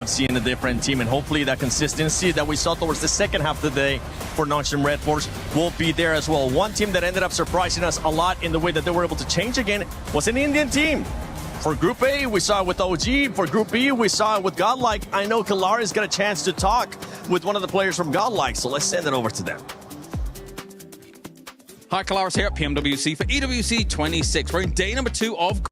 PMWC in a different team, and hopefully that consistency that we saw towards the second half of the day for Nongshim Red Force will be there as well. One team that ended up surprising us a lot in the way that they were able to change again was an Indian team. For Group A, we saw it with OG. For Group B, we saw it with Godlike. I know Kalari's got a chance to talk with one of the players from Godlike, so let's send it over to them. Hi, Kalaris here at PMWC for EWC 26. We're in day number 2 of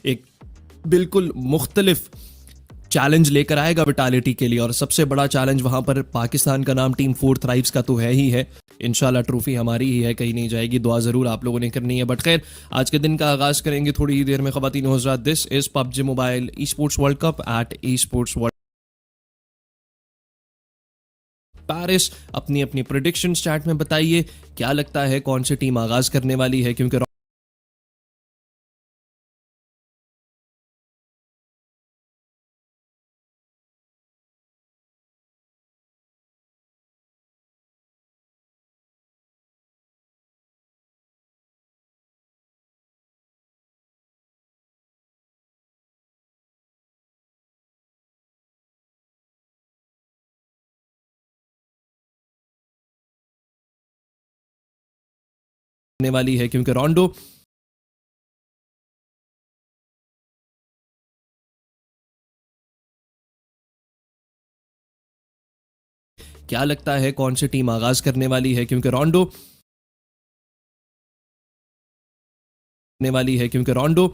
एक बिल्कुल मुख्तलिफ challenge लेकर आएगा vitality के लिए, और सबसे बड़ा चैलेंज वहां पर पाकिस्तान का नाम टीम 4 थ्राइव्स का तो है ही है। इंशाल्लाह ट्रॉफी हमारी ही है, कहीं नहीं जाएगी। दुआ जरूर आप लोगों ने करनी है। बट खैर, आज के दिन का आगाज करेंगे थोड़ी ही देर में ख़वातीन और हज़रात। This is PUBG mobile esports world cup at esports world Paris. अपनी अपनी प्रेडिक्शन चैट में बताइए क्या लगता है कौन सी टीम आगाज करने वाली है, क्योंकि वाली है, क्योंकि रोंडो क्या लगता है कौन सी टीम आगाज करने वाली है, क्योंकि रोंडो वाली है, क्योंकि रोंडो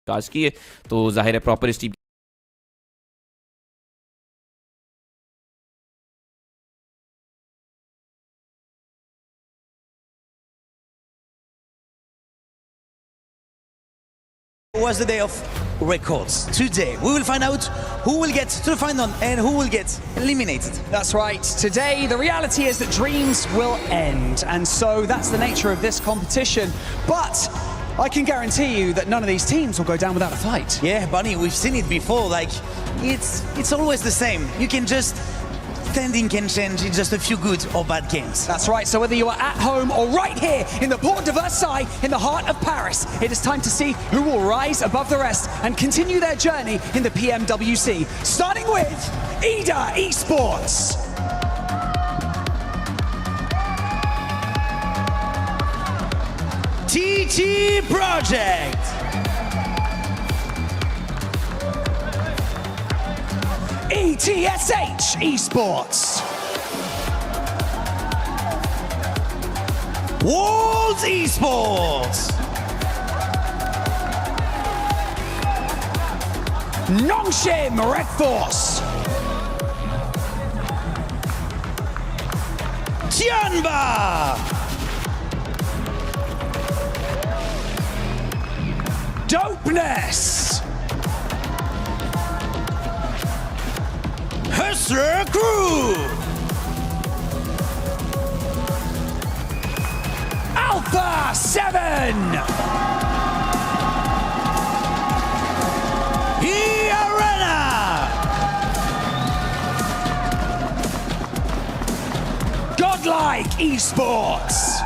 काज किए तो जाहिर है प्रॉपर इस team was the day of records. Today we will find out who will get to the final and who will get eliminated. That's right. Today the reality is that dreams will end, and so that's the nature of this competition. But I can guarantee you that none of these teams will go down without a fight. Yeah, Bunny, we've seen it before. Like, it's always the same. You can just standing can change in just a few good or bad games. That's right. So whether you are at home or right here in the Port de Versailles, in the heart of Paris, it is time to see who will rise above the rest and continue their journey in the PMWC. Starting with EDA Esports. TT Project. ETSH Esports. World Esports. Nongshim Red Force. Tianba. Dopeness. Hustler Crew. Alpha 7. E-Arena. godlike esports.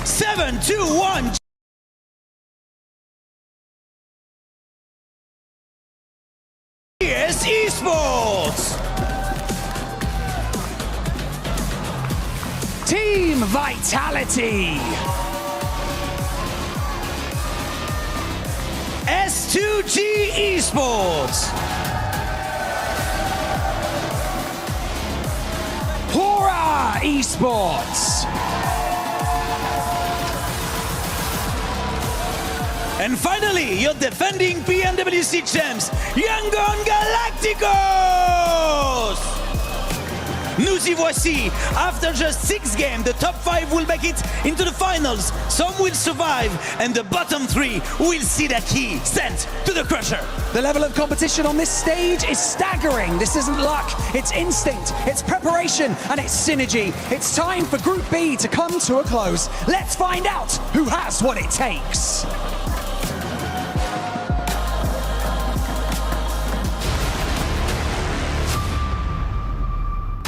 7, 2, 1. Yes, esports. Team Vitality. S2G esports. Hora esports. And finally, your defending PMWC champs, Yangon Galacticos! Nous y voici. After just 6 games, the top 5 will make it into the finals. Some will survive, and the bottom 3 will see the key sent to the Crusher. The level of competition on this stage is staggering. This isn't luck, it's instinct, it's preparation, and it's synergy. It's time for Group B to come to a close. Let's find out who has what it takes.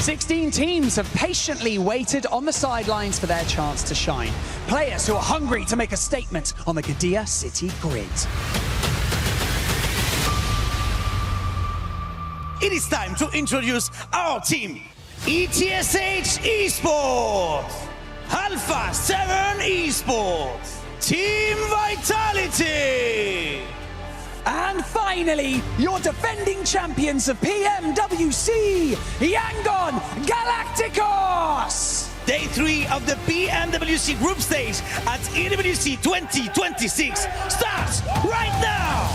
Sixteen teams have patiently waited on the sidelines for their chance to shine. Players who are hungry to make a statement on the Gadia City grid. It is time to introduce our team. ETSH Esports, Alpha 7 Esports, Team Vitality. And finally, your defending champions of PMWC, Yangon Galacticos! Day 3 of the PMWC group stage at EWC 2026 starts right now!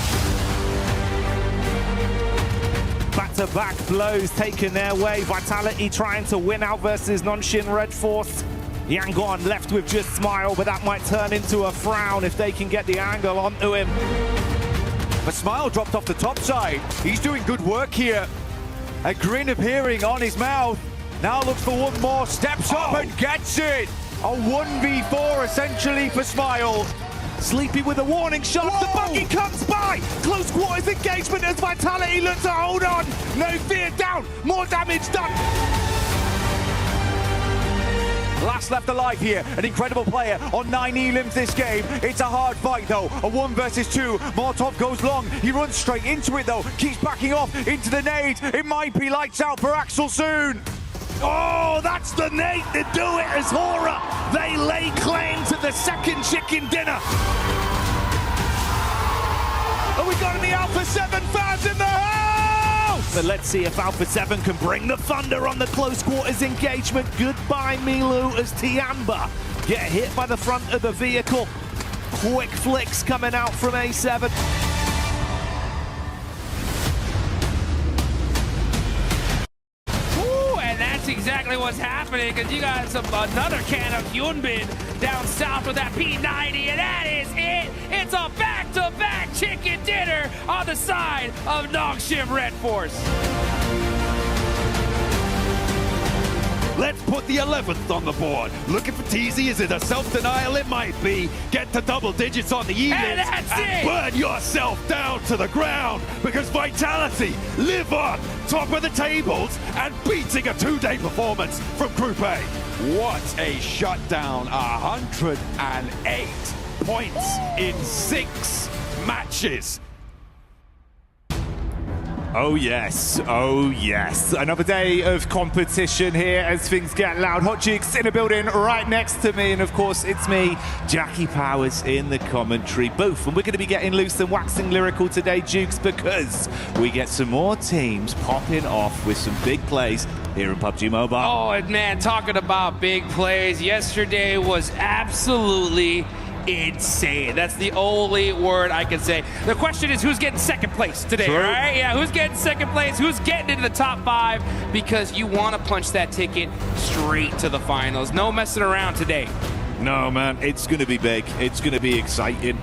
Back-to-back blows taken their way. Vitality trying to win out versus Nonshin Red Force. Yangon left with just Smile, but that might turn into a frown if they can get the angle onto him. But Smile dropped off the top side. He's doing good work here. A grin appearing on his mouth. Now looks for one more, steps up and gets it. A 1v4 essentially for Smile. Sleepy with a warning shot. Whoa. The buggy comes by. Close quarters engagement as Vitality looks to hold on. No fear, down. More damage done. Last left alive here, an incredible player on 9 elims this game. It's a hard fight though, a 1 versus 2. Molotov goes long, he runs straight into it though, keeps backing off into the nade. It might be lights out for Axel soon. Oh, that's the nade to do it as Hora. They lay claim to the second chicken dinner. And we got the Alpha 7 fans in the house! But let's see if Alpha 7 can bring the thunder on the close quarters engagement. Goodbye, Milu, as Tiamba get hit by the front of the vehicle. Quick flicks coming out from A7. Ooh, and that's exactly what's happening, because you got another can of Hyunbin down south with that P90, and that is it. It's a back-to-back chicken dinner on the side of Nongshim Red Force. Let's put the 11th on the board. Looking for TZ, is it a self-denial? It might be. Get to double digits on the elims And that's it. Burn yourself down to the ground, because Vitality live on top of the tables and beating a 2-day performance from Group A. What a shutdown. 108 points in 6 matches. Oh yes, oh yes. Another day of competition here as things get loud. Hot Jukes in a building right next to me, and of course it's me, Jackie Powers, in the commentary booth. And we're going to be getting loose and waxing lyrical today, Jukes, because we get some more teams popping off with some big plays here in PUBG Mobile. Oh, and man, talking about big plays, yesterday was absolutely insane. That's the only word I can say. The question is, who's getting second place today, True. right? Yeah, who's getting second place? Who's getting into the top 5? Because you want to punch that ticket straight to the finals. No messing around today. No, man, it's going to be big. It's going to be exciting.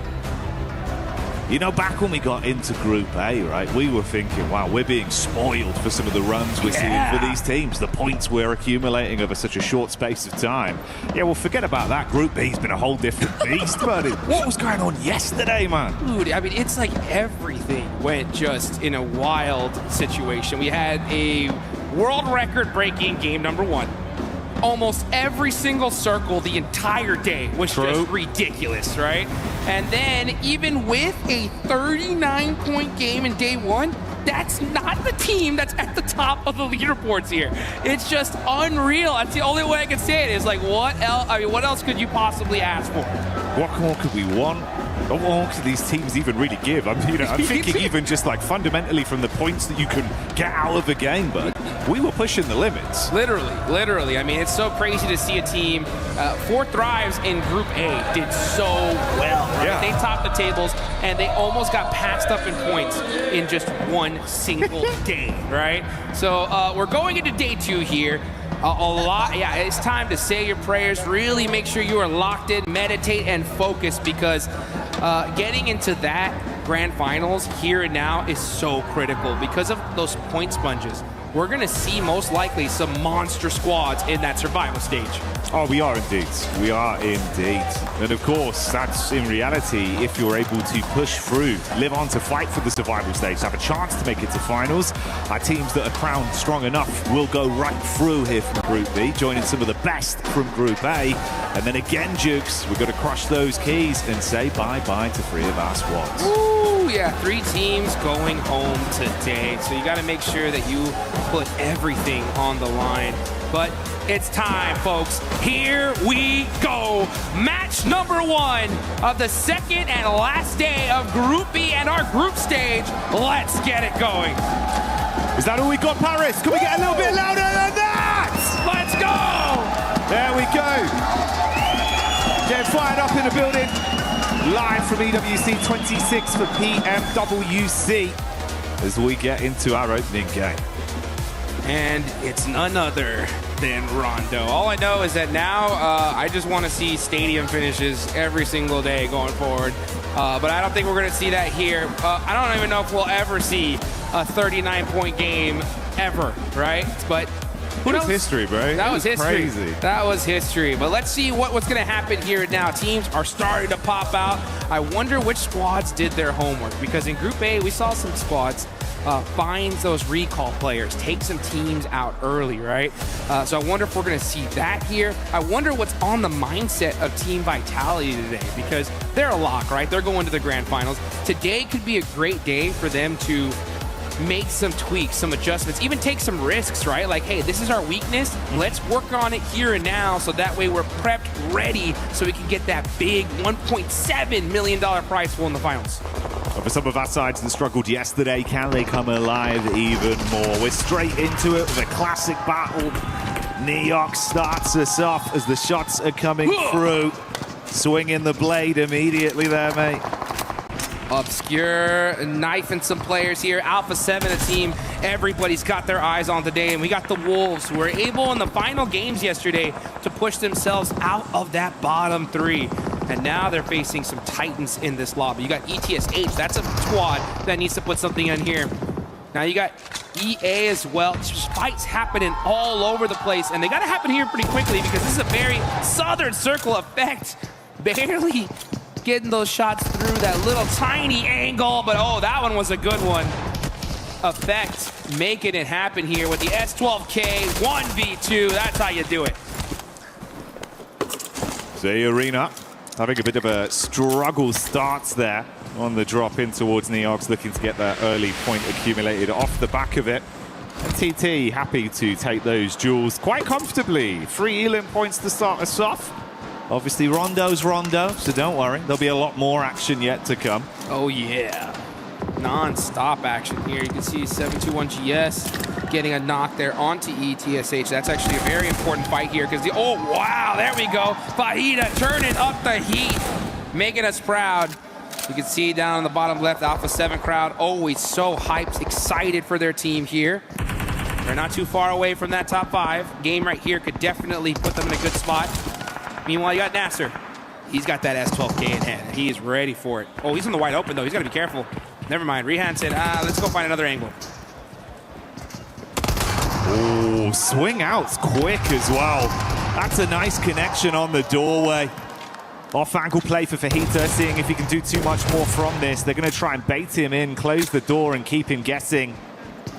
You know, back when we got into Group A, right, we were thinking, wow, we're being spoiled for some of the runs we're seeing for these teams, the points we're accumulating over such a short space of time. Yeah, well, forget about that. Group B's been a whole different beast, buddy. What was going on yesterday, man? Dude, I mean, it's like everything went just in a wild situation. We had a world record-breaking game number 1. Almost every single circle the entire day was just ridiculous, right? And then even with a 39-point game in day 1, that's not the team that's at the top of the leaderboards here. It's just unreal. That's the only way I can say it is like, what else? I mean, what else could you possibly ask for? What more could we want? What more could these teams even really give? I'm thinking even just like fundamentally from the points that you can get out of the game, but we were pushing the limits. Literally. I mean, it's so crazy to see a team. 4 Thrives in Group A did so well. Right? Yeah. They topped the tables, and they almost got passed up in points in just one single day, right? So we're going into day 2 here. It's time to say your prayers. Really make sure you are locked in, meditate, and focus, because getting into that grand finals here and now is so critical because of those point sponges. We're going to see most likely some monster squads in that survival stage. Oh, we are indeed. We are indeed. And of course, that's in reality, if you're able to push through, live on to fight for the survival stage, have a chance to make it to finals. Our teams that are crowned strong enough will go right through here from Group B, joining some of the best from Group A. And then again, Jukes, we've got to crush those keys and say bye-bye to 3 of our squads. Ooh, yeah, 3 teams going home today. So you got to make sure that you put everything on the line. But it's time, folks. Here we go. Match number 1 of the second and last day of Group B and our group stage. Let's get it going. Is that all we got, Paris? Can we get a little bit louder than that? Let's go. There we go. Getting fired up in the building. Live from EWC 26 for PMWC as we get into our opening game. And it's none other than Rondo. All I know is that now I just want to see stadium finishes every single day going forward. But I don't think we're going to see that here. I don't even know if we'll ever see a 39-point game ever, right? But who knows? History, bro. That was history. Crazy. That was history. But let's see what's going to happen here now. Teams are starting to pop out. I wonder which squads did their homework, because in Group A, we saw some squads finds those recall players, take some teams out early, right? So I wonder if we're going to see that here. I wonder what's on the mindset of Team Vitality today, because they're a lock, right? They're going to the grand finals. Today could be a great day for them to make some tweaks, some adjustments, even take some risks, right? Like, hey, this is our weakness. Let's work on it here and now, so that way we're prepped, ready, so we can get that big $1.7 million prize pool in the finals. For some of our sides that struggled yesterday, can they come alive even more? We're straight into it with a classic battle. Neox starts us off as the shots are coming through. Swinging the blade immediately there, mate. Obscure knifing some players here. Alpha 7, a team everybody's got their eyes on today. And we got the Wolves, who were able in the final games yesterday to push themselves out of that bottom 3. And now they're facing some Titans in this lobby. You got ETSH, that's a squad that needs to put something in here. Now you got EA as well. Fights happening all over the place, and they got to happen here pretty quickly, because this is a very Southern Circle effect. Barely getting those shots through that little tiny angle, but oh, that one was a good one. Effect making it happen here with the S12K 1v2. That's how you do it. Zay Arena having a bit of a struggle starts there on the drop in towards Neox, looking to get that early point accumulated off the back of it. And TT happy to take those duels quite comfortably. 3 Elim points to start us off. Obviously, Rondo's Rondo, so don't worry. There'll be a lot more action yet to come. Oh, yeah. Non-stop action here. You can see 721GS getting a knock there onto ETSH. That's actually a very important fight here, because oh, wow, there we go. Fajita turning up the heat, making us proud. You can see down on the bottom left, Alpha 7 crowd, always so hyped, excited for their team here. They're not too far away from that top 5. Game right here could definitely put them in a good spot. Meanwhile, you got Nasser. He's got that S12K in hand. He is ready for it. Oh, he's in the wide open, though. He's got to be careful. Never mind. Rehan said, let's go find another angle. Oh, swing outs quick as well. That's a nice connection on the doorway. Off-angle play for Fajita, seeing if he can do too much more from this. They're going to try and bait him in, close the door, and keep him guessing.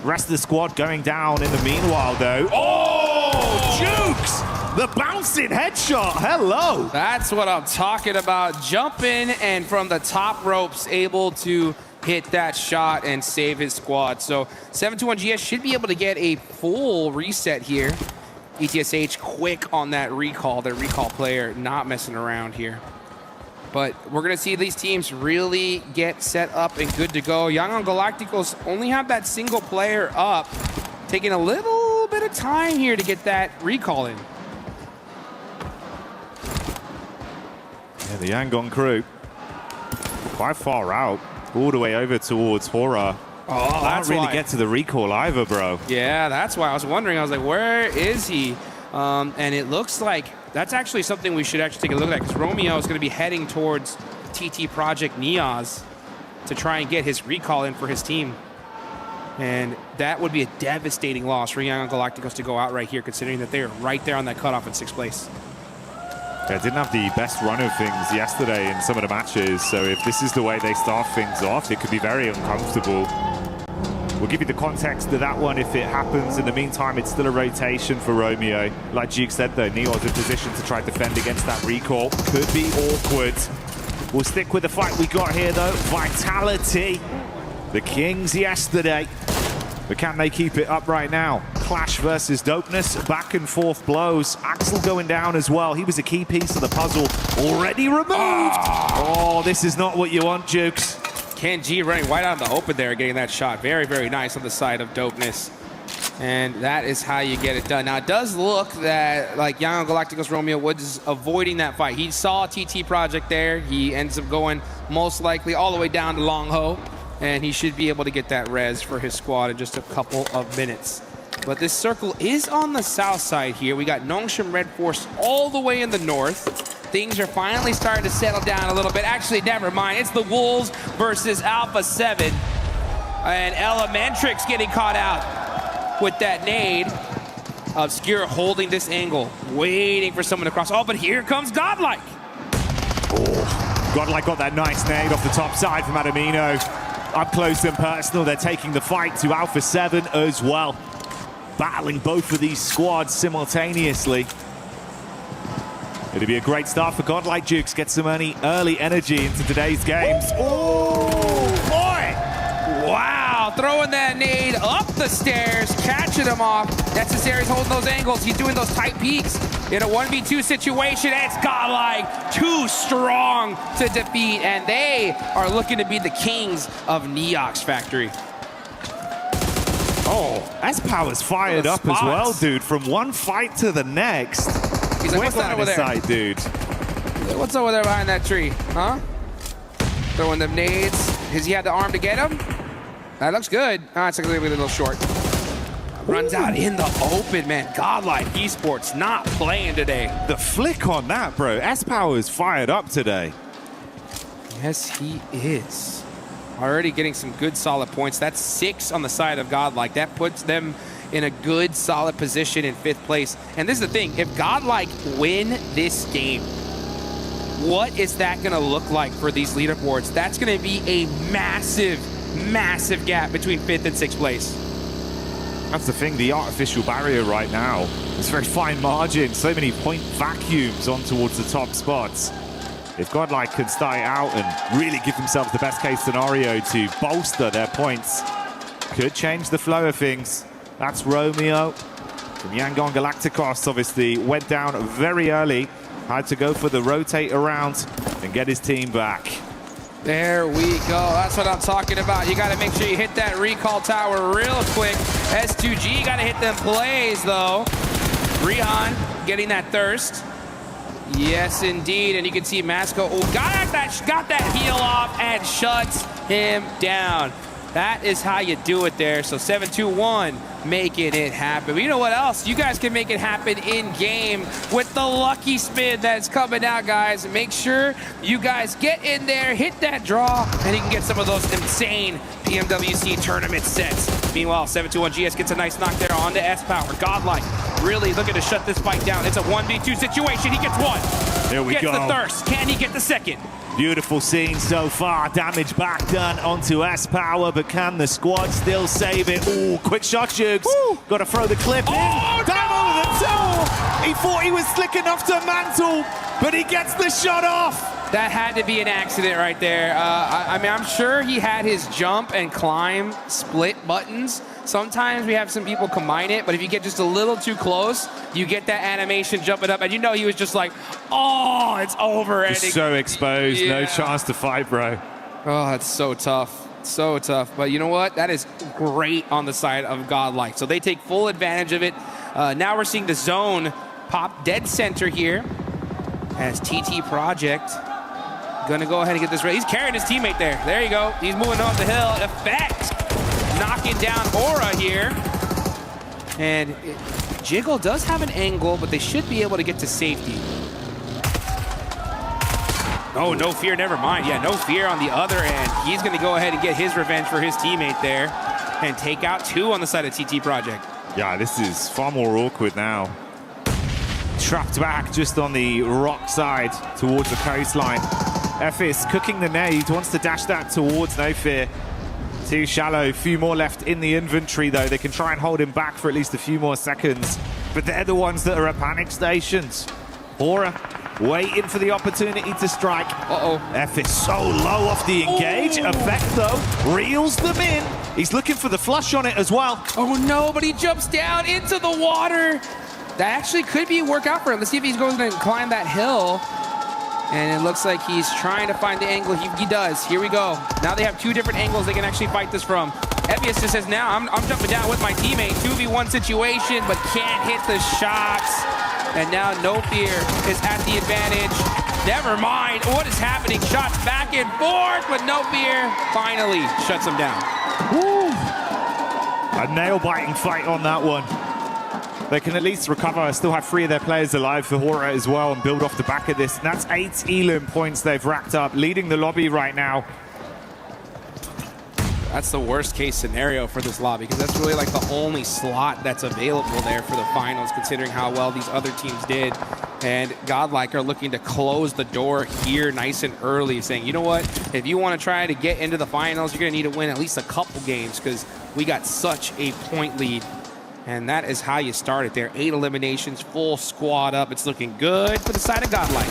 Rest of the squad going down in the meanwhile, though. Oh, Jukes! The bouncing headshot. Hello. That's what I'm talking about. Jumping and from the top ropes, able to hit that shot and save his squad. So 721GS should be able to get a full reset here. ETSH quick on that recall. Their recall player not messing around here. But we're going to see these teams really get set up and good to go. Yangon Galacticos only have that single player up, taking a little bit of time here to get that recall in. Yeah, the Yangon crew quite far out, all the way over towards Hora. Oh, Can't really get to the recall either, bro. Yeah, that's why I was wondering. I was like, where is he? And it looks like that's actually something we should actually take a look at, because Romeo is going to be heading towards TT Project Niaz to try and get his recall in for his team. And that would be a devastating loss for Yangon Galacticos to go out right here, considering that they are right there on that cutoff in 6th place. They didn't have the best run of things yesterday in some of the matches, so if this is the way they start things off, it could be very uncomfortable. We'll give you the context to that one if it happens. In the meantime, it's still a rotation for Romeo. Like Duke said, though, Neo's in position to try to defend against that recall. Could be awkward. We'll stick with the fight we got here, though. Vitality. The Kings yesterday. But can they keep it up right now? Clash versus Dopeness. Back and forth blows. Axel going down as well. He was a key piece of the puzzle. Already removed. Oh, this is not what you want, Jukes. Ken G running wide out in the open there, getting that shot. Very, very nice on the side of Dopeness. And that is how you get it done. Now, it does look that, like, Yangon Galacticos Romeo was avoiding that fight. He saw TT Project there. He ends up going most likely all the way down to Long Ho. And he should be able to get that res for his squad in just a couple of minutes. But this circle is on the south side here. We got Nongshim Red Force all the way in the north. Things are finally starting to settle down a little bit. Actually, never mind. It's the Wolves versus Alpha 7. And Elementrix getting caught out with that nade. Obscure holding this angle, waiting for someone to cross. Oh, but here comes Godlike. Oh, Godlike got that nice nade off the top side from Adamino. Up close and personal, they're taking the fight to Alpha 7 as well. Battling both of these squads simultaneously. It'll be a great start for Godlike. Jukes. Get some early energy into today's games. Oh, boy! Wow, throwing that nade up the stairs, catching him off. Necessary's holding those angles. He's doing those tight peaks in a 1v2 situation. It's Godlike, too strong to defeat, and they are looking to be the kings of Neox Factory. Oh, S-Power's fired up as well, dude. From one fight to the next. He's like, what's that over there? Sight, dude. What's over there behind that tree, huh? Throwing them nades. Has he had the arm to get him? That looks good. Ah, it's a little short. Runs out in the open, man. Godlike Esports not playing today. The flick on that, bro. S-Power's fired up today. Yes, he is. Already getting some good solid points. That's 6 on the side of Godlike. That puts them in a good solid position in 5th place. And this is the thing, if Godlike win this game, what is that gonna look like for these leaderboards? That's gonna be a massive, massive gap between 5th and 6th place. That's the thing, the artificial barrier right now. It's very fine margin, so many point vacuums on towards the top spots. If Godlike can start out and really give themselves the best case scenario to bolster their points, could change the flow of things. That's Romeo from Yangon Galacticos, obviously went down very early. Had to go for the rotate around and get his team back. There we go. That's what I'm talking about. You got to make sure you hit that recall tower real quick. S2G got to hit them plays, though. Rehan getting that thirst. Yes, indeed. And you can see Masco got that heel off and shuts him down. That is how you do it there. So 7-2-1, making it happen. But you know what else? You guys can make it happen in game with the lucky spin that's coming out, guys. Make sure you guys get in there, hit that draw, and you can get some of those insane PMWC tournament sets. Meanwhile, 7-2-1 GS gets a nice knock there onto S-Power. Godlike really looking to shut this fight down. It's a 1v2 situation. He gets one. There we go. Gets the thirst. Can he get the second? Beautiful scene so far. Damage back done onto S-Power, but can the squad still save it? Ooh, quick shot, Jugs. Got to throw the clip in. Down over the toe. He thought he was slick enough to mantle, but he gets the shot off. That had to be an accident right there. I mean, I'm sure he had his jump and climb split buttons. Sometimes we have some people combine it, but if you get just a little too close, you get that animation jumping up, and you know he was just like, oh, it's over. Just so exposed, no chance to fight, bro. Oh, it's so tough. So tough. But you know what? That is great on the side of Godlike. So they take full advantage of it. Now we're seeing the zone pop dead center here as TT Project gonna go ahead and get this ready. He's carrying his teammate there. There you go. He's moving off the hill. Effect. Knocking down Aura here. And Jiggle does have an angle, but they should be able to get to safety. Oh, No Fear, never mind. Yeah, No Fear on the other end. He's going to go ahead and get his revenge for his teammate there and take out two on the side of TT Project. Yeah, this is far more awkward now. Trapped back just on the rock side towards the coastline. Ephes cooking the nade, wants to dash that towards No Fear. Too shallow, few more left in the inventory though. They can try and hold him back for at least a few more seconds. But they're the ones that are at panic stations. Aura waiting for the opportunity to strike. Ephes so low off the engage. Effect though, reels them in. He's looking for the flush on it as well. Oh no, but he jumps down into the water. That actually could be a workout for him. Let's see if he's going to climb that hill. And it looks like he's trying to find the angle. He does. Here we go. Now they have two different angles they can actually fight this from. Ephes just says, now I'm jumping down with my teammate. 2v1 situation, but can't hit the shots. And now No Fear is at the advantage. Never mind. What is happening? Shots back and forth, but No Fear finally shuts him down. Woo. A nail-biting fight on that one. They can at least recover, still have 3 of their players alive for Hora as well, and build off the back of this. And that's 8 Elim points they've racked up, leading the lobby right now. That's the worst case scenario for this lobby, because that's really like the only slot that's available there for the finals, considering how well these other teams did. And Godlike are looking to close the door here nice and early, saying, you know what, if you want to try to get into the finals, you're going to need to win at least a couple games, because we got such a point lead. And that is how you start it there. 8 eliminations, full squad up. It's looking good for the side of Godlike.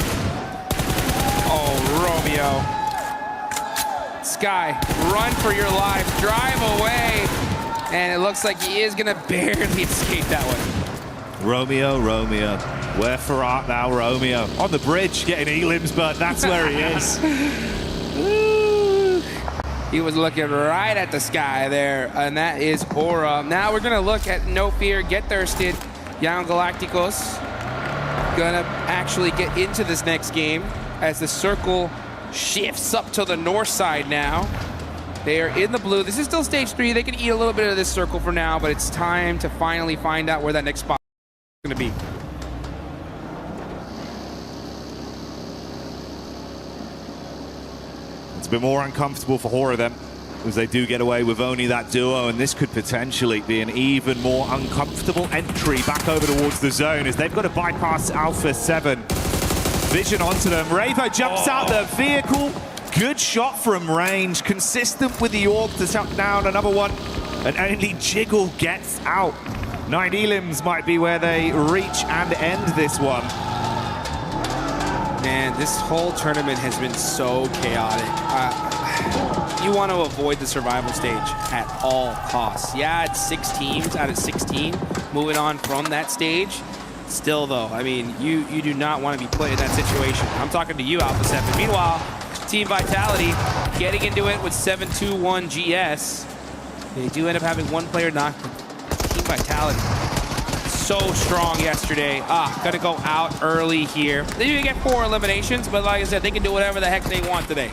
Oh, Romeo. Sky, run for your life. Drive away. And it looks like he is going to barely escape that one. Romeo, where for art thou, Romeo? On the bridge, getting Elim's, but that's where he is. He was looking right at the Sky there, and that is Aura. Now we're going to look at No Fear, get thirsted. Young Galacticos going to actually get into this next game as the circle shifts up to the north side now. They are in the blue. This is still stage 3. They can eat a little bit of this circle for now, but it's time to finally find out where that next spot is going to be. It's a bit more uncomfortable for Hora then, as they do get away with only that duo, and this could potentially be an even more uncomfortable entry back over towards the zone, as they've got to bypass Alpha 7. Vision onto them. Ravo jumps out the vehicle. Good shot from range, consistent with the orb to shut down another one, and only Jiggle gets out. 9 Elims might be where they reach and end this one. Man, this whole tournament has been so chaotic. You want to avoid the survival stage at all costs. Yeah, it's 6 teams out of 16 moving on from that stage. Still, though, I mean, you do not want to be put in that situation. I'm talking to you, Alpha 7. Meanwhile, Team Vitality getting into it with 7-2-1 GS. They do end up having one player knocked. Team Vitality, so strong yesterday. Gonna go out early here. They do get 4 eliminations, but like I said, they can do whatever the heck they want today.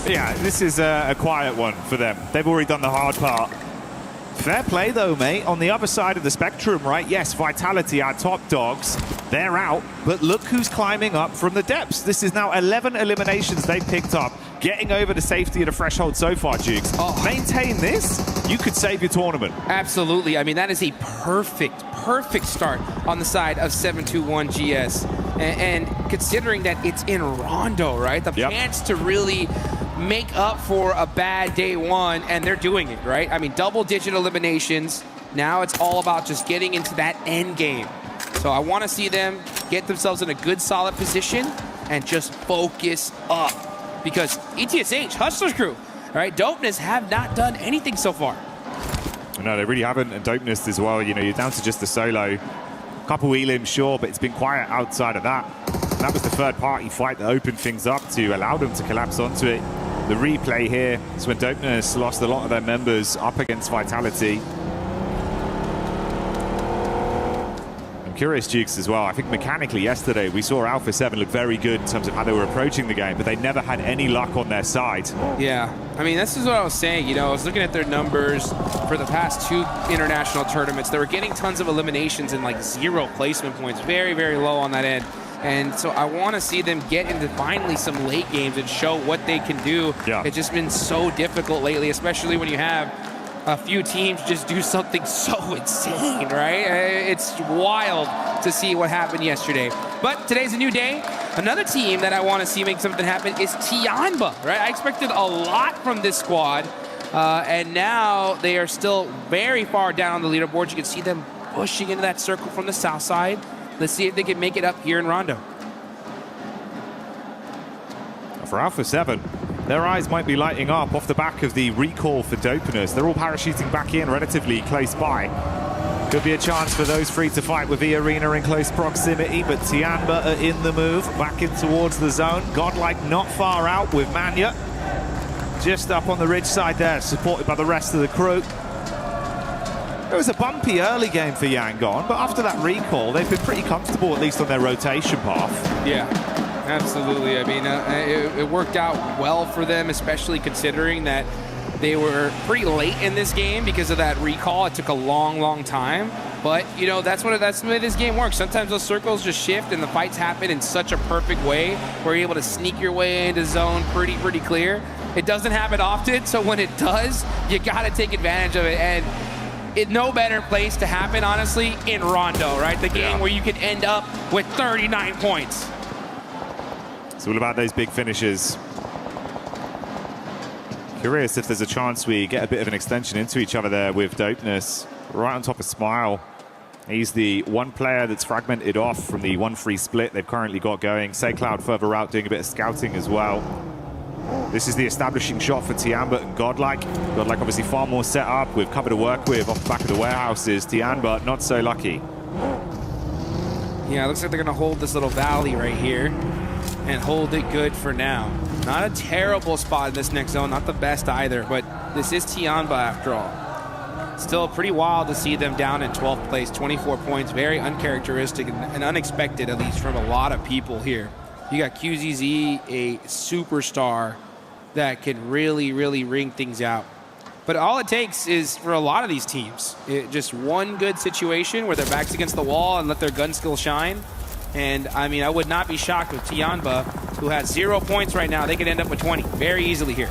Yeah, this is a quiet one for them. They've already done the hard part. Fair play, though, mate. On the other side of the spectrum, right? Yes, Vitality, our top dogs, they're out. But look who's climbing up from the depths. This is now 11 eliminations they've picked up, getting over the safety of the threshold so far, Jukes. Oh. Maintain this, you could save your tournament. Absolutely. I mean, that is a perfect start on the side of 721 GS. And considering that it's in Rondo, right? The chance to really make up for a bad day one, and they're doing it, right? I mean, double-digit eliminations. Now it's all about just getting into that end game. So I want to see them get themselves in a good, solid position and just focus up. Because ETSH, Hustler's crew, all right, Dopeness have not done anything so far. No, they really haven't, and Dopeness as well. You know, you're down to just the solo. Couple elims, sure, but it's been quiet outside of that. And that was the third-party fight that opened things up to allow them to collapse onto it. The replay here is when Dopeness lost a lot of their members up against Vitality. I'm curious, Jukes, as well. I think mechanically yesterday we saw Alpha 7 look very good in terms of how they were approaching the game, but they never had any luck on their side. Yeah, I mean, this is what I was saying. You know, I was looking at their numbers for the past 2 international tournaments. They were getting tons of eliminations and like 0 placement points. Very, very low on that end. And so I want to see them get into finally some late games and show what they can do. Yeah. It's just been so difficult lately, especially when you have a few teams just do something so insane, right? It's wild to see what happened yesterday. But today's a new day. Another team that I want to see make something happen is Tianba, right? I expected a lot from this squad, and now they are still very far down the leaderboard. You can see them pushing into that circle from the south side. Let's see if they can make it up here in Rondo. For Alpha 7, their eyes might be lighting up off the back of the recall for Dopeness. They're all parachuting back in relatively close by. Could be a chance for those three to fight with the arena in close proximity, but Tianba are in the move, back in towards the zone. Godlike not far out with Manya. Just up on the ridge side there, supported by the rest of the crew. It was a bumpy early game for Yangon, but after that recall, they've been pretty comfortable, at least on their rotation path. Yeah, absolutely. I mean, it worked out well for them, especially considering that they were pretty late in this game because of that recall. It took a long time. But, you know, that's the way this game works. Sometimes those circles just shift and the fights happen in such a perfect way where you're able to sneak your way into zone pretty clear. It doesn't happen often, so when it does, you got to take advantage of it. And it's no better place to happen, honestly, in Rondo, right? The game where you can end up with 39 points. It's all about those big finishes. Curious if there's a chance we get a bit of an extension into each other there with Dopeness. Right on top of Smile. He's the one player that's fragmented off from the 1-3 split they've currently got going. SayCloud further out doing a bit of scouting as well. This is the establishing shot for Tianba and Godlike. Godlike obviously far more set up with cover to work with off the back of the warehouses. Tianba not so lucky. Yeah, it looks like they're going to hold this little valley right here and hold it good for now. Not a terrible spot in this next zone, not the best either, but this is Tianba after all. Still pretty wild to see them down in 12th place, 24 points, very uncharacteristic and unexpected, at least from a lot of people here. You got QZZ, a superstar that can really ring things out. But all it takes is, for a lot of these teams, just one good situation where their back's against the wall and let their gun skill shine. And, I mean, I would not be shocked with Tianba, who has 0 points right now. They could end up with 20 very easily here.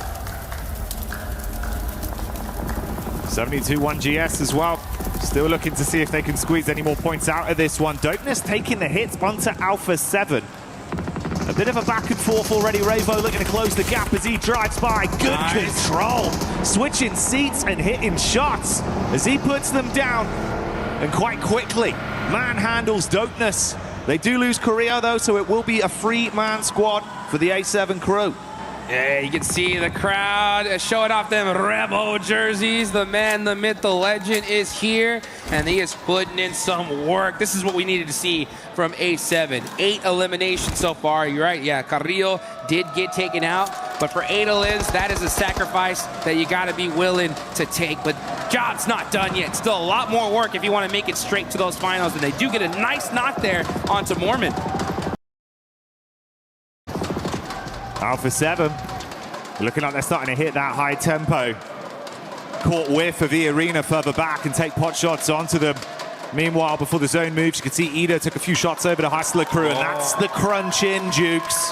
72-1 GS as well. Still looking to see if they can squeeze any more points out of this one. Dopeness taking the hits onto Alpha 7. A bit of a back and forth already. Ravo looking to close the gap as he drives by. Good control. Switching seats and hitting shots as he puts them down. And quite quickly, manhandles Dopeness. They do lose Korea though, so it will be a 3-man squad for the A7 crew. Yeah, you can see the crowd showing off them Rebo jerseys. The man, the myth, the legend is here, and he is putting in some work. This is what we needed to see from A7. 8 eliminations so far. You're right, yeah, Carrillo did get taken out, but for 8 elims, that is a sacrifice that you got to be willing to take. But job's not done yet. Still a lot more work if you want to make it straight to those finals, and they do get a nice knock there onto Mormon. Alpha 7 Looking like they're starting to hit that high tempo. Caught whiff of E-Arena further back and take pot shots onto them. Meanwhile, before the zone moves, you can see Ida took a few shots over the Hustler crew, and that's the crunch in, Jukes.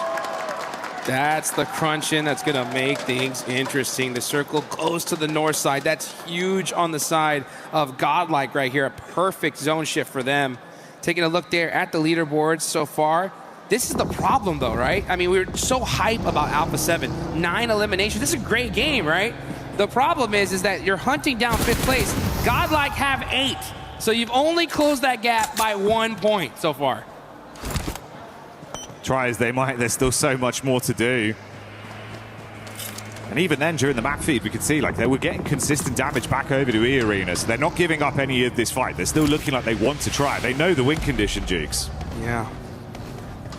That's the crunch in that's going to make things interesting. The circle goes to the north side. That's huge on the side of Godlike right here. A perfect zone shift for them. Taking a look there at the leaderboards so far. This is the problem, though, right? I mean, we were so hype about Alpha 7. 9 eliminations. This is a great game, right? The problem is that you're hunting down 5th place. Godlike have 8. So you've only closed that gap by 1 point so far. Try as they might, there's still so much more to do. And even then, during the map feed, we could see like they were getting consistent damage back over to E-Arena, so they're not giving up any of this fight. They're still looking like they want to try. They know the win condition, Jukes. Yeah.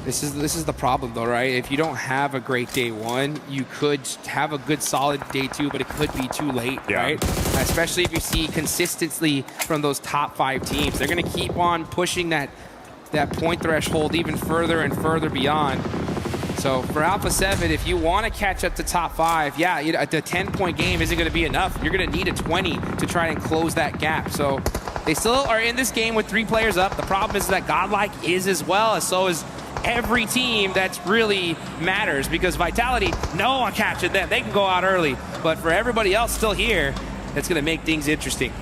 This is the problem, though, right? If you don't have a great day 1, you could have a good, solid day 2, but it could be too late, right? Especially if you see consistency from those top 5 teams. They're going to keep on pushing that point threshold even further and further beyond. So for Alpha 7, if you want to catch up to top 5, yeah, the 10-point game isn't going to be enough. You're going to need a 20 to try and close that gap. So they still are in this game with 3 players up. The problem is that Godlike is as well, as so is every team that really matters, because Vitality, no one captured them. They can go out early. But for everybody else still here, that's going to make things interesting.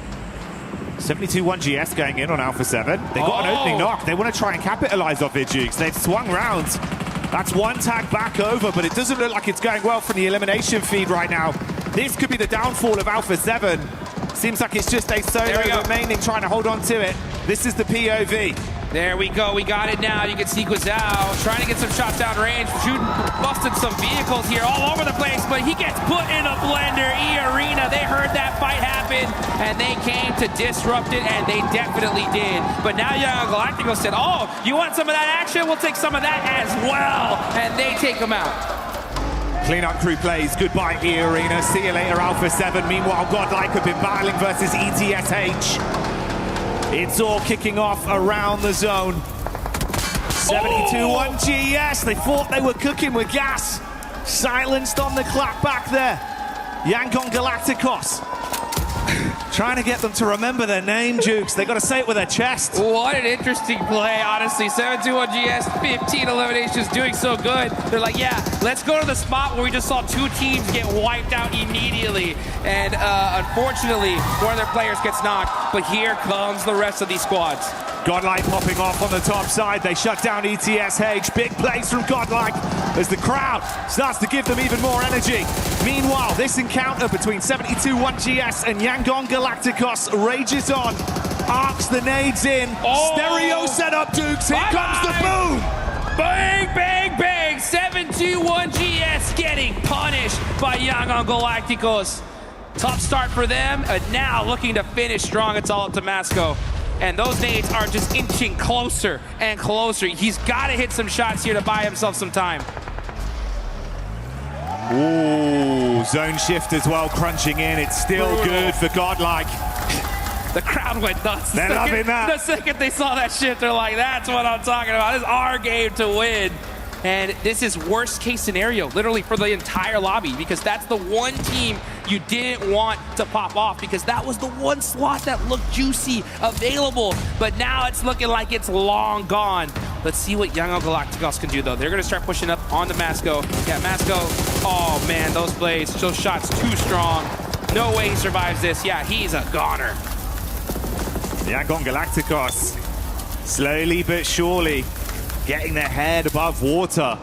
72-1 GS going in on Alpha 7. They got an opening knock. They want to try and capitalize off it, Jukes. They've swung rounds. That's 1 tag back over, but it doesn't look like it's going well from the elimination feed right now. This could be the downfall of Alpha 7. Seems like it's just a solo remaining, trying to hold on to it. This is the POV. There we go. We got it now. You can see Guizhou trying to get some shots down range, shooting, busted some vehicles here all over the place, but he gets put in a blender. E-Arena, they heard that fight happen, and they came to disrupt it, and they definitely did. But now Young Galacticos said, oh, you want some of that action? We'll take some of that as well, and they take him out. Cleanup crew plays. Goodbye, E-Arena. See you later, Alpha 7. Meanwhile, Godlike have been battling versus ETSH. It's all kicking off around the zone. 72-1 GS. They thought they were cooking with gas. Silenced on the clap back there. Yangon Galacticos. Trying to get them to remember their name, Jukes. They got to say it with their chest. What an interesting play, honestly. 7-2-1 GS, 15 eliminations, doing so good. They're like, yeah, let's go to the spot where we just saw 2 teams get wiped out immediately. And unfortunately, one of their players gets knocked. But here comes the rest of these squads. Godlike popping off on the top side. They shut down ETSH. Big plays from Godlike as the crowd starts to give them even more energy. Meanwhile, this encounter between 72-1 GS and Yangon Galacticos rages on. Arcs the nades in. Stereo setup, Dukes. Here comes the boom. Bang, bang, bang. 7-2-1 GS getting punished by Yangon Galacticos. Tough start for them, and now looking to finish strong. It's all up to Masco. And those nades are just inching closer and closer. He's got to hit some shots here to buy himself some time. Ooh, zone shift as well, crunching in. It's still good for Godlike. The crowd went nuts. They're loving that. The second they saw that shift, they're like, that's what I'm talking about. This is our game to win. And this is worst case scenario, literally for the entire lobby, because that's the one team you didn't want to pop off, because that was the one slot that looked juicy, available. But now it's looking like it's long gone. Let's see what Yangon Galacticos can do, though. They're going to start pushing up on the Masco. Yeah, Masco, oh man, those blades, those shots too strong. No way he survives this. Yeah, he's a goner. Yangon Galacticos, slowly but surely, getting their head above water,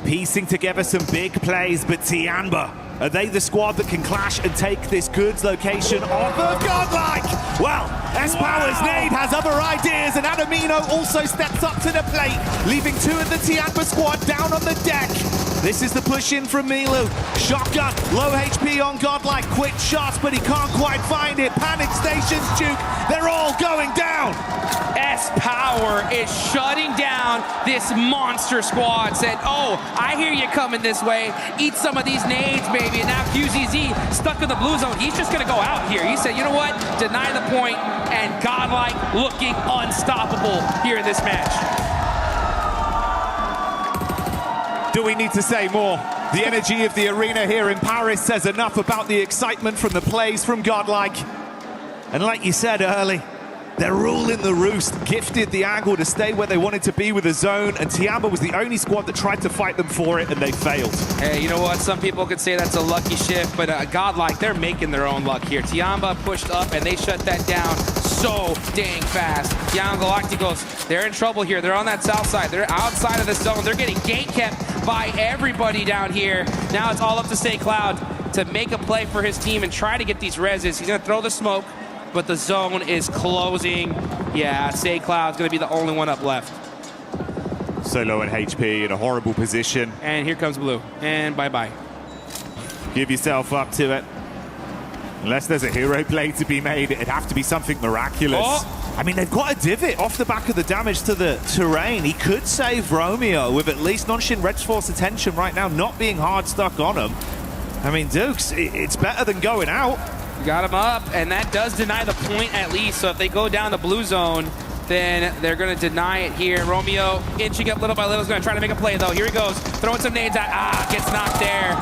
piecing together some big plays, but Tianba, are they the squad that can clash and take this goods location off of Godlike? Well, S-Power's nade has other ideas, and Adamino also steps up to the plate, leaving 2 of the Tianba squad down on the deck. This is the push in from Milu. Shotgun, low HP on Godlike, quick shots, but he can't quite find it. Panic stations, Duke, they're all going down. S-Power is shutting down this monster squad. Said, oh, I hear you coming this way. Eat some of these nades, baby. And now QZZ stuck in the blue zone. He's just going to go out here. He said, you know what? Deny the point, and Godlike looking unstoppable here in this match. Do we need to say more? The energy of the arena here in Paris says enough about the excitement from the plays from Godlike. And like you said early, they're ruling the roost, gifted the angle to stay where they wanted to be with the zone, and Tiamba was the only squad that tried to fight them for it, and they failed. Hey, you know what? Some people could say that's a lucky shift, but Godlike, they're making their own luck here. Tiamba pushed up, and they shut that down so dang fast. Young Galacticos, they're in trouble here. They're on that south side. They're outside of the zone. They're getting gate kept by everybody down here. Now it's all up to Say Cloud to make a play for his team and try to get these reses. He's going to throw the smoke, but the zone is closing. Yeah, Say Cloud's going to be the only one up left. So low in HP, in a horrible position. And here comes Blue. And bye-bye. Give yourself up to it. Unless there's a hero play to be made, it'd have to be something miraculous. Oh. I mean, they've got a divot off the back of the damage to the terrain. He could save Romeo with at least Nonshin Red Force attention right now, not being hard stuck on him. I mean, Dukes, it's better than going out. Got him up, and that does deny the point at least. So if they go down the blue zone, then they're going to deny it here. Romeo inching up little by little is going to try to make a play, though. Here he goes, throwing some nades out. Gets knocked there.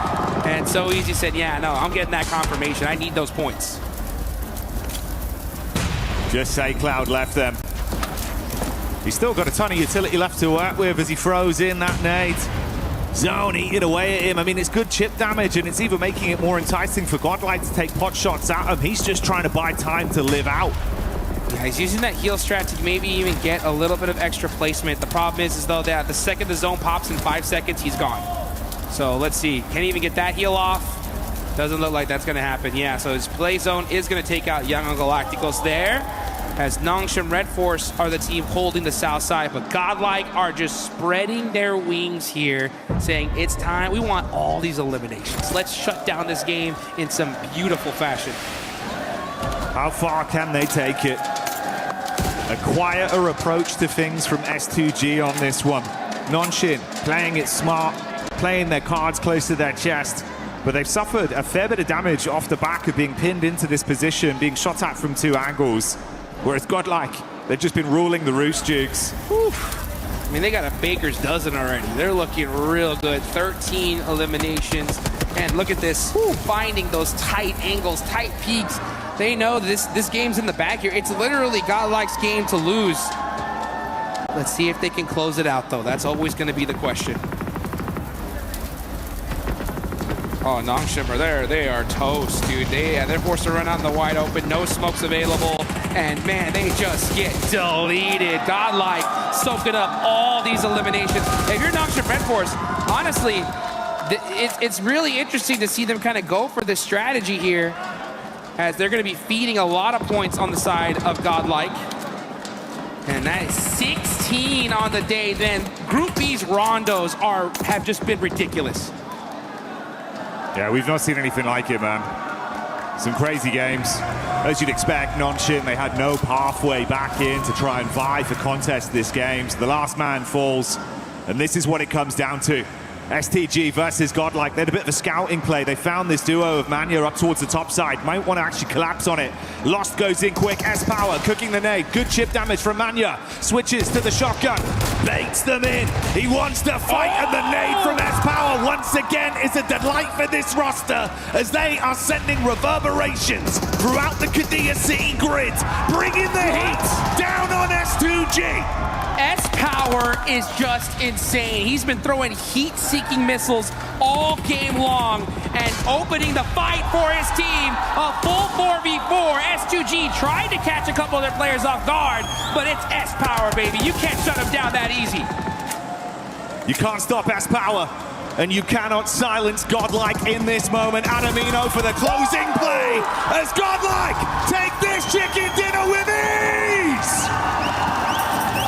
And so easy said, yeah, no, I'm getting that confirmation. I need those points. Just Say Cloud left them. He's still got a ton of utility left to work with as he throws in that nade. Zone eating away at him. I mean, it's good chip damage, and it's even making it more enticing for Godlike to take pot shots at him. He's just trying to buy time to live out. Yeah, he's using that heal strat to maybe even get a little bit of extra placement. The problem is though, that the second the zone pops in 5 seconds, he's gone. So let's see. Can't even get that heal off. Doesn't look like that's going to happen. Yeah, so his play zone is going to take out Young Galacticos there, as Nongshim Red Force are the team holding the south side, but Godlike are just spreading their wings here, saying it's time. We want all these eliminations. Let's shut down this game in some beautiful fashion. How far can they take it? A quieter approach to things from S2G on this one. Nonshin playing it smart, playing their cards close to their chest, but they've suffered a fair bit of damage off the back of being pinned into this position, being shot at from 2 angles. Whereas Godlike, they've just been ruling the roost, Jukes. Whew. I mean, they got a baker's dozen already. They're looking real good. 13 eliminations. And look at this, finding those tight angles, tight peaks. They know this game's in the bag here. It's literally Godlike's game to lose. Let's see if they can close it out, though. That's always going to be the question. Oh, Nongshim are there. They are toast, dude. They're forced to run out in the wide open. No smokes available. And, man, they just get deleted. Godlike soaking up all these eliminations. If you're Nongshim Red Force, honestly, it's really interesting to see them kind of go for this strategy here, as they're going to be feeding a lot of points on the side of Godlike. And that is 16 on the day. Then Group B's rondos have just been ridiculous. Yeah, we've not seen anything like it, man. Some crazy games. As you'd expect, Nonshin, they had no pathway back in to try and vie for contest this game. So the last man falls, and this is what it comes down to. STG versus Godlike. They had a bit of a scouting play. They found this duo of Manya up towards the top side. Might want to actually collapse on it. Lost goes in quick. S-Power cooking the nade. Good chip damage from Manya. Switches to the shotgun. Baits them in. He wants to fight, and the nade from S-Power once again is a delight for this roster, as they are sending reverberations throughout the Qiddiya City grid, bringing the heat down on S2G. S-Power is just insane. He's been throwing heat-seeking missiles all game long and opening the fight for his team. A full 4v4. S2G tried to catch a couple of their players off guard, but it's S-Power, baby. You can't shut him down that easy. You can't stop S-Power, and you cannot silence Godlike in this moment. Adamino for the closing play as Godlike take this chicken dinner with ease.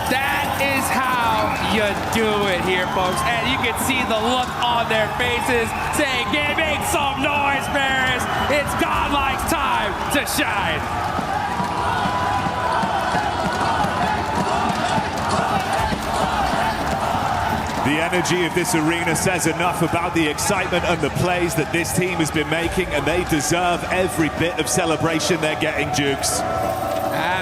That is how you do it here, folks. And you can see the look on their faces saying, make some noise, Paris. It's Godlike's time to shine. The energy of this arena says enough about the excitement and the plays that this team has been making, and they deserve every bit of celebration they're getting, Jukes.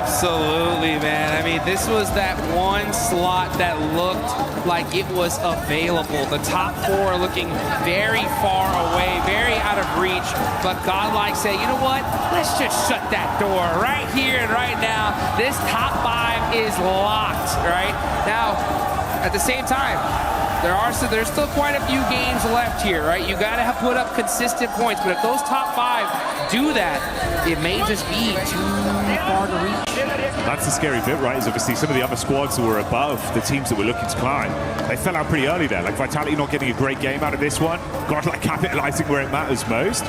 Absolutely, man. I mean, this was that one slot that looked like it was available. The top four looking very far away, very out of reach. But Godlike said, you know what? Let's just shut that door right here and right now. This top five is locked, right? Now, at the same time, there's still quite a few games left here, right? You got to put up consistent points, but if those top five do that, it may just be too far to reach. That's the scary bit, right? Is obviously some of the other squads that were above the teams that were looking to climb, they fell out pretty early there. Like Vitality not getting a great game out of this one. Godlike capitalizing where it matters most.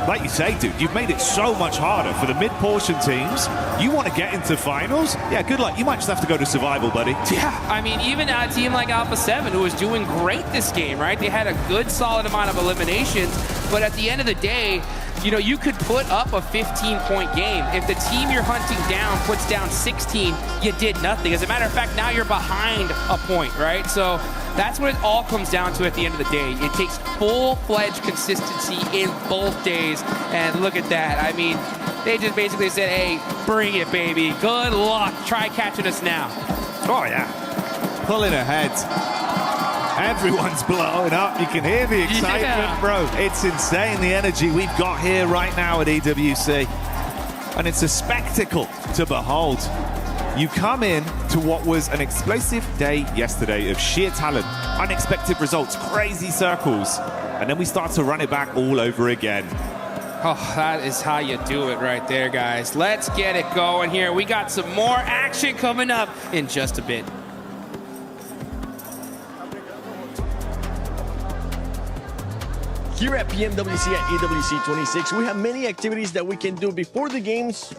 Like you say, dude, you've made it so much harder for the mid-portion teams. You want to get into finals? Yeah, good luck. You might just have to go to survival, buddy. Yeah, I mean, even a team like Alpha 7, who was doing great this game, right? They had a good, solid amount of eliminations, but at the end of the day, you know, you could put up a 15-point game. If the team you're hunting down puts down 16, you did nothing. As a matter of fact, now you're behind a point, right? So that's what it all comes down to at the end of the day. It takes full-fledged consistency in both days, and look at that. I mean, they just basically said, hey, bring it, baby. Good luck. Try catching us now. Oh, yeah. Pulling ahead. Everyone's blowing up. You can hear the excitement, bro. It's insane, the energy we've got here right now at EWC. And it's a spectacle to behold. You come in to what was an explosive day yesterday of sheer talent, unexpected results, crazy circles, and then we start to run it back all over again. Oh, that is how you do it right there, guys. Let's get it going here. We got some more action coming up in just a bit. Here at PMWC at EWC 26, we have many activities that we can do before the games,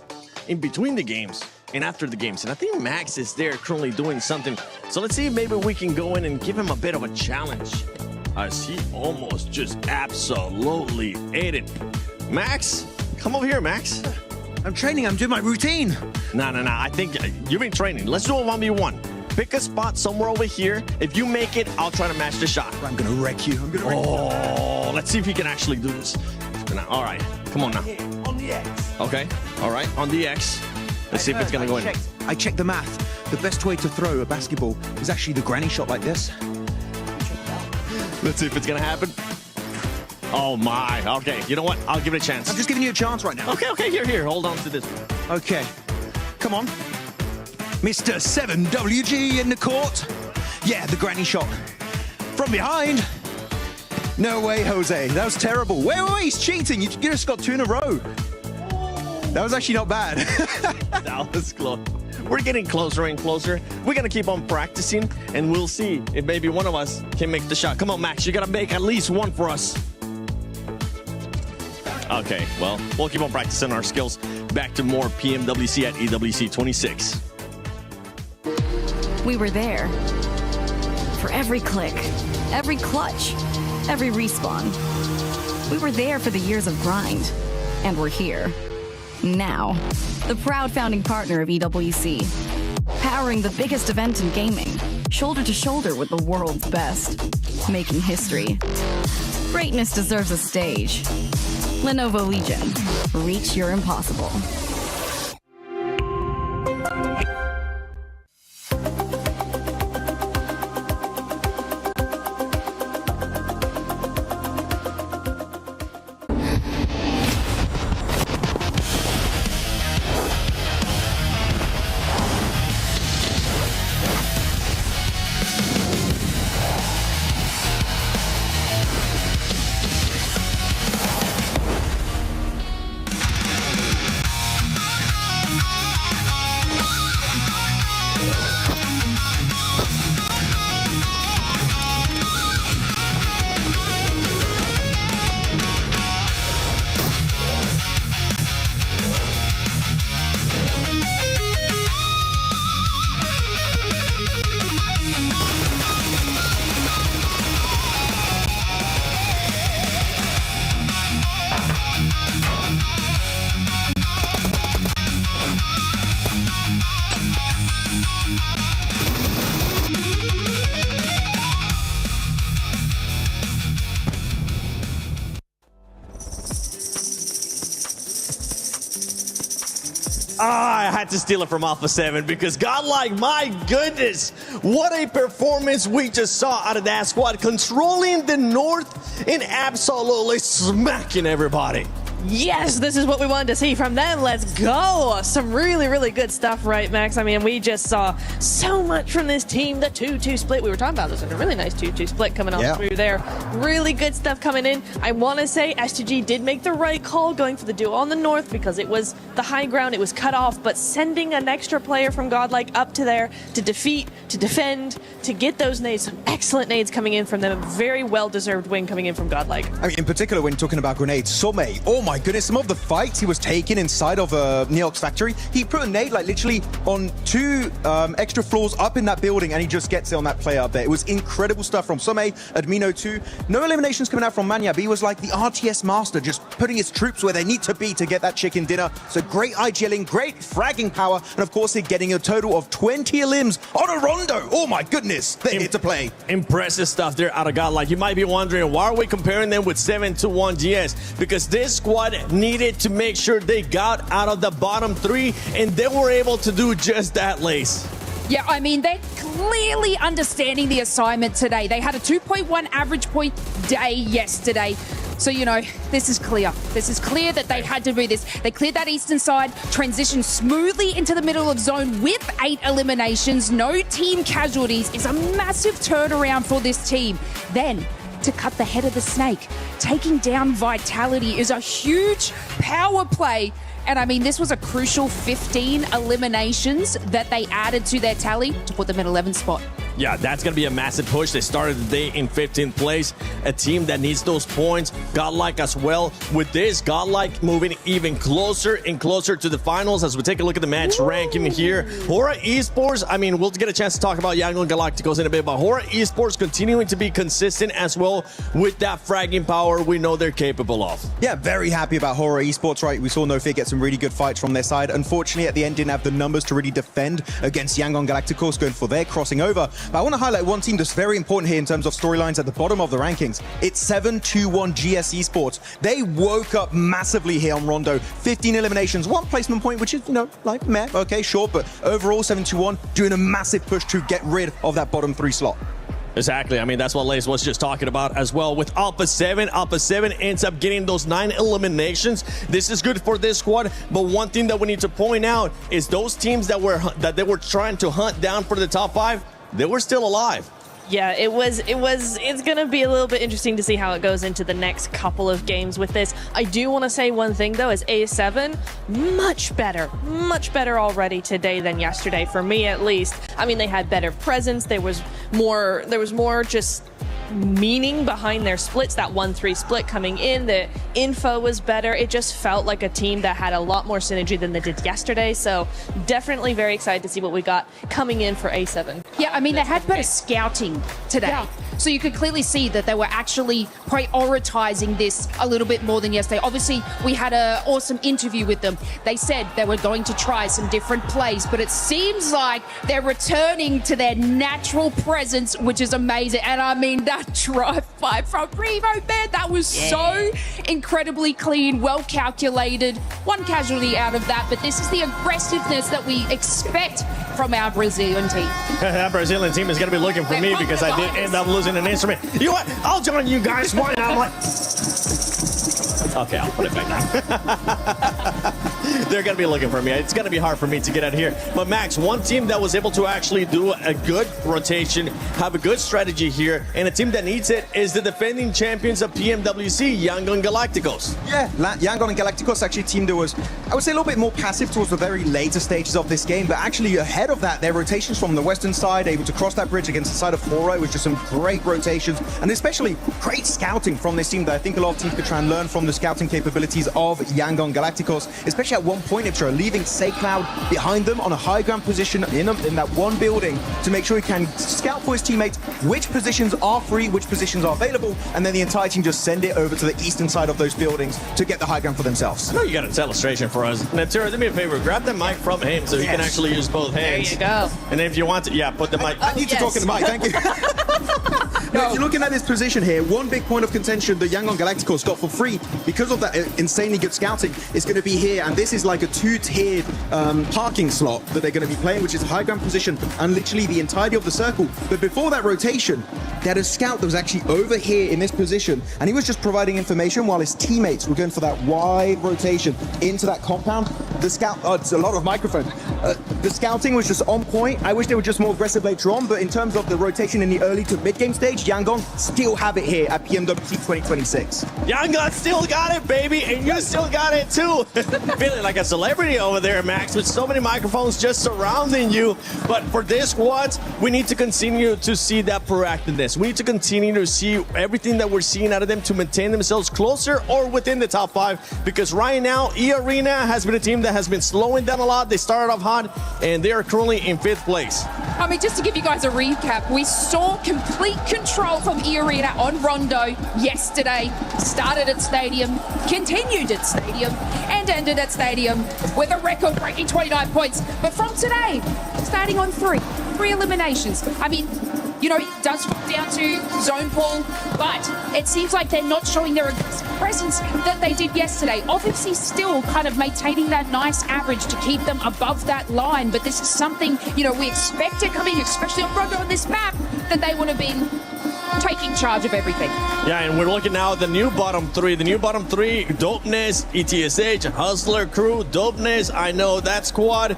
in between the games, and after the games. And I think Max is there currently doing something. So let's see if maybe we can go in and give him a bit of a challenge, as he almost just absolutely ate it. Max, come over here, Max. I'm training. I'm doing my routine. No. I think you've been training. Let's do a 1v1. Pick a spot somewhere over here. If you make it, I'll try to match the shot. I'm going to wreck you. Oh, let's see if he can actually do this. All right, come on now. On the X. Okay, all right, on the X. Let's see if it's going to go in. I checked the math. The best way to throw a basketball is actually the granny shot like this. Let's see if it's going to happen. Oh, my. Okay, you know what? I'll give it a chance. I'm just giving you a chance right now. Okay, here. Hold on to this. Okay, come on. Mr. 7WG in the court. Yeah, the granny shot. From behind. No way, Jose. That was terrible. Wait, he's cheating. You just got 2 in a row. That was actually not bad. That was close. We're getting closer and closer. We're going to keep on practicing, and we'll see if maybe one of us can make the shot. Come on, Max. You got to make at least one for us. Okay, well, we'll keep on practicing our skills. Back to more PMWC at EWC 26. We were there. For every click, every clutch, every respawn. We were there for the years of grind. And we're here. Now. The proud founding partner of EWC. Powering the biggest event in gaming. Shoulder to shoulder with the world's best. Making history. Greatness deserves a stage. Lenovo Legion. Reach your impossible. I had to steal it from Alpha 7 because Godlike, my goodness, what a performance we just saw out of that squad, controlling the North and absolutely smacking everybody. Yes, this is what we wanted to see from them. Let's go. Some really, really good stuff, right, Max? I mean, we just saw so much from this team. The 2-2 split, we were talking about this, a really nice 2-2 split coming on through there. Really good stuff coming in. I want to say STG did make the right call going for the duo on the North because it was the high ground, it was cut off, but sending an extra player from Godlike up to there to defeat, to defend, to get those nades, some excellent nades coming in from them. A very well-deserved win coming in from Godlike. I mean, in particular, when talking about grenades, Somme, oh my goodness, some of the fights he was taking inside of Neox factory, he put a nade like literally on 2 extra floors up in that building, and he just gets it on that player up there. It was incredible stuff from Somme, Admino too. No eliminations coming out from Manya, but he was like the RTS master, just putting his troops where they need to be to get that chicken dinner. So great IGLing, great fragging power, and of course, they're getting a total of 20 elims on a rondo. Oh my goodness, they're here to play. Impressive stuff there out of Godlike. You might be wondering, why are we comparing them with 7-1 GS? Because this squad needed to make sure they got out of the bottom 3, and they were able to do just that, Lace. Yeah, I mean, they're clearly understanding the assignment today. They had a 2.1 average point day yesterday. So, you know, this is clear. This is clear that they had to do this. They cleared that eastern side, transitioned smoothly into the middle of zone with 8 eliminations. No team casualties is a massive turnaround for this team. Then, to cut the head of the snake, taking down Vitality is a huge power play. And I mean, this was a crucial 15 eliminations that they added to their tally to put them in 11th spot. Yeah, that's going to be a massive push. They started the day in 15th place. A team that needs those points. Godlike as well. With this, Godlike moving even closer and closer to the finals as we take a look at the match ranking here. Hora Esports, I mean, we'll get a chance to talk about Yangon Galacticos in a bit, but Hora Esports continuing to be consistent as well with that fragging power we know they're capable of. Yeah, very happy about Hora Esports, right? We saw NoFear get some really good fights from their side. Unfortunately, at the end, didn't have the numbers to really defend against Yangon Galacticos going for their crossing over. But I want to highlight one team that's very important here in terms of storylines at the bottom of the rankings. It's 7-2-1 GS Esports. They woke up massively here on Rondo. 15 eliminations, 1 placement point, which is, you know, like meh, okay, sure. But overall, 7-2-1 doing a massive push to get rid of that bottom 3 slot. Exactly. I mean, that's what Lace was just talking about as well. With Alpha 7, Alpha 7 ends up getting those 9 eliminations. This is good for this squad, but one thing that we need to point out is those teams that they were trying to hunt down for the top 5, they were still alive. Yeah, it's going to be a little bit interesting to see how it goes into the next couple of games with this. I do want to say one thing, though, is A7, much better already today than yesterday, for me at least. I mean, they had better presence. There was more just meaning behind their splits. That 1-3 split coming in, the info was better. It just felt like a team that had a lot more synergy than they did yesterday. So definitely very excited to see what we got coming in for A7. Yeah, I mean, they had better scouting today. Yeah. So you could clearly see that they were actually prioritizing this a little bit more than yesterday. Obviously, we had an awesome interview with them. They said they were going to try some different plays, but it seems like they're returning to their natural presence, which is amazing. And I mean, that drive-by from Revo, man, that was so incredibly clean, well calculated. 1 casualty out of that, but this is the aggressiveness that we expect from our Brazilian team. That Brazilian team is going to be looking for me because I did end up losing an instrument. You know what? I'll join you guys. Why not? I'm like, okay, I'll put it back now. They're going to be looking for me. It's going to be hard for me to get out here. But Max, one team that was able to actually do a good rotation, have a good strategy here, and a team that needs it is the defending champions of PMWC, Yangon Galacticos. Yeah, Yangon and Galacticos actually a team that was, I would say, a little bit more passive towards the very later stages of this game, but actually ahead of that, their rotations from the western side, able to cross that bridge against the side of Hora. It was just some great rotations, and especially great scouting from this team that I think a lot of teams could try and learn from the scouting capabilities of Yangon Galacticos, especially at one point, Iptra, leaving SayCloud behind them on a high ground position in that one building to make sure he can scout for his teammates which positions are free, which positions are available, and then the entire team just send it over to the eastern side of those buildings to get the high ground for themselves. I know you got a illustration for us. Natira, do me a favor, grab the mic from him so he can actually use both hands. There you go. And if you want to, yeah, put the mic. I need to talk in the mic, thank you. No, if you're looking at this position here, one big point of contention the Yangon Galacticos got for free because of that insanely good scouting is going to be here, and this is like a two-tiered parking slot that they're going to be playing, which is a high ground position and literally the entirety of the circle. But before that rotation, they had a scout that was actually over here in this position, and he was just providing information while his teammates were going for that wide rotation into that compound. The scout, it's a lot of microphone. The scouting was just on point. I wish they were just more aggressive later on, but in terms of the rotation in the early to mid-game stage, Yangon still have it here at PMWC 2026. Yangon still got it, baby, and you still got it too. Feeling like a celebrity over there, Max, with so many microphones just surrounding you. But for this squad, we need to continue to see that proactiveness. We need to continue to see everything that we're seeing out of them to maintain themselves closer or within the top 5, because right now, E-Arena has been a team that has been slowing down a lot. They started off hot, and they are currently in 5th place. I mean, just to give you guys a recap, we saw complete control from E-Arena on Rondo yesterday. Started at Stadium, continued at Stadium, and ended at Stadium with a record-breaking 29 points. But from today, starting on 3 eliminations. I mean, you know, it does come down to zone pull, but it seems like they're not showing their presence that they did yesterday. Obviously still kind of maintaining that nice average to keep them above that line, but this is something, you know, we expected coming, especially on Rondo on this map, that they would have been taking charge of everything. Yeah, and we're looking now at the new bottom 3. The new bottom 3, Dopeness, ETSH, Hustler, Crew, Dopeness. I know that squad,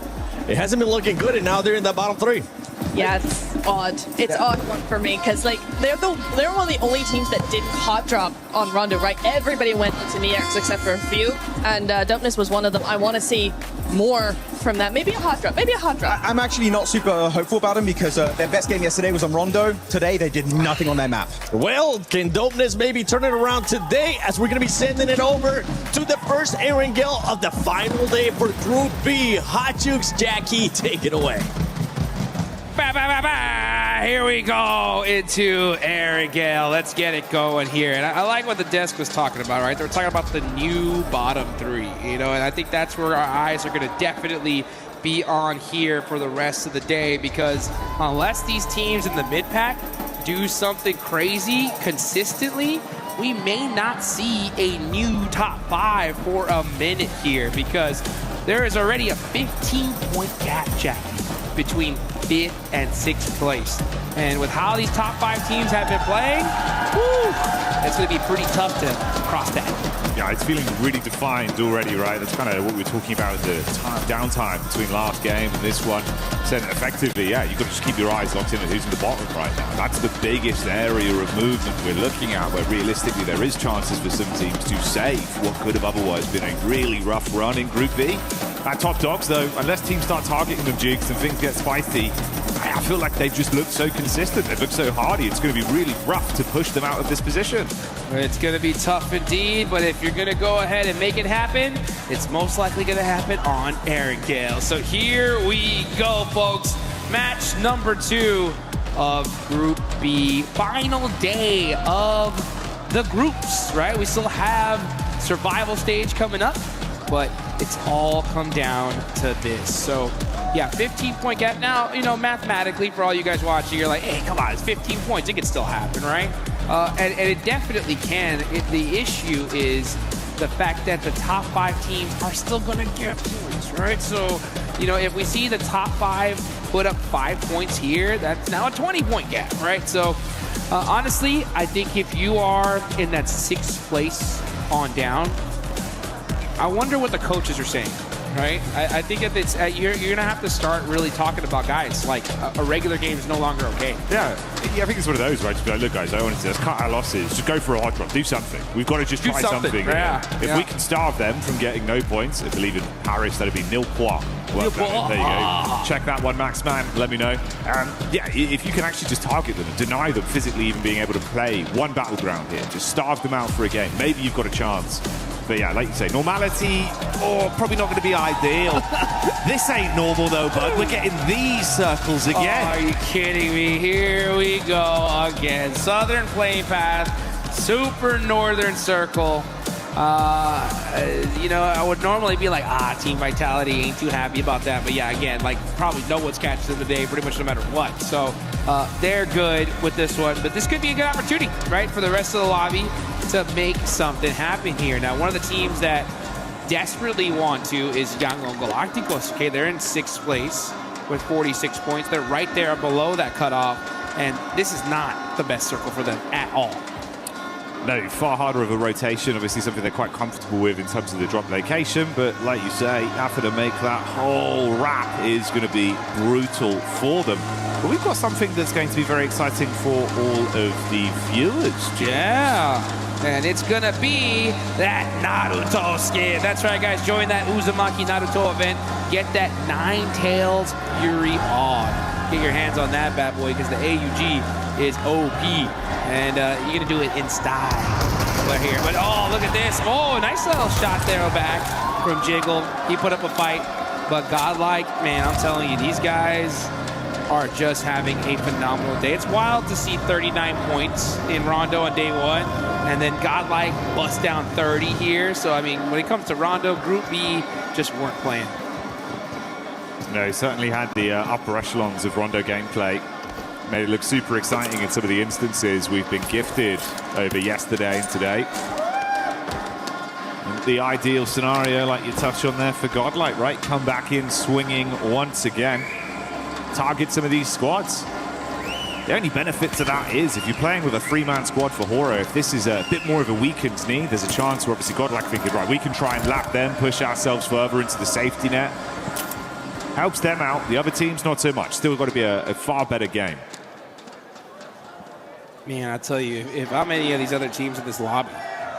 it hasn't been looking good, and now they're in that bottom 3. Yeah, it's odd. It's odd one for me because like they're one of the only teams that didn't hot drop on Rondo, right? Everybody went into Neax except for a few, and Dopeness was one of them. I want to see more from that. Maybe a hot drop. Maybe a hot drop. I'm actually not super hopeful about them because their best game yesterday was on Rondo. Today they did nothing on their map. Well, can Dopeness maybe turn it around today as we're going to be sending it over to the first Erangel of the final day for Group B. Hot Jukes, Jackie, take it away. Here we go into Erangel. Let's get it going here. And I like what the desk was talking about, right? They were talking about the new bottom 3, you know, and I think that's where our eyes are going to definitely be on here for the rest of the day, because unless these teams in the mid-pack do something crazy consistently, we may not see a new top 5 for a minute here, because there is already a 15-point gap, Jackie, between 5th and 6th place. And with how these top 5 teams have been playing, it's going to be pretty tough to cross that. Yeah, it's feeling really defined already, right? That's kind of what we were talking about, the downtime between last game and this one. So effectively, yeah, you've got to just keep your eyes locked in on who's in the bottom right now. That's the biggest area of movement we're looking at, where realistically there is chances for some teams to save what could have otherwise been a really rough run in Group B. Our top dogs, though, unless teams start targeting them, Jigs, and things get spicy, I feel like they've just looked so consistent. They've looked so hardy. It's going to be really rough to push them out of this position. It's going to be tough indeed, but if you're going to go ahead and make it happen, it's most likely going to happen on Erangel. So here we go, folks. Match number 2 of Group B. Final day of the groups, right? We still have survival stage coming up, but it's all come down to this. So yeah, 15-point gap. Now, you know, mathematically, for all you guys watching, you're like, hey, come on, it's 15 points. It can still happen, right? And it definitely can. The issue is the fact that the top 5 teams are still going to get points, right? So, you know, if we see the top 5 put up 5 points here, that's now a 20-point gap, right? So, honestly, I think if you are in that 6th place on down, I wonder what the coaches are saying, right? I think if it's you're gonna have to start really talking about guys like a regular game is no longer okay. Yeah, I think it's one of those, right? Just be like, look, guys, I want to let's cut our losses. Just go for a hot drop. Do something. We've got to just try something. Yeah. If we can starve them from getting no points, I believe in Paris that'd be nil points. Well, there you go. Check that one, Max Man. Let me know. Yeah, if you can actually just target them and deny them physically even being able to play one battleground here, just starve them out for a game. Maybe you've got a chance. But yeah, like you say, normality, probably not going to be ideal. This ain't normal though, bud. We're getting these circles again. Oh, are you kidding me? Here we go again. Southern Flame Path, Super Northern Circle. You know, I would normally be like, Team Vitality ain't too happy about that. But yeah, again, like probably no one's catches them today, pretty much no matter what. So they're good with this one. But this could be a good opportunity, right, for the rest of the lobby to make something happen here. Now, one of the teams that desperately want to is Yangon Galacticos. Okay, they're in 6th place with 46 points. They're right there below that cutoff. And this is not the best circle for them at all. No, far harder of a rotation. Obviously something they're quite comfortable with in terms of the drop location. But like you say, having to make that whole wrap is going to be brutal for them. But we've got something that's going to be very exciting for all of the viewers, Jim. Yeah. And it's going to be that Naruto skin. That's right, guys. Join that Uzumaki Naruto event. Get that Ninetales Yuri on. Get your hands on that bad boy because the AUG is OP. And you're going to do it in style. We're here. But, oh, look at this. Oh, nice little shot there back from Jiggle. He put up a fight. But Godlike, man, I'm telling you, these guys are just having a phenomenal day. It's wild to see 39 points in Rondo on day 1. And then Godlike bust down 30 here. So, I mean, when it comes to Rondo, Group B just weren't playing. No, he certainly had the upper echelons of Rondo gameplay. Made it look super exciting in some of the instances we've been gifted over yesterday and today. And the ideal scenario, like you touched on there, for Godlike, right? Come back in swinging once again. Target some of these squads. The only benefit to that is if you're playing with a 3-man squad for Horo, if this is a bit more of a weakened knee, there's a chance where obviously Godlike thinking, right, we can try and lap them, push ourselves further into the safety net. Helps them out. The other teams, not so much. Still got to be a far better game. Man, I tell you, if I'm any of these other teams in this lobby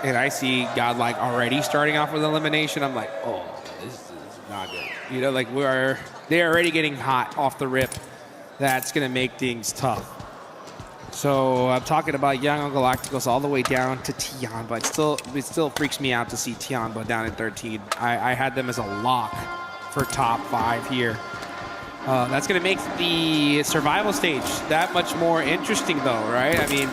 and I see Godlike already starting off with elimination, I'm like, oh, this is not good. You know, like they're already getting hot off the rip. That's going to make things tough. So I'm talking about Yangon Galacticos all the way down to Tianba. It still freaks me out to see Tianba down in 13. I had them as a lock for top 5 here. That's going to make the survival stage that much more interesting, though, right? I mean,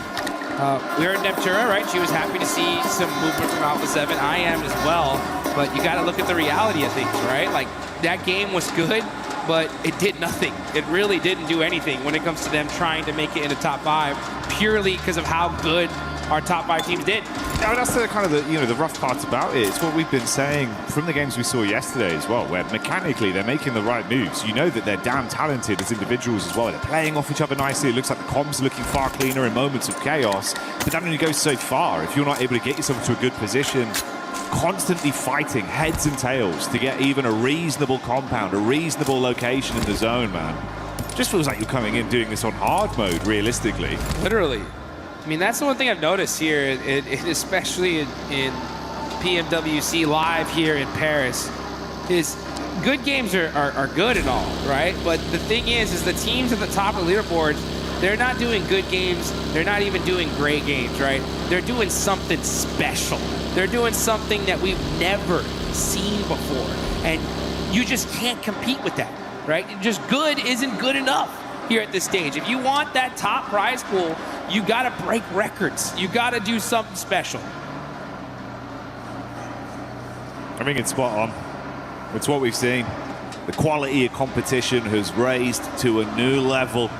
we heard Neptura, right? She was happy to see some movement from Alpha 7. I am as well, but you got to look at the reality of things, right? Like, that game was good, but it did nothing. It really didn't do anything when it comes to them trying to make it into top 5, purely because of how good our top 5 teams did. Yeah, that's the kind of the rough part about it. It's what we've been saying from the games we saw yesterday as well, where mechanically they're making the right moves. You know that they're damn talented as individuals as well. They're playing off each other nicely. It looks like the comms are looking far cleaner in moments of chaos, but that only goes so far. If you're not able to get yourself into a good position, constantly fighting heads and tails to get even a reasonable compound, a reasonable location in the zone, man. Just feels like you're coming in doing this on hard mode, realistically. Literally. I mean, that's the one thing I've noticed here, especially in PMWC Live here in Paris, is good games are good and all, right? But the thing is the teams at the top of the leaderboards, they're not doing good games. They're not even doing great games, right? They're doing something special. They're doing something that we've never seen before. And you just can't compete with that, right? Just good isn't good enough here at this stage. If you want that top prize pool, you got to break records. You got to do something special. I think it's spot on. It's what we've seen. The quality of competition has raised to a new level.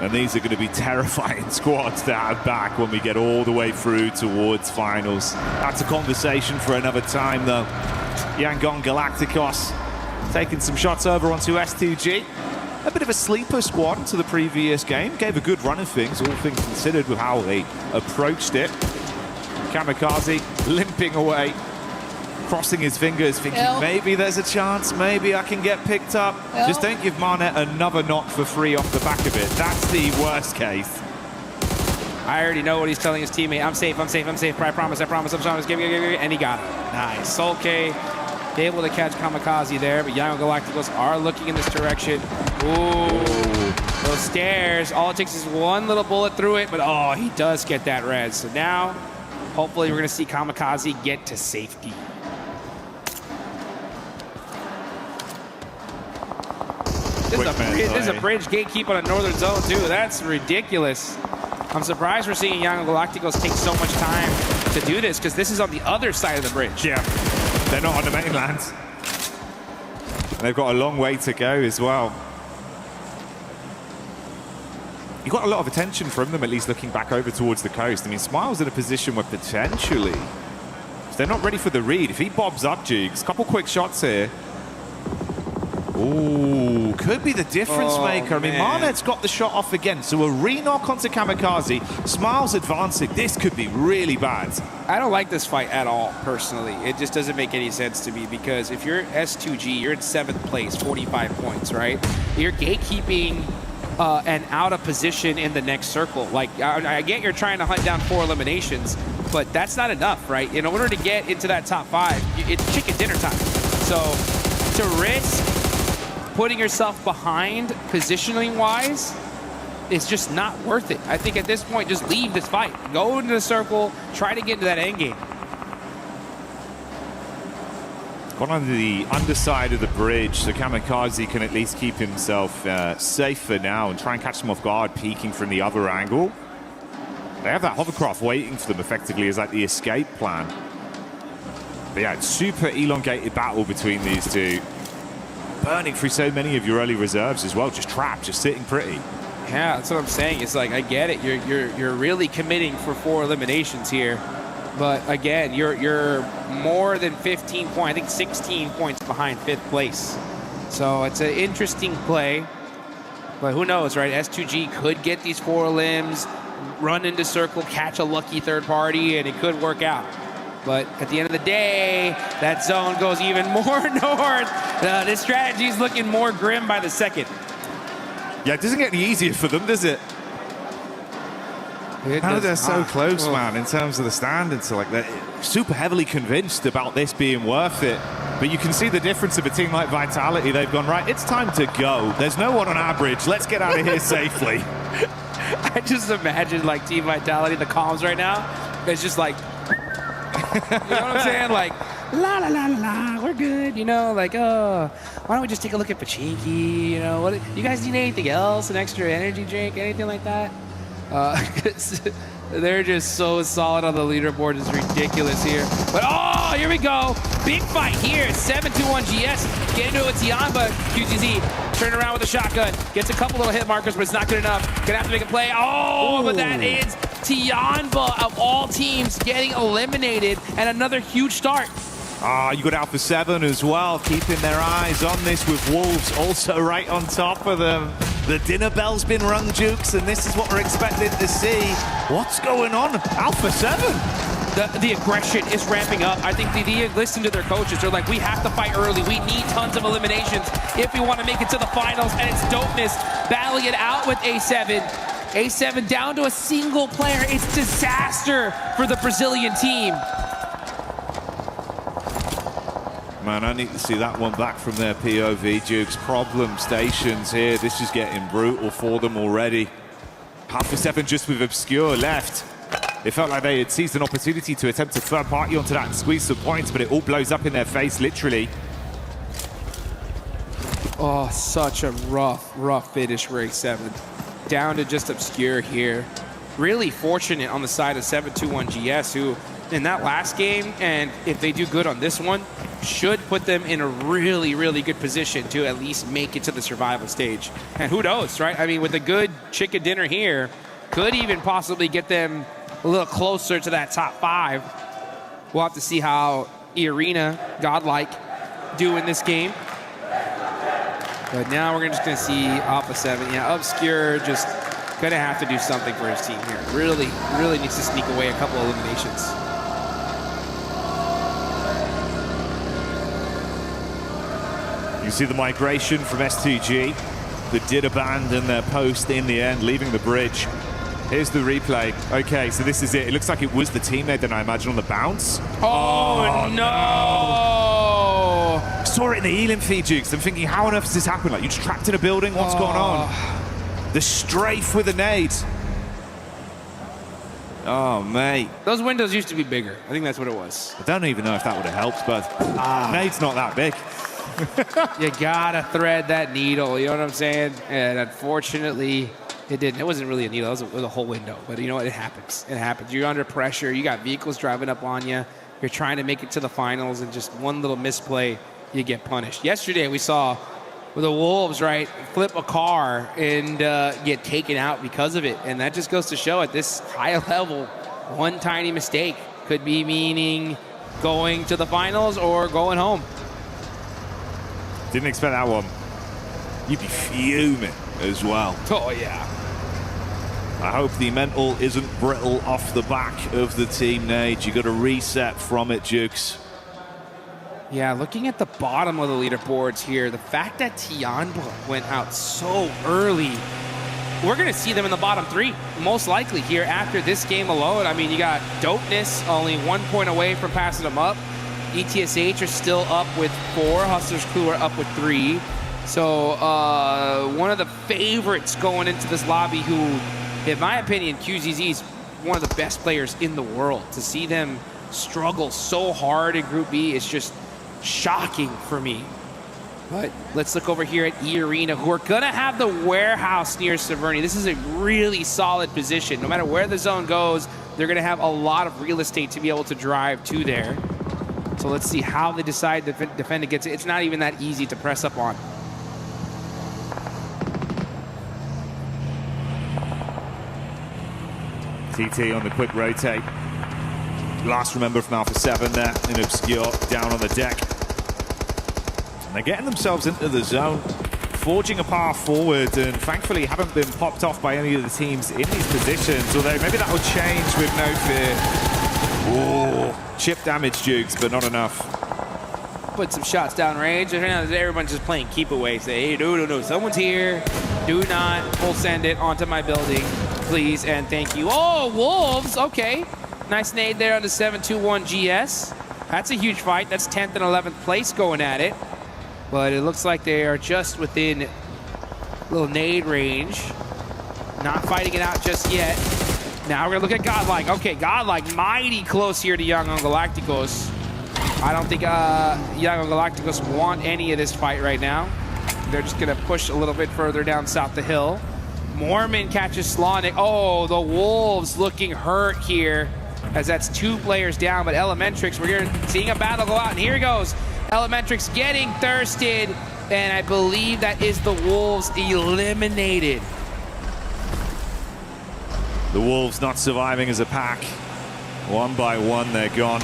And these are going to be terrifying squads to have back when we get all the way through towards finals. That's a conversation for another time, though. Yangon Galacticos taking some shots over onto S2G. A bit of a sleeper squad to the previous game. Gave a good run of things, all things considered, with how they approached it. Kamikaze limping away, crossing his fingers, thinking maybe there's a chance, maybe I can get picked up. Just don't give Marnet another knock for free off the back of it. That's the worst case. I already know what he's telling his teammate. I'm safe, I'm safe, I'm safe. I promise, I'm trying to give you, and he got it. Nice. Solke able to catch Kamikaze there, but Yangon Galacticos are looking in this direction. Ooh, those stairs. All it takes is one little bullet through it, but oh, he does get that res. So now, hopefully, we're going to see Kamikaze get to safety. This is a bridge gatekeep on a northern zone, too. That's ridiculous. I'm surprised we're seeing Yangon Galacticos take so much time to do this because this is on the other side of the bridge. Yeah, they're not on the mainland. And they've got a long way to go as well. You got a lot of attention from them, at least looking back over towards the coast. I mean, Smile's in a position where potentially, if they're not ready for the read, if he bobs up Jukes, couple quick shots here. Ooh, could be the difference maker. I mean, Marnet's got the shot off again, so a re-knock onto Kamikaze. Smile's advancing. This could be really bad. I don't like this fight at all, personally. It just doesn't make any sense to me because if you're S2G, you're in 7th place, 45 points, right? You're gatekeeping and out of position in the next circle. Like, I get you're trying to hunt down 4 eliminations, but that's not enough, right? In order to get into that top 5, it's chicken dinner time. So to risk putting yourself behind positioning-wise is just not worth it. I think at this point, just leave this fight. Go into the circle, try to get into that endgame. Gone on the underside of the bridge, so Kamikaze can at least keep himself safe for now and try and catch them off guard, peeking from the other angle. They have that hovercraft waiting for them effectively as like the escape plan. But yeah, it's super elongated battle between these two. Burning through so many of your early reserves as well, just trapped, just sitting pretty. Yeah, that's what I'm saying. It's like, I get it. You're really committing for 4 eliminations here. But again, you're more than 15 points, I think 16 points behind 5th place. So it's an interesting play. But who knows, right? S2G could get these 4 limbs, run into circle, catch a lucky third party, and it could work out. But at the end of the day, that zone goes even more north. This strategy is looking more grim by the second. Yeah, it doesn't get any easier for them, does it? They're so close, man, in terms of the standards. So like, they're super heavily convinced about this being worth it. But you can see the difference of a team like Vitality. They've gone, right, it's time to go. There's no one on our bridge. Let's get out of here safely. I just imagine, like, Team Vitality, the comms right now, it's just like, you know what I'm saying? Like, la la la la la, we're good. You know, like, why don't we just take a look at Pachinki? You know, what? You guys need anything else? An extra energy drink? Anything like that? They're just so solid on the leaderboard. It's ridiculous here. But oh, here we go. Big fight here. 7-2-1 GS. Get into it, Tianba. QGZ turn around with a shotgun. Gets a couple little hit markers, but it's not good enough. Gonna have to make a play. Oh, but that is Tianba of all teams getting eliminated, and another huge start. You got Alpha 7 as well, keeping their eyes on this with Wolves also right on top of them. The dinner bell's been rung, Jukes, and this is what we're expected to see. What's going on? Alpha 7? The aggression is ramping up. I think they listen to their coaches. They're like, we have to fight early. We need tons of eliminations if we want to make it to the finals, and it's Dopeness battling it out with A7. A7 down to a single player. It's disaster for the Brazilian team. Man, I need to see that one back from their POV, Jukes. Problem stations here. This is getting brutal for them already. Alpha 7 just with Obscure left. It felt like they had seized an opportunity to attempt a third party onto that and squeeze some points, but it all blows up in their face, literally. Oh, such a rough finish for A7. Down to just Obscure here. Really fortunate on the side of 7-2-1 GS, who in that last game, and if they do good on this one, should put them in a really, really good position to at least make it to the survival stage. And who knows, right? I mean, with a good chicken dinner here, could even possibly get them a little closer to that top 5. We'll have to see how Irina, Godlike, do in this game. But now we're just going to see Alpha 7. Yeah, Obscure just going to have to do something for his team here. Really, really needs to sneak away a couple of eliminations. You see the migration from S2G, that did abandon their post in the end, leaving the bridge. Here's the replay. Okay, so this is it. It looks like it was the teammate then, I imagine, on the bounce. Oh no! Saw it in the healing feed, Jukes. I'm thinking, how on earth does this happen? Like, you're just trapped in a building? What's going on? The strafe with a nade. Oh, mate. Those windows used to be bigger. I think that's what it was. I don't even know if that would have helped, but nade's not that big. You gotta thread that needle, you know what I'm saying? And unfortunately, It didn't. It wasn't really a needle. It was a whole window. But you know what? It happens. It happens. You're under pressure. You got vehicles driving up on you. You're trying to make it to the finals, and just one little misplay, you get punished. Yesterday, we saw the Wolves, right, flip a car and get taken out because of it. And that just goes to show at this high level, one tiny mistake could be meaning going to the finals or going home. Didn't expect that one. You'd be fuming as well. Oh, yeah. I hope the mental isn't brittle off the back of the team, Nate. You got to reset from it, Jukes. Yeah, looking at the bottom of the leaderboards here, the fact that Tianbo went out so early, we're going to see them in the bottom 3, most likely here after this game alone. I mean, you got Dopeness only 1 point away from passing them up. ETSH are still up with 4. Hustlers Crew are up with 3. So one of the favorites going into this lobby who, in my opinion, QZZ is one of the best players in the world. To see them struggle so hard in Group B is just shocking for me. But let's look over here at E-Arena, who are going to have the warehouse near Severny. This is a really solid position. No matter where the zone goes, they're going to have a lot of real estate to be able to drive to there. So let's see how they decide to defend against it. It's not even that easy to press up on. TT on the quick rotate. Last remember from Alpha 7 there in Obscure, down on the deck. And they're getting themselves into the zone, forging a path forward, and thankfully haven't been popped off by any of the teams in these positions, although maybe that will change with No Fear. Oh, chip damage, Jukes, but not enough. Put some shots downrange, and everyone's just playing keep away. Say, hey, no, someone's here. Do not full send it onto my building, please, and thank you. Oh, Wolves, okay. Nice nade there on the 721 GS. That's a huge fight. That's 10th and 11th place going at it. But it looks like they are just within little nade range. Not fighting it out just yet. Now we're going to look at Godlike. Okay, Godlike mighty close here to Young on Galacticos. I don't think Young on Galacticos want any of this fight right now. They're just going to push a little bit further down south the hill. Mormon catches Slonic. Oh, the Wolves looking hurt here, as that's 2 players down. But Elementrix, we're seeing a battle go out, and here he goes. Elementrix getting thirsted, and I believe that is the Wolves eliminated. The Wolves not surviving as a pack. 1 by 1, they're gone.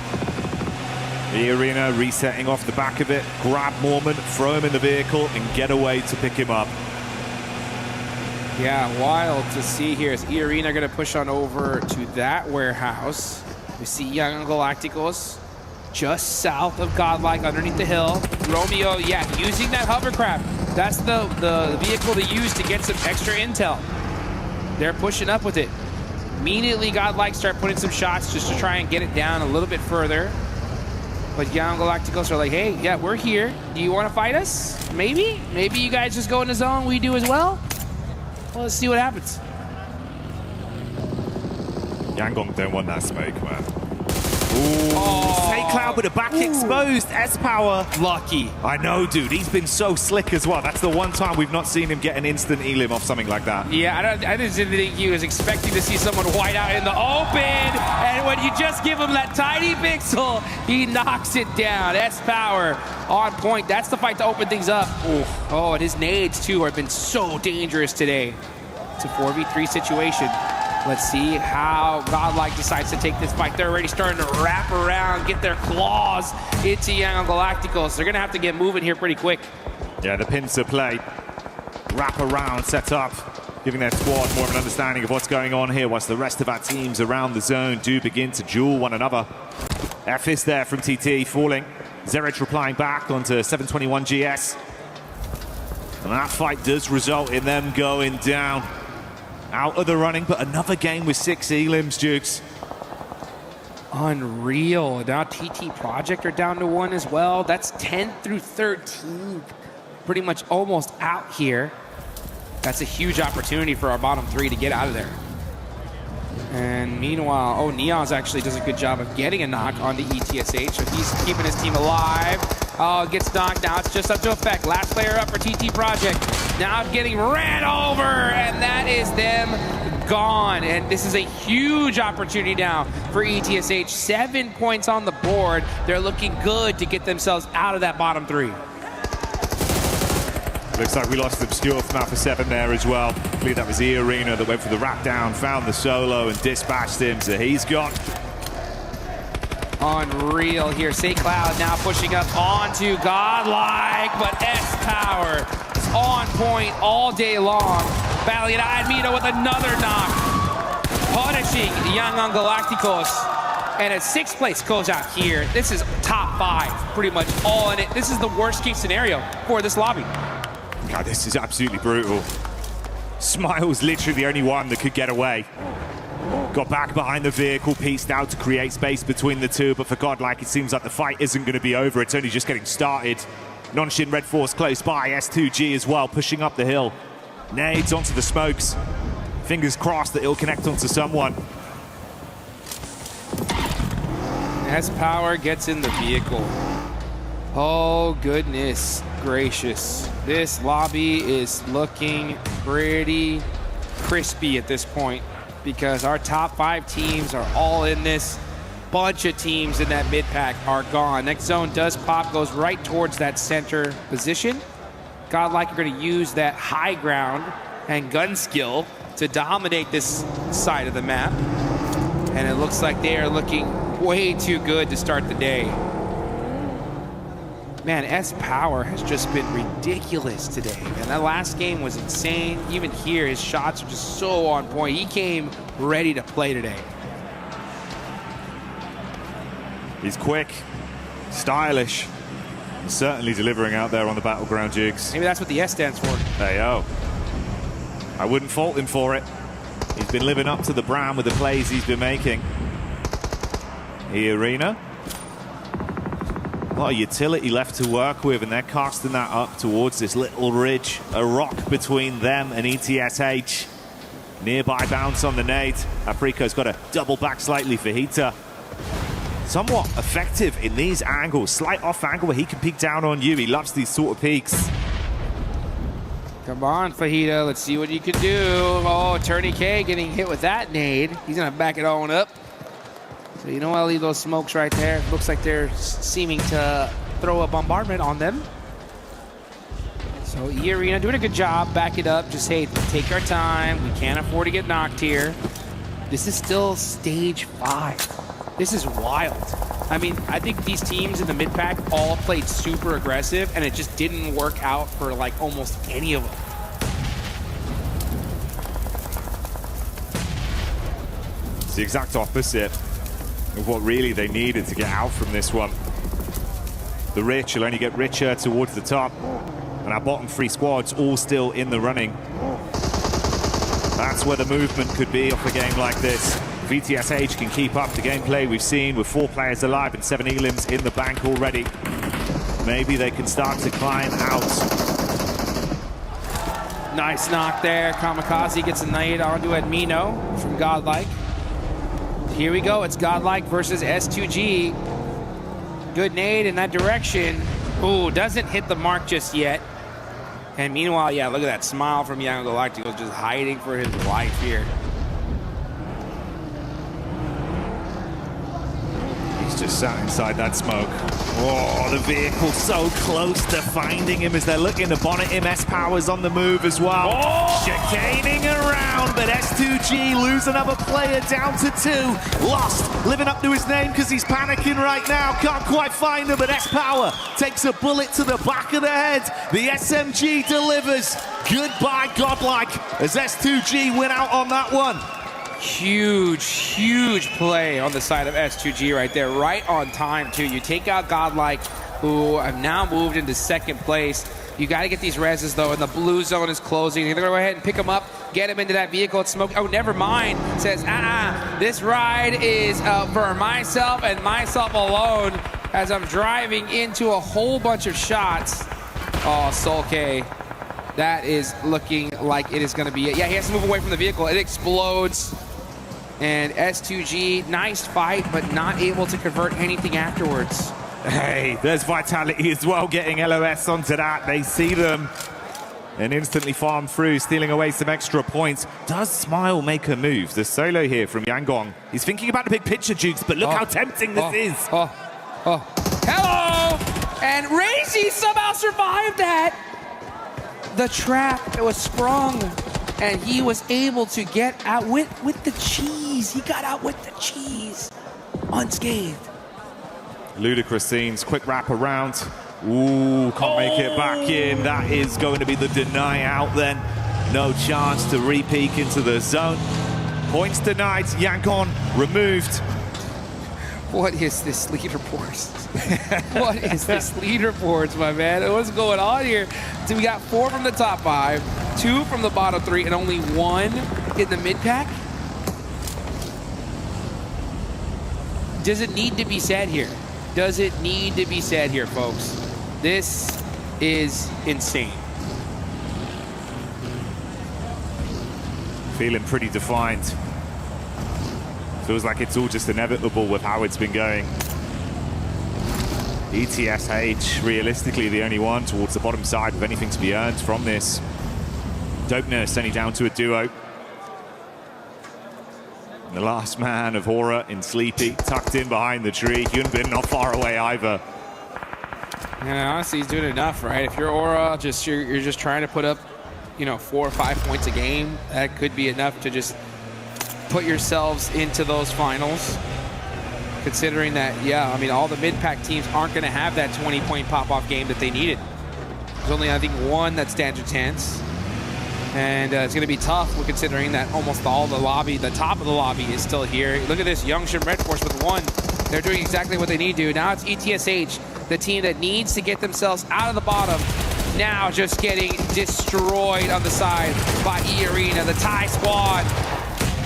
The Arena resetting off the back of it. Grab Mormon, throw him in the vehicle, and get away to pick him up. Yeah, wild to see here. Is E-Arena going to push on over to that warehouse? We see Young Galacticos just south of Godlike underneath the hill. Romeo, yeah, using that hovercraft. That's the vehicle to use to get some extra intel. They're pushing up with it. Immediately, Godlike start putting some shots just to try and get it down a little bit further. But Young Galacticos are like, hey, yeah, we're here. Do you want to fight us? Maybe? Maybe you guys just go in the zone, we do as well? Well, let's see what happens. Yangon don't want that smoke, man. Ooh, Say Cloud with the back exposed. S-Power. Lucky. I know, dude. He's been so slick as well. That's the one time we've not seen him get an instant elim off something like that. Yeah, I didn't think he was expecting to see someone white out in the open. And when you just give him that tiny pixel, he knocks it down. S-Power on point. That's the fight to open things up. Ooh. Oh, and his nades, too, have been so dangerous today. It's a 4v3 situation. Let's see how Godlike decides to take this fight. They're already starting to wrap around, get their claws into Young Galacticos. They're going to have to get moving here pretty quick. Yeah, the pincer play. Wrap around, set up, giving their squad more of an understanding of what's going on here, whilst the rest of our teams around the zone do begin to duel one another. F is there from TT, falling. Zerich replying back onto 721 GS. And that fight does result in them going down. Out of the running, but another game with 6 elims, Jukes. Unreal. Now TT Project are down to 1 as well. That's 10 through 13. Pretty much almost out here. That's a huge opportunity for our bottom 3 to get out of there. And meanwhile, oh, Neons actually does a good job of getting a knock on the ETSH. So he's keeping his team alive. Oh, it gets knocked now. It's just up to effect. Last player up for TT Project. Now getting ran over, and that is them gone. And this is a huge opportunity now for ETSH. 7 points on the board. They're looking good to get themselves out of that bottom 3. Looks like we lost Obscure from Alpha 7 there as well. I believe that was the Arena that went for the wrap down, found the solo and dispatched him, so he's gone. Unreal here. St. Cloud now pushing up onto Godlike, but S-Power is on point all day long. Battling Admino with another knock. Punishing Young on Galacticos. And a 6th place goes out here. This is top 5, pretty much all in it. This is the worst case scenario for this lobby. God, this is absolutely brutal. Smile's literally the only one that could get away. Got back behind the vehicle, pieced out to create space between the two, but for Godlike, it seems like the fight isn't going to be over. It's only just getting started. Nonshin Red Force close by, S2G as well, pushing up the hill. Nades onto the smokes. Fingers crossed that it'll connect onto someone. S-Power gets in the vehicle. Oh, goodness gracious. This lobby is looking pretty crispy at this point because our top 5 teams are all in this. Bunch of teams in that mid-pack are gone. Next zone does pop, goes right towards that center position. Godlike are going to use that high ground and gun skill to dominate this side of the map. And it looks like they are looking way too good to start the day. Man, S-Power has just been ridiculous today. And that last game was insane. Even here, his shots are just so on point. He came ready to play today. He's quick, stylish, and certainly delivering out there on the battleground jigs. Maybe that's what the S stands for. Hey, yo. I wouldn't fault him for it. He's been living up to the brand with the plays he's been making. The Arena. A lot of utility left to work with, and they're casting that up towards this little ridge. A rock between them and ETSH. Nearby bounce on the nade. Afriko's got to double back slightly for Hita. Somewhat effective in these angles. Slight off angle where he can peek down on you. He loves these sort of peaks. Come on, Fajita. Let's see what you can do. Oh, Turney K getting hit with that nade. He's going to back it on up. So you know what? I'll leave those smokes right there. Looks like they're seeming to throw a bombardment on them. So E-Arena doing a good job. Back it up. Just, hey, take our time. We can't afford to get knocked here. This is still stage 5. This is wild. I mean, I think these teams in the mid-pack all played super aggressive, and it just didn't work out for, like, almost any of them. It's the exact opposite of what really they needed to get out from this one. The rich will only get richer towards the top, and our bottom 3 squads all still in the running. That's where the movement could be off a game like this. If ETSH can keep up the gameplay we've seen with 4 players alive and 7 elims in the bank already, maybe they can start to climb out. Nice knock there. Kamikaze gets a nade onto Admino from Godlike. Here we go. It's Godlike versus S2G. Good nade in that direction. Ooh, doesn't hit the mark just yet. And meanwhile, yeah, look at that smile from Young Galacticos, just hiding for his life here. He's just sat inside that smoke. Oh, the vehicle so close to finding him as they're looking to bonnet him. S-Power's on the move as well. Oh! Chicaning around, but S2G lose another player down to 2. Lost, living up to his name because he's panicking right now. Can't quite find him, but S-Power takes a bullet to the back of the head. The SMG delivers. Goodbye, Godlike, as S2G win out on that one. Huge, huge play on the side of S2G right there. Right on time, too. You take out Godlike, who have now moved into 2nd place. You got to get these reses, though, and the blue zone is closing. They're going to go ahead and pick him up, get him into that vehicle. It's smoke. Oh, never mind. Says, this ride is for myself and myself alone as I'm driving into a whole bunch of shots. Oh, Soul-K. That is looking like it is going to be it. Yeah, he has to move away from the vehicle. It explodes. And S2G, nice fight, but not able to convert anything afterwards. Hey, there's Vitality as well, getting LOS onto that. They see them and instantly farm through, stealing away some extra points. Does Smile make a move? The solo here from Yangon. He's thinking about the big picture, Jukes, but look how tempting this is. Hello! And Razy somehow survived that. The trap was sprung, and he was able to get out with the cheese. He got out with the cheese, unscathed. Ludicrous scenes, quick wrap around. Ooh, can't make it back in. That is going to be the deny out then. No chance to re-peek into the zone. Points denied, Yangon removed. What is this leaderboard? What is this leaderboards, my man? What's going on here? So we got 4 from the top 5, 2 from the bottom 3, and only 1 in the mid pack. Does it need to be said here? Does it need to be said here, folks? This is insane. Feeling pretty defined. Feels like it's all just inevitable with how it's been going. ETSH, realistically, the only one towards the bottom side with anything to be earned from this. Dopeness only down to a duo. The last man of Horror in Sleepy, tucked in behind the tree. Hyunbin not far away either. Yeah, honestly, he's doing enough, right? If you're Aura, you're just trying to put up, 4 or 5 points a game, that could be enough to just put yourselves into those finals. Considering that, yeah, I mean, all the mid-pack teams aren't going to have that 20-point pop-off game that they needed. There's only, I think, 1 that stands a chance. And it's going to be tough, considering that almost all the lobby, the top of the lobby is still here. Look at this, Youngshin Red Force with 1. They're doing exactly what they need to do. Now it's ETSH, the team that needs to get themselves out of the bottom. Now just getting destroyed on the side by E-Arena, the Thai squad,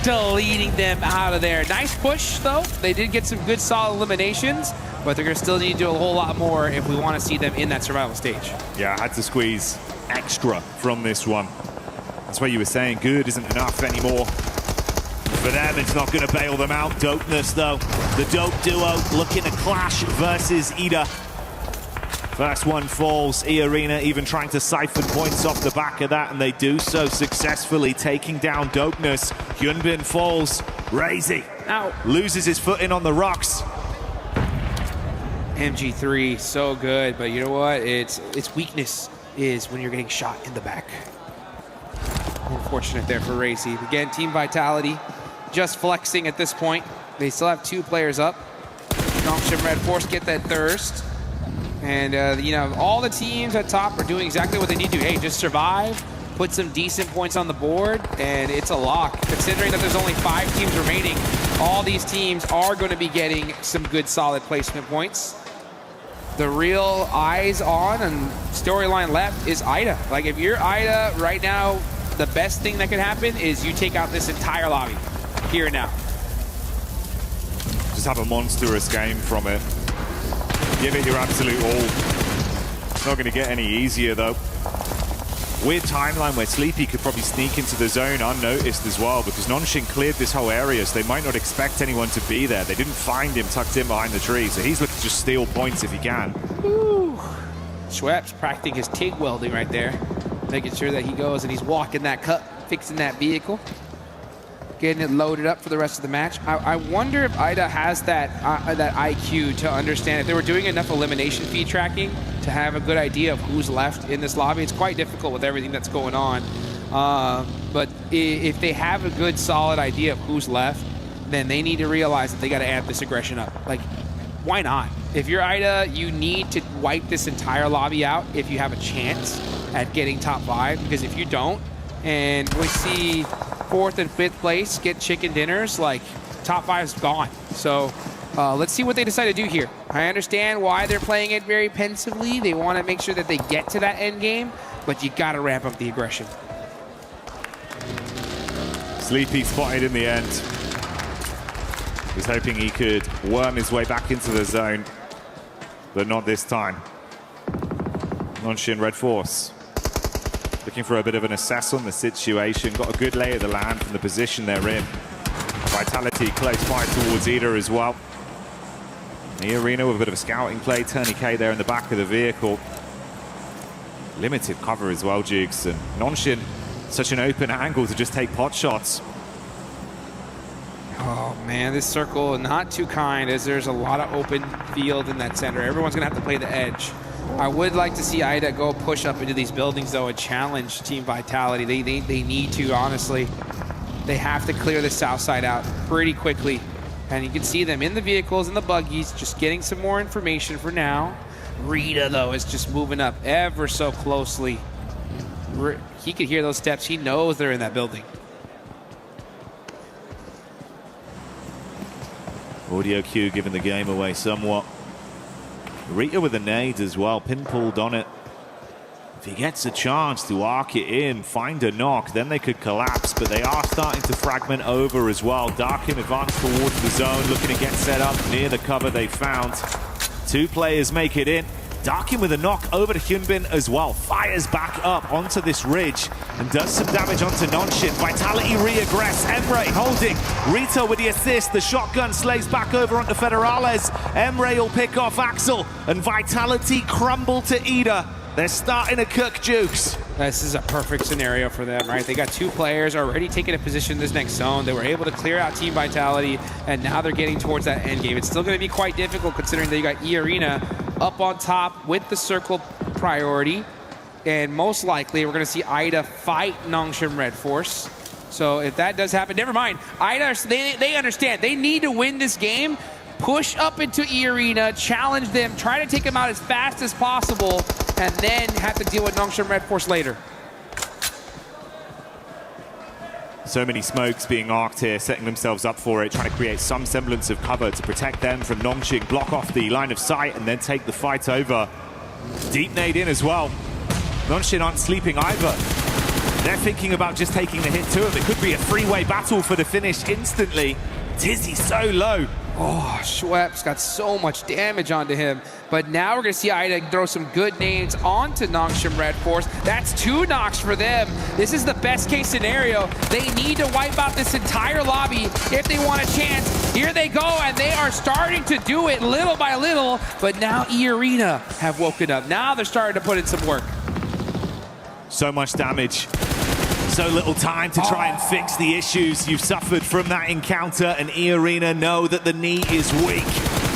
deleting them out of there. Nice push, though. They did get some good, solid eliminations, but they're going to still need to do a whole lot more if we want to see them in that survival stage. Yeah, I had to squeeze extra from this one. That's what you were saying. Good isn't enough anymore. For them, it's not going to bail them out. Dopeness, though. The Dope duo looking to clash versus Ida. First one falls. E-Arena even trying to siphon points off the back of that, and they do so successfully, taking down Dopeness. Hyunbin falls. Razy loses his footing on the rocks. MG3, so good, but you know what? Its weakness is when you're getting shot in the back. Unfortunate there for Racy. Again, Team Vitality just flexing at this point. They still have 2 players up. Youngshin Red Force get that thirst. And, all the teams at top are doing exactly what they need to. Hey, just survive, put some decent points on the board, and it's a lock. Considering that there's only 5 teams remaining, all these teams are going to be getting some good, solid placement points. The real eyes on and storyline left is Ida. Like, if you're Ida right now, the best thing that could happen is you take out this entire lobby here and now. Just have a monstrous game from it. Give it your absolute all. It's not going to get any easier, though. Weird timeline where Sleepy could probably sneak into the zone unnoticed as well, because Nonshin cleared this whole area, so they might not expect anyone to be there. They didn't find him tucked in behind the tree, so he's looking to just steal points if he can. Woo. Schweppes practicing his TIG welding right there, making sure that he goes and he's walking that cut, fixing that vehicle, getting it loaded up for the rest of the match. I wonder if Ida has that IQ to understand if they were doing enough elimination feed tracking to have a good idea of who's left in this lobby. It's quite difficult with everything that's going on. But if they have a good, solid idea of who's left, then they need to realize that they got to amp this aggression up. Like, why not? If you're Ida, you need to wipe this entire lobby out if you have a chance at getting top 5, because if you don't, and we see 4th and 5th place get chicken dinners, like, top 5's gone. So let's see what they decide to do here. I understand why they're playing it very pensively. They want to make sure that they get to that end game, but you got to ramp up the aggression. Sleepy spotted in the end. Was hoping he could worm his way back into the zone, but not this time. Nonshin Red Force looking for a bit of an assess on the situation. Got a good lay of the land from the position they're in. Vitality close by towards Ida as well. The arena with a bit of a scouting play. Tourniquet there in the back of the vehicle. Limited cover as well, Jukes. And Nonshin, such an open angle to just take pot shots. Oh man, this circle not too kind as there's a lot of open field in that center. Everyone's gonna have to play the edge. I would like to see Ida go push up into these buildings though and challenge Team Vitality. They need to, honestly. They have to clear the south side out pretty quickly. And you can see them in the vehicles, in the buggies, just getting some more information for now. Rita though is just moving up ever so closely. He could hear those steps. He knows they're in that building. Audio cue giving the game away somewhat. Rita with a nade as well, pinpooled on it. If he gets a chance to arc it in, find a knock, then they could collapse, but they are starting to fragment over as well. Darkin advanced towards the zone, looking to get set up near the cover they found. 2 players make it in. Darkin with a knock over to Hyunbin as well. Fires back up onto this ridge and does some damage onto Nonshin. Vitality re-aggress. Emre holding. Rito with the assist. The shotgun slays back over onto Federales. Emre will pick off Axel. And Vitality crumble to Ida. They're starting to cook, Jukes. This is a perfect scenario for them, right? They got 2 players already taking a position in this next zone. They were able to clear out Team Vitality, and now they're getting towards that end game. It's still going to be quite difficult considering that you got E-Arena up on top with the circle priority. And most likely, we're going to see Ida fight Nongshim Red Force. So if that does happen, never mind. Ida, they understand. They need to win this game. Push up into E-Arena, challenge them, try to take them out as fast as possible, and then have to deal with Nongshim Red Force later. So many smokes being arced here, setting themselves up for it, trying to create some semblance of cover to protect them from Nongshim, block off the line of sight, and then take the fight over. Deep nade in as well. Nongshim aren't sleeping either. They're thinking about just taking the hit to him. It could be a three-way battle for the finish instantly. Tizzy so low. Oh, Schweppes got so much damage onto him. But now we're going to see Ida throw some good nades onto Nongshim Red Force. That's 2 knocks for them. This is the best case scenario. They need to wipe out this entire lobby if they want a chance. Here they go, and they are starting to do it little by little. But now E-Arena have woken up. Now they're starting to put in some work. So much damage. So little time to try and fix the issues you've suffered from that encounter, and E-Arena know that the knee is weak.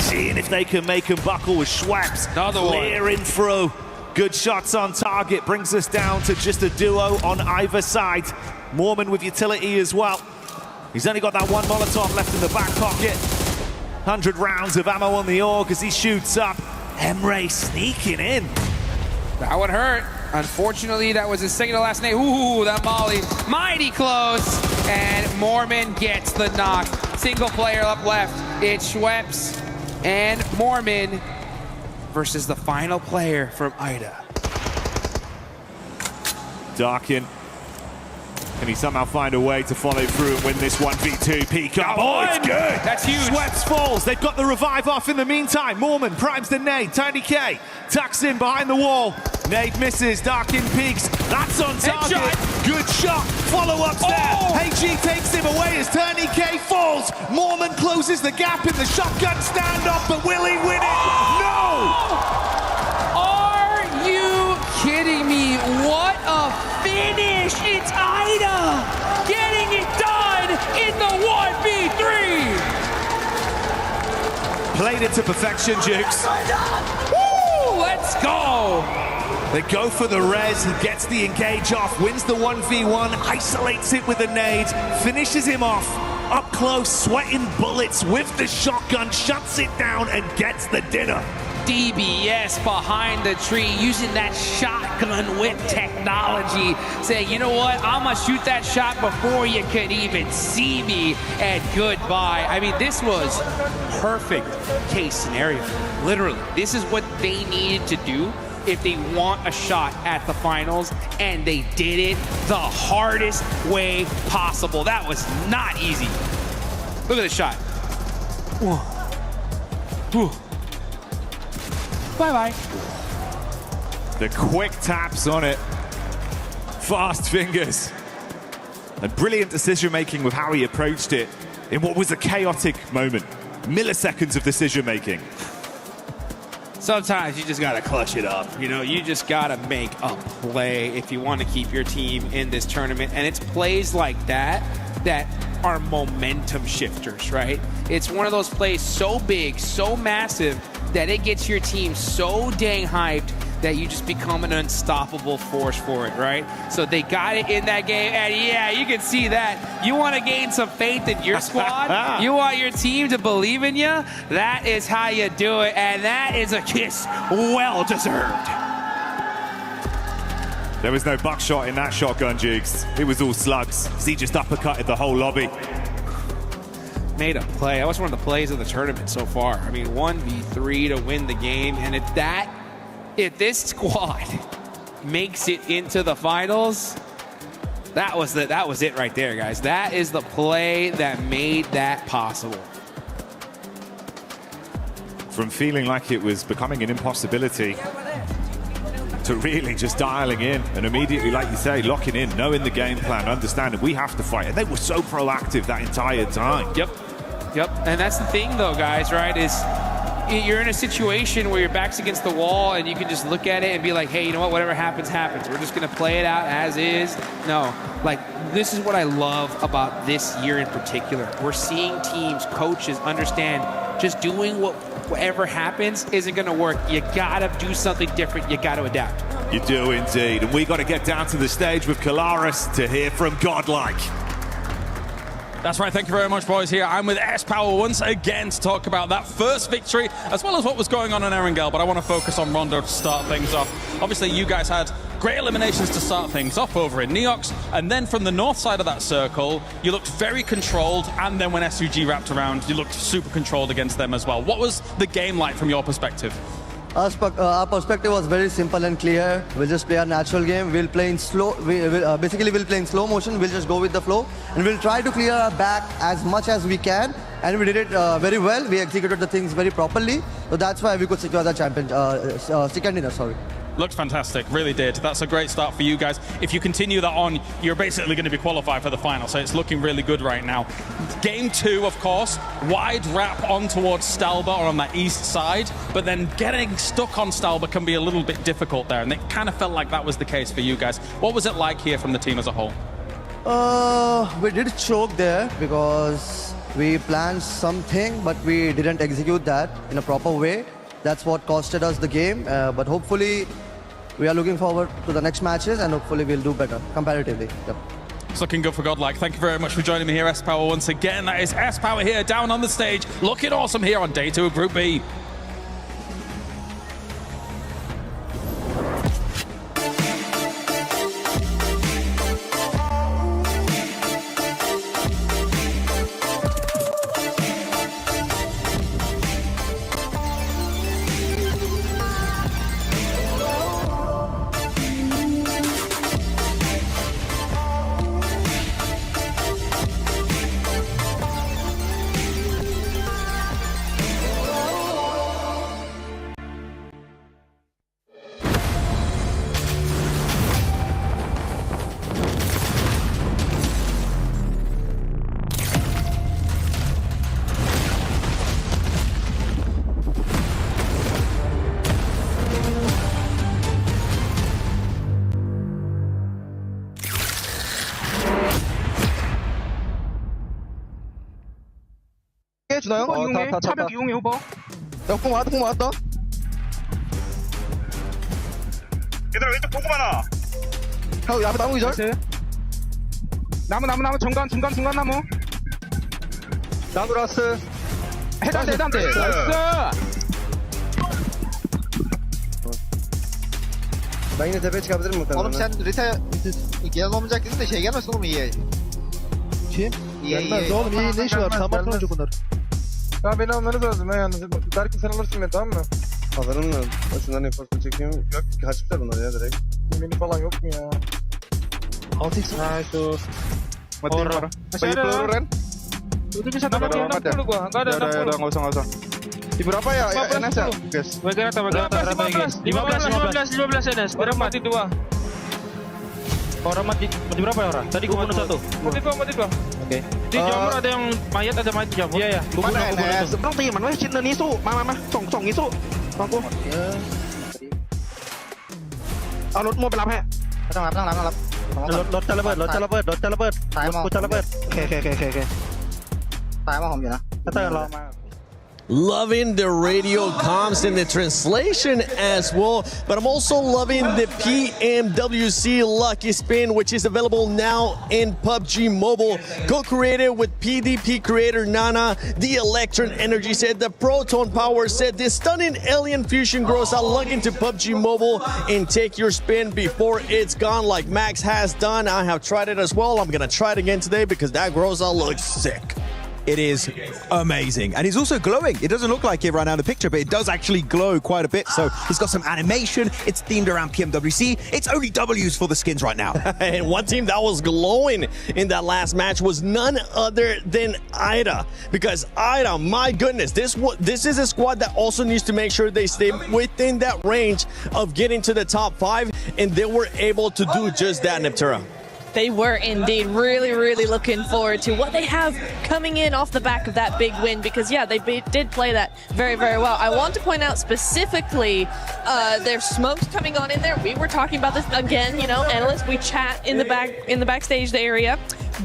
Seeing if they can make him buckle with Schweppes. Another one. Clearing through. Good shots on target. Brings us down to just a duo on either side. Mormon with utility as well. He's only got that 1 Molotov left in the back pocket. 100 rounds of ammo on the AUG as he shoots up. Emre sneaking in. That would hurt. Unfortunately, that was his second to last name. Ooh, that molly. Mighty close. And Mormon gets the knock. Single player up left. It's Schweppes and Mormon versus the final player from Ida. Darkin. Can he somehow find a way to follow through and win this 1v2? Peek up. Oh, it's good. That's huge. Schweppes falls. They've got the revive off in the meantime. Mormon primes the nade. Tourniquet tucks in behind the wall. Nade misses. Darkin peeks. That's on target. Headshot. Good shot. Follow-ups there. HG takes him away as Tourniquet falls. Mormon closes the gap in the shotgun standoff, but will he win it? No! Are you kidding me? What a finish! It's Ida getting it done in the 1v3. Played it to perfection, Jukes. Woo! Let's go. They go for the res, he gets the engage off, wins the 1v1, isolates it with a nade, finishes him off, up close, sweating bullets with the shotgun, shuts it down and gets the dinner. DBS behind the tree, using that shotgun whip technology, saying, you know what, I'm gonna shoot that shot before you can even see me, and goodbye. I mean, this was perfect case scenario, literally. This is what they needed to do if they want a shot at the finals, and they did it the hardest way possible. That was not easy. Look at the shot. Bye-bye. The quick taps on it. Fast fingers. And brilliant decision-making with how he approached it in what was a chaotic moment. Milliseconds of decision-making. sometimes you just got to clutch it up. You know, you just got to make a play if you want to keep your team in this tournament. And it's plays like that that are momentum shifters, right? It's one of those plays so big, so massive, that it gets your team so dang hyped that you just become an unstoppable force for it, right? So they got it in that game, and yeah, you can see that. You want to gain some faith in your squad? You want your team to believe in you? That is how you do it, and that is a kiss well-deserved. There was no buckshot in that shotgun, Jigs. It was all slugs. He just uppercutted the whole lobby. Made a play. That was one of the plays of the tournament so far. I mean, 1v3 to win the game, and if this squad makes it into the finals, that was it right there, guys. That is the play that made that possible. From feeling like it was becoming an impossibility to really just dialing in and immediately, like you say, locking in, knowing the game plan, understanding we have to fight. And they were so proactive that entire time. Yep. And that's the thing, though, guys, right, is you're in a situation where your back's against the wall and you can just look at it and be like, hey, you know what, whatever happens, happens. We're just going to play it out as is. No, like, this is what I love about this year in particular. We're seeing teams, coaches understand just doing whatever happens isn't going to work. You got to do something different. You got to adapt. You do indeed. And we got to get down to the stage with Kalaris to hear from Godlike. That's right, thank you very much, boys. Here I'm with S-Power once again to talk about that first victory, as well as what was going on in Erangel, but I want to focus on Rondo to start things off. Obviously, you guys had great eliminations to start things off over in Neox, and then from the north side of that circle, you looked very controlled, and then when SUG wrapped around, you looked super controlled against them as well. What was the game like from your perspective? Our perspective was very simple and clear. We'll just play our natural game. We'll play in slow. Basically, we'll play in slow motion. We'll just go with the flow, and we'll try to clear our back as much as we can. And we did it very well. We executed the things very properly. So that's why we could secure the champion. Second dinner, sorry. Looked fantastic, really did. That's a great start for you guys. If you continue that on, you're basically going to be qualified for the final, so it's looking really good right now. Game 2, of course, wide wrap on towards Stalba or on that east side, but then getting stuck on Stalba can be a little bit difficult there, and it kind of felt like that was the case for you guys. What was it like here from the team as a whole? We did choke there because we planned something, but we didn't execute that in a proper way. That's what costed us the game, but hopefully we are looking forward to the next matches, and hopefully we'll do better comparatively. Yep. It's looking good for Godlike. Thank you very much for joining me here, S-Power, once again. That is S-Power here, down on the stage, looking awesome here on Day 2 of Group B. 주나요? 이용해. 차벽 이용해, 오버. 야, 공 왔다. 얘들아, 왼쪽 보고 많아. 형, 앞에 나무 기절. 나무. 중간 나무. 나누라스. 해단대. 나이스. Ben yine tepeye çıkabilirim muhtemelen. Oğlum sen Rita gelen olmayacak dedin de gelmesin oğlum iyi. Kim? Gelmez oğlum iyi ne işi var? Samat olacak onlar. Ya beni almanız lazım ya yalnız. Berkin sen alırsın beni tamam mı? Alırım da. Şundan enforce'da çekeyim. Yok kaçmışlar bunlar ya direkt. Beni falan yok mu ya? 6x. Nah itu. Mati marah. Bagi peluru Ren. Itu bisa tambah 60 gua. Enggak ada 60. Udah enggak usah. Di berapa ya NS ya? Guys. Bagian rata. 15 NS. Berapa mati 2. Orang mati berapa ya orang? Tadi gua bunuh 1. Mati 2. Oke. Di jamur ada yang mayat, ada mayat di jamur. Iya. Gua bunuh 1. Sebelum teman weh cinta nisu. Ma. Song nisu. ฟังกูเอารถมั่วไปรับให้ต้องรับรถจะระเบิดตายมองกูจะระเบิดโอเคตายมองผมอยู่นะเตอร์รอมา Loving the radio comms and the translation as well, but I'm also loving the PMWC Lucky Spin, which is available now in PUBG Mobile. Co-created with PDP creator Nana, the Electron Energy set, the Proton Power set, the stunning Alien Fusion grows. I'll log into PUBG Mobile and take your spin before it's gone, like Max has done. I have tried it as well. I'm gonna try it again today because that Groza looks sick. It is amazing. And he's also glowing. It doesn't look like it right now in the picture, but it does actually glow quite a bit. So he's got some animation. It's themed around PMWC. It's only W's for the skins right now. And one team that was glowing in that last match was none other than IDA. Because IDA, my goodness, this is a squad that also needs to make sure they stay within that range of getting to the top 5. And they were able to do just that, Neptura. They were indeed really looking forward to what they have coming in off the back of that big win because, yeah, they did play that very well. I want to point out specifically their smokes coming on in there. We were talking about this again, you know, analysts, we chat in the backstage area.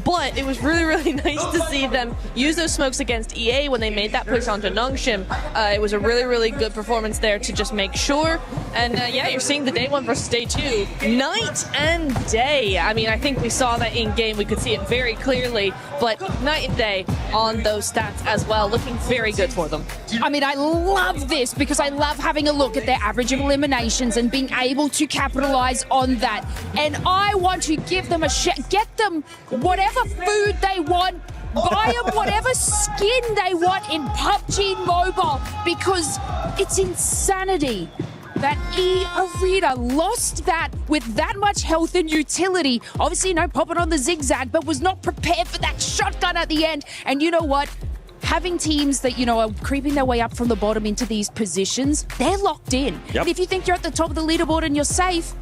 But it was really nice to see them use those smokes against EA when they made that push onto Nongshim. It was a really good performance there to just make sure. And yeah, you're seeing the day 1 versus day 2, night and day. I mean, I think we saw that in game. We could see it very clearly, but night and day on those stats as well, looking very good for them. I mean, I love this because I love having a look at their average of eliminations and being able to capitalize on that. And I want to give them a get them whatever food they want, buy them whatever skin they want in PUBG Mobile because it's insanity that E-Arena lost that with that much health and utility. Obviously, no popping on the zigzag, but was not prepared for that shotgun at the end. And you know what? Having teams that, you know, are creeping their way up from the bottom into these positions, they're locked in. Yep. And if you think you're at the top of the leaderboard and you're safe,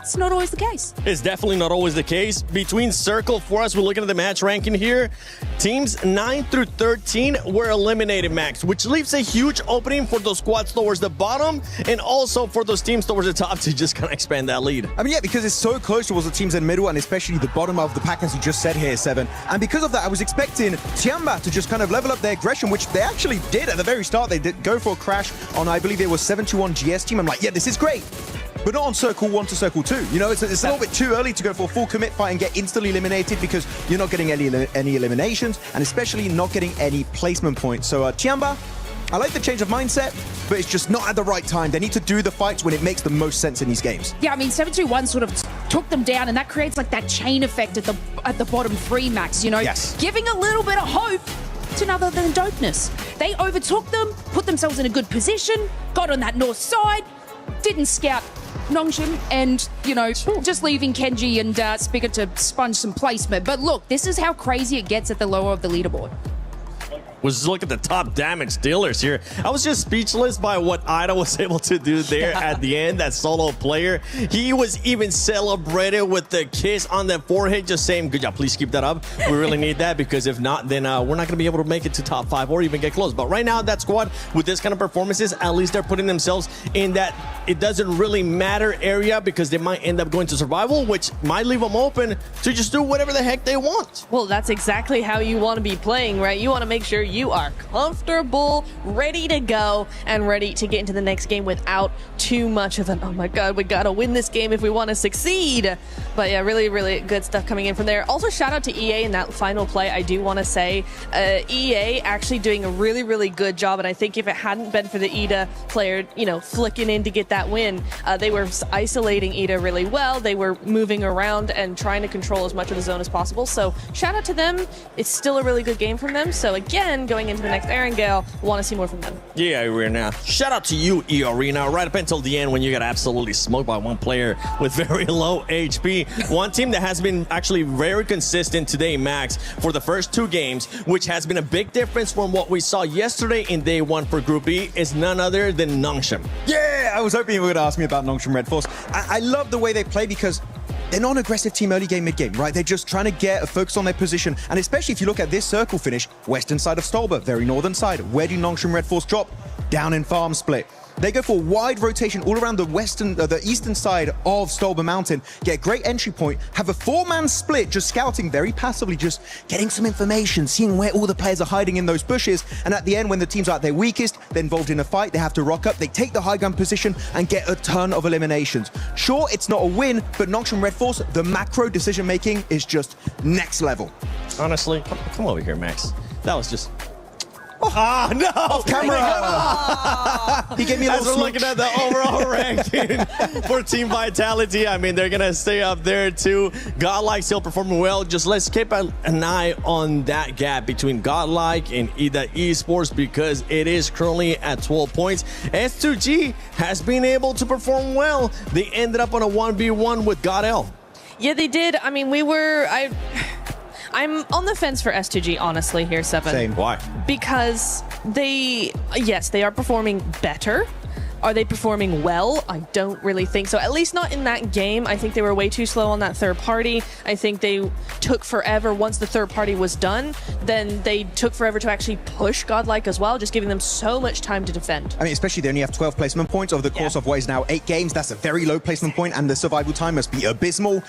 it's not always the case. It's definitely not always the case. Between Circle, for us, we're looking at the match ranking here. Teams 9 through 13 were eliminated, Max, which leaves a huge opening for those squads towards the bottom and also for those teams towards the top to just kind of expand that lead. I mean, yeah, because it's so close towards the teams in the middle and especially the bottom of the pack, as you just said here, Seven. And because of that, I was expecting Tiamba to just kind of level up their aggression, which they actually did at the very start. They did go for a crash on, I believe it was 7-1 GS team. I'm like, yeah, this is great. But not on Circle 1 to Circle 2. You know, it's a little bit too early to go for a full commit fight and get instantly eliminated because you're not getting any eliminations and especially not getting any placement points. So Tiamba, I like the change of mindset, but it's just not at the right time. They need to do the fights when it makes the most sense in these games. Yeah, I mean, 7-2-1 sort of took them down, and that creates like that chain effect at the bottom 3, Max, you know? Yes. Giving a little bit of hope to none other than dopeness. They overtook them, put themselves in a good position, got on that north side, didn't scout Nongshim, and, you know, just leaving Kenji and Spigot to sponge some placement. But look, this is how crazy it gets at the lower of the leaderboard. Was look at the top damage dealers here. I was just speechless by what IDA was able to do there at the end. That solo player, he was even celebrated with the kiss on the forehead, just saying, good job, please keep that up. We really need that because if not, then we're not going to be able to make it to top 5 or even get close. But right now, that squad with this kind of performances, at least they're putting themselves in that it doesn't really matter area because they might end up going to survival, which might leave them open to just do whatever the heck they want. Well, that's exactly how you want to be playing, right? You want to make sure you are comfortable, ready to go, and ready to get into the next game without too much of an, oh my god, we gotta win this game if we want to succeed. But yeah, really good stuff coming in from there. Also, shout out to EA in that final play. I do want to say EA actually doing a really good job, and I think if it hadn't been for the IDA player, you know, flicking in to get that win, they were isolating IDA really well. They were moving around and trying to control as much of the zone as possible. So shout out to them. It's still a really good game from them. So again, going into the next Erangel, want to see more from them. Yeah, Arena. Shout out to you, E-Arena, right up until the end when you got absolutely smoked by one player with very low HP. One team that has been actually very consistent today, Max, for the first 2 games, which has been a big difference from what we saw yesterday in day 1 for Group E, is none other than Nongshim. Yeah, I was hoping you were going to ask me about Nongshim Red Force. I love the way they play because they're not an aggressive team early game, mid game, right? They're just trying to get a focus on their position. And especially if you look at this circle finish, western side of Stolber, very northern side. Where do Nongshim Red Force drop? Down in farm split. They go for wide rotation all around the eastern side of Stolber Mountain, get a great entry point, have a 4-man split, just scouting very passively, just getting some information, seeing where all the players are hiding in those bushes. And at the end, when the teams are at their weakest, they're involved in a fight, they have to rock up, they take the high ground position and get a ton of eliminations. Sure, it's not a win, but Noxian Red Force, the macro decision making is just next level. Honestly, come over here, Max. That was just... Ah, no! Off camera! He gave me a little As we're looking at the overall ranking for Team Vitality, I mean, they're going to stay up there too. Godlike still performing well. Just let's keep an eye on that gap between Godlike and Ida Esports because it is currently at 12 points. S2G has been able to perform well. They ended up on a 1v1 with GodL. Yeah, they did. I mean, I'm on the fence for S2G, honestly, here, Seven. Same. Why? Because they are performing better. Are they performing well? I don't really think so. At least not in that game. I think they were way too slow on that third party. I think they took forever. Once the third party was done, then they took forever to actually push Godlike as well, just giving them so much time to defend. I mean, especially they only have 12 placement points over the course of what is now 8 games. That's a very low placement point, and the survival time must be abysmal.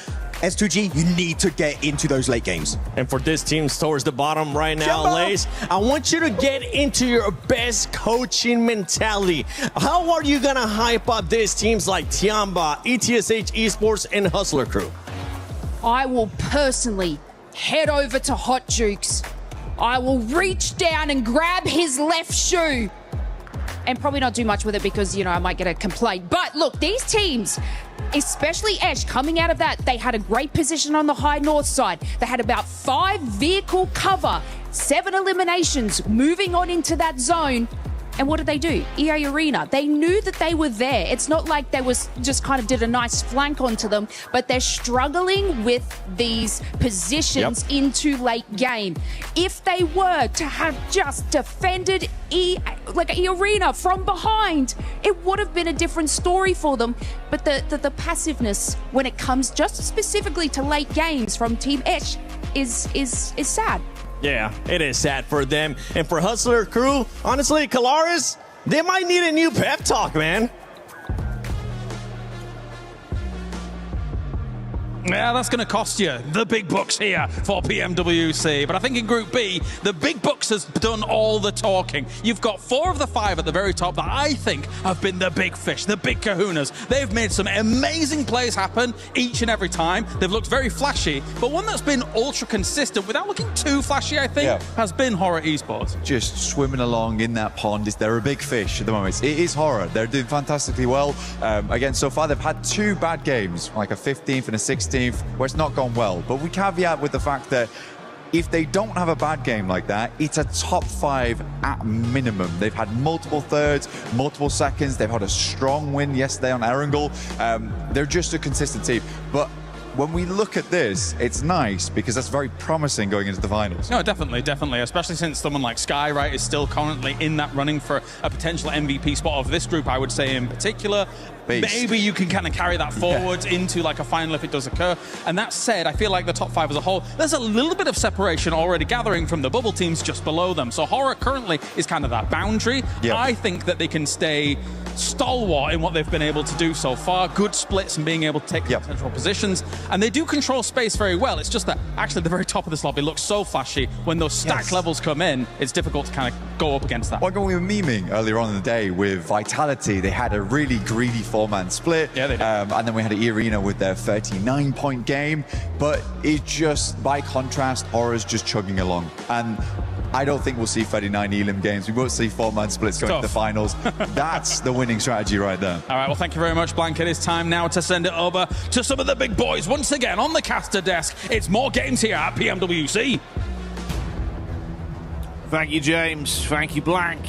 S2G, you need to get into those late games. And for this team towards the bottom right now, Lace, I want you to get into your best coaching mentality. How are you going to hype up these teams like Tiamba, ETSH Esports, and Hustler Crew? I will personally head over to Hot Jukes. I will reach down and grab his left shoe and probably not do much with it because, you know, I might get a complaint. But look, these teams, especially Esh, coming out of that, they had a great position on the high north side. They had about 5 vehicle cover, 7 eliminations, moving on into that zone. And what did they do? EA Arena. They knew that they were there. It's not like they was just kind of did a nice flank onto them, but they're struggling with these positions into late game. If they were to have just defended EA Arena from behind, it would have been a different story for them. But the passiveness when it comes just specifically to late games from Team Esh is sad. Yeah, it is sad for them. And for Hustler Crew, honestly, Kalaris, they might need a new pep talk, man. Yeah, that's going to cost you the big bucks here for PMWC. But I think in Group B, the big bucks has done all the talking. You've got 4 of the 5 at the very top that I think have been the big fish, the big kahunas. They've made some amazing plays happen each and every time. They've looked very flashy, but one that's been ultra consistent without looking too flashy, I think, has been Horror Esports. Just swimming along in that pond. They're a big fish at the moment. It is Horror. They're doing fantastically well. Again, so far they've had 2 bad games, like a 15th and a 16th. Where it's not gone well. But we caveat with the fact that if they don't have a bad game like that, it's a top 5 at minimum. They've had multiple thirds, multiple seconds. They've had a strong win yesterday on Erangel. They're just a consistent team. But when we look at this, it's nice because that's very promising going into the finals. No, definitely, definitely. Especially since someone like Sky, right, is still currently in that running for a potential MVP spot of this group, I would say in particular. Beast. Maybe you can kind of carry that forward into like a final if it does occur. And that said, I feel like the top 5 as a whole, there's a little bit of separation already gathering from the bubble teams just below them. So Horror currently is kind of that boundary. I think that they can stay stalwart in what they've been able to do so far. Good splits and being able to take central positions. And they do control space very well. It's just that actually the very top of this lobby looks so flashy. When those stack levels come in, it's difficult to kind of go up against that. Like when we were memeing earlier on in the day with Vitality, they had a really greedy 4-man split. Yeah, they did. And then we had Arena with their 39-point game. But it just, by contrast, Horror's just chugging along. And I don't think we'll see 39 Elim games. We won't see 4-man splits going to the finals. That's the winning strategy right there. All right, well, thank you very much, Blank. It is time now to send it over to some of the big boys. Once again, on the caster desk, it's more games here at PMWC. Thank you, James. Thank you, Blank.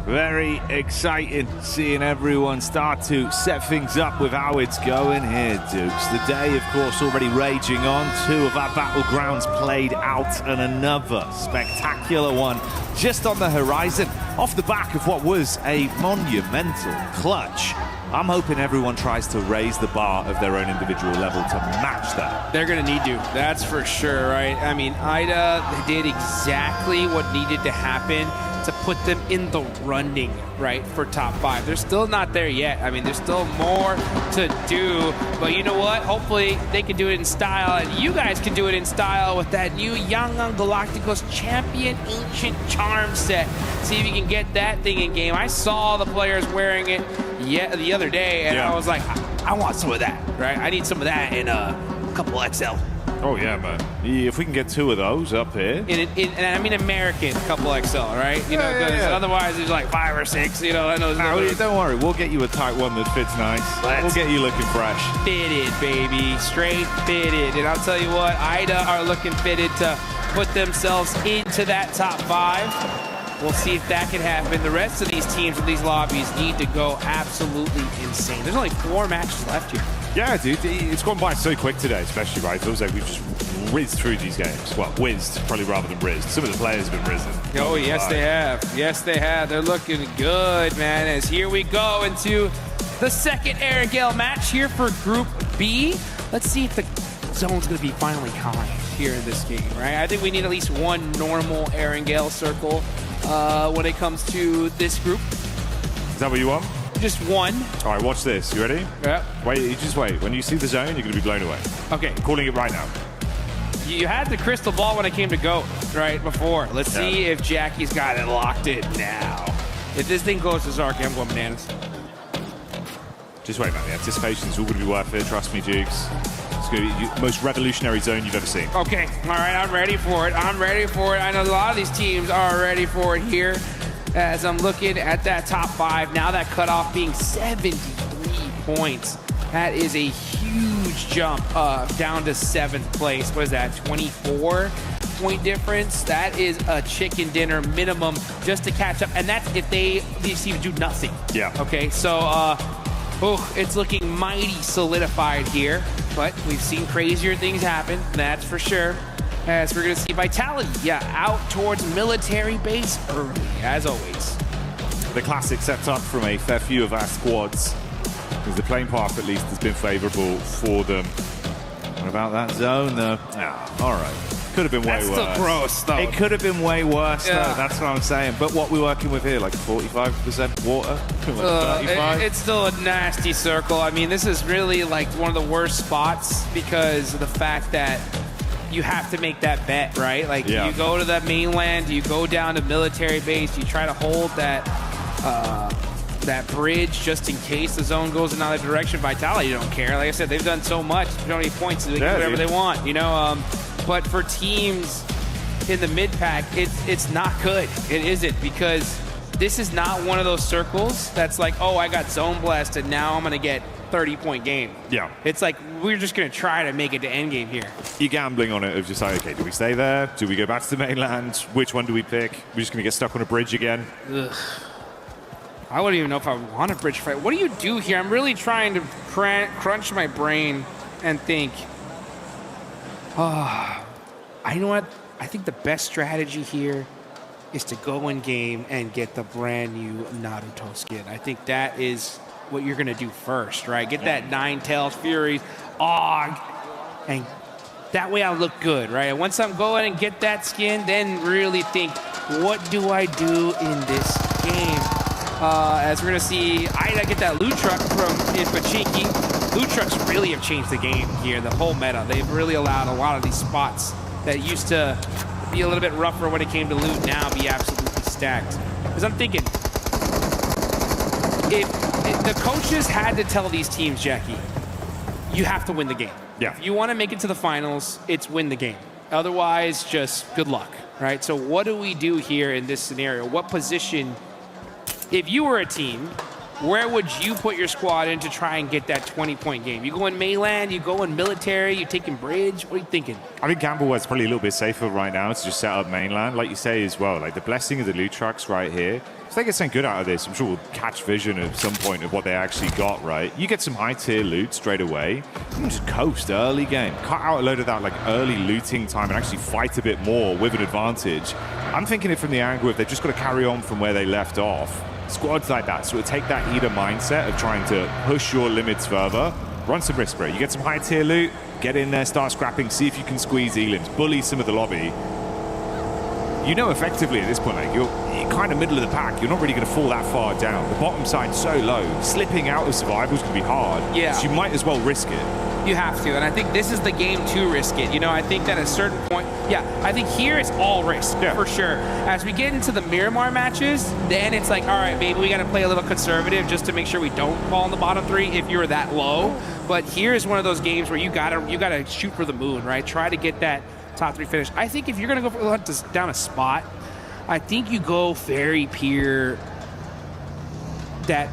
Very exciting seeing everyone start to set things up with how it's going here, Dukes. The day, of course, already raging on. 2 of our battlegrounds played out and another spectacular one just on the horizon off the back of what was a monumental clutch. I'm hoping everyone tries to raise the bar of their own individual level to match that. They're going to need to, that's for sure, right? I mean, Ida did exactly what needed to happen to put them in the running, right, for top 5. They're still not there yet. I mean, there's still more to do, but you know what? Hopefully they can do it in style, and you guys can do it in style with that new Yangon Galacticos Champion Ancient Charm set. See if you can get that thing in game. I saw the players wearing it the other day, and I was like, I want some of that, right? I need some of that in a couple XL. Oh yeah, man. If we can get 2 of those up here. And I mean American couple XL, right? You know, because otherwise there's like 5 or 6. You know, I know. Don't worry, we'll get you a tight one that fits nice. We'll get you looking fresh. Fitted, baby, straight fitted. And I'll tell you what, IDA are looking fitted to put themselves into that top 5. We'll see if that can happen. The rest of these teams in these lobbies need to go absolutely insane. There's only 4 matches left here. Yeah, dude, it's gone by so quick today, especially, right? It feels like we've just whizzed through these games. Well, whizzed, probably rather than rizzed. Some of the players have been risen. Oh, yes, they have. Yes, they have. They're looking good, man, as here we go into the second Aaron Gale match here for Group B. Let's see if the zone's going to be finally kind here in this game, right? I think we need at least one normal Aaron Gale circle when it comes to this group. Is that what you want? Just one. All right, watch this. You ready? Yeah. Wait, you just wait. When you see the zone, you're going to be blown away. Okay. I'm calling it right now. You had the crystal ball when it came to GOAT, right, before. Let's see if Jackie's got it locked in now. If this thing goes to Zarky, I'm going bananas. Just wait, man. The anticipation's all going to be worth it. Trust me, Jukes. It's going to be the most revolutionary zone you've ever seen. Okay. All right, I'm ready for it. I'm ready for it. I know a lot of these teams are ready for it here. As I'm looking at that top 5, now that cutoff being 73 points. That is a huge jump down to 7th place. What is that, 24-point difference? That is a chicken dinner minimum just to catch up. And that's if these teams do nothing. Yeah. Okay, so it's looking mighty solidified here. But we've seen crazier things happen, that's for sure. As we're going to see Vitality, out towards military base early, as always. The classic set up from a fair few of our squads, because the playing path at least has been favourable for them. What about that zone, though? All right. Could have been way worse. That's still gross, though. It could have been way worse, though. That's what I'm saying. But what we're working with here, like 45% water? Like 35? It's still a nasty circle. I mean, this is really like one of the worst spots because of the fact that you have to make that bet, right? Like, you go to the mainland, you go down to military base, you try to hold that that bridge just in case the zone goes in another direction. Vitality don't care. Like I said, they've done so much. They don't need points, so they can do whatever they want, you know? But for teams in the mid-pack, it's not good. It isn't, because this is not one of those circles that's like, oh, I got zone blessed, and now I'm going to get 30-point game. Yeah. It's like, we're just going to try to make it to endgame here. You're gambling on it of just like, okay, do we stay there? Do we go back to the mainland? Which one do we pick? We're just going to get stuck on a bridge again? Ugh. I wouldn't even know if I want a bridge fight. What do you do here? I'm really trying to crunch my brain and think, you know what? I think the best strategy here is to go in game and get the brand new Naruto skin. I think that is what you're going to do first, right? Get that Nine-Tails Fury, Og, and that way I'll look good, right? And once I'm going and get that skin, then really think, what do I do in this game? As we're going to see Ida get that loot truck from Pachinki. Loot trucks really have changed the game here, the whole meta. They've really allowed a lot of these spots that used to be a little bit rougher when it came to loot now be absolutely stacked. Because I'm thinking, if the coaches had to tell these teams, Jackie, you have to win the game. Yeah. If you want to make it to the finals, it's win the game. Otherwise, just good luck, right? So what do we do here in this scenario? What position, if you were a team, where would you put your squad in to try and get that 20-point game? You go in mainland, you go in military, you taking bridge? What are you thinking? I think Campbell's probably a little bit safer right now to just set up mainland. Like you say as well, like the blessing of the loot trucks right here. If they get something good out of this, I'm sure we'll catch vision at some point of what they actually got, right? You get some high-tier loot straight away. You can just coast early game. Cut out a load of that like early looting time and actually fight a bit more with an advantage. I'm thinking it from the angle if they've just got to carry on from where they left off. Squads like that, so take that Ida mindset of trying to push your limits further, run some risk for it. You get some high tier loot, get in there, start scrapping, see if you can squeeze Elim's, bully some of the lobby. you know effectively at this point, like you're kind of middle of the pack. You're not really going to fall that far down. The bottom side's so low. Slipping out of survival is going to be hard. Yeah. So you might as well risk it. You have to, and I think this is the game to risk it. You know, I think that at a certain point, I think here it's all risk, for sure. As we get into the Miramar matches, then it's like, all right, maybe we got to play a little conservative just to make sure we don't fall in the bottom 3 if you're that low. But here is one of those games where you gotta shoot for the moon, right? Try to get that top 3 finish. I think if you're gonna go down a spot, I think you go Ferry Pier, that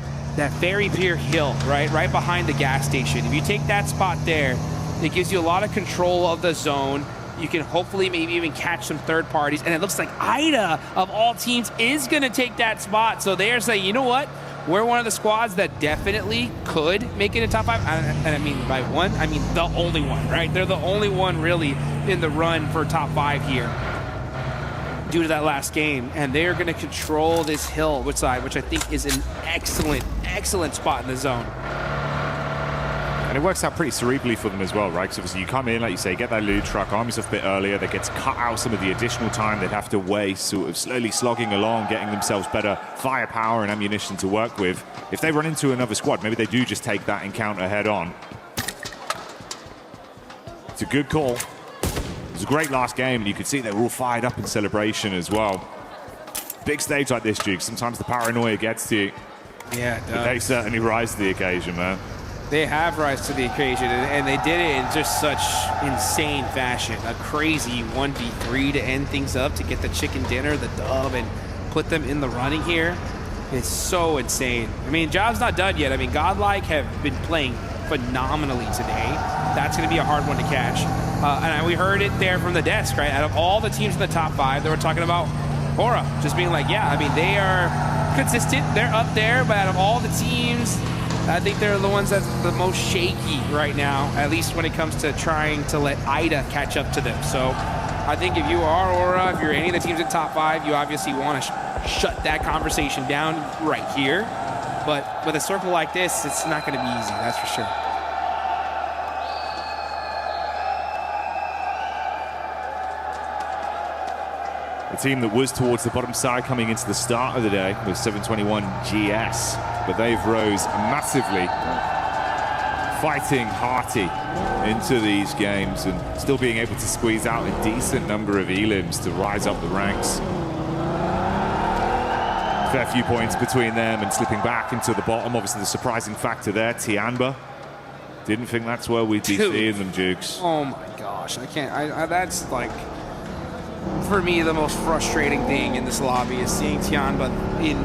Ferry Pier hill, right behind the gas station. If you take that spot there, it gives you a lot of control of the zone. You can hopefully maybe even catch some third parties. And it looks like IDA, of all teams, is going to take that spot. So they're saying, you know what? We're one of the squads that definitely could make it a top 5. And I mean by one, I mean the only one, right? They're the only one really in the run for top 5 here due to that last game, and they're going to control this hill which I think is an excellent spot in the zone. And it works out pretty cerebrally for them as well, right? Because obviously you come in, like you say, get that loot truck, arm yourself a bit earlier, that gets cut out some of the additional time they'd have to waste, sort of slowly slogging along, getting themselves better firepower and ammunition to work with. If they run into another squad, maybe they do just take that encounter head on. It's a good call. It was a great last game, and you could see they were all fired up in celebration as well. Big stage like this, Duke, sometimes the paranoia gets to you. Yeah, it does. But they certainly rise to the occasion, man. They have rise to the occasion, and they did it in just such insane fashion. A crazy 1v3 to end things up, to get the chicken dinner, the dub, and put them in the running here. It's so insane. I mean, job's not done yet. I mean, Godlike have been playing phenomenally today. That's going to be a hard one to catch. And we heard it there from the desk, right? Out of all the teams in the top 5, they were talking about Aura, just being like, yeah, I mean, they are consistent. They're up there, but out of all the teams, I think they're the ones that's the most shaky right now, at least when it comes to trying to let IDA catch up to them. So I think if you are Aura, if you're any of the teams in top 5, you obviously want to shut that conversation down right here. But with a circle like this, it's not going to be easy, that's for sure. A team that was towards the bottom side coming into the start of the day with 721 GS, but they've rose massively, fighting hearty into these games and still being able to squeeze out a decent number of elims to rise up the ranks. Fair few points between them and slipping back into the bottom. Obviously the surprising factor there, Tianba. Didn't think that's where we'd be seeing them, Jukes. Oh my gosh, I can't, that's like, for me, the most frustrating thing in this lobby is seeing Tianba in,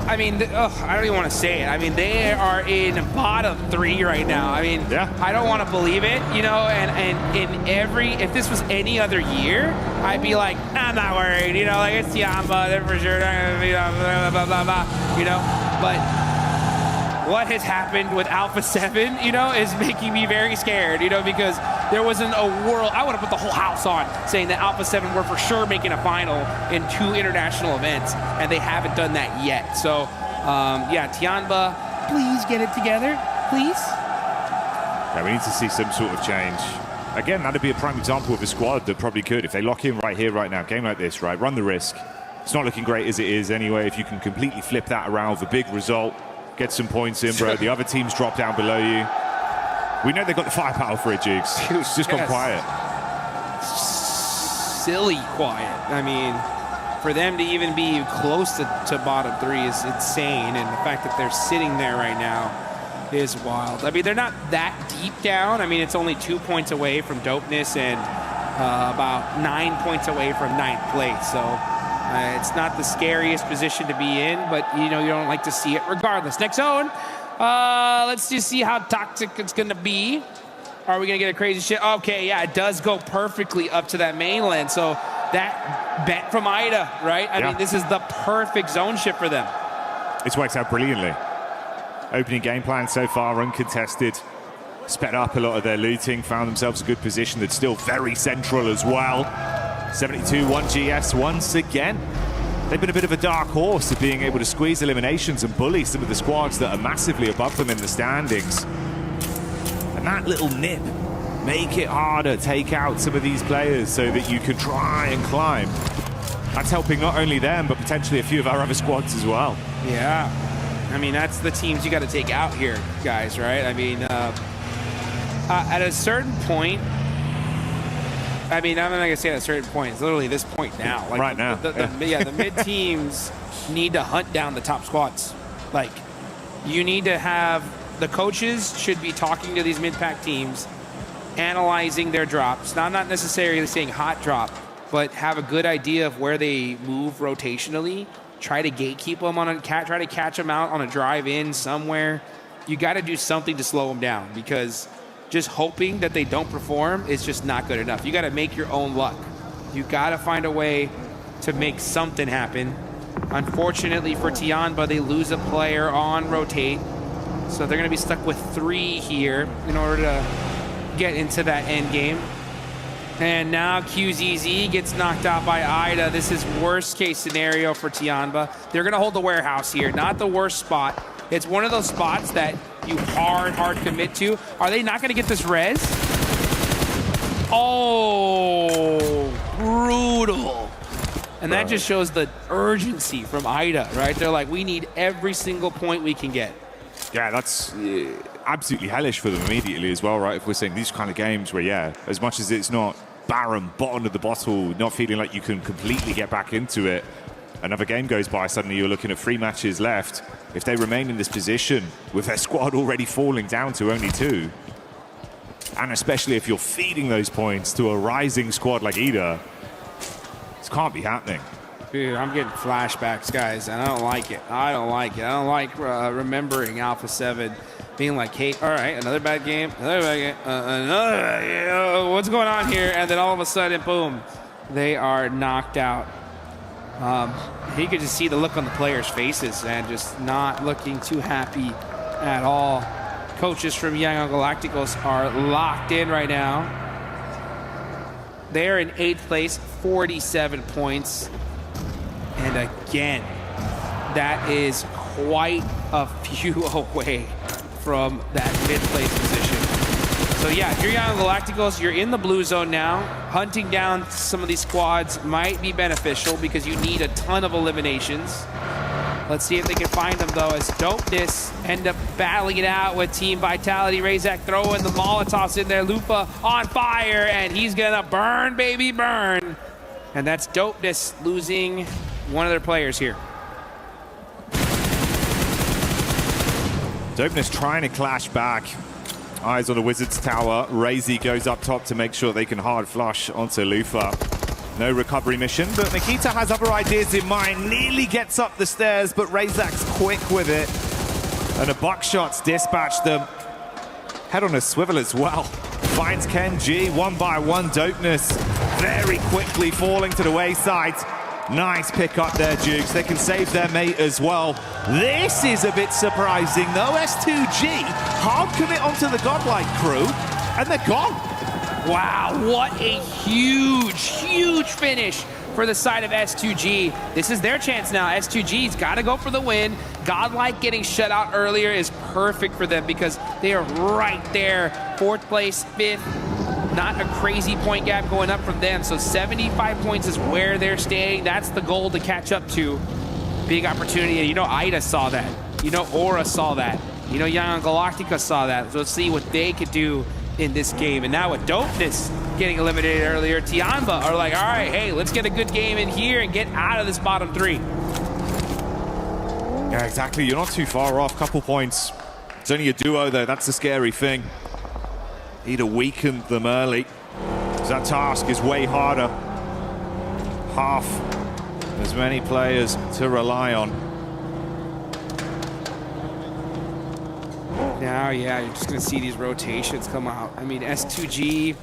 I mean, I don't even want to say it. I mean, they are in bottom 3 right now. I mean, I don't want to believe it, you know, and in every, if this was any other year, I'd be like, nah, I'm not worried, you know, like, it's Tianba, they're for sure not going to be, blah, blah, blah, blah, you know, but what has happened with Alpha 7, you know, is making me very scared, you know, because there wasn't a world, I would have put the whole house on saying that Alpha 7 were for sure making a final in 2 international events, and they haven't done that yet. So, yeah, Tianba, please get it together, please. Yeah, we need to see some sort of change. Again, that'd be a prime example of a squad that probably could. If they lock in right here, right now, game like this, right, run the risk. It's not looking great as it is anyway. If you can completely flip that around with a big result, get some points in, bro. The other teams drop down below you. We know they've got the firepower for it, Jukes. It's just gone quiet. Silly quiet. I mean, for them to even be close to bottom 3 is insane, and the fact that they're sitting there right now is wild. I mean, they're not that deep down. I mean, it's only 2 points away from dopeness and about 9 points away from 9th place. So it's not the scariest position to be in, but you know, you don't like to see it regardless. Next zone, let's just see how toxic it's gonna be. Are we gonna get a crazy shit? Okay, yeah, it does go perfectly up to that mainland. So that bet from IDA, right? I mean, this is the perfect zone shift for them. It's worked out brilliantly. Opening game plan so far uncontested. Sped up a lot of their looting, found themselves a good position that's still very central as well. 72-1 GS once again. They've been a bit of a dark horse of being able to squeeze eliminations and bully some of the squads that are massively above them in the standings. And that little nip Make it harder, take out some of these players so that you can try and climb. That's helping not only them, but potentially a few of our other squads as well. Yeah. I mean, that's the teams you got to take out here, guys, right? I mean, at a certain point, I mean, I'm not going to say at a certain point. It's literally this point now. Like, right now. The mid teams need to hunt down the top squads. Like, you need to have the coaches should be talking to these mid-pack teams, analyzing their drops. Now, I'm not necessarily saying hot drop, but have a good idea of where they move rotationally. Try to gatekeep them on a try to catch them out on a drive in somewhere. You got to do something to slow them down, because just hoping that they don't perform is just not good enough. You got to make your own luck. You got to find a way to make something happen. Unfortunately for Tianba, they lose a player on rotate, so they're going to be stuck with 3 here in order to get into that end game. And now QZZ gets knocked out by Ida. This is worst case scenario for Tianba. They're going to hold the warehouse here. Not the worst spot. It's one of those spots that you hard commit to. Are they not going to get this res? Oh, brutal. And that just shows the urgency from Ida, right? They're like, we need every single point we can get. Yeah, that's absolutely hellish for them immediately as well, right? If we're saying these kind of games where, yeah, as much as it's not barren, bottom of the bottle, not feeling like you can completely get back into it, another game goes by, suddenly you're looking at 3 matches left. If they remain in this position with their squad already falling down to only 2, and especially if you're feeding those points to a rising squad like Ida, this can't be happening. Dude, I'm getting flashbacks, guys, and I don't like it. I don't like it. I don't like remembering Alpha 7 being like, hey, all right, another bad game, another bad game, another bad game. What's going on here? And then all of a sudden, boom, they are knocked out. You could just see the look on the players' faces and just not looking too happy at all. Coaches from Young Galacticos are locked in right now. They're in 8th place, 47 points. And again, that is quite a few away from that mid-place position. So yeah, if you're Young Galacticos, you're in the blue zone now. Hunting down some of these squads might be beneficial because you need a ton of eliminations. Let's see if they can find them, though, as Dopeness end up battling it out with Team Vitality. Razak throwing the Molotovs in there. Lupa on fire, and he's gonna burn, baby, burn. And that's Dopeness losing one of their players here. Dopeness trying to clash back. Eyes on the Wizard's Tower. Razy goes up top to make sure they can hard flush onto Lufa. No recovery mission, but Nikita has other ideas in mind. Nearly gets up the stairs, but Razak's quick with it. And a buckshot's dispatched them. Head on a swivel as well. Finds Ken G, 1 by 1. Dopeness very quickly falling to the wayside. Nice pick up there, Jukes. They can save their mate as well. This is a bit surprising, though. S2G hard commit onto the Godlike crew, and they're gone. Wow, what a huge finish for the side of S2G. This is their chance now. S2G's got to go for the win. Godlike getting shut out earlier is perfect for them because they are right there. 4th place, 5th. Not a crazy point gap going up from them. So 75 points is where they're staying. That's the goal to catch up to. Big opportunity. You know, Ida saw that. You know, Aura saw that. You know, Young Galactica saw that. So let's see what they could do in this game. And now with Dopeness getting eliminated earlier, Tianba are like, all right, hey, let's get a good game in here and get out of this bottom 3. Yeah, exactly. You're not too far off. Couple points. It's only a duo, though. That's the scary thing. Need to weaken them early. That task is way harder. Half as many players to rely on. Now, yeah, you're just going to see these rotations come out. I mean, S2G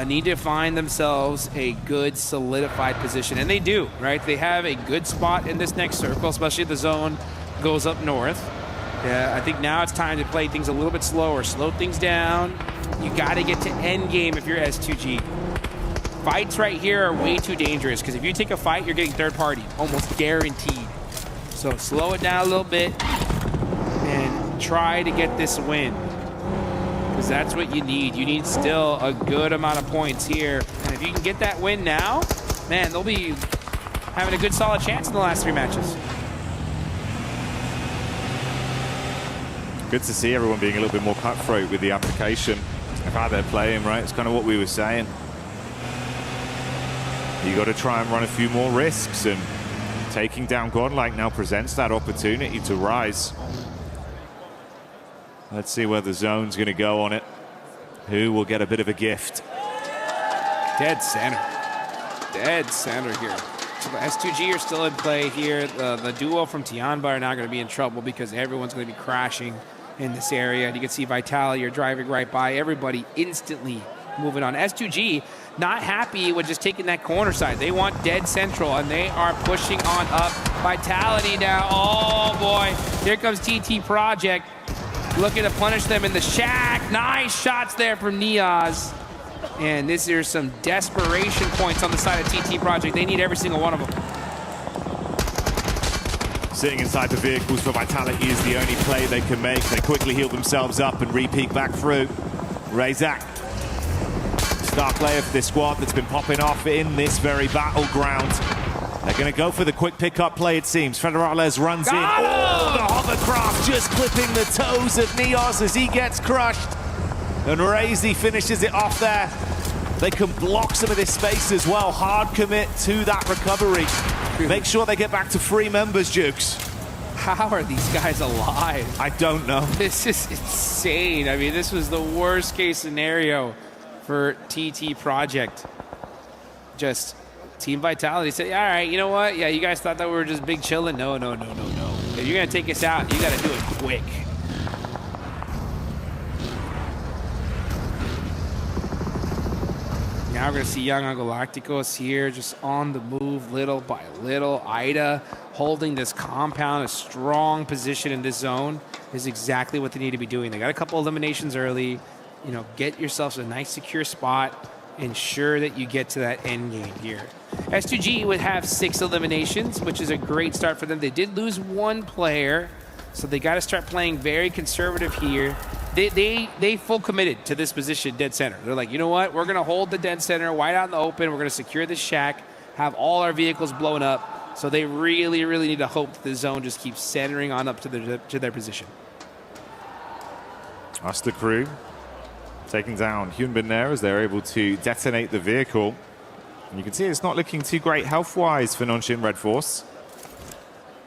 need to find themselves a good solidified position, and they do, right? They have a good spot in this next circle, especially if the zone goes up north. Yeah, I think now it's time to play things a little bit slower, slow things down. You got to get to end game if you're S2G. Fights right here are way too dangerous because if you take a fight, you're getting third party, almost guaranteed. So slow it down a little bit and try to get this win. Because that's what you need. You need still a good amount of points here. And if you can get that win now, man, they'll be having a good solid chance in the last 3 matches. Good to see everyone being a little bit more cutthroat with the application of how they're playing, right? It's kind of what we were saying. You got to try and run a few more risks, and taking down Godlike now presents that opportunity to rise. Let's see where the zone's going to go on it. Who will get a bit of a gift? Dead center. Dead center here. So the S2G are still in play here. The duo from Tianba are not going to be in trouble because everyone's going to be crashing in this area. And you can see Vitality are driving right by. Everybody instantly moving on. S2G not happy with just taking that corner side. They want dead central, and they are pushing on up. Vitality now. Oh, boy. Here comes TT Project. Looking to punish them in the shack. Nice shots there from Niaz. And this is some desperation points on the side of TT Project. They need every single one of them. Sitting inside the vehicles for Vitality is the only play they can make. They quickly heal themselves up and re-peek back through. Razak, star player for this squad that's been popping off in this very battleground. They're going to go for the quick pickup play, it seems. Federales runs in. Oh, the hovercraft just clipping the toes of Niaz as he gets crushed. And Razy finishes it off there. They can block some of this space as well. Hard commit to that recovery. Make sure they get back to 3 members, Jukes. How are these guys alive? I don't know. This is insane. I mean, this was the worst case scenario for TT Project. Just Team Vitality said, all right, you know what? Yeah, you guys thought that we were just big chilling. No. If you're going to take us out, you got to do it quick. Now we're going to see Young Galacticos here just on the move little by little. Ida holding this compound, a strong position in this zone is exactly what they need to be doing. They got a couple eliminations early. You know, get yourselves a nice secure spot. Ensure that you get to that end game here. S2G would have 6 eliminations, which is a great start for them. They did lose 1 player, so they got to start playing very conservative here. They full committed to this position, dead center. They're like, you know what? We're going to hold the dead center wide out in the open. We're going to secure this shack, have all our vehicles blown up. So they really, really need to hope that the zone just keeps centering on up to their position. That's the crew taking down Hyunbin there as they're able to detonate the vehicle. And you can see it's not looking too great health-wise for Nonshin Red Force.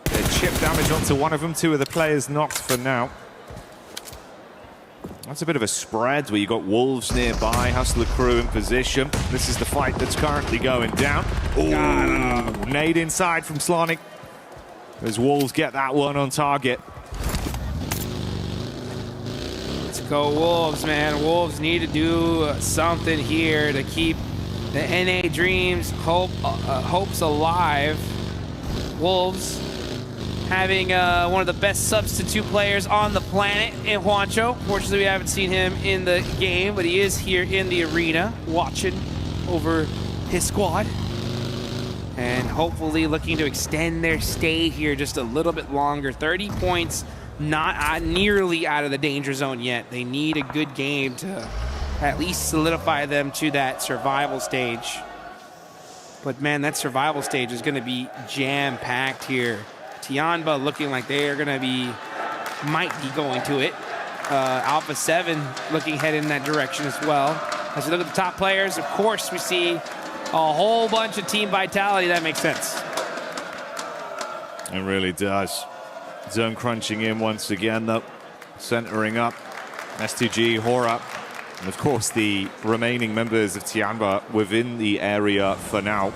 They chip damage onto one of them, 2 of the players knocked for now. That's a bit of a spread where you got Wolves nearby, Hustler crew in position. This is the fight that's currently going down. Ooh, nade inside from Slonic as Wolves get that one on target. Let's go Wolves, man. Wolves need to do something here to keep the NA dreams, hopes alive. Wolves having one of the best substitute players on the planet in Juancho. Fortunately, we haven't seen him in the game, but he is here in the arena watching over his squad. And hopefully looking to extend their stay here just a little bit longer. 30 points, not nearly out of the danger zone yet. They need a good game to at least solidify them to that survival stage. But man, that survival stage is going to be jam-packed here. Tianba looking like they are going to might be going to it. Alpha 7 looking head in that direction as well. As we look at the top players, of course, we see a whole bunch of Team Vitality. That makes sense. It really does. Zone crunching in once again, though. Centering up. S2G, Hora. And of course, the remaining members of Tianba within the area for now.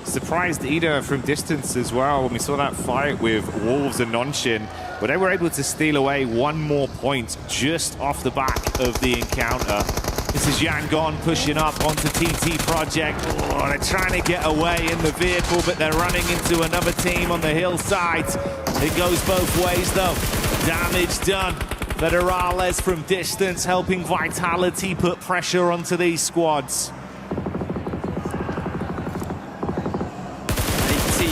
Surprised Ida from distance as well when we saw that fight with Wolves and Nonshin, but they were able to steal away 1 more point just off the back of the encounter. This is Yangon pushing up onto TT Project. Oh, they're trying to get away in the vehicle, but they're running into another team on the hillside. It goes both ways though. Damage done. Federales from distance helping Vitality put pressure onto these squads.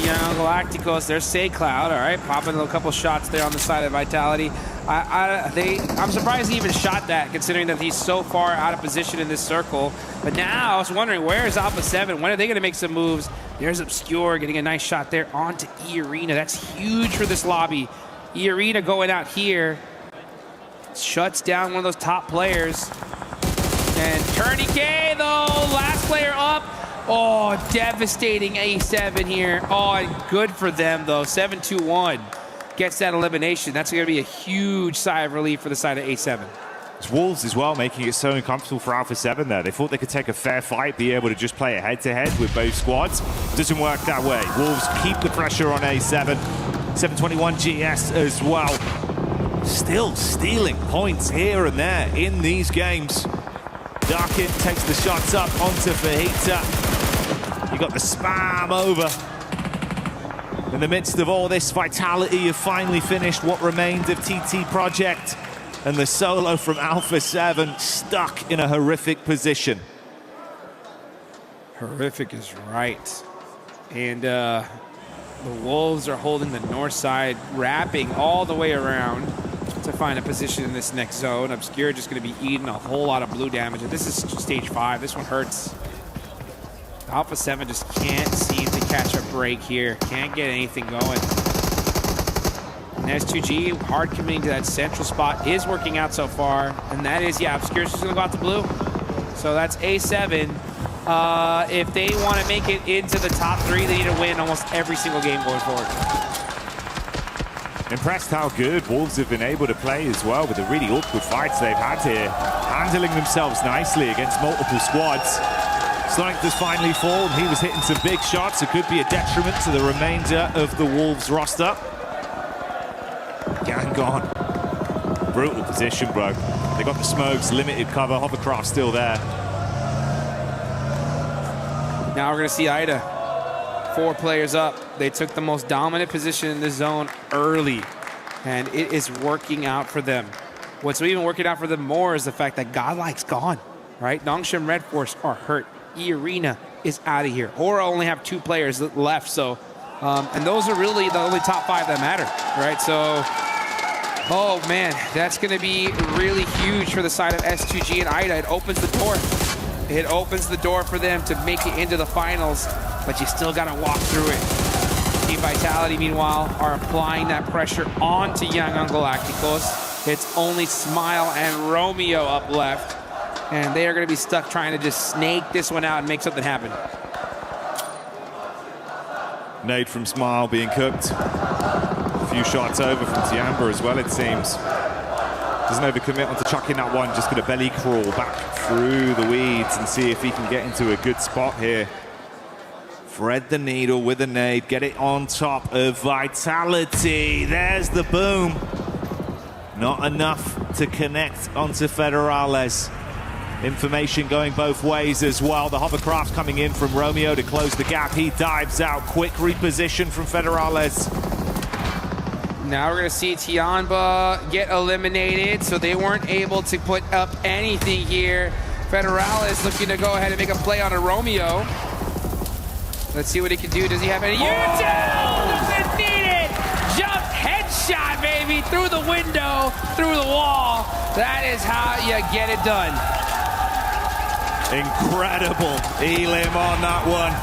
Young Galacticos, there's Say Cloud, all right, popping a couple shots there on the side of Vitality. I'm surprised he even shot that, considering that he's so far out of position in this circle. But now I was wondering, where is Alpha 7? When are they going to make some moves? There's Obscure getting a nice shot there onto E-Arena. That's huge for this lobby. E-Arena going out here shuts down one of those top players. And Tourniquet, though, last player up. Oh, devastating A7 here. Oh, and good for them, though. 7-2-1 gets that elimination. That's going to be a huge sigh of relief for the side of A7. It's Wolves as well, making it so uncomfortable for Alpha 7 there. They thought they could take a fair fight, be able to just play a head-to-head with both squads. Doesn't work that way. Wolves keep the pressure on A7. 721 GS as well. Still stealing points here and there in these games. Darkin takes the shots up onto Fajita. You got the spam over. In the midst of all this, Vitality have finally finished what remained of TT Project. And the solo from Alpha 7 stuck in a horrific position. Horrific is right. And the Wolves are holding the north side, wrapping all the way around to find a position in this next zone. Obscure just going to be eating a whole lot of blue damage. And this is stage 5. This one hurts. Alpha 7 just can't seem to catch a break here. Can't get anything going. And S2G, hard committing to that central spot, is working out so far. And that is, yeah, Obscure's just going to go out to blue. So that's A7. If they want to make it into the top 3, they need to win almost every single game going forward. Impressed how good Wolves have been able to play as well with the really awkward fights they've had here. Handling themselves nicely against multiple squads. Sonic does finally fall, and he was hitting some big shots. It could be a detriment to the remainder of the Wolves roster. Gang gone. Brutal position, bro. They got the smokes, limited cover, hovercraft still there. Now we're going to see Ida. 4 players up. They took the most dominant position in the zone early, and it is working out for them. What's even working out for them more is the fact that Godlike's gone, right? Nongshim Red Force are hurt. E-Arena is out of here. Aura only have 2 players left, so, and those are really the only top 5 that matter, right? So, oh man, that's going to be really huge for the side of S2G and Ida. It opens the door. It opens the door for them to make it into the finals, but you still got to walk through it. Team Vitality, meanwhile, are applying that pressure onto Young Galacticos. It's only Smile and Romeo up left, and they are going to be stuck trying to just snake this one out and make something happen. Nade from Smile being cooked. A few shots over from Tiamba as well, it seems. Doesn't overcommit onto chucking that one, just going to belly crawl back through the weeds and see if he can get into a good spot here. Thread the needle with a nade, get it on top of Vitality. There's the boom. Not enough to connect onto Federales. Information going both ways as well. The hovercraft coming in from Romeo to close the gap. He dives out. Quick reposition from Federales. Now we're going to see Tiamba get eliminated, so they weren't able to put up anything here. Federales looking to go ahead and make a play on a Romeo. Let's see what he can do. Does he have any? Utils! Needed! Jump headshot, baby! Through the window, through the wall. That is how you get it done. Incredible Elim on that one.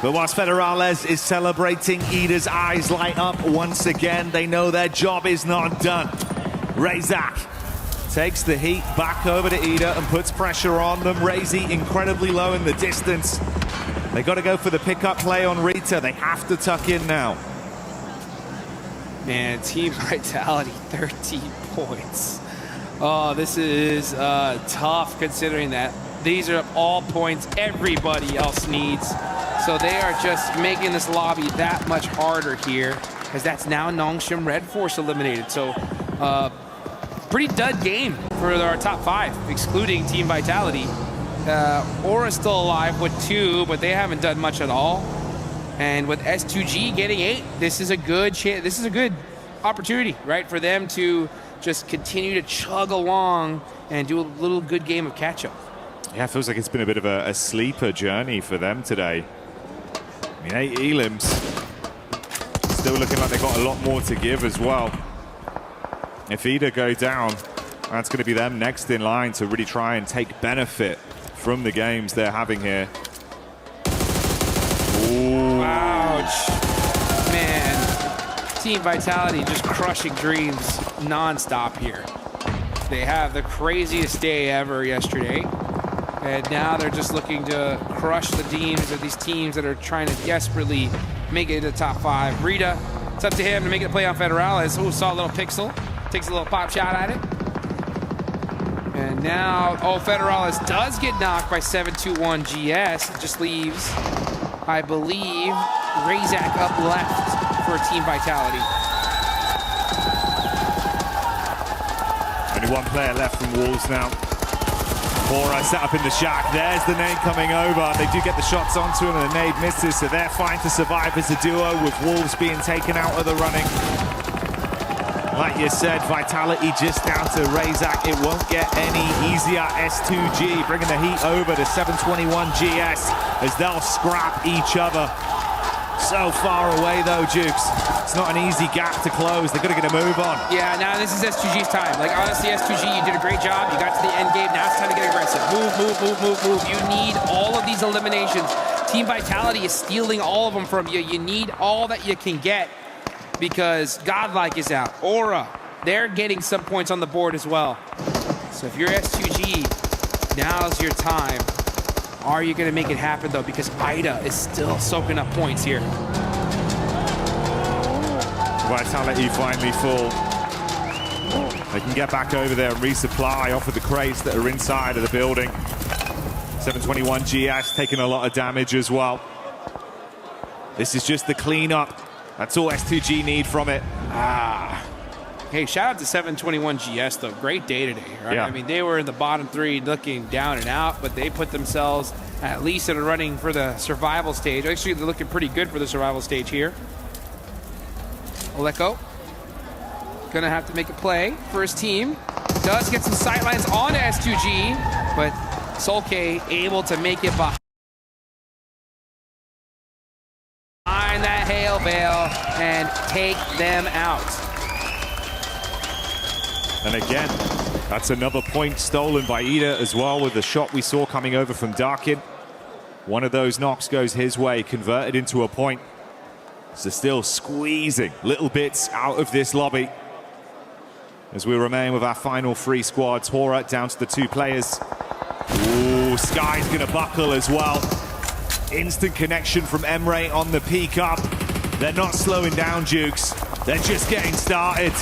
But whilst Federales is celebrating, Ida's eyes light up once again. They know their job is not done. Razak takes the heat back over to Ida and puts pressure on them. Razy incredibly low in the distance. They got to go for the pickup play on Rita. They have to tuck in now. Man, Team Vitality, 13 points. Oh, this is tough considering that these are all points everybody else needs. So they are just making this lobby that much harder here, as that's now Nongshim Red Force eliminated. So pretty dud game for our top 5, excluding Team Vitality. Aura's still alive with 2, but they haven't done much at all. And with S2G getting 8, this is a good chance. This is a good opportunity, right, for them to just continue to chug along and do a little good game of catch-up. Yeah, it feels like it's been a bit of a sleeper journey for them today. I mean, 8 elims still looking like they've got a lot more to give as well. If Ida go down, that's going to be them next in line to really try and take benefit from the games they're having here. Ooh. Ouch. Man, Team Vitality just crushing dreams non-stop here. They have the craziest day ever yesterday. And now they're just looking to crush the teams of these teams that are trying to desperately make it to the top 5. Rita, it's up to him to make it play on Federales. Ooh, saw a little pixel. Takes a little pop shot at it. And now, Federales does get knocked by 721 GS. It just leaves, I believe, Razak up left for Team Vitality. Only one player left from Wolves now. Aura set up in the shack. There's the nade coming over. They do get the shots onto him and the nade misses, so they're fine to survive as a duo with Wolves being taken out of the running. Like you said, Vitality just down to Razak. It won't get any easier. S2G bringing the heat over to 721 GS as they'll scrap each other. So far away though, Jukes. It's not an easy gap to close. They've got to get a move on. Yeah, now this is S2G's time. Like, honestly, S2G, you did a great job. You got to the end game. Now it's time to get aggressive. Move. You need all of these eliminations. Team Vitality is stealing all of them from you. You need all that you can get because Godlike is out. Aura, they're getting some points on the board as well. So if you're S2G, now's your time. Are you going to make it happen, though? Because Ida is still soaking up points here. Vitality finally full. They can get back over there and resupply off of the crates that are inside of the building. 721 GS taking a lot of damage as well. This is just the cleanup. That's all S2G need from it. Hey, shout out to 721 GS, though. Great day today, right? Yeah. I mean, they were in the bottom 3 looking down and out, but they put themselves at least in a running for the survival stage. Actually, they're looking pretty good for the survival stage here. Oleko gonna have to make a play for his team. Does get some sightlines on S2G, but Solke able to make it behind that hail bale and take them out. And again, that's another point stolen by Ida as well with the shot we saw coming over from Darkin. One of those knocks goes his way, converted into a point. So still squeezing little bits out of this lobby as we remain with our final 3 squads. Hora down to the 2 players. Ooh, Sky's gonna buckle as well. Instant connection from Emre on the peak up. They're not slowing down, Jukes. They're just getting started.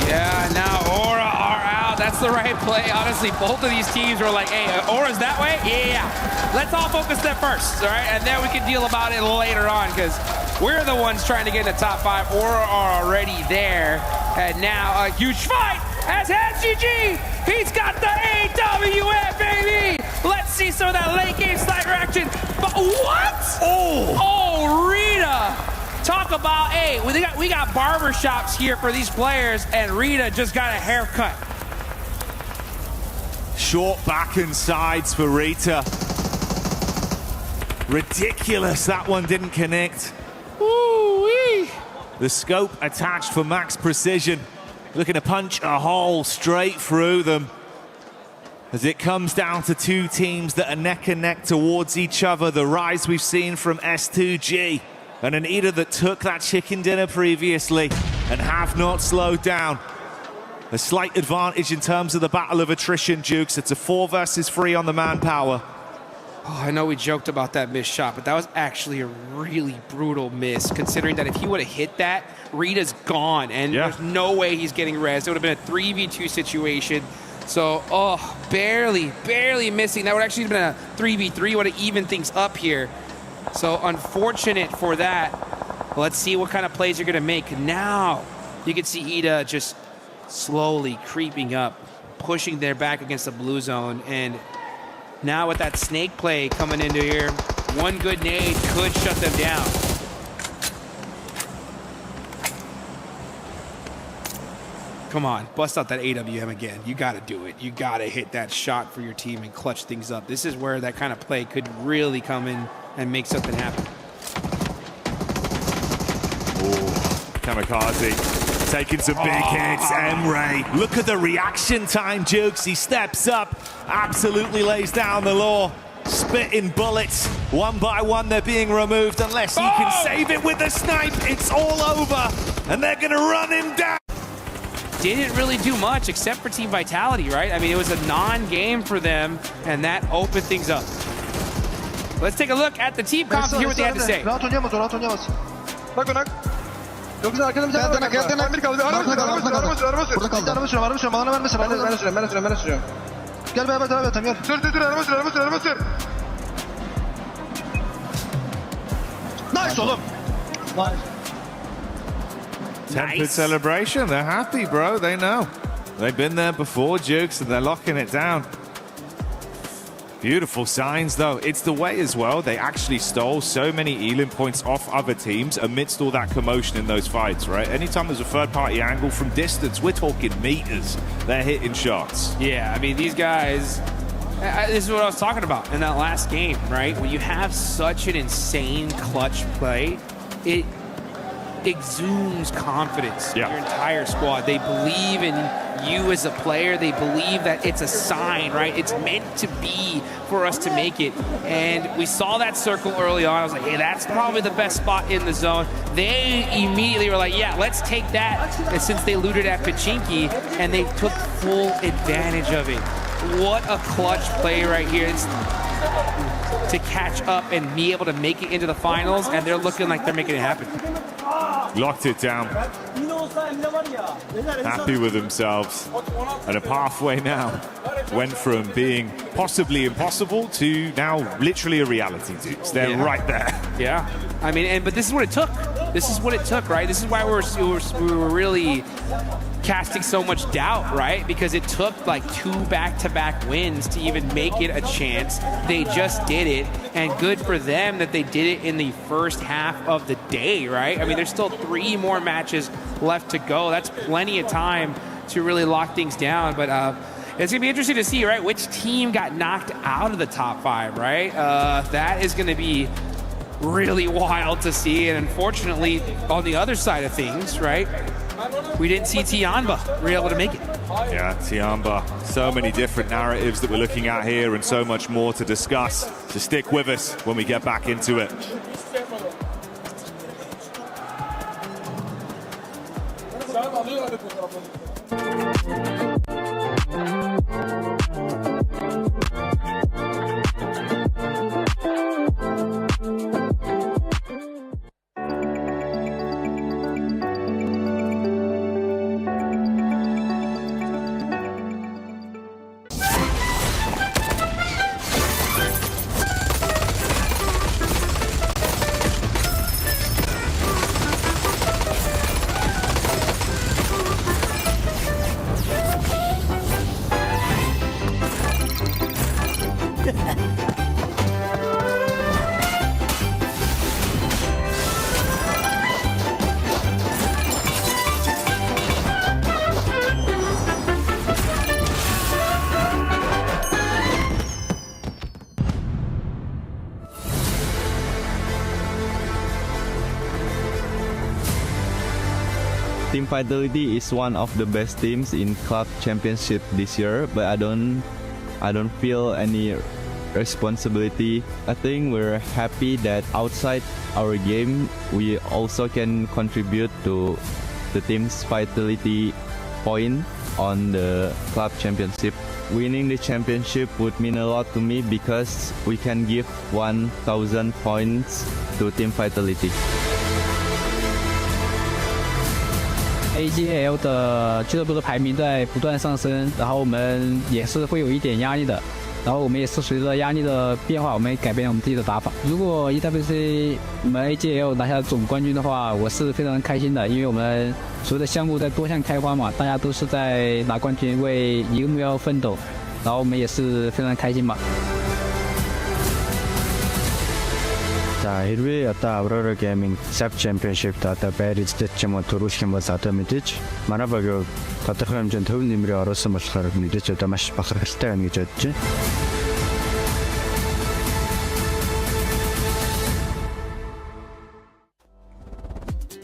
Yeah, now Aura are out. That's the right play. Honestly, both of these teams were like, hey, Aura's that way? Yeah. Let's all focus there first, all right? And then we can deal about it later on because we're the ones trying to get in the top 5. Aura are already there. And now a huge fight as SGG. He's got the AWF, baby. Let's see some of that late game sniper action. But what? Oh, Rita. Talk about, hey, we got barbershops here for these players, and Rita just got a haircut. Short back and sides for Rita. Ridiculous, that one didn't connect. Ooh-wee. The scope attached for max precision. Looking to punch a hole straight through them. As it comes down to 2 teams that are neck and neck towards each other. The rise we've seen from S2G. And an Ida that took that chicken dinner previously and have not slowed down. A slight advantage in terms of the battle of attrition, Jukes. It's a 4 versus 3 on the manpower. Oh, I know we joked about that missed shot, but that was actually a really brutal miss, considering that if he would have hit that, Rita's gone, and there's no way he's getting res. It would have been a 3v2 situation. So, barely missing. That would actually have been a 3v3, would have evened things up here. So unfortunate for that. Let's see what kind of plays you're going to make. Now you can see Ida just slowly creeping up, pushing their back against the blue zone. And now with that snake play coming into here, one good nade could shut them down. Come on, bust out that AWM again. You got to do it. You got to hit that shot for your team and clutch things up. This is where that kind of play could really come in and make something happen. Oh, Kamikaze taking some big hits. Emre, look at the reaction time, Jukes. He steps up, absolutely lays down the law. Spitting bullets. One by one, they're being removed. Unless he can save it with the snipe, it's all over. And they're going to run him down. Didn't really do much except for Team Vitality, right? I mean, it was a non-game for them, and that opened things up. Let's take a look at the team comp to hear what they had to say. Rahat oynayamaz o, rahat oynayamaz. Bak ona. Çok güzel arkadan bir tane var. Araba kaldı. Araba sürüyorum, araba sürüyorum. Bana vermesin. Ben sürüyorum. Gel beraber devam edelim, gel. Sür, araba sür. Nice oğlum. Nice. Tempered celebration. They're happy, bro. They know. They've been there before, Jukes, and they're locking it down. Beautiful signs, though. It's the way as well. They actually stole so many Elim points off other teams amidst all that commotion in those fights, right? Anytime there's a third-party angle from distance, we're talking meters. They're hitting shots. Yeah, I mean, these guys, this is what I was talking about in that last game, right? When you have such an insane clutch play, it exudes confidence in your entire squad. They believe in you as a player. They believe that it's a sign, right? It's meant to be for us to make it. And we saw that circle early on. I was like, hey, that's probably the best spot in the zone. They immediately were like, yeah, let's take that. And since they looted at Pachinki, and they took full advantage of it. What a clutch play right here. It's to catch up and be able to make it into the finals, and they're looking like they're making it happen. Locked it down. Happy with themselves. And a pathway now. Went from being possibly impossible to now literally a reality, dudes. They're right there. Yeah. I mean, but this is what it took. This is what it took, right? This is why we were really casting so much doubt, right? Because it took like 2 back-to-back wins to even make it a chance. They just did it, and good for them that they did it in the first half of the day, right? I mean, there's still 3 more matches left to go. That's plenty of time to really lock things down, but it's going to be interesting to see, right, which team got knocked out of the top 5, right? That is going to be really wild to see, and unfortunately, on the other side of things, right, we didn't see Tianba be able to make it. Yeah, Tianba. So many different narratives that we're looking at here and so much more to discuss. So stick with us when we get back into it. Team Vitality is one of the best teams in club championship this year, but I don't feel any responsibility. I think we're happy that outside our game, we also can contribute to the team's Vitality point on the club championship. Winning the championship would mean a lot to me because we can give 1,000 points to Team Vitality. AGL 的俱乐部的排名在不断上升，然后我们也是会有一点压力的，然后我们也是随着压力的变化，我们改变我们自己的打法。如果 EWC 我们 AGL 拿下总冠军的话，我是非常开心的，因为我们所有的项目在多项开花嘛，大家都是在拿冠军为一个目标奋斗，然后我们也是非常开心嘛。 За хэрвээ одоо Aurora Gaming Sub Championship одоо байрцдаг ч юм уу төрүүлэх юм бол одоо мэдээж манай багийн тодорхой хэмжээнд төв нэмрээ оруулсан болохоор мэдээж одоо маш бахархалтай байна гэж бодож байна.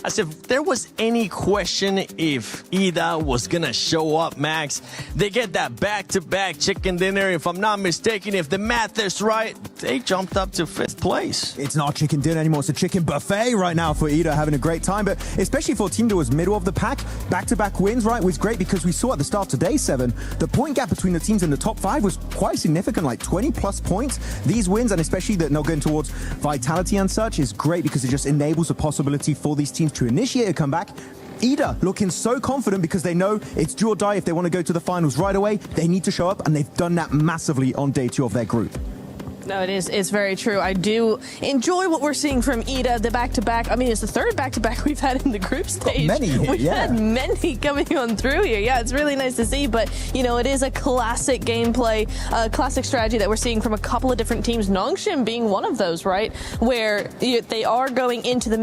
as if there was any question if Ida was gonna show up, Max. They get that back-to-back chicken dinner. If I'm not mistaken, if the math is right, they jumped up to 5th place. It's not chicken dinner anymore, it's a chicken buffet right now for Ida, having a great time. But especially for a team that was middle of the pack, back-to-back wins, right, was great because we saw at the start of today, 7, the point gap between the teams in the top 5 was quite significant, like 20-plus points. These wins, and especially that not going towards Vitality and such, is great because it just enables the possibility for these teams to initiate a comeback. Ida looking so confident because they know it's do or die. If they want to go to the finals right away, they need to show up, and they've done that massively on day 2 of their group. No, it's very true. I do enjoy what we're seeing from Ida, the back-to-back. I mean, it's the 3rd back-to-back we've had in the group stage. We've had many coming on through here. Yeah, it's really nice to see. But, you know, it is a classic gameplay, classic strategy that we're seeing from a couple of different teams. Nongshim being one of those, right? Where they are going into the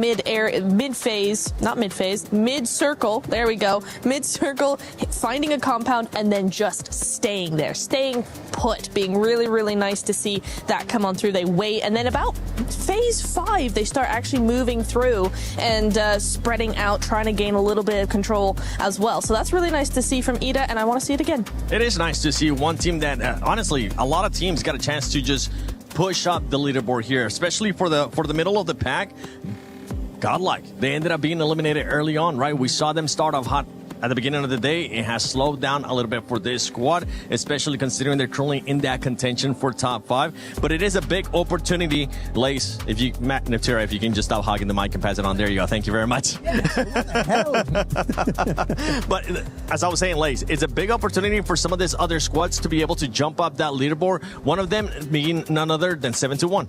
mid-circle. There we go. Mid-circle, finding a compound, and then just staying there. Staying put. Being really, really nice to see that come on through. They wait, and then about phase 5 they start actually moving through and spreading out, trying to gain a little bit of control as well. So that's really nice to see from Ida, and I want to see it again. It is nice to see one team that honestly a lot of teams got a chance to just push up the leaderboard here, especially for the middle of the pack. Godlike, they ended up being eliminated early on, right? We saw them start off hot at the beginning of the day. It has slowed down a little bit for this squad, especially considering they're currently in that contention for top 5. But it is a big opportunity. Lace, Matt Niptera, if you can just stop hogging the mic and pass it on. There you go. Thank you very much. But as I was saying, Lace, it's a big opportunity for some of these other squads to be able to jump up that leaderboard. One of them being none other than 7-1.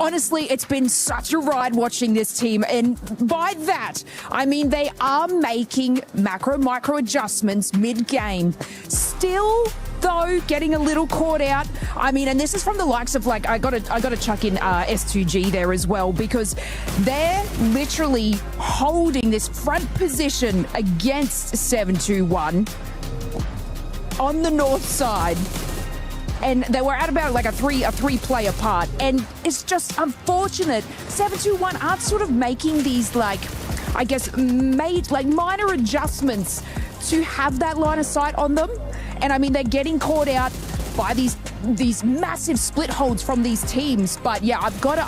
Honestly, it's been such a ride watching this team, and by that, I mean they are making micro adjustments mid-game. Still, though, getting a little caught out. I mean, and this is from the likes of, like, I gotta chuck in S2G there as well, because they're literally holding this front position against 7-1 on the north side. And they were at about like a three-player part. And it's just unfortunate 7-1 aren't sort of making these, like, I guess, minor adjustments to have that line of sight on them. And I mean, they're getting caught out by these massive split holds from these teams. But yeah, I've got to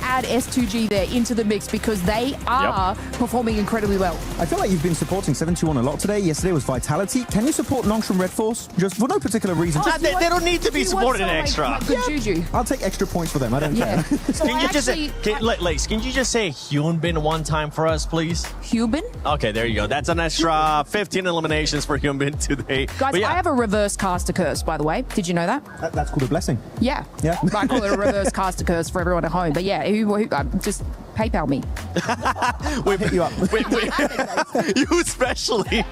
add S2G there into the mix because they are performing incredibly well. I feel like you've been supporting 7-1 a lot today. Yesterday was Vitality. Can you support Nongshim Red Force? Just for no particular reason. They don't need to be supported extra. Good juju. I'll take extra points for them. I don't care. So can you just say Hyunbin one time for us, please? Hyunbin? Okay, there you go. That's an extra 15 eliminations for Hyunbin today. Guys, I have a reverse caster curse, by the way. Did you know that? That's called a blessing. Yeah. I call it a reverse caster curse for everyone at home. But yeah, just PayPal me. We'll hit you up. You especially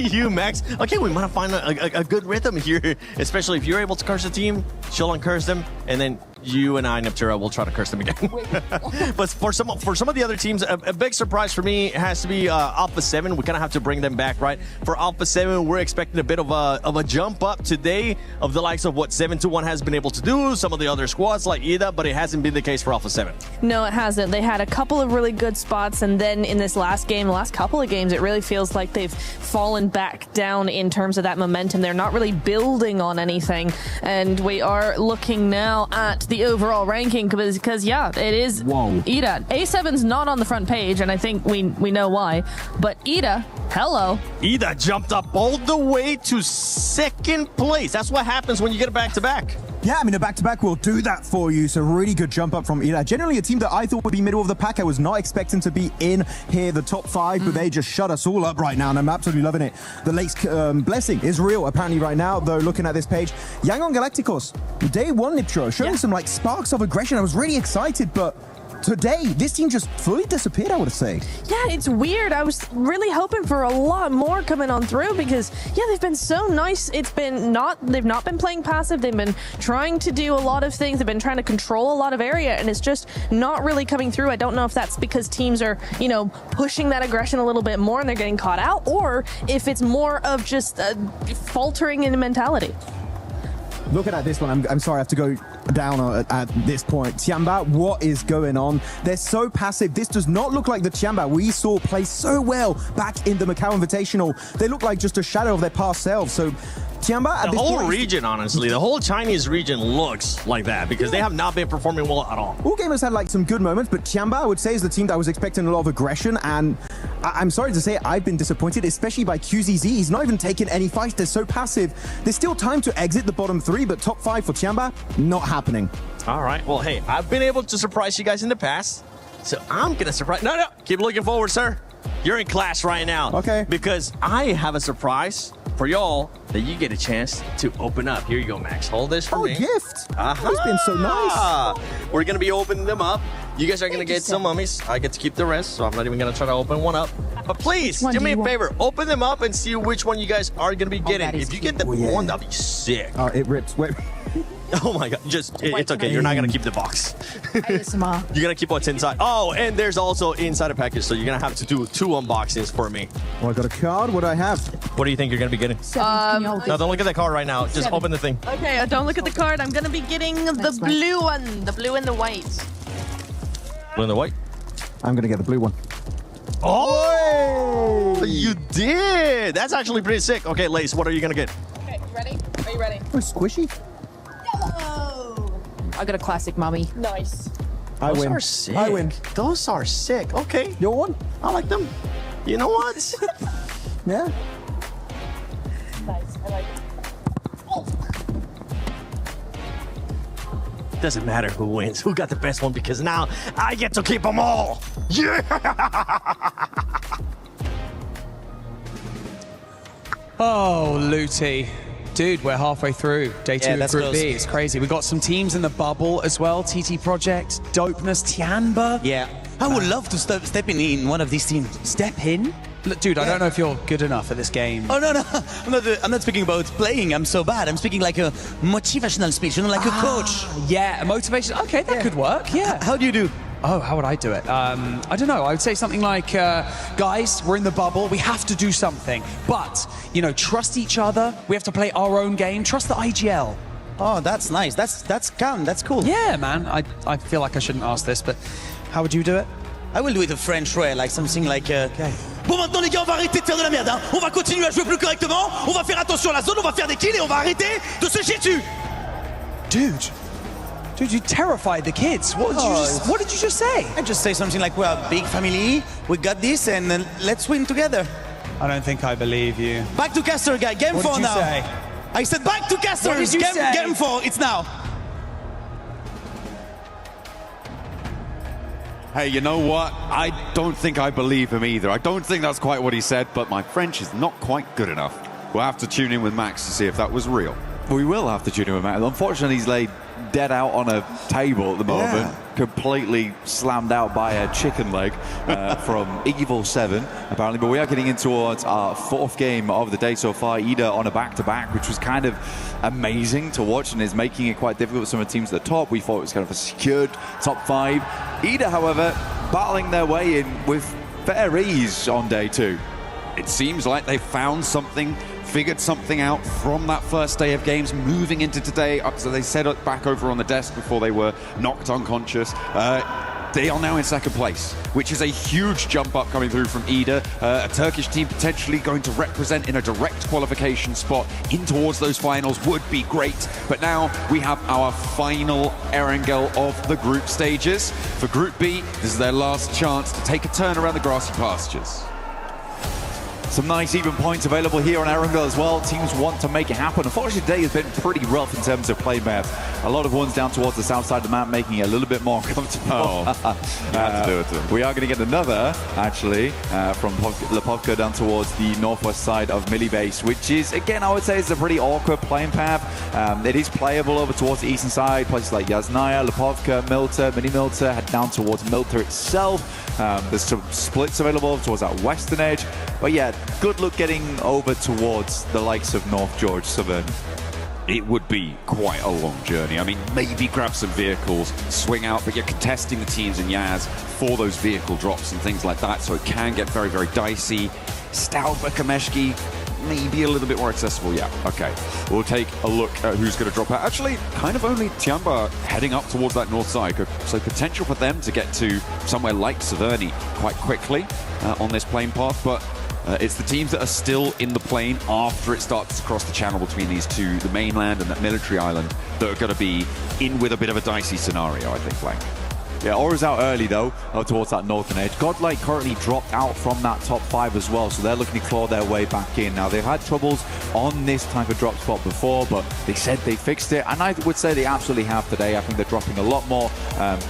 you, Max. Okay, we might find a good rhythm here, especially if you're able to curse the team, she'll uncurse them, and then you and I, Neptura, will try to curse them again. But for some of the other teams, a big surprise for me has to be Alpha 7. We kind of have to bring them back, right? For Alpha 7, we're expecting a bit of a jump up today of the likes of what 7-1 has been able to do, some of the other squads like Ida, but it hasn't been the case for Alpha 7. No, it hasn't. They had a couple of really good spots, and then in this last couple of games, it really feels like they've fallen back down in terms of that momentum. They're not really building on anything, and we are looking now at the overall ranking because it is Ida. A7's not on the front page, and I think we know why. But Ida, hello. Ida jumped up all the way to 2nd place. That's what happens when you get a back-to-back. Yeah, I mean, a back-to-back will do that for you. So really good jump up from Ida. Generally a team that I thought would be middle of the pack. I was not expecting to be in here, the top 5, but they just shut us all up right now, and I'm absolutely loving it. The late blessing is real, apparently, right now, though, looking at this page. Yangon Galacticos, day 1 Niptro, showing some, like, sparks of aggression. I was really excited, but today, this team just fully disappeared, I would say. Yeah, it's weird. I was really hoping for a lot more coming on through because, they've been so nice. They've not been playing passive. They've been trying to do a lot of things. They've been trying to control a lot of area, and it's just not really coming through. I don't know if that's because teams are, pushing that aggression a little bit more and they're getting caught out, or if it's more of just faltering in mentality. Looking at this one, I'm sorry, I have to go down at this point. Tiamba, what is going on? They're so passive. This does not look like the Tiamba we saw play so well back in the Macau Invitational. They look like just a shadow of their past selves. So Tiamba at the this whole point, region, honestly, the whole Chinese region looks like that because they have not been performing well at all. All gamers had like some good moments, but Tiamba, I would say, is the team that I was expecting a lot of aggression, and I'm sorry to say I've been disappointed, especially by QZZ. He's not even taking any fights. They're so passive. There's still time to exit the bottom 3, but top 5 for Tiamba, not happening. All right. Well, hey, I've been able to surprise you guys in the past, so I'm going to surprise... No, keep looking forward, sir. You're in class right now. Okay. Because I have a surprise for y'all that you get a chance to open up. Here you go, Max. Hold this for me. Oh, gift. He's been so nice. We're going to be opening them up. You guys are going to get some mummies. I get to keep the rest, so I'm not even going to try to open one up. But please, do me a favor. Open them up and see which one you guys are going to be getting. If you get the one, that'd be sick. Oh, it rips. Wait. Oh my god, it's okay. You're not gonna keep the box. You're gonna keep what's inside. Oh, and there's also inside a package, so you're gonna have to do 2 unboxings for me. Oh, I got a card. What do I have? What do you think you're gonna be getting? No, don't look at the card right now. Just open the thing. Okay, don't look at the card. I'm gonna be getting the blue one. The blue and the white. Blue and the white? I'm gonna get the blue one. Oh! You did! That's actually pretty sick. Okay, Lace, what are you gonna get? Okay, you ready? Are you ready? Oh, squishy. I got a classic mummy. Nice. I win. Those are sick. I win. Those are sick. Okay. Your one? I like them. You know what? Yeah. Nice. I like it. Oh. Doesn't matter who wins, who got the best one, because now I get to keep them all. Yeah! Oh, Looty. Dude, we're halfway through. Day 2 of Group B. It's crazy. We got some teams in the bubble as well. TT Project, Dopeness, Tianba. Yeah. I would love to step in one of these teams. Step in? Look, dude, I don't know if you're good enough at this game. Oh, no. I'm not speaking about playing. I'm so bad. I'm speaking like a motivational speech, like a coach. Yeah, a motivation. Okay, that could work. Yeah. How do you do? Oh, how would I do it? I don't know. I would say something like, guys, we're in the bubble. We have to do something. But, trust each other. We have to play our own game. Trust the IGL. Oh, that's nice. That's calm. That's cool. Yeah, man. I feel like I shouldn't ask this, but how would you do it? I will do it the French way, like something like... Bon, maintenant, les gars, on va arrêter de faire de la merde. Hein. On va continuer à jouer plus correctement. On va faire attention à la zone. On va faire des kills et on va arrêter de se chier dessus. Dude, you terrified the kids. What did you just say? I just say something like, we're a big family, we got this, and let's win together. I don't think I believe you. Back to caster, guy. Game 4 now. Say? I said back to caster. What did you say? Game 4, it's now. Hey, you know what? I don't think I believe him either. I don't think that's quite what he said, but my French is not quite good enough. We'll have to tune in with Max to see if that was real. We will have to tune in with Max. Unfortunately, he's laid dead out on a table at the moment, completely slammed out by a chicken leg from Evil 7, apparently. But we are getting in towards our 4th game of the day so far. Ida on a back-to-back, which was kind of amazing to watch and is making it quite difficult with some of the teams at the top. We thought it was kind of a secured top 5. Ida, however, battling their way in with fair ease on day 2. It seems like they found something, figured something out from that first day of games, moving into today. So they set it back over on the desk before they were knocked unconscious. They are now in 2nd place, which is a huge jump up coming through from Ida. A Turkish team potentially going to represent in a direct qualification spot in towards those finals would be great. But now we have our final Erangel of the group stages. For Group B, this is their last chance to take a turn around the grassy pastures. Some nice even points available here on Erangel as well. Teams want to make it happen. Unfortunately, today has been pretty rough in terms of play maps. A lot of ones down towards the south side of the map, making it a little bit more comfortable. Have to do it to them. We are going to get another, actually, from Lepovka down towards the northwest side of Millibase, which is, again, I would say is a pretty awkward playing path. It is playable over towards the eastern side. Places like Yasnaya, Lepovka, Milta, Mini Milta, head down towards Milta itself. There's some splits available towards that western edge. But yeah, good luck getting over towards the likes of North George Southern. It would be quite a long journey. I mean, maybe grab some vehicles, swing out, but you're contesting the teams in Yaz for those vehicle drops and things like that, so it can get very, very dicey. Stout Bakameshki, maybe a little bit more accessible. Yeah, okay. We'll take a look at who's going to drop out. Actually, kind of only Tiamba heading up towards that north side. So potential for them to get to somewhere like Severny quite quickly on this plane path. But it's the teams that are still in the plane after it starts to cross the channel between these two, the mainland and that military island, that are going to be in with a bit of a dicey scenario, I think, Blank. Yeah, Aura's out early though, towards that northern edge. Godlike currently dropped out from that top 5 as well, so they're looking to claw their way back in. Now, they've had troubles on this type of drop spot before, but they said they fixed it, and I would say they absolutely have today. I think they're dropping a lot more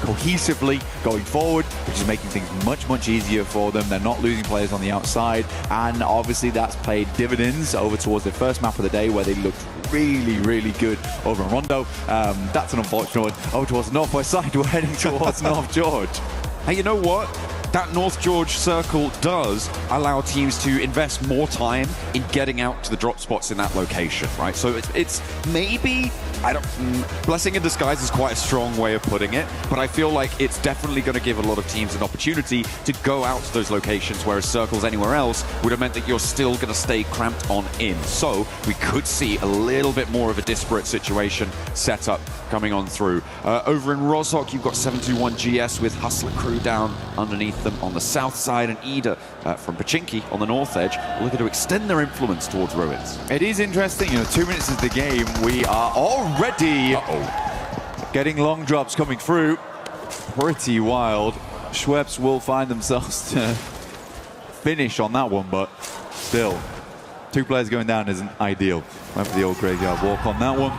cohesively going forward, which is making things much, much easier for them. They're not losing players on the outside, and obviously that's paid dividends over towards the first map of the day, where they looked really, really good over in Rondo. That's an unfortunate one. Over towards the northwest side, we're heading towards North George. Hey, you know what? That North George circle does allow teams to invest more time in getting out to the drop spots in that location, right? So it's maybe, blessing in disguise is quite a strong way of putting it, but I feel like it's definitely going to give a lot of teams an opportunity to go out to those locations, whereas circles anywhere else would have meant that you're still going to stay cramped on in. So we could see a little bit more of a disparate situation set up coming on through. Over in Rozhok, you've got 721 GS with Hustler Crew down underneath them on the south side, and Ida from Pachinki on the north edge looking to extend their influence towards Ruins. It is interesting, 2 minutes into the game, we are already getting long drops coming through. Pretty wild. Schweppes will find themselves to finish on that one, but still, 2 players going down isn't ideal. Went for the old graveyard walk on that one.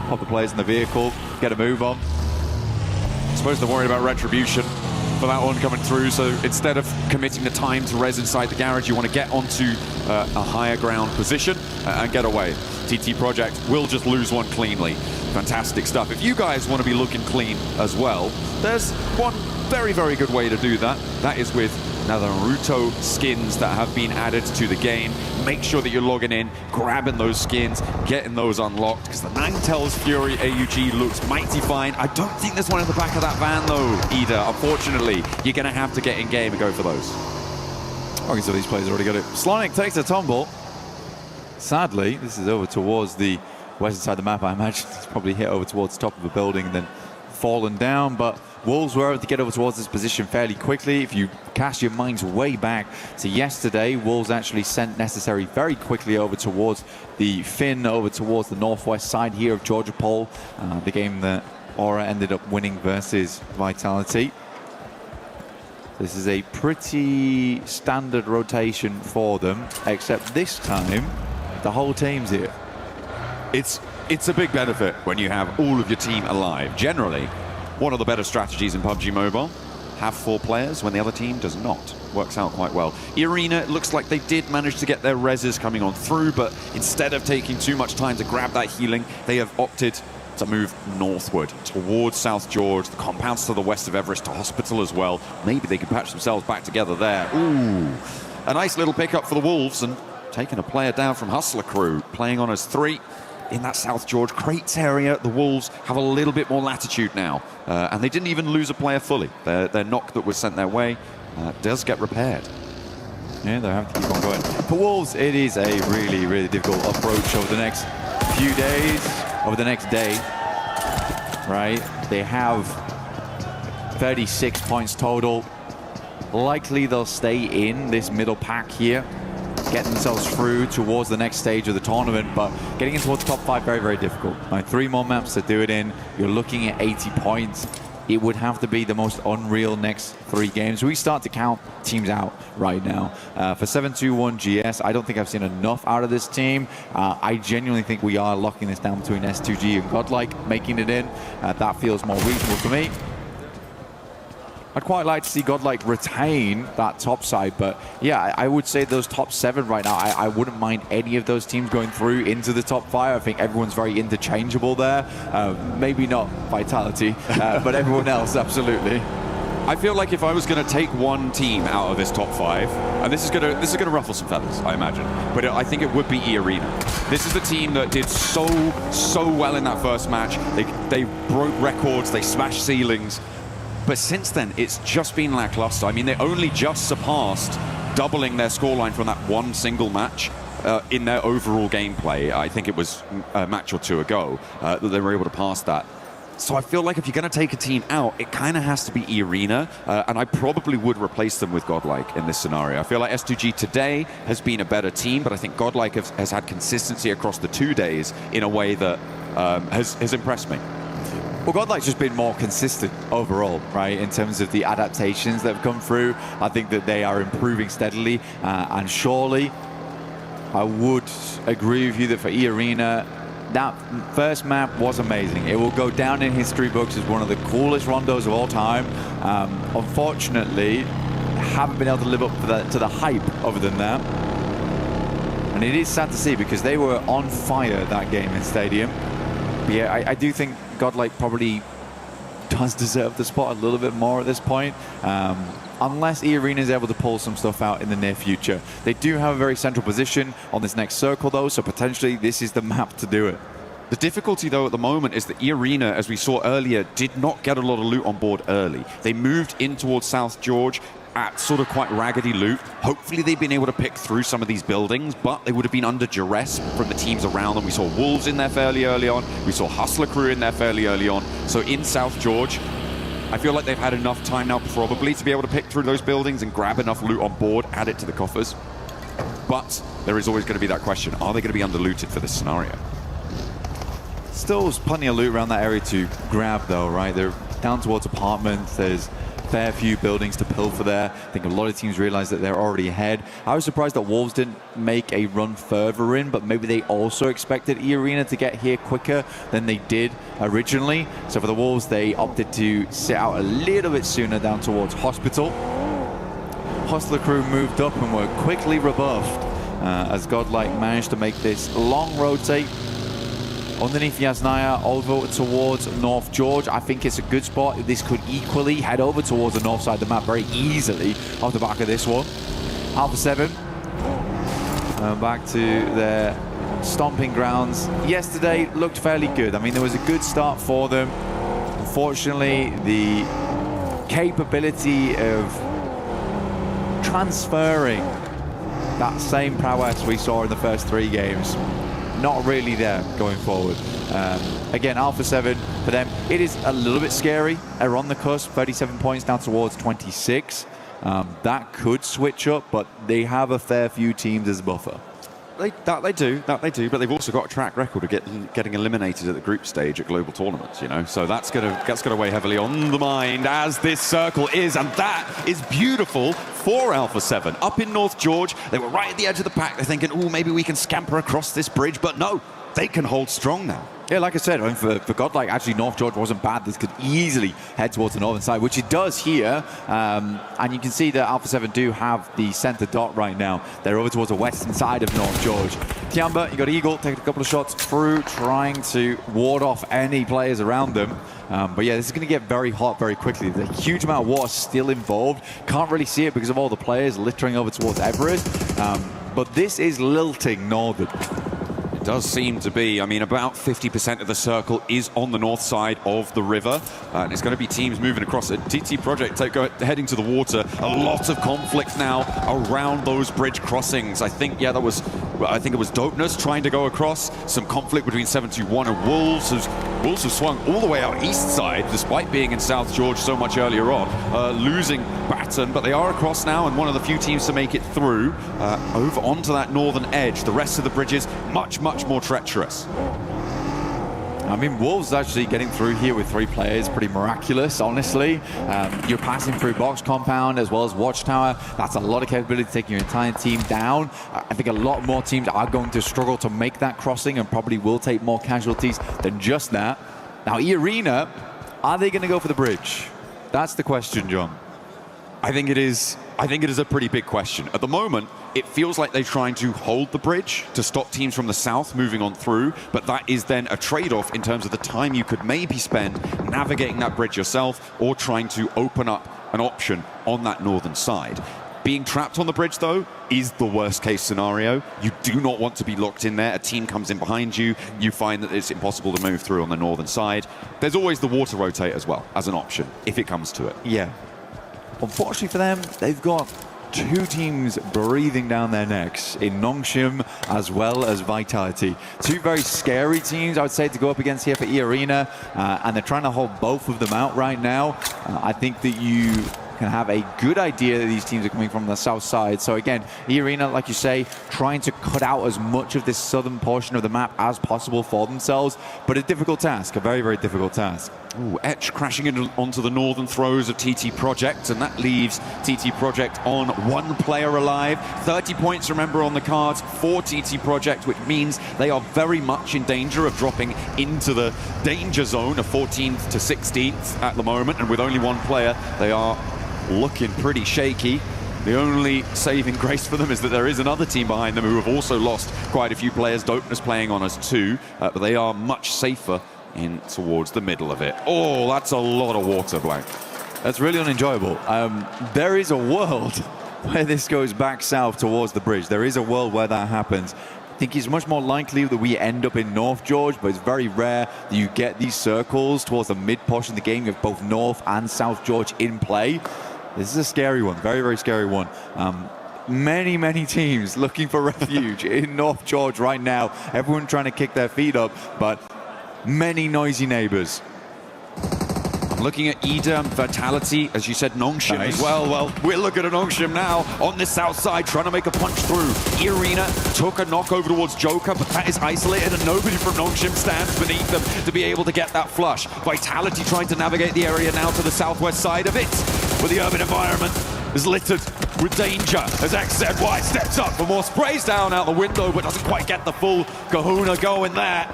Pop the players in the vehicle, get a move on. I suppose they're worried about retribution for that one coming through, so instead of committing the time to res inside the garage, you want to get onto a higher ground position and get away. TT Project will just lose one cleanly. Fantastic stuff. If you guys want to be looking clean as well, there's one very, very good way to do that. That is with now the Naruto skins that have been added to the game. Make sure that you're logging in, grabbing those skins, getting those unlocked, because the Ninetales Fury AUG looks mighty fine. I don't think there's one in the back of that van though, Ida. Unfortunately, you're going to have to get in game and go for those. Okay, so these players already got it. Slonic takes a tumble. Sadly, this is over towards the western side of the map. I imagine it's probably hit over towards the top of a building and then fallen down, but Wolves were able to get over towards this position fairly quickly. If you cast your minds way back to yesterday, Wolves actually sent Necessary very quickly over towards the Finn, over towards the northwest side here of Georgia Pole, the game that Aura ended up winning versus Vitality. This is a pretty standard rotation for them, except this time the whole team's here. It's a big benefit when you have all of your team alive. Generally, one of the better strategies in PUBG Mobile, have 4 players when the other team does not. Works out quite well. Irina, it looks like they did manage to get their reses coming on through, but instead of taking too much time to grab that healing, they have opted to move northward towards South George, the compounds to the west of Everest, to Hospital as well. Maybe they can patch themselves back together there. Ooh, a nice little pickup for the Wolves, and taking a player down from Hustler Crew, playing on as 3. In that South George crates area, the Wolves have a little bit more latitude now, and they didn't even lose a player fully. Their knock that was sent their way does get repaired. Yeah, they have to keep on going. For Wolves, it is a really, really difficult approach over the next few days, over the next day, right? They have 36 points total. Likely they'll stay in this middle pack here, get themselves through towards the next stage of the tournament, but getting in towards the top 5, very, very difficult. 3 more maps to do it in. You're looking at 80 points. It would have to be the most unreal next 3 games. We start to count teams out right now. For 721 GS, I don't think I've seen enough out of this team. I genuinely think we are locking this down between S2G and Godlike, making it in. That feels more reasonable to me. I'd quite like to see Godlike retain that top side, but yeah, I would say those top 7 right now, I wouldn't mind any of those teams going through into the top 5. I think everyone's very interchangeable there. Maybe not Vitality, but everyone else, absolutely. I feel like if I was going to take one team out of this top 5, and this is going to ruffle some feathers, I imagine, but I think it would be E-Arena. This is the team that did so well in that first match. They broke records, they smashed ceilings. But since then, it's just been lackluster. I mean, they only just surpassed doubling their scoreline from that one single match in their overall gameplay. I think it was a match or two ago that they were able to pass that. So I feel like if you're going to take a team out, it kind of has to be Arena, and I probably would replace them with Godlike in this scenario. I feel like S2G today has been a better team, but I think Godlike has had consistency across the 2 days in a way that has impressed me. Well, Godlike's just been more consistent overall, right, in terms of the adaptations that have come through. I think that they are improving steadily, and surely I would agree with you that for E-Arena, that first map was amazing. It will go down in history books as one of the coolest rondos of all time. Unfortunately, haven't been able to live up to the hype other than that. And it is sad to see because they were on fire that game in Stadium. But yeah, I do think Godlike probably does deserve the spot a little bit more at this point. Unless E-Arena is able to pull some stuff out in the near future. They do have a very central position on this next circle though, so potentially this is the map to do it. The difficulty though at the moment is that E-Arena, as we saw earlier, did not get a lot of loot on board early. They moved in towards South George at sort of quite raggedy loot. Hopefully they've been able to pick through some of these buildings, but they would have been under duress from the teams around them. We saw Wolves in there fairly early on. We saw Hustler Crew in there fairly early on. So in South George, I feel like they've had enough time now probably to be able to pick through those buildings and grab enough loot on board, add it to the coffers. But there is always going to be that question, are they going to be under-looted for this scenario? Still plenty of loot around that area to grab though, right? They're down towards apartments, there's fair few buildings to pilfer there. I think a lot of teams realize that they're already ahead. I was surprised that Wolves didn't make a run further in, but maybe they also expected E-Arena to get here quicker than they did originally. So for the Wolves, they opted to sit out a little bit sooner down towards Hospital. Hustler Crew moved up and were quickly rebuffed as Godlike managed to make this long rotate underneath Yasnaya over towards North George. I think it's a good spot. This could equally head over towards the north side of the map very easily off the back of this one. Alpha 7 back to their stomping grounds. Yesterday looked fairly good. I mean, there was a good start for them. Unfortunately, the capability of transferring that same prowess we saw in the first 3 games, not really there going forward. Again, Alpha 7, for them, it is a little bit scary. They're on the cusp, 37 points down towards 26. That could switch up, but they have a fair few teams as a buffer. That they do, but they've also got a track record of getting eliminated at the group stage at global tournaments, you know. So that's gonna weigh heavily on the mind as this circle is, and that is beautiful for Alpha 7. Up in North George, they were right at the edge of the pack. They're thinking, oh, maybe we can scamper across this bridge, but no, they can hold strong now. Yeah, like I said, I mean, for Godlike, actually North George wasn't bad. This could easily head towards the northern side, which it does here. And you can see that Alpha 7 do have the center dot right now. They're over towards the western side of North George. Tiamba, you got Eagle, taking a couple of shots through, trying to ward off any players around them. But yeah, this is going to get very hot very quickly. There's a huge amount of water still involved. Can't really see it because of all the players littering over towards Everest. But this is lilting northern. Does seem to be. I mean, about 50% of the circle is on the north side of the river, and it's going to be teams moving across. A TT Project heading to the water. A lot of conflict now around those bridge crossings. I think it was Dopeness trying to go across. Some conflict between 721 and Wolves. Wolves have swung all the way out east side, despite being in South George so much earlier on, losing Baton, but they are across now, and one of the few teams to make it through over onto that northern edge. The rest of the bridges much more treacherous. I mean, Wolves actually getting through here with 3 players, pretty miraculous, honestly. You're passing through Box Compound as well as Watchtower. That's a lot of capability to take your entire team down. I think a lot more teams are going to struggle to make that crossing and probably will take more casualties than just that. Now, E-Arena, are they going to go for the bridge? That's the question, John. I think it is a pretty big question. At the moment, it feels like they're trying to hold the bridge to stop teams from the south moving on through, but that is then a trade-off in terms of the time you could maybe spend navigating that bridge yourself or trying to open up an option on that northern side. Being trapped on the bridge, though, is the worst-case scenario. You do not want to be locked in there. A team comes in behind you. You find that it's impossible to move through on the northern side. There's always the water rotate as well as an option, if it comes to it. Yeah. Unfortunately for them, they've got two teams breathing down their necks in Nongshim as well as Vitality. Two very scary teams, I would say, to go up against here for E-Arena, and they're trying to hold both of them out right now. I think that you can have a good idea that these teams are coming from the south side. So again, E-Arena, like you say, trying to cut out as much of this southern portion of the map as possible for themselves, but a difficult task, a very, very difficult task. Ooh, Etch crashing in onto the northern throws of TT Project, and that leaves TT Project on one player alive. 30 points, remember, on the cards for TT Project, which means they are very much in danger of dropping into the danger zone of 14th to 16th at the moment, and with only one player, they are looking pretty shaky. The only saving grace for them is that there is another team behind them who have also lost quite a few players. Dopeness playing on us too, but they are much safer in towards the middle of it. Oh, that's a lot of water, Blank. That's really unenjoyable. There is a world where this goes back south towards the bridge. There is a world where that happens. I think it's much more likely that we end up in North George, but it's very rare that you get these circles towards the mid portion of the game. You have both North and South George in play. This is a scary one, very, very scary one. Many, many teams looking for refuge in North George right now. Everyone trying to kick their feet up, but many noisy neighbors. I'm looking at Ida and Vitality, as you said, Nongshim as well. Well, we're looking at Nongshim now on the south side, trying to make a punch through. E-Arena took a knock over towards Joker, but that is isolated, and nobody from Nongshim stands beneath them to be able to get that flush. Vitality trying to navigate the area now to the southwest side of it, where the urban environment is littered with danger as XZY steps up for more, sprays down out the window, but doesn't quite get the full kahuna going there.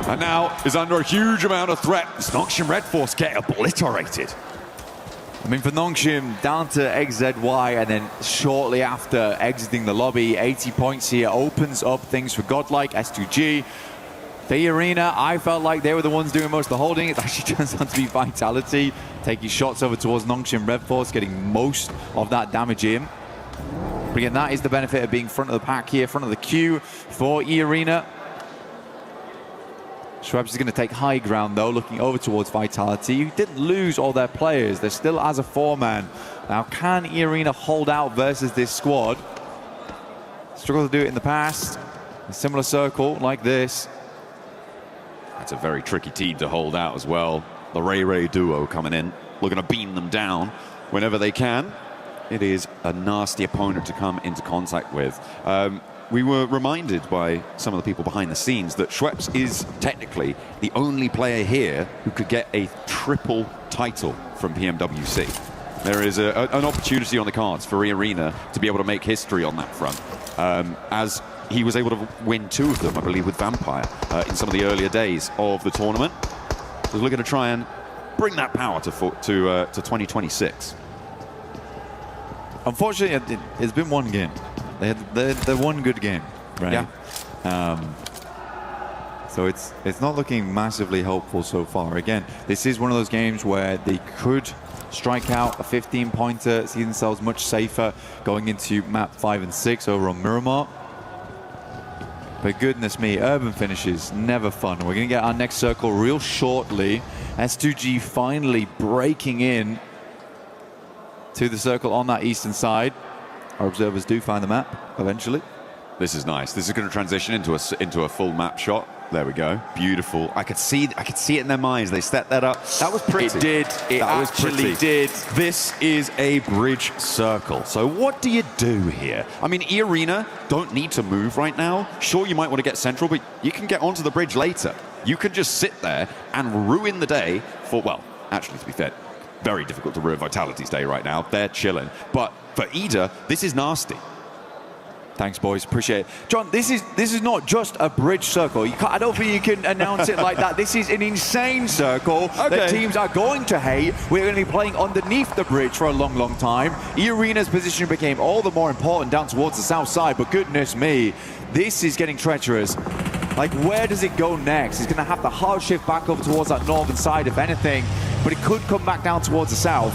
And now is under a huge amount of threat. Nongshim Red Force get obliterated. I mean, for Nongshim, down to XZY, and then shortly after exiting the lobby, 80 points here opens up things for Godlike, S2G. The Arena, I felt like they were the ones doing most of the holding. It actually turns out to be Vitality, taking shots over towards Nongshim Red Force, getting most of that damage in. But again, that is the benefit of being front of the pack here, front of the queue for E-Arena. Schwebs is going to take high ground, though, looking over towards Vitality. You didn't lose all their players. They're still as a four-man. Now, can E-Arena hold out versus this squad? Struggled to do it in the past. A similar circle like this. That's a very tricky team to hold out as well. The Ray duo coming in, looking to beam them down whenever they can. It is a nasty opponent to come into contact with. We were reminded by some of the people behind the scenes that Schweppes is technically the only player here who could get a triple title from PMWC. There is an opportunity on the cards for E-Arena to be able to make history on that front, as he was able to win 2 of them, I believe, with Vampire in some of the earlier days of the tournament. So we're looking to try and bring that power to 2026. Unfortunately, it's been one game. They had the one good game, right? Yeah. So it's not looking massively hopeful so far. Again, this is one of those games where they could strike out a 15-pointer, see themselves much safer going into map 5 and 6 over on Miramar. But goodness me, urban finishes, never fun. We're going to get our next circle real shortly. S2G finally breaking in to the circle on that eastern side. Our observers do find the map eventually. This is nice. This is going to transition into a full map shot. There we go. Beautiful. I could see it in their minds. They set that up. That was pretty. It did. It actually did. This is a bridge circle. So what do you do here? I mean, E-Arena don't need to move right now. Sure, you might want to get central, but you can get onto the bridge later. You can just sit there and ruin the day for, well, actually, to be fair, very difficult to ruin Vitality's day right now. They're chilling. But for Ida, this is nasty. Thanks, boys. Appreciate it. John, this is not just a bridge circle. I don't think you can announce it like that. This is an insane circle that teams are going to hate. We're going to be playing underneath the bridge for a long, long time. E-Arena's position became all the more important down towards the south side, but goodness me, this is getting treacherous. Like, where does it go next? He's going to have to hard shift back over towards that northern side, if anything, but it could come back down towards the south.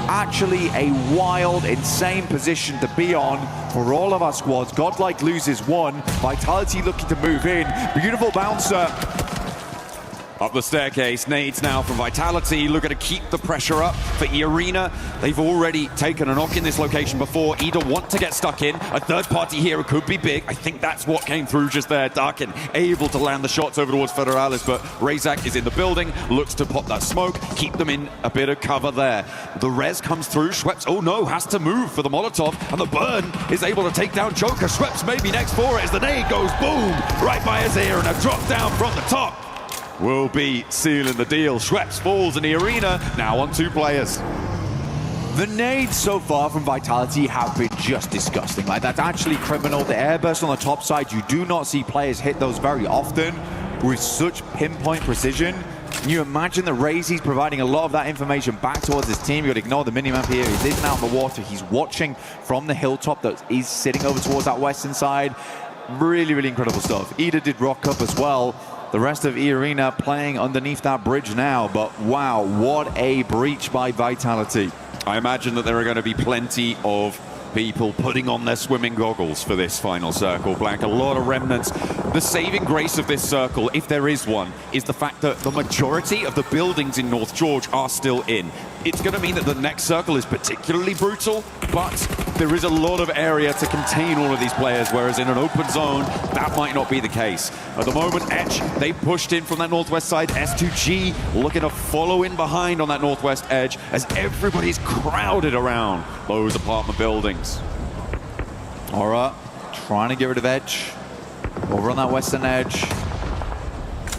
Actually a wild, insane position to be on for all of our squads. Godlike loses 1. Vitality looking to move in. Beautiful bouncer. Up the staircase, nades now from Vitality, looking to keep the pressure up for E-Arena. They've already taken a knock in this location before. Ida want to get stuck in. A third-party hero could be big. I think that's what came through just there. Darkin able to land the shots over towards Federalis, but Razak is in the building, looks to pop that smoke, keep them in a bit of cover there. The res comes through, Schweppes, oh no, has to move for the Molotov, and the burn is able to take down Joker. Schweppes maybe next for it as the nade goes boom, right by his ear, and a drop down from the top will be sealing the deal. Schweppes falls in the arena, now on 2 players. The nades so far from Vitality have been just disgusting. Like, that's actually criminal. The airburst on the top side, you do not see players hit those very often with such pinpoint precision. Can you imagine that Razy's providing a lot of that information back towards his team? You've got to ignore the minimap here. He isn't out in the water. He's watching from the hilltop that is sitting over towards that western side. Really, really incredible stuff. Ida did rock up as well. The rest of E-Arena playing underneath that bridge now, but wow, what a breach by Vitality. I imagine that there are going to be plenty of people putting on their swimming goggles for this final circle, Blank. A lot of remnants. The saving grace of this circle, if there is one, is the fact that the majority of the buildings in North George are still in. It's going to mean that the next circle is particularly brutal, but there is a lot of area to contain all of these players, whereas in an open zone, that might not be the case. At the moment, Etch, they pushed in from that northwest side. S2G looking to follow in behind on that northwest edge as everybody's crowded around those apartment buildings. Aura trying to get rid of Edge. Over on that western edge.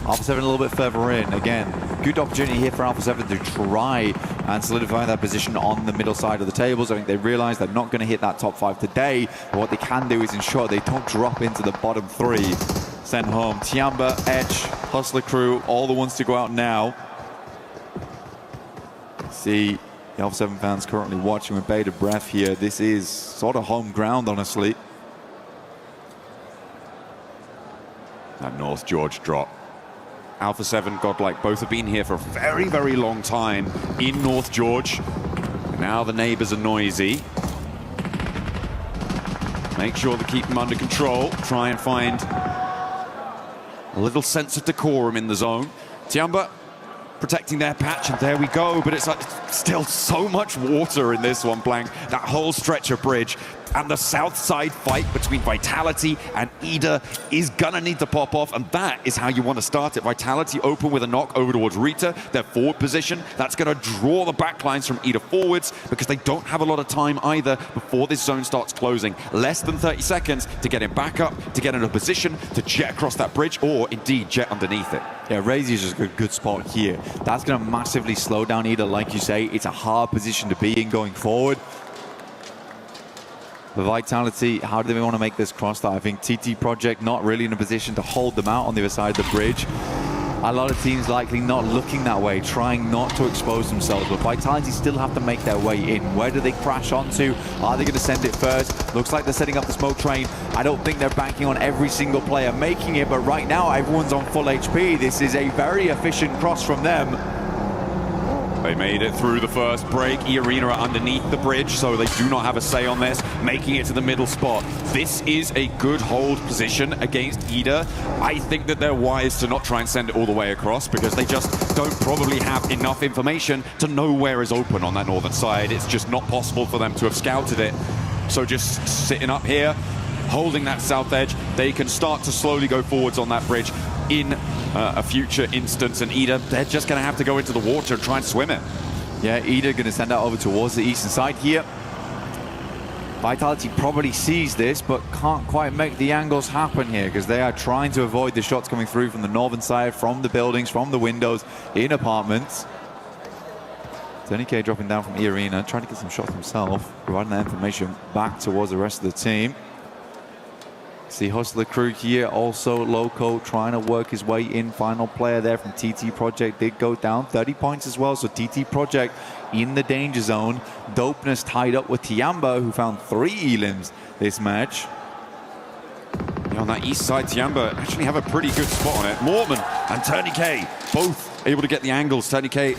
Alpha 7 a little bit further in. Again, good opportunity here for Alpha 7 to try and solidify that position on the middle side of the tables. I think they realize they're not going to hit that top 5 today, but what they can do is ensure they don't drop into the bottom 3. Send home Tiamba, Edge, Hustler Crew, all the ones to go out now. See the Alpha 7 fans currently watching with bated breath here. This is sort of home ground, honestly. That North George drop. Alpha 7, Godlike, both have been here for a very, very long time in North George. Now the neighbors are noisy. Make sure to keep them under control. Try and find a little sense of decorum in the zone. Tiamba protecting their patch, and there we go. But it's like still so much water in this one, Blank. That whole stretch of bridge. And the south side fight between Vitality and Ida is gonna need to pop off, and that is how you want to start it. Vitality open with a knock over towards Rita, their forward position. That's gonna draw the backlines from Ida forwards because they don't have a lot of time either before this zone starts closing. Less than 30 seconds to get him back up, to get in a position to jet across that bridge, or indeed jet underneath it. Yeah, Razy is just a good spot here. That's gonna massively slow down Ida, like you say. It's a hard position to be in going forward. The Vitality, how do they want to make this cross that? I think TT Project not really in a position to hold them out on the other side of the bridge. A lot of teams likely not looking that way, trying not to expose themselves, but Vitality still have to make their way in. Where do they crash onto? Are they going to send it first? Looks like they're setting up the smoke train. I don't think they're banking on every single player making it, but right now everyone's on full HP. This is a very efficient cross from them. They made it through the first break. E-Arena are underneath the bridge, so they do not have a say on this, making it to the middle spot. This is a good hold position against Ida. I think that they're wise to not try and send it all the way across because they just don't probably have enough information to know where is open on that northern side. It's just not possible for them to have scouted it. So just sitting up here, holding that south edge, they can start to slowly go forwards on that bridge in a future instance, and Ida, they're just going to have to go into the water and try and swim it. Yeah, Ida going to send that over towards the eastern side here. Vitality probably sees this, but can't quite make the angles happen here because they are trying to avoid the shots coming through from the northern side, from the buildings, from the windows, in apartments. Tony K dropping down from E-Arena, trying to get some shots himself, providing that information back towards the rest of the team. See Hustler Crew here, also Loco trying to work his way in. Final player there from TT Project did go down, 30 points as well. So TT Project in the danger zone. Dopeness tied up with Tiamba, who found 3 elims this match. Yeah, on that east side, Tiamba actually have a pretty good spot on it. Mortman and Tony K both able to get the angles. Tony K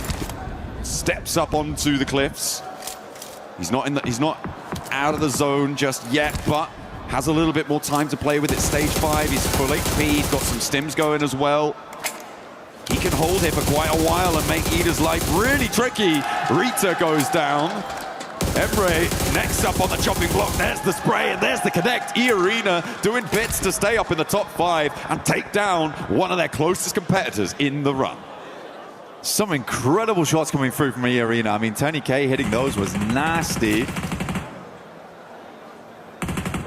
steps up onto the cliffs. He's not out of the zone just yet, but has a little bit more time to play with it. Stage 5, he's full HP, he's got some stims going as well. He can hold here for quite a while and make Ida's life really tricky. Rita goes down. Emre next up on the chopping block. There's the spray and there's the connect. Arena doing bits to stay up in the top 5 and take down one of their closest competitors in the run. Some incredible shots coming through from Arena. I mean, Tony K hitting those was nasty.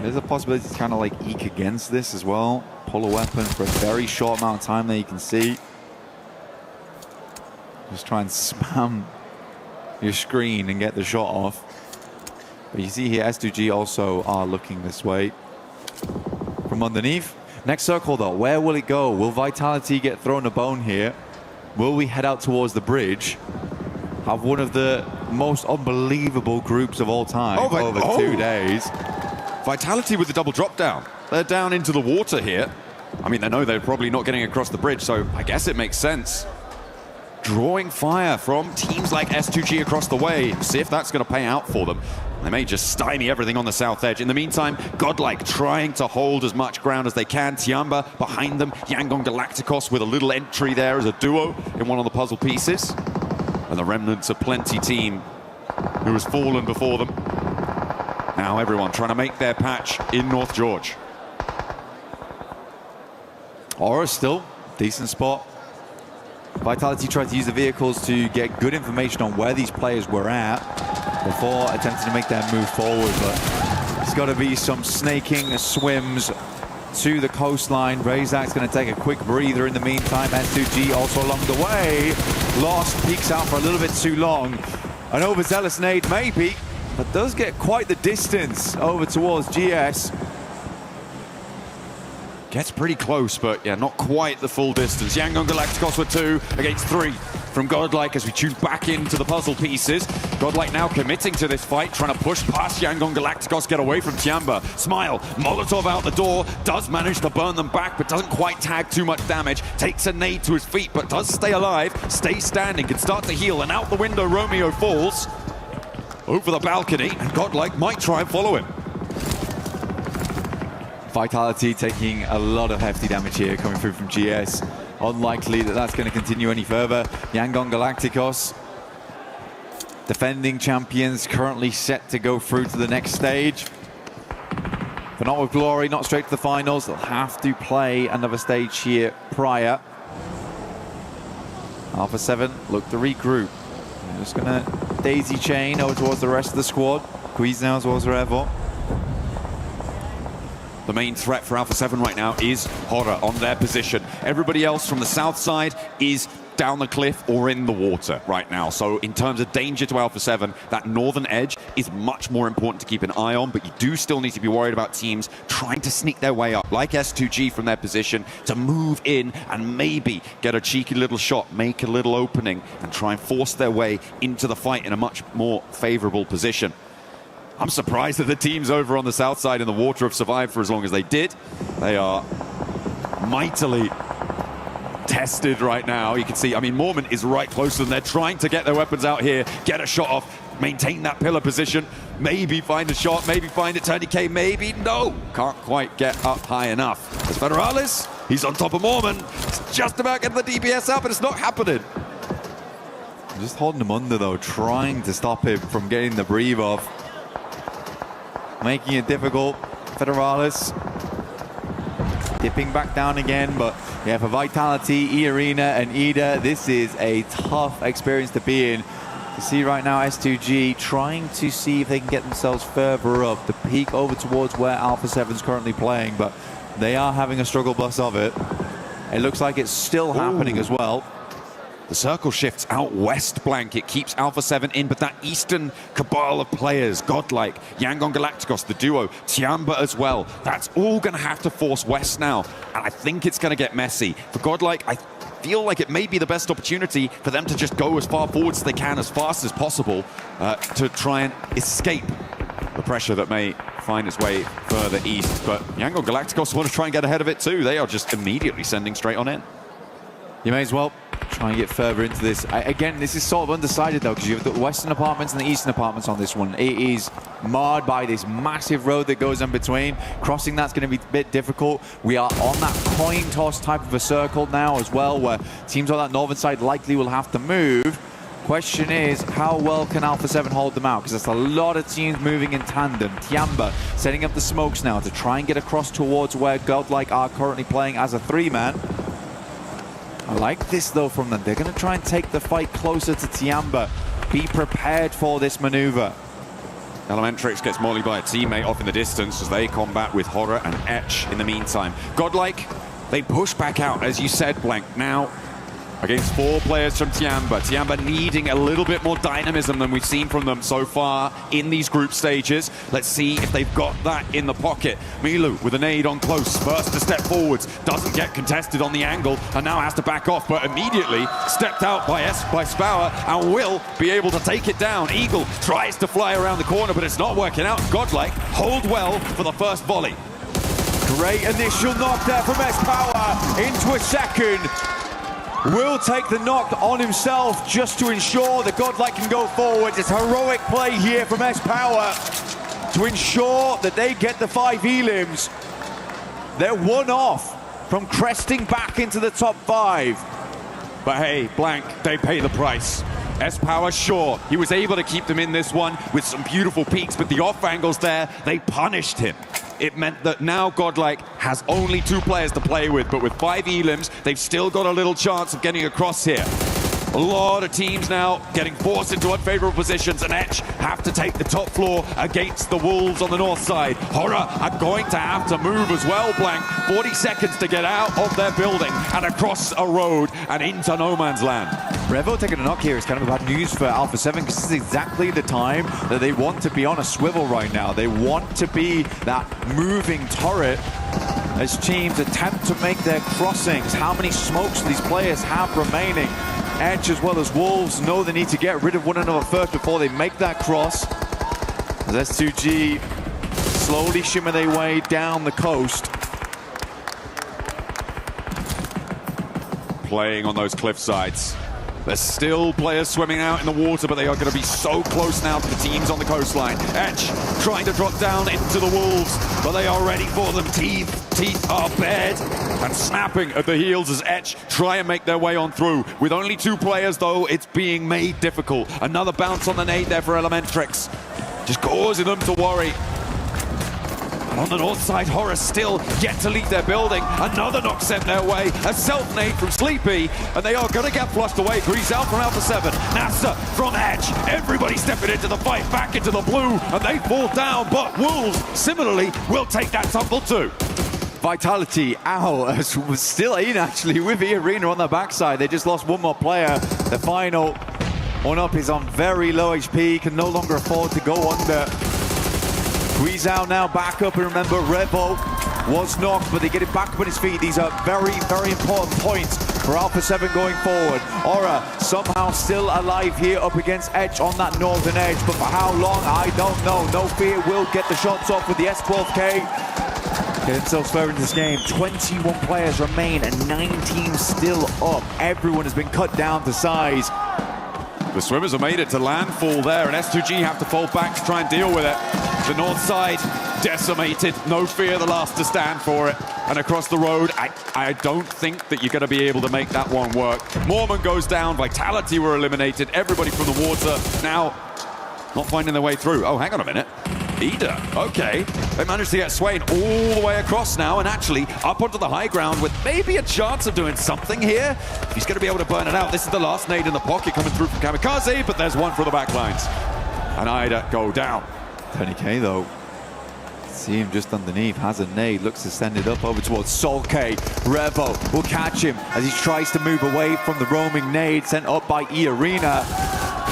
There's a possibility to kind of like eke against this as well. Pull a weapon for a very short amount of time there, you can see. Just try and spam your screen and get the shot off. But you see here, S2G also are looking this way from underneath. Next circle though, where will it go? Will Vitality get thrown a bone here? Will we head out towards the bridge? Have one of the most unbelievable groups of all time over 2 days. Vitality with the double drop down. They're down into the water here. I mean, they know they're probably not getting across the bridge, so I guess it makes sense. Drawing fire from teams like S2G across the way. See if that's going to pay out for them. They may just stymie everything on the south edge. In the meantime, Godlike trying to hold as much ground as they can. Tiamba behind them. Yangon Galacticos with a little entry there as a duo in one of the puzzle pieces. And the remnants of Plenty team who has fallen before them. Now everyone trying to make their patch in North George. Aura still, decent spot. Vitality tried to use the vehicles to get good information on where these players were at before attempting to make their move forward, but there's got to be some snaking swims to the coastline. Razak's going to take a quick breather in the meantime. S2G also along the way. Lost, peeks out for a little bit too long. An overzealous nade maybe, but does get quite the distance over towards GS. Gets pretty close, but yeah, not quite the full distance. Yangon Galacticos with 2 against 3 from Godlike as we tune back into the puzzle pieces. Godlike now committing to this fight, trying to push past Yangon Galacticos, get away from Tiamba. Smile, Molotov out the door, does manage to burn them back, but doesn't quite tag too much damage. Takes a nade to his feet, but does stay alive, stays standing, can start to heal, and out the window Romeo falls. Over the balcony, and Godlike might try and follow him. Vitality taking a lot of hefty damage here coming through from GS. Unlikely that that's going to continue any further. Yangon Galacticos, defending champions, currently set to go through to the next stage. But not with glory, not straight to the finals. They'll have to play another stage here prior. Alpha 7 look to regroup. They're just going to daisy chain over towards the rest of the squad. Quiz now as well as Revo. The main threat for Alpha 7 right now is Horror on their position. Everybody else from the south side is down the cliff or in the water right now. So in terms of danger to Alpha 7, that northern edge is much more important to keep an eye on, but you do still need to be worried about teams trying to sneak their way up, like S2G from their position, to move in and maybe get a cheeky little shot, make a little opening, and try and force their way into the fight in a much more favorable position. I'm surprised that the teams over on the south side in the water have survived for as long as they did. They are mightily tested right now. You can see, I mean, Mormon is right close to them. They're trying to get their weapons out here, get a shot off, maintain that pillar position, maybe find a shot, maybe find it, Tony K, maybe no. Can't quite get up high enough. As Federalis, he's on top of Mormon. He's just about getting the DPS out, but it's not happening. Just holding him under though, trying to stop him from getting the breathe off. Making it difficult. Federalis dipping back down again, but yeah, for Vitality, Arena and Ida, this is a tough experience to be in. You see right now S2G trying to see if they can get themselves further up, the peak over towards where Alpha 7 is currently playing, but they are having a struggle bus of it. It looks like it's still happening as well. The circle shifts out west blank. It keeps Alpha 7 in, but that eastern cabal of players, Godlike, Yangon Galacticos, the duo, Tiamba as well, that's all going to have to force west now. And I think it's going to get messy. For Godlike, I feel like it may be the best opportunity for them to just go as far forward as they can, as fast as possible, to try and escape the pressure that may find its way further east. But Yangon Galacticos want to try and get ahead of it too. They are just immediately sending straight on in. You may as well Try and get further into this. Again, this is sort of undecided though, because you have the western apartments and the eastern apartments on this one. It is marred by this massive road that goes in between. Crossing that's going to be a bit difficult. We are on that coin toss type of a circle now as well, where teams on that northern side likely will have to move. Question is, how well can Alpha 7 hold them out? Because there's a lot of teams moving in tandem. Tiamba setting up the smokes now to try and get across towards where Godlike are currently playing as a 3-man. I like this though from them. They're going to try and take the fight closer to Tiamba. Be prepared for this maneuver. Elementrix gets mollied by a teammate off in the distance as they combat with Horror and Etch in the meantime. Godlike, they push back out, as you said, Blank. Now, against 4 players from Tiamba. Tiamba needing a little bit more dynamism than we've seen from them so far in these group stages. Let's see if they've got that in the pocket. Milu with a nade on close, first to step forwards, doesn't get contested on the angle, and now has to back off, but immediately stepped out by Spower and will be able to take it down. Eagle tries to fly around the corner, but it's not working out. Godlike hold well for the first volley. Great initial knock there from S-Power into a second. Will take the knock on himself just to ensure that Godlike can go forward. It's heroic play here from S-Power to ensure that they get the 5 elims. They're 1 off from cresting back into the top 5. But hey, Blank, they pay the price. S-Power, sure, he was able to keep them in this one with some beautiful peaks, but the off angles there, they punished him. It meant that now Godlike has only 2 players to play with, but with 5 elims, they've still got a little chance of getting across here. A lot of teams now getting forced into unfavorable positions, and Etch have to take the top floor against the Wolves on the north side. Horror are going to have to move as well, Blank. 40 seconds to get out of their building and across a road and into no man's land. Revo taking a knock here is kind of bad news for Alpha 7, because this is exactly the time that they want to be on a swivel right now. They want to be that moving turret as teams attempt to make their crossings. How many smokes these players have remaining? Edge as well as Wolves know they need to get rid of one another first before they make that cross. As S2G slowly shimmer their way down the coast. Playing on those cliff sides. There's still players swimming out in the water, but they are going to be so close now to the teams on the coastline. Etch trying to drop down into the Wolves, but they are ready for them. Teeth are bared and snapping at the heels as Etch try and make their way on through. With only 2 players, though, it's being made difficult. Another bounce on the nade there for Elementrix, just causing them to worry. On the north side, Horror still yet to leave their building. Another knock sent their way. A self-nade from Sleepy, and they are going to get flushed away. Grizel from Alpha 7. Nasa from Edge. Everybody stepping into the fight, back into the blue, and they fall down. But Wolves, similarly, will take that tumble too. Vitality out, was still in actually with the Arena on the backside. They just lost 1 more player. The final one up is on very low HP, can no longer afford to go under. Guizhou now back up, and remember, Revo was knocked, but they get him back up on his feet. These are very, very important points for Alpha 7 going forward. Aura somehow still alive here up against Edge on that northern edge, but for how long, I don't know. No Fear will get the shots off with the S12K. Get themselves further into this game. 21 players remain and 9 teams still up. Everyone has been cut down to size. The swimmers have made it to landfall there, and S2G have to fall back to try and deal with it. The north side decimated. No Fear the last to stand for it. And across the road, I don't think that you're going to be able to make that one work. Mormon goes down. Vitality were eliminated. Everybody from the water now not finding their way through. Oh, hang on a minute. Ida, okay. They managed to get Swain all the way across now and actually up onto the high ground with maybe a chance of doing something here. He's going to be able to burn it out. This is the last nade in the pocket coming through from Kamikaze, but there's one for the backlines. And Ida go down. 20K though. See him just underneath, has a nade, looks to send it up over towards Solke. Revo will catch him as he tries to move away from the roaming nade sent up by E-Arena.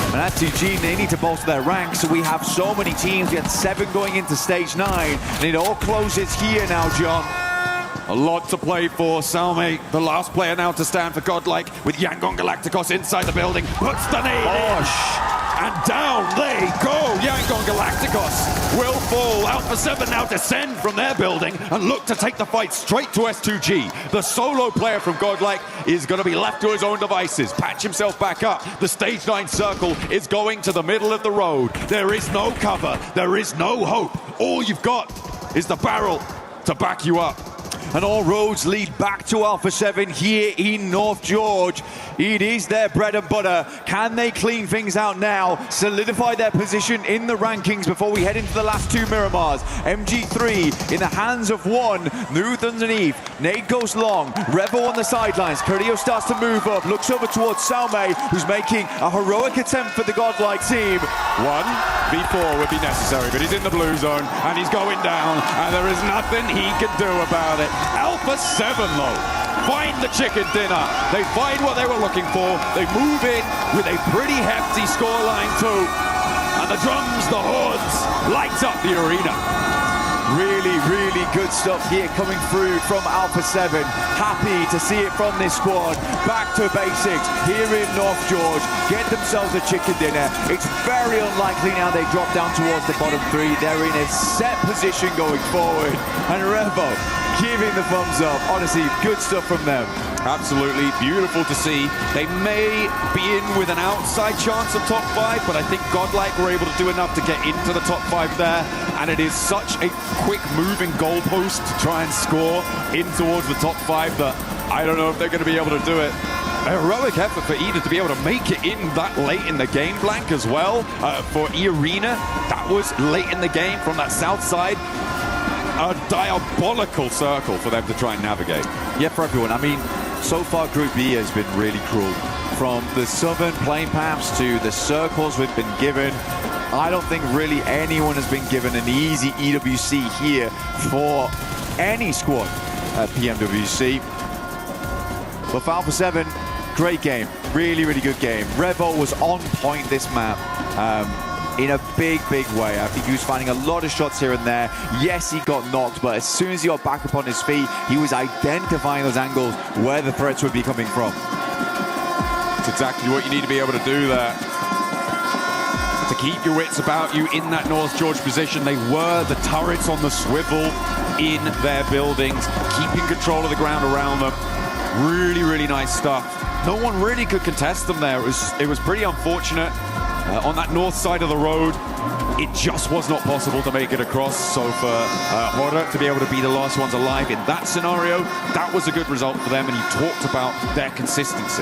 And at 2G, they need to bolster their ranks, so we have so many teams. We had 7 going into stage 9, and it all closes here now, John. A lot to play for. Salme, the last player now to stand for Godlike, with Yangon Galacticos inside the building, puts the nade in, and down they go. Yangon Galacticos will fall. Alpha 7 now descend from their building and look to take the fight straight to S2G. The solo player from Godlike is going to be left to his own devices. Patch himself back up. The stage 9 circle is going to the middle of the road. There is no cover. There is no hope. All you've got is the barrel to back you up. And all roads lead back to Alpha 7 here in North George. It is their bread and butter. Can they clean things out now, solidify their position in the rankings before we head into the last two Miramars? MG3 in the hands of one, Nuth underneath. Nade goes long, Revo on the sidelines. Carrillo starts to move up, looks over towards Salme, who's making a heroic attempt for the Godlike team. 1v4 would be necessary, but he's in the blue zone and he's going down, and there is nothing he can do about it. Alpha 7 though, find the chicken dinner. They find what they were looking for. They move in with a pretty hefty scoreline too. And the drums, the horns, light up the arena. Really, really good stuff here coming through from Alpha 7. Happy to see it from this squad. Back to basics here in North George. Get themselves a chicken dinner. It's very unlikely now they drop down towards the bottom three. They're in a set position going forward. And Revo giving the thumbs up. Honestly, good stuff from them. Absolutely beautiful to see. They may be in with an outside chance of top 5, but I think Godlike were able to do enough to get into the top 5 there. And it is such a quick moving goalpost to try and score in towards the top 5 that I don't know if they're going to be able to do it. A heroic effort for Eden to be able to make it in that late in the game, Blank, as well. For E-Arena, that was late in the game from that south side. A diabolical circle for them to try and navigate. Yeah, for everyone. I mean, so far Group B has been really cruel. From the southern playing paths to the circles we've been given, I don't think really anyone has been given an easy EWC here for any squad at PMWC. But for Alpha 7, great game. Really, really good game. Revo was on point this map. In a big, big way. I think he was finding a lot of shots here and there. Yes, he got knocked, but as soon as he got back up on his feet, he was identifying those angles where the threats would be coming from. It's exactly what you need to be able to do there. To keep your wits about you in that North George position. They were the turrets on the swivel in their buildings, keeping control of the ground around them. Really, really nice stuff. No one really could contest them there. It was pretty unfortunate. On that north side of the road, it just was not possible to make it across. So for Horror to be able to be the last ones alive in that scenario, that was a good result for them, and you talked about their consistency.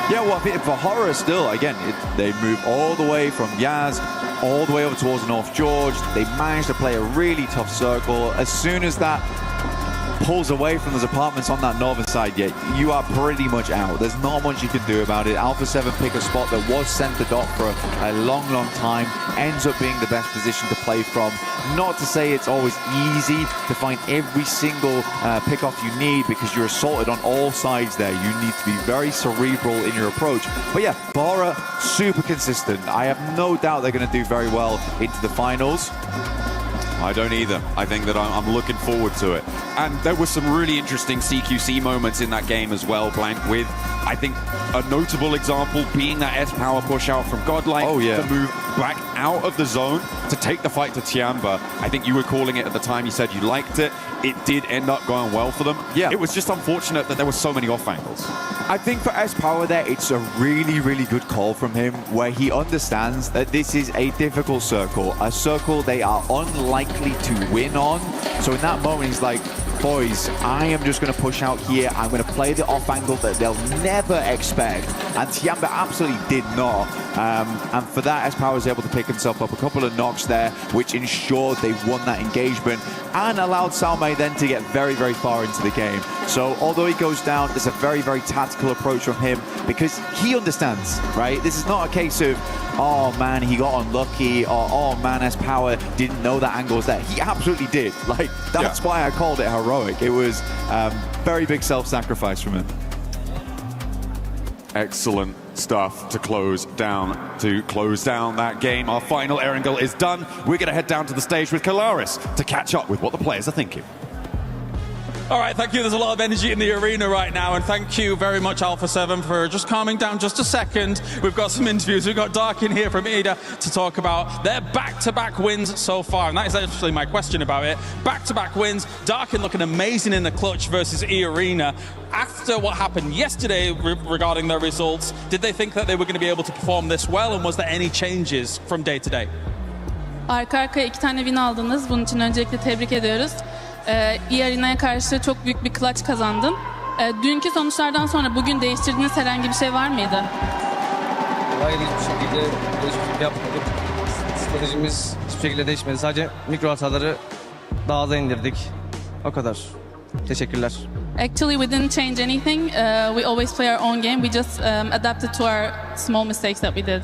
Yeah, well, for Horror still, again, they move all the way from Yaz, all the way over towards North George. They managed to play a really tough circle. As soon as that pulls away from those apartments on that northern side, yet you are pretty much out. There's not much you can do about it. Alpha 7 pick a spot that was center dot for a long, long time, ends up being the best position to play from. Not to say it's always easy to find every single pick-off you need, because you're assaulted on all sides there. You need to be very cerebral in your approach. But yeah, Bora, super consistent. I have no doubt they're going to do very well into the finals. I don't either. I think that I'm looking forward to it. And there were some really interesting CQC moments in that game as well, Blank, with, I think, a notable example being that S-Power push out from Godlike to move back out of the zone to take the fight to Tiamba. I think you were calling it at the time. You said you liked it. It did end up going well for them. Yeah. It was just unfortunate that there were so many off angles. I think for S-Power there, it's a really, really good call from him, where he understands that this is a difficult circle, a circle they are unlikely to win on. So in that moment, he's like, boys, I am just going to push out here. I'm going to play the off angle that they'll never expect. And Tiamba absolutely did not. And for that, S-Power was able to pick himself up a couple of knocks there, which ensured they won that engagement and allowed Salme then to get very, very far into the game. So although he goes down, there's a very, very tactical approach from him, because he understands, right? This is not a case of, oh man, he got unlucky, or oh man, S-Power didn't know that angle was there. He absolutely did. Like, that's why I called it heroic. It was very big self-sacrifice from him. Excellent stuff to close down that game. Our final Erangel is done. We're going to head down to the stage with Kalaris to catch up with what the players are thinking. All right, thank you. There's a lot of energy in the arena right now, and thank you very much, Alpha 7, for just calming down just a second. We've got some interviews. We've got Dark in here from EDA to talk about their back-to-back wins so far, and that is actually my question about it. Back-to-back wins, Darkin looking amazing in the clutch versus E-Arena. After what happened yesterday regarding their results, did they think that they were going to be able to perform this well, and was there any changes from day to day? Arka arkaya 2 tane win aldınız. Bunun için öncelikle tebrik ediyoruz. E-Arena'ya karşı çok büyük bir clutch kazandın. Dünkü sonuçlardan sonra bugün değiştirdiğiniz herhangi bir şey var mıydı? Hayır, hiçbir şekilde değişiklik yapmadık. Stratejimiz hiçbir şekilde değişmedi. Sadece mikro hataları daha aza indirdik. O kadar. Teşekkürler. Actually, we didn't change anything. We always play our own game. We just adapted to our small mistakes that we did.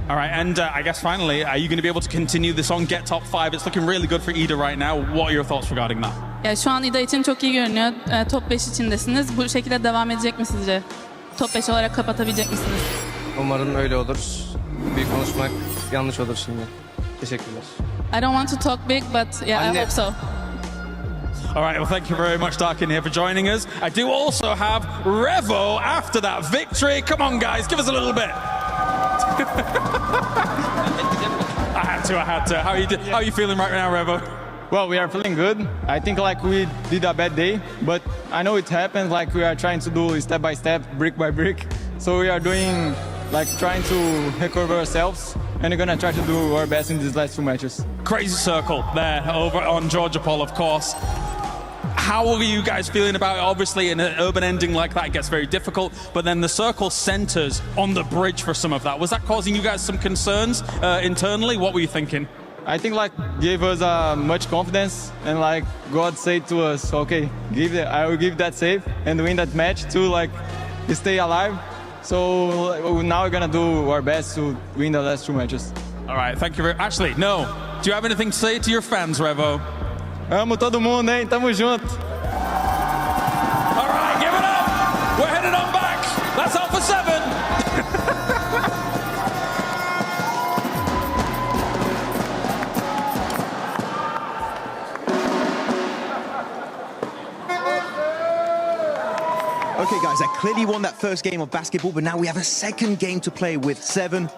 All right, and I guess finally, are you going to be able to continue this on, get top 5? It's looking really good for EDA right now. What are your thoughts regarding that? Ya şu an İDA için çok iyi görünüyor. Top 5 içindesiniz. Bu şekilde devam edecek mi sizce? Top 5 olarak kapatabilecek misiniz? Umarım öyle olur. Büyük konuşmak yanlış olur şimdi. Teşekkürler. I don't want to talk big, but yeah, I hope so. All right, well, thank you very much, Darkin, here for joining us. I do also have Revo after that victory. Come on, guys, give us a little bit. I had to. How are you feeling right now, Revo? Well, we are feeling good. I think like we did a bad day, but I know it happens. Like we are trying to do step by step, brick by brick. So we are doing like trying to recover ourselves, and we're gonna try to do our best in these last 2 matches. Crazy circle there over on Georgia Paul, of course. How are you guys feeling about it? Obviously, in an urban ending like that, it gets very difficult, but then the circle centers on the bridge for some of that. Was that causing you guys some concerns internally? What were you thinking? I think like gave us much confidence, and like God said to us, okay, I will give that save and win that match to like stay alive. So now we're gonna do our best to win the last 2 matches. All right, thank you very much. Actually, no. Do you have anything to say to your fans, Revo? Amo todo mundo, hein? Tamo junto. All right, give it up. We're headed on back. That's Alpha 7. Okay, guys, I clearly won that first game of basketball, but now we have a second game to play with 7.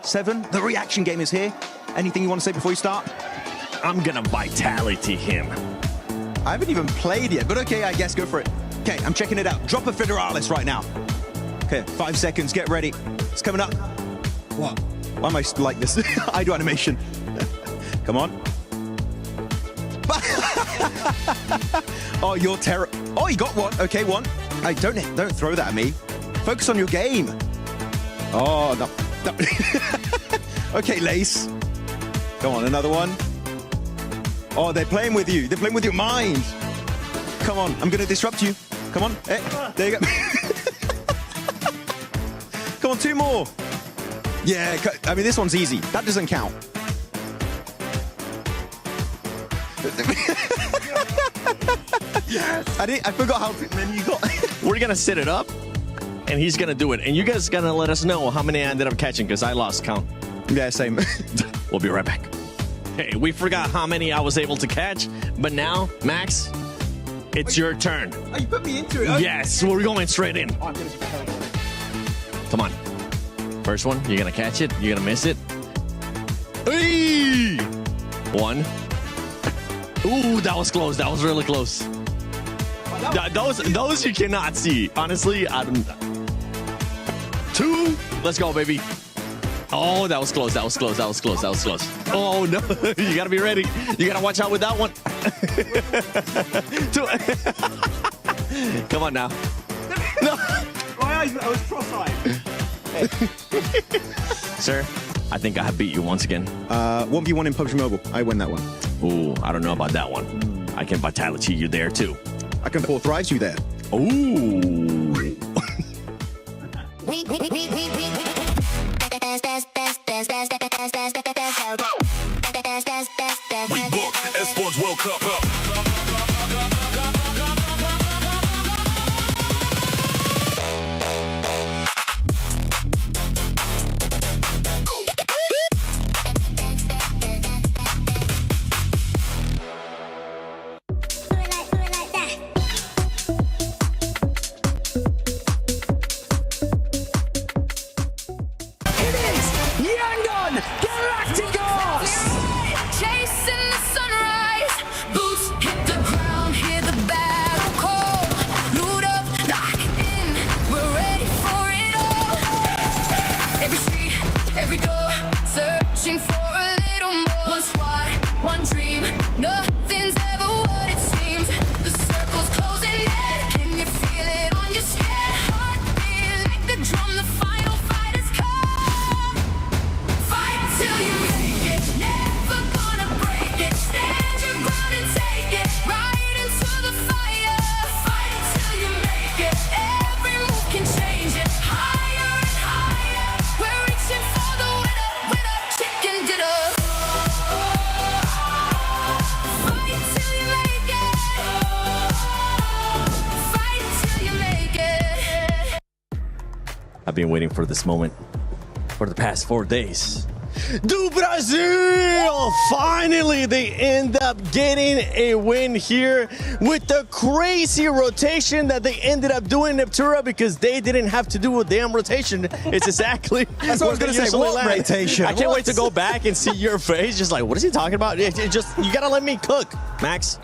The reaction game is here. Anything you want to say before you start? I'm gonna vitality him. I haven't even played yet, but okay, I guess go for it. Okay, I'm checking it out. Drop a Federalis right now. Okay, 5 seconds, get ready. It's coming up. What? Why am I like this? I do animation. Come on. Oh, you're terrible. Oh, you got one. Okay, one. Hey, don't throw that at me. Focus on your game. Oh, no. Okay, Lace. Go on, another one. Oh, they're playing with you. They're playing with your mind. Come on, I'm going to disrupt you. Come on. Hey, there you go. Come on, 2 more. Yeah, I mean, this one's easy. That doesn't count. Yes. I forgot how many you got. We're going to set it up, and he's going to do it. And you guys going to let us know how many I ended up catching, because I lost count. Yeah, same. We'll be right back. Okay, we forgot how many I was able to catch, but now, Max, it's your turn. Oh, you put me into it? Yes, we're going straight in. Oh, I'm gonna be terrible. Come on. First one, you're going to catch it. You're going to miss it. Hey! 1. Ooh, that was close. That was really close. Those you cannot see. Honestly, I don't... 2. Let's go, baby. Oh, that was close. That was close. That was close. That was close. Oh, no. You got to be ready. You got to watch out with that one. 2. Come on now. No. My eyes, I was cross-eyed. Hey. Sir, I think I have beat you once again. 1v1 in PUBG Mobile. I win that one. Ooh, I don't know about that one. I can vitality you there, too. I can 4th rise you there. Ooh. We book Esports World Cup up. one dream. Nothing's ever what it seems. The circle's closing in. Can you feel it on your skin? Heartbeat like the drum. The final fight has come. Fight till you make it. Never gonna break it. Stand your ground and take it. Right into the fire. Fight till you make it. Every move can change it. Higher and higher. We're reaching for the winner. Winner, chicken dinner. Fight till you make it. Fight till you make it. I've been waiting for this moment for the past 4 days. Do Brazil! Finally, they end up getting a win here with the crazy rotation that they ended up doing in Neptura, because they didn't have to do a damn rotation. It's exactly That's what I was going to say. What rotation? I can't wait to go back and see your face. Just like, what is he talking about? You got to let me cook, Max.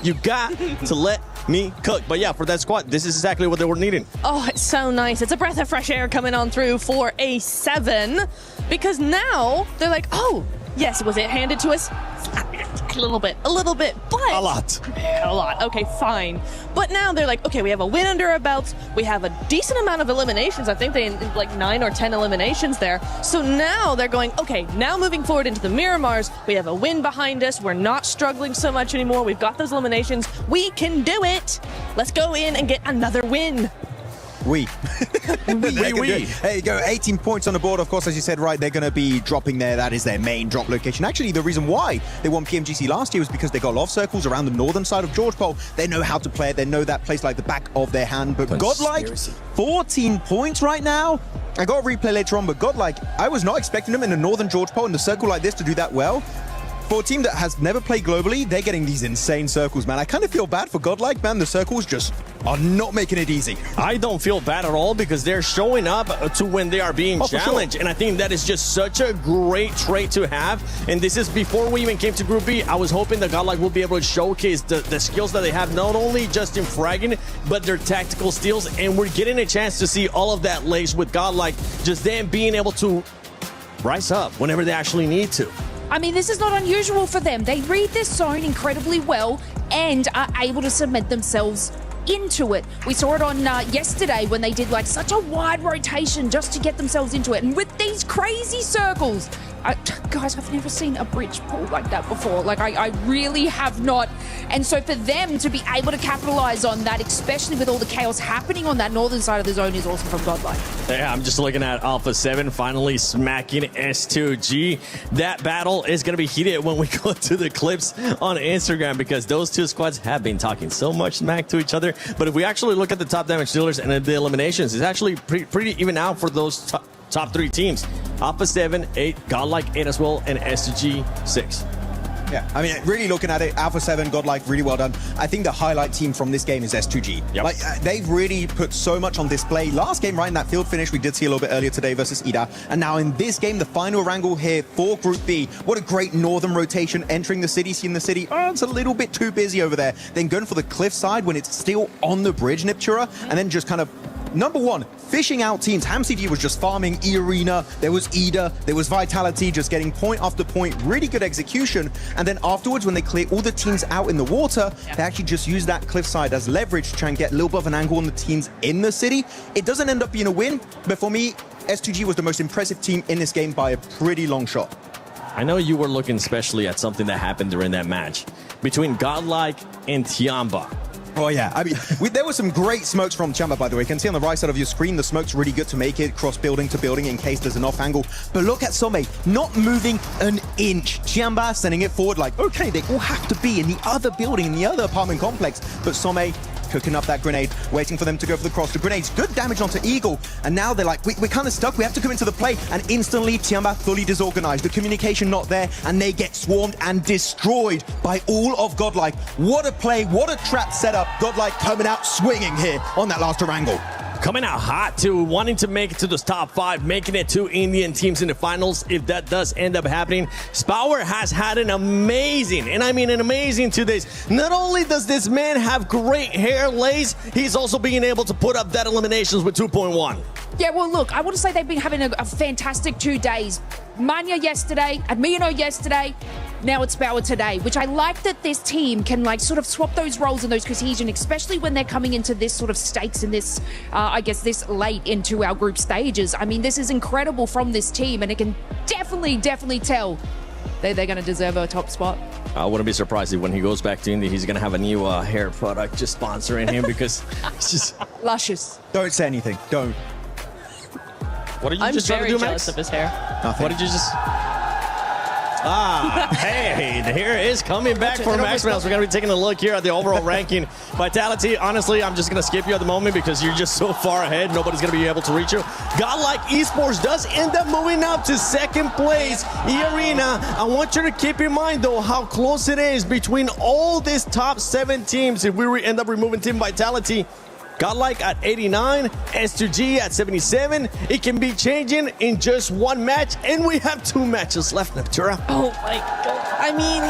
You got to let me cook. But yeah, for that squad, this is exactly what they were needing. Oh, it's so nice. It's a breath of fresh air coming on through for A7, because now they're like, oh, yes, was it handed to us? A little bit, but... A lot. A lot, okay, fine. But now they're like, okay, we have a win under our belts. We have a decent amount of eliminations. I think they like 9 or 10 eliminations there. So now they're going, okay, now moving forward into the Miramars, we have a win behind us. We're not struggling so much anymore. We've got those eliminations. We can do it. Let's go in and get another win. We. We. There you go, 18 points on the board. Of course, as you said, right, they're going to be dropping there. That is their main drop location. Actually, the reason why they won PMGC last year was because they got love circles around the northern side of George Pole. They know how to play it. They know that place like the back of their hand. But Godlike, 14 points right now. I got a replay later on, but Godlike, I was not expecting them in the northern George Pole in a circle like this to do that well. For a team that has never played globally, they're getting these insane circles, man. I kind of feel bad for Godlike, man. The circles just are not making it easy. I don't feel bad at all, because they're showing up to when they are being challenged. Sure. And I think that is just such a great trait to have. And this is before we even came to Group B. I was hoping that Godlike will be able to showcase the skills that they have, not only just in fragging, but their tactical skills. And we're getting a chance to see all of that laced with Godlike, just them being able to rise up whenever they actually need to. I mean, this is not unusual for them. They read this zone incredibly well and are able to cement themselves into it. We saw it on yesterday when they did like such a wide rotation just to get themselves into it. And with these crazy circles, guys, I've never seen a bridge pull like that before. Like, I really have not. And so for them to be able to capitalize on that, especially with all the chaos happening on that northern side of the zone, is awesome from Godlike. Yeah, I'm just looking at Alpha 7 finally smacking S2G. That battle is going to be heated when we go to the clips on Instagram, because those two squads have been talking so much smack to each other. But if we actually look at the top damage dealers and the eliminations, it's actually pretty even out for those top 3 teams. Alpha 7, 8, Godlike 8 as well, and S2G 6. Yeah, I mean, really looking at it, Alpha 7, Godlike, really well done. I think the highlight team from this game is S2G. Yep. Like, they've really put so much on display. Last game, right, in that field finish, we did see a little bit earlier today versus Ida. And now in this game, the final wrangle here for Group B. What a great northern rotation entering the city, seeing the city. Oh, it's a little bit too busy over there. Then going for the cliff side when it's still on the bridge, Niptura, and then just kind of, number one, fishing out teams. HamCG was just farming E-Arena. There was Ida. There was Vitality, just getting point after point. Really good execution. And then afterwards, when they clear all the teams out in the water, they actually just use that cliffside as leverage to try and get a little bit of an angle on the teams in the city. It doesn't end up being a win, but for me, S2G was the most impressive team in this game by a pretty long shot. I know you were looking especially at something that happened during that match between Godlike and Tiamba. Oh, yeah. I mean, there were some great smokes from Tiamba, by the way. You can see on the right side of your screen, the smoke's really good to make it cross building to building in case there's an off angle. But look at Some, not moving an inch. Tiamba sending it forward like, okay, they all have to be in the other building, in the other apartment complex. But Some cooking up that grenade, waiting for them to go for the cross. The grenade's good damage onto Eagle. And now they're like, we're kind of stuck. We have to come into the play. And instantly, Tiamba fully disorganized. The communication not there. And they get swarmed and destroyed by all of Godlike. What a play. What a trap setup. Godlike coming out swinging here on that last wrangle. Coming out hot too, wanting to make it to the top 5, making it 2 Indian teams in the finals. If that does end up happening, Spower has had an amazing, and I mean an amazing 2 days. Not only does this man have great hair lace, he's also being able to put up that eliminations with 2.1. Yeah, well, look, I want to say they've been having a fantastic 2 days. Manya yesterday, Admiano yesterday. now it's Bauer today, which I like that this team can like sort of swap those roles and those cohesion, especially when they're coming into this sort of stakes in this, I guess, this late into our group stages. I mean, this is incredible from this team, and it can definitely tell they're going to deserve a top spot. I wouldn't be surprised if when he goes back to India, he's going to have a new hair product just sponsoring him because it's just... Luscious. Don't say anything. Don't. What did you I'm just try to very do, jealous Max? of his hair. Nothing. What did you just... Hey, the hair is coming back for Max Mouse. We're going to be taking a look here at the overall ranking. Vitality, honestly, I'm just going to skip you at the moment because you're just so far ahead. Nobody's going to be able to reach you. Godlike Esports does end up moving up to second place. E-Arena, I want you to keep in mind, though, how close it is between all these top 7 teams. If we end up removing Team Vitality, Godlike at 89, S2G at 77. It can be changing in just one match, and we have 2 matches left, Neptura. Oh my god. I mean,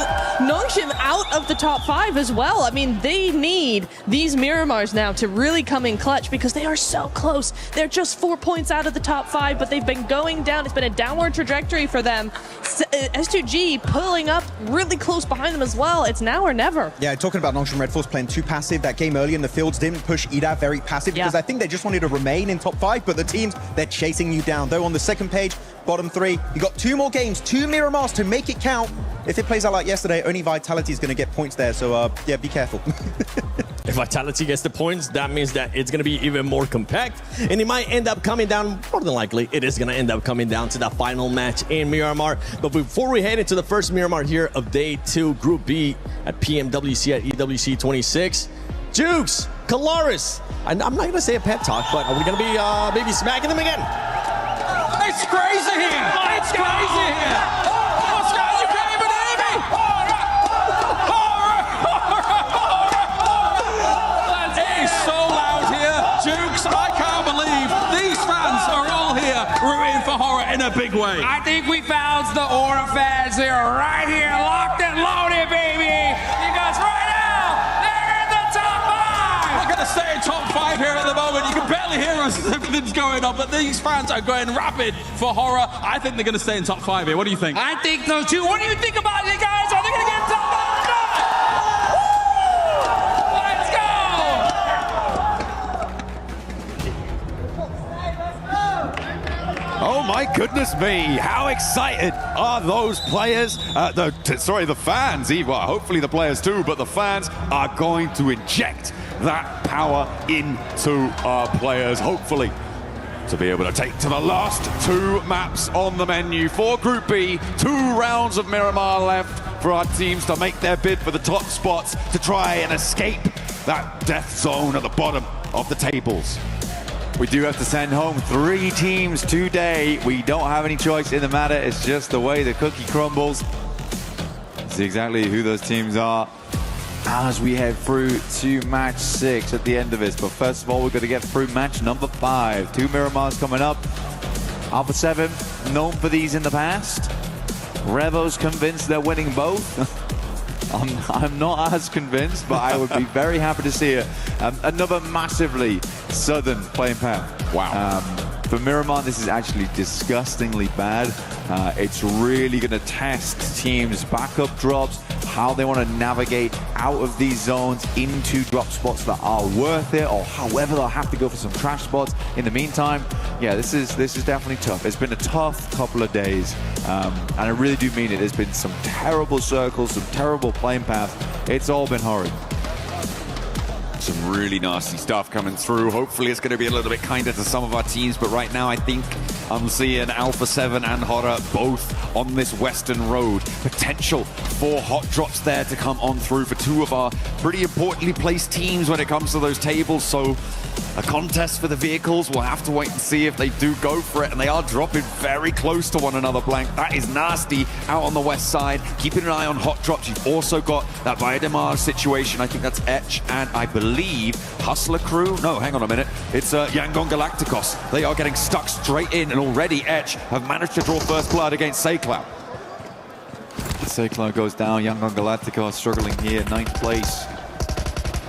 Nongshim out of the top 5 as well. I mean, they need these Miramars now to really come in clutch because they are so close. They're just 4 points out of the top 5, but they've been going down. It's been a downward trajectory for them. S2G pulling up really close behind them as well. It's now or never. Yeah, talking about Nongshim Red Force playing too passive. That game early in the fields didn't push EDAV very passive because I think they just wanted to remain in top 5, but the teams, they're chasing you down. Though on the second page, bottom 3, you got 2 more games, 2 Miramars to make it count. If it plays out like yesterday, only Vitality is going to get points there, so yeah, be careful. If Vitality gets the points, that means that it's going to be even more compact, and it might end up coming down, more than likely, it is going to end up coming down to that final match in Miramar. But before we head into the first Miramar here of Day 2, Group B at PMWC at EWC 26, Jukes, Kalaris, I'm not going to say a pep talk, but are we going to be maybe smacking them again? It's crazy here! It's crazy here! What's going on? You can't even hear me! It is so loud here. Jukes, I can't believe these fans are all here rooting for Horror in a big way. I think we found the Aura fans here, right here, locked and loaded, baby! Because right now, they're in the top 5! We're going to stay in top 5 here at the moment. You can barely hear us as everything's going on, but these fans are going rapid for Horror. I think they're going to stay in top 5 here. What do you think? I think so too. What do you think about it, guys? Are they going to get top 5? Let's go! Oh my goodness me, how excited are those players, the fans, well, hopefully the players too, but the fans are going to inject that power into our players, hopefully, to be able to take to the last 2 maps on the menu for Group B. 2 rounds of Miramar left for our teams to make their bid for the top spots to try and escape that death zone at the bottom of the tables. We do have to send home 3 teams today. We don't have any choice in the matter. It's just the way the cookie crumbles. See exactly who those teams are as we head through to match 6 at the end of this. But first of all, we're going to get through match number 5. 2 Miramars coming up. Alpha 7, known for these in the past. Revo's convinced they're winning both. I'm not as convinced, but I would be very happy to see another massively southern playing path. Wow. For Miramar, this is actually disgustingly bad. It's really going to test teams' backup drops, how they want to navigate out of these zones into drop spots that are worth it, or however they'll have to go for some trash spots. In the meantime, yeah, this is definitely tough. It's been a tough couple of days, and I really do mean it. There's been some terrible circles, some terrible playing paths. It's all been horrid. Some really nasty stuff coming through. Hopefully it's going to be a little bit kinder to some of our teams, but right now I think I'm seeing Alpha 7 and Horror both on this western road. Potential for hot drops there to come on through for 2 of our pretty importantly placed teams when it comes to those tables, so a contest for the vehicles. We'll have to wait and see if they do go for it, and they are dropping very close to one another, Blank. That is nasty out on the west side. Keeping an eye on hot drops. You've also got that Viademar situation. I think that's Etch and I believe Hustler Crew. No, hang on a minute. It's Yangon Galacticos. They are getting stuck straight in, and already Etch have managed to draw first blood against Saycloud. Saycloud goes down. Yangon Galacticos struggling here, 9th place.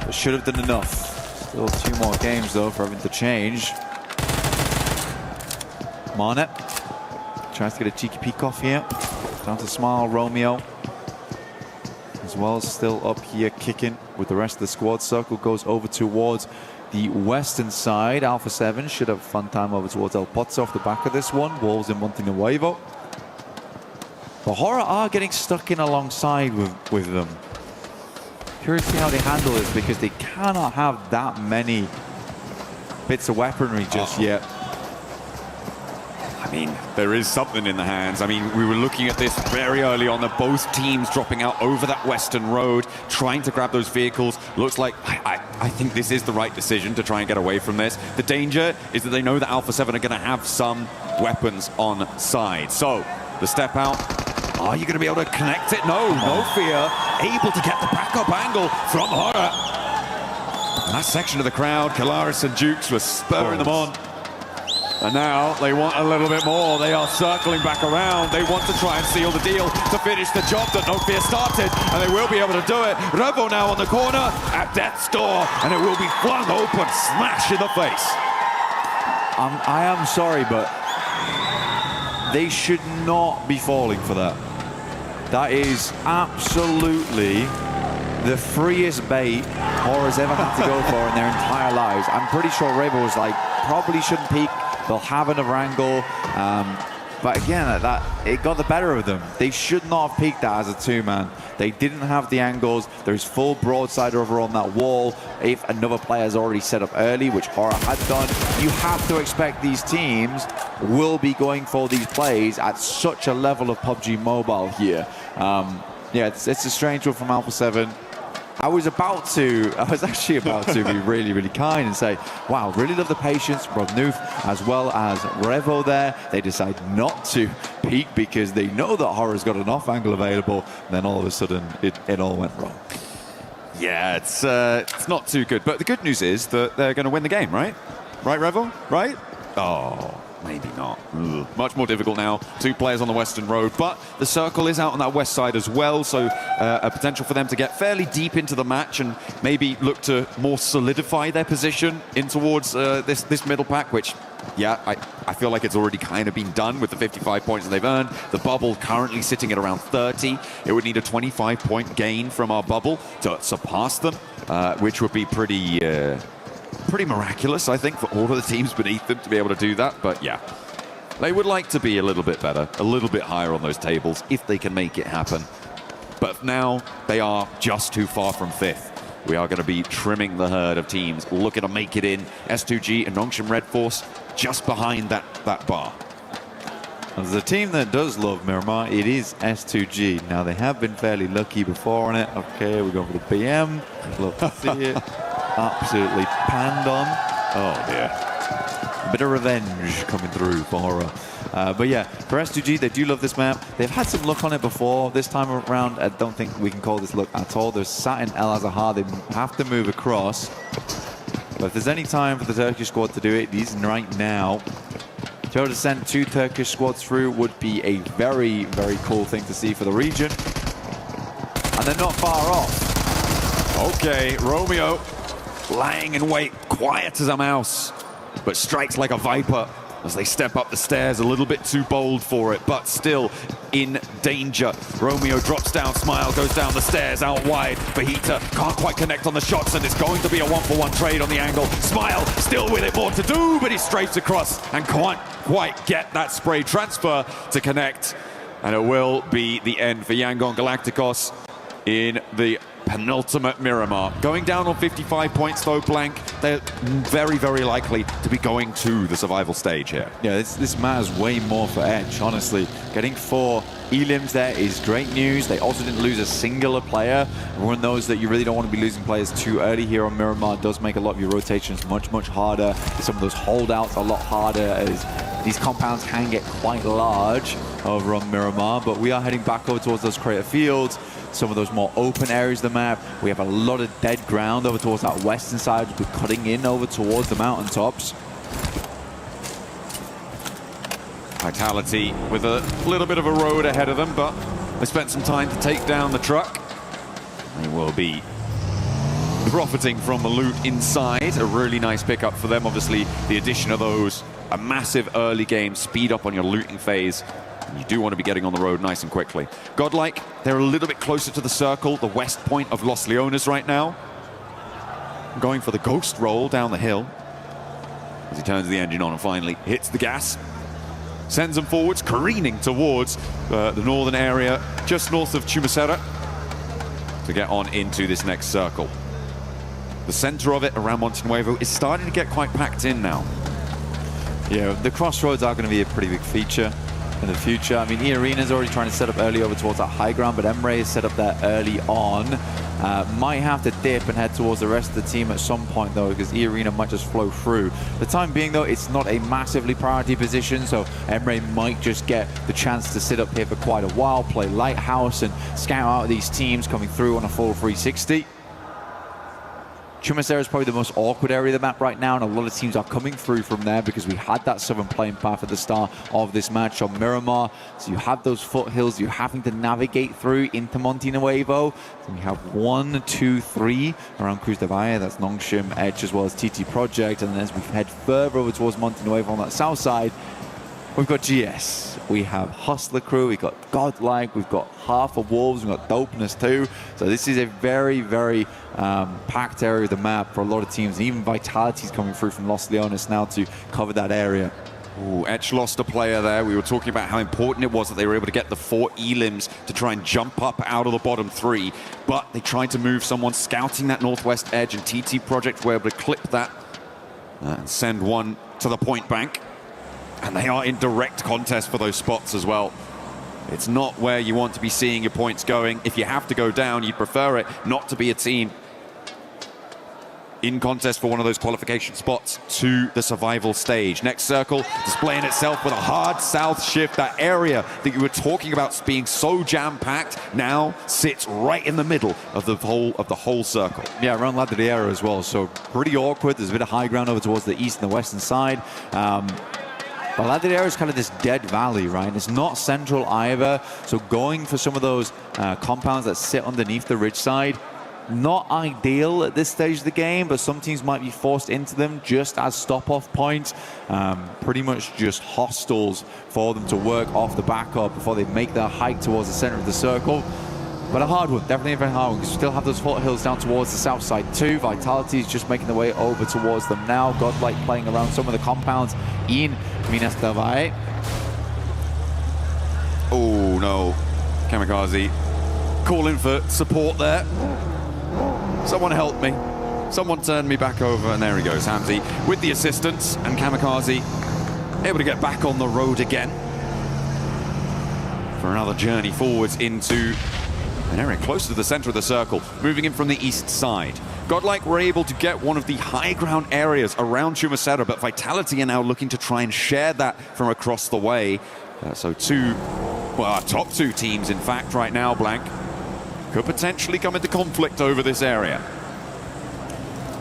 But should have done enough. Still 2 more games, though, for everything to change. Marnet tries to get a cheeky peek off here. Down to Smile, Romeo. as well, still up here kicking with the rest of the squad. Circle goes over towards the western side. Alpha 7 should have fun time over towards El Pozo off the back of this one. Wolves in Monte Nuevo. The Horror are getting stuck in alongside with them. Curious to see how they handle this, because they cannot have that many bits of weaponry just yet. I mean, there is something in the hands. I mean, we were looking at this very early on, that both teams dropping out over that western road, trying to grab those vehicles. Looks like, I think this is the right decision to try and get away from this. The danger is that they know that Alpha 7 are going to have some weapons on side. So, the step out. Are you going to be able to connect it? No, no fear. Able to get the backup angle from Horror. And that section of the crowd, Kalaris and Jukes were spurring them on. And now they want a little bit more. They are circling back around. They want to try and seal the deal to finish the job that No Fear started, and they will be able to do it. Revo now on the corner at death's door, and it will be flung open, smash in the face. I am sorry, but they should not be falling for that. That is absolutely the freest bait Horror's ever had to go for in their entire lives. I'm pretty sure Revo was like, probably shouldn't peek. They'll have another angle. But again, it got the better of them. They should not have peeked that as a two-man. They didn't have the angles. There's full broadside over on that wall. If another player's already set up early, which Horror had done, you have to expect these teams will be going for these plays at such a level of PUBG Mobile here. Yeah, it's a strange one from Alpha 7. I was actually about to be really, really kind and say, wow, really love the patience from Noof as well as Revo there. They decide not to peek because they know that Horror's got an off angle available. And then all of a sudden, it all went wrong. Yeah, it's not too good. But the good news is that they're going to win the game, right? Right, Revo? Right? Oh, maybe not. Ugh. Much more difficult now. 2 players on the western road, but the circle is out on that west side as well, so a potential for them to get fairly deep into the match and maybe look to more solidify their position in towards this middle pack, which, yeah, I feel like it's already kind of been done with the 55 points that they've earned. The bubble currently sitting at around 30. It would need a 25-point gain from our bubble to surpass them, which would be pretty miraculous, I think, for all of the teams beneath them to be able to do that. But yeah, they would like to be a little bit better, a little bit higher on those tables if they can make it happen. But now they are just too far from 5th. We are going to be trimming the herd of teams looking to make it in. S2G and Nongshim Red Force just behind that bar. As a team that does love Miramar, it is S2G. Now, they have been fairly lucky before on it. Okay, we're going for the PM. Love to see it. Absolutely panned on. Oh, dear. A bit of revenge coming through for Horror. But yeah, for S2G, they do love this map. They've had some luck on it before. This time around, I don't think we can call this luck at all. They're sat in El Azahar. They have to move across. But if there's any time for the Turkish squad to do it, it is right now. To be able to send 2 Turkish squads through would be a very, very cool thing to see for the region. And they're not far off. Okay, Romeo lying in wait, quiet as a mouse, but strikes like a viper as they step up the stairs, a little bit too bold for it, but still in danger. Romeo drops down, Smile goes down the stairs, out wide. Fajita can't quite connect on the shots, and it's going to be a 1-for-1 trade on the angle. Smile still with it, more to do, but he strafes across and can't quite get that spray transfer to connect. And it will be the end for Yangon Galacticos in the penultimate Miramar. Going down on 55 points though, Blank, they're very, very likely to be going to the survival stage here. Yeah, this matters way more for Edge, honestly. Getting 4 elims there is great news. They also didn't lose a singular player. Everyone knows that you really don't want to be losing players too early here on Miramar. It does make a lot of your rotations much, much harder. Some of those holdouts a lot harder as these compounds can get quite large over on Miramar. But we are heading back over towards those crater fields. Some of those more open areas of the map. We have a lot of dead ground over towards that western side. We're cutting in over towards the mountaintops. Vitality with a little bit of a road ahead of them, but they spent some time to take down the truck. They will be profiting from the loot inside. A really nice pickup for them. Obviously, the addition of those, a massive early game speed up on your looting phase You do want to be getting on the road nice and quickly. Godlike, they're a little bit closer to the circle, the west point of Los Leones right now. Going for the ghost roll down the hill as he turns the engine on and finally hits the gas. Sends them forwards, careening towards the northern area, just north of Chumacera, to get on into this next circle. The center of it around Monte Nuevo is starting to get quite packed in now. Yeah, the crossroads are going to be a pretty big feature in the future. I mean, E-Arena's already trying to set up early over towards that high ground, but Emre is set up there early on. Might have to dip and head towards the rest of the team at some point, though, because E-Arena might just flow through. For the time being, though, it's not a massively priority position, so Emre might just get the chance to sit up here for quite a while, play Lighthouse, and scout out these teams coming through on a full 360. Chumacera is probably the most awkward area of the map right now, and a lot of teams are coming through from there because we had that southern plane path at the start of this match on Miramar. So you have those foothills you're having to navigate through into Monte Nuevo. So we have 1, 2, 3 around Cruz de Valle. That's Nongshim, Edge, as well as TT Project. And then as we head further over towards Monte Nuevo on that south side, we've got GS, we have Hustler Crew, we've got Godlike, we've got half of Wolves, we've got Dopeness too. So this is a very, very packed area of the map for a lot of teams. And even Vitality's coming through from Los Leones now to cover that area. Ooh, Etch lost a player there. We were talking about how important it was that they were able to get the 4 elims to try and jump up out of the bottom 3. But they tried to move someone scouting that northwest edge, and TT Project were able to clip that and send one to the point bank. And they are in direct contest for those spots as well. It's not where you want to be seeing your points going. If you have to go down, you'd prefer it not to be a team in contest for one of those qualification spots to the survival stage. Next circle, displaying itself with a hard south shift. That area that you were talking about being so jam-packed now sits right in the middle of the whole circle. Yeah, around Ladriera as well. So pretty awkward. There's a bit of high ground over towards the east and the western side. But Ladriera is kind of this dead valley, right? It's not central either. So going for some of those compounds that sit underneath the ridge side, not ideal at this stage of the game, but some teams might be forced into them just as stop-off points. Pretty much just hostels for them to work off the backup before they make their hike towards the center of the circle. But a hard one, definitely a very hard one, because we still have those foothills down towards the south side too. Vitality is just making their way over towards them now. Godlike playing around some of the compounds in Minas del Valle. Oh no, Kamikaze calling for support there. Someone help me. Someone turn me back over, and there he goes, Hamzy, with the assistance, and Kamikaze able to get back on the road again for another journey forwards into an area close to the center of the circle, moving in from the east side. Godlike were able to get one of the high ground areas around Chumacera, but Vitality are now looking to try and share that from across the way. So our top 2 teams, in fact, right now, Blank, could potentially come into conflict over this area.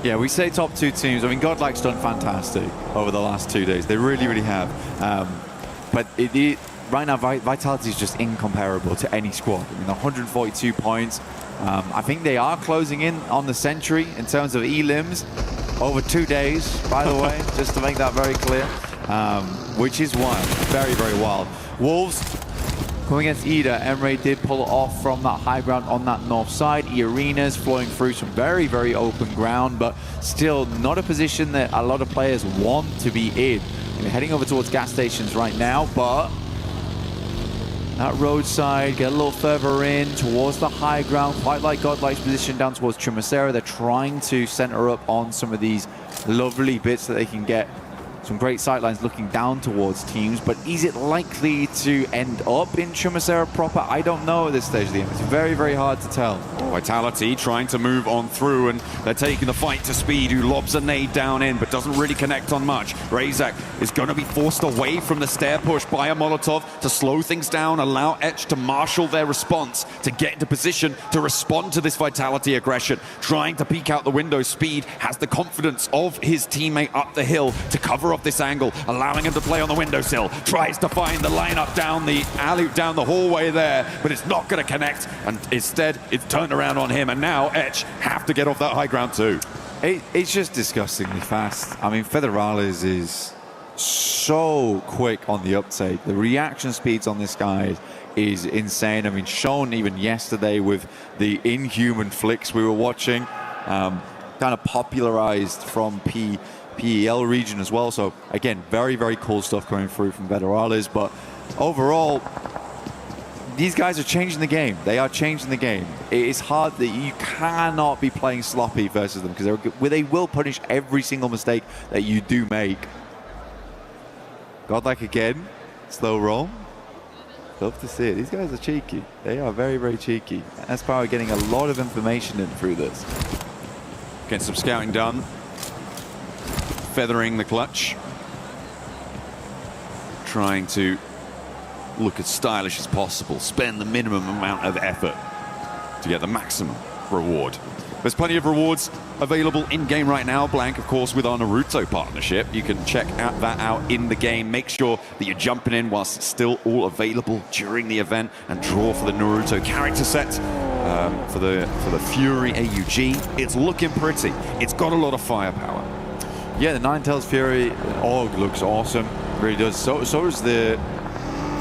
Yeah, we say top 2 teams. I mean, Godlike's done fantastic over the last 2 days. They really, really have. But right now, Vitality is just incomparable to any squad. I mean, 142 points. I think they are closing in on the century in terms of elims over 2 days, by the way, just to make that very clear, which is wild. Very, very wild. Wolves going against Ida. Emre did pull it off from that high ground on that north side. E-Arena's flowing through some very, very open ground, but still not a position that a lot of players want to be in. We're heading over towards gas stations right now, but that roadside, get a little further in towards the high ground, quite like Godlike's position down towards Chumacera. They're trying to center up on some of these lovely bits that they can get. Some great sightlines looking down towards teams, but is it likely to end up in Chumacera proper? I don't know at this stage of the game. It's very, very hard to tell. Vitality trying to move on through, and they're taking the fight to Speed, who lobs a nade down in, but doesn't really connect on much. Razak is going to be forced away from the stair push by a Molotov to slow things down, allow Etch to marshal their response, to get into position to respond to this Vitality aggression. Trying to peek out the window, Speed has the confidence of his teammate up the hill to cover up this angle, allowing him to play on the windowsill. Tries to find the lineup down the alley, down the hallway there, but it's not going to connect, and instead it's turned around on him, and now Etch have to get off that high ground too. It's just disgustingly fast. I mean, Federales is so quick on the uptake. The reaction speeds on this guy is insane. I mean, shown even yesterday with the inhuman flicks we were watching, kind of popularized from PEL region as well. So again, very, very cool stuff coming through from Federales. But overall, these guys are changing the game. They are changing the game. It is hard that you cannot be playing sloppy versus them because they will punish every single mistake that you do make. Godlike again, slow roll. Love to see it. These guys are cheeky. They are very, very cheeky. S-Power getting a lot of information in through this. Getting some scouting done. Feathering the clutch. Trying to look as stylish as possible. Spend the minimum amount of effort to get the maximum reward. There's plenty of rewards available in-game right now. Blank, of course, with our Naruto partnership. You can check that out in the game. Make sure that you're jumping in whilst it's still all available during the event and draw for the Naruto character set for the Fury AUG. It's looking pretty. It's got a lot of firepower. Yeah, the Ninetales Fury AUG looks awesome. Really does. So does the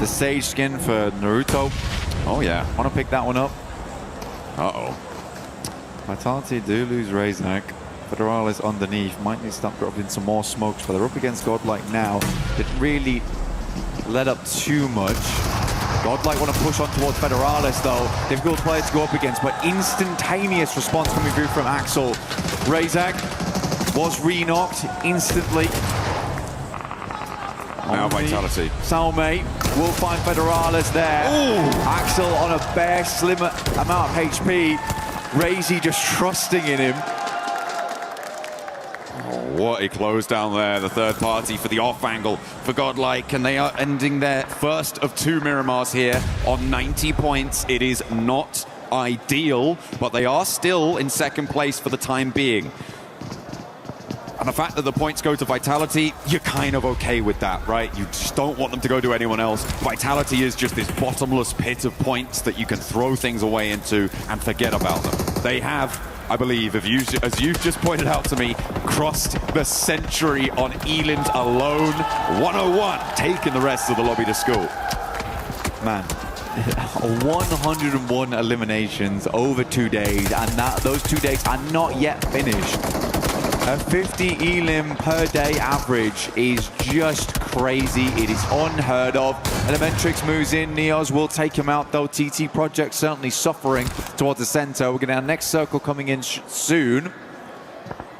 Sage skin for Naruto. Oh yeah. Want to pick that one up? Uh-oh. Vitality do lose Razak. Federales underneath. Might need to start dropping some more smokes, but they're up against Godlike now. Didn't really let up too much. Godlike want to push on towards Federales though. Difficult player to go up against, but instantaneous response coming through from Axel. Razak was re-knocked instantly. Now Vitality. Salme will find Federales there. Ooh. Axel on a bare slim amount of HP. Razy just trusting in him. Oh, what a close down there. The third party for the off angle for Godlike, and they are ending their first of 2 Miramars here on 90 points. It is not ideal, but they are still in second place for the time being. And the fact that the points go to Vitality, you're kind of okay with that, right? You just don't want them to go to anyone else. Vitality is just this bottomless pit of points that you can throw things away into and forget about them. They have, I believe, as you've just pointed out to me, crossed the century on Eland alone. 101, taking the rest of the lobby to school. Man, 101 eliminations over 2 days, and those 2 days are not yet finished. A 50 elim per day average is just crazy. It is unheard of. Elementrix moves in. Neos will take him out, though. TT Project certainly suffering towards the center. We're going to have next circle coming in soon.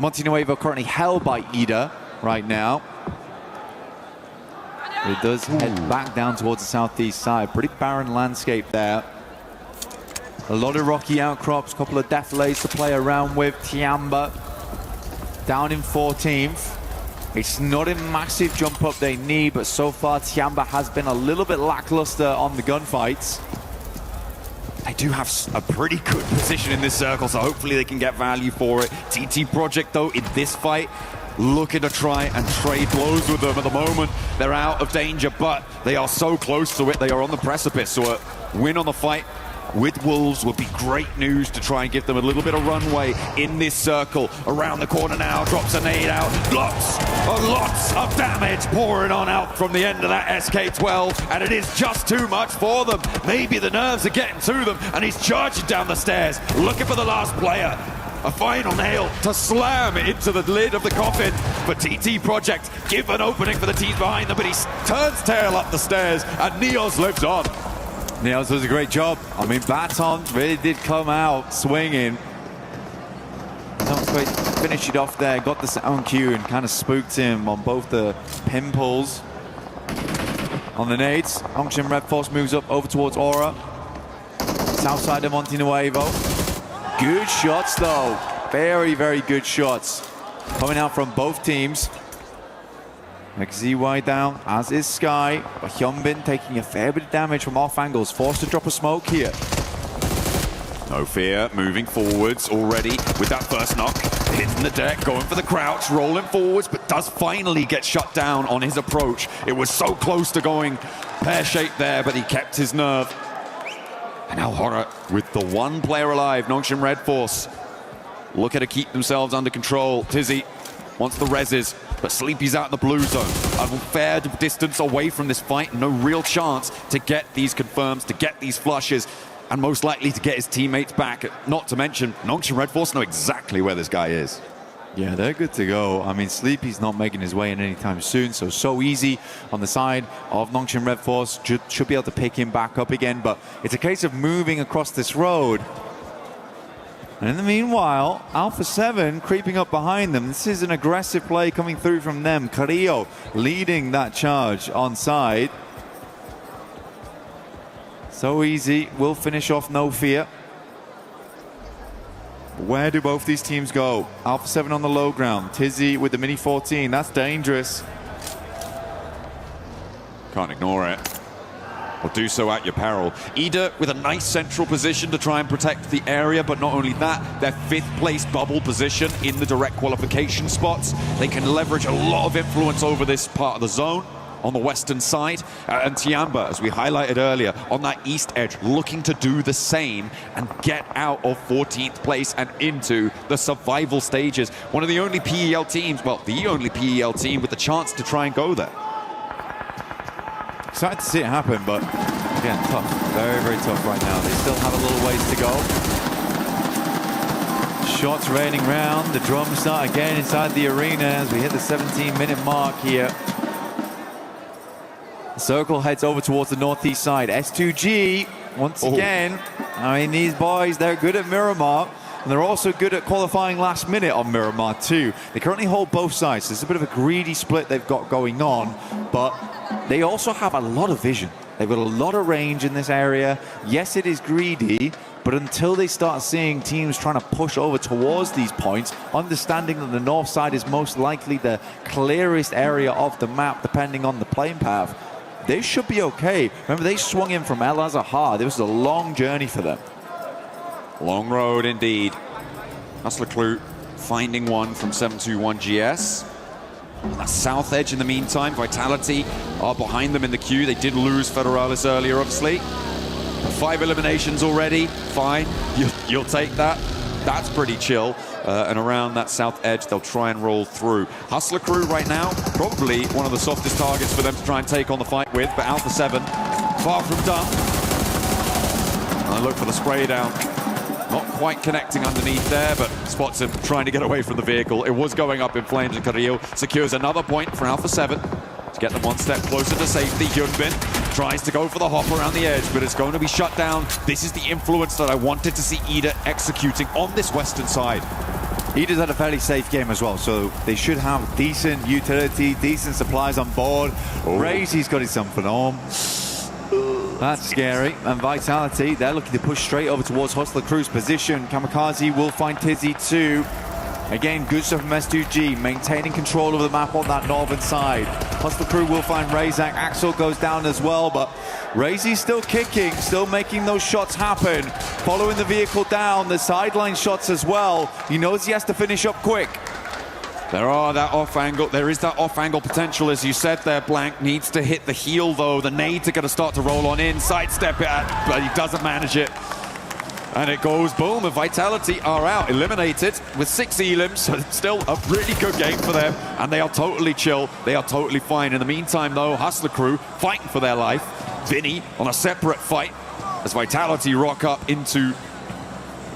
Monte Nuevo currently held by Ida right now. It does head back down towards the southeast side. Pretty barren landscape there. A lot of rocky outcrops, a couple of defilades to play around with. Tiamba down in 14th. It's not a massive jump up they need, but so far Tiamba has been a little bit lackluster on the gunfights. They do have a pretty good position in this circle, so hopefully they can get value for it. TT Project, though, in this fight, looking to try and trade blows with them. At the moment, they're out of danger, but they are so close to it. They are on the precipice, so a win on the fight with Wolves would be great news to try and give them a little bit of runway in this circle. Around the corner now, drops a nade out. Lots of damage pouring on out from the end of that SK-12, and it is just too much for them. Maybe the nerves are getting to them, and he's charging down the stairs, looking for the last player. A final nail to slam into the lid of the coffin for TT Project. Give an opening for the teams behind them, but he turns tail up the stairs, and Neos lives on. Neos does a great job. I mean, Baton really did come out swinging. Finished it off there, got the sound cue and kind of spooked him on both the pimples. On the nades, Hongchen Red Force moves up over towards Aura. South side of Monte Nuevo. Good shots though. Very, very good shots. Coming out from both teams. XZY down, as is Sky. But Hyunbin taking a fair bit of damage from off angles. Forced to drop a smoke here. No fear, moving forwards already with that first knock. Hitting the deck, going for the crouch, rolling forwards, but does finally get shut down on his approach. It was so close to going pear-shaped there, but he kept his nerve. And now Horror with the one player alive, Nongshim Red Force, looking to keep themselves under control. Tizzy wants the reses, but Sleepy's out in the blue zone. A fair distance away from this fight, no real chance to get these confirms, to get these flushes, and most likely to get his teammates back. Not to mention, Nongshim Red Force know exactly where this guy is. Yeah, they're good to go. I mean, Sleepy's not making his way in anytime soon, so easy on the side of Nongshim Red Force. Should be able to pick him back up again, but it's a case of moving across this road. And in the meanwhile, Alpha 7 creeping up behind them. This is an aggressive play coming through from them. Carrillo leading that charge on side. So easy, will finish off, no fear. Where do both these teams go? Alpha 7 on the low ground. Tizzy with the Mini 14. That's dangerous. Can't ignore it. Or do so at your peril. Ida with a nice central position to try and protect the area, but not only that, their 5th place bubble position in the direct qualification spots. They can leverage a lot of influence over this part of the zone on the western side. And Tiamba, as we highlighted earlier, on that east edge, looking to do the same and get out of 14th place and into the survival stages. One of the only PEL teams, well, the only PEL team with the chance to try and go there. Excited to see it happen, but again, tough. Very, very tough right now. They still have a little ways to go. Shots raining round. The drums start again inside the arena as we hit the 17-minute mark here. The circle heads over towards the northeast side. S2G, once again, I mean, these boys, they're good at Miramar, and they're also good at qualifying last minute on Miramar too. They currently hold both sides. There's a bit of a greedy split they've got going on, but they also have a lot of vision. They've got a lot of range in this area. Yes, it is greedy, but until they start seeing teams trying to push over towards these points, understanding that the north side is most likely the clearest area of the map, depending on the playing path, they should be okay. Remember, they swung in from El Azahar. This was a long journey for them. Long road indeed. Hustler Clue finding one from 721 GS. On that south edge in the meantime, Vitality are behind them in the queue. They did lose Federalis earlier, obviously. 5 eliminations already, fine. You'll take that. That's pretty chill. And around that south edge, they'll try and roll through. Hustler Crew right now, probably one of the softest targets for them to try and take on the fight with, but Alpha 7, far from done. And I look for the spray down. Not quite connecting underneath there, but spots him trying to get away from the vehicle. It was going up in flames, and Carrillo secures another point for Alpha 7 to get them one step closer to safety. Hyunbin tries to go for the hop around the edge, but it's going to be shut down. This is the influence that I wanted to see Ida executing on this western side. Ida's had a fairly safe game as well, so they should have decent utility, decent supplies on board. Raisy's got his something on. That's scary. And Vitality, they're looking to push straight over towards Hustler Crew's position. Kamikaze will find Tizzy too. Again, good stuff from S2G, maintaining control of the map on that northern side. Hustler Crew will find Razak. Axel goes down as well, but Raisy's still kicking, still making those shots happen. Following the vehicle down, the sideline shots as well. He knows he has to finish up quick. There is that off-angle potential, as you said there, Blank. Needs to hit the heel, though. The nades are going to start to roll on in, sidestep it, but he doesn't manage it. And it goes boom, and Vitality are out, eliminated with 6 elims, so it's still a really good game for them, and they are totally chill, they are totally fine. In the meantime, though, Hustler Crew fighting for their life. Vinny on a separate fight as Vitality rock up into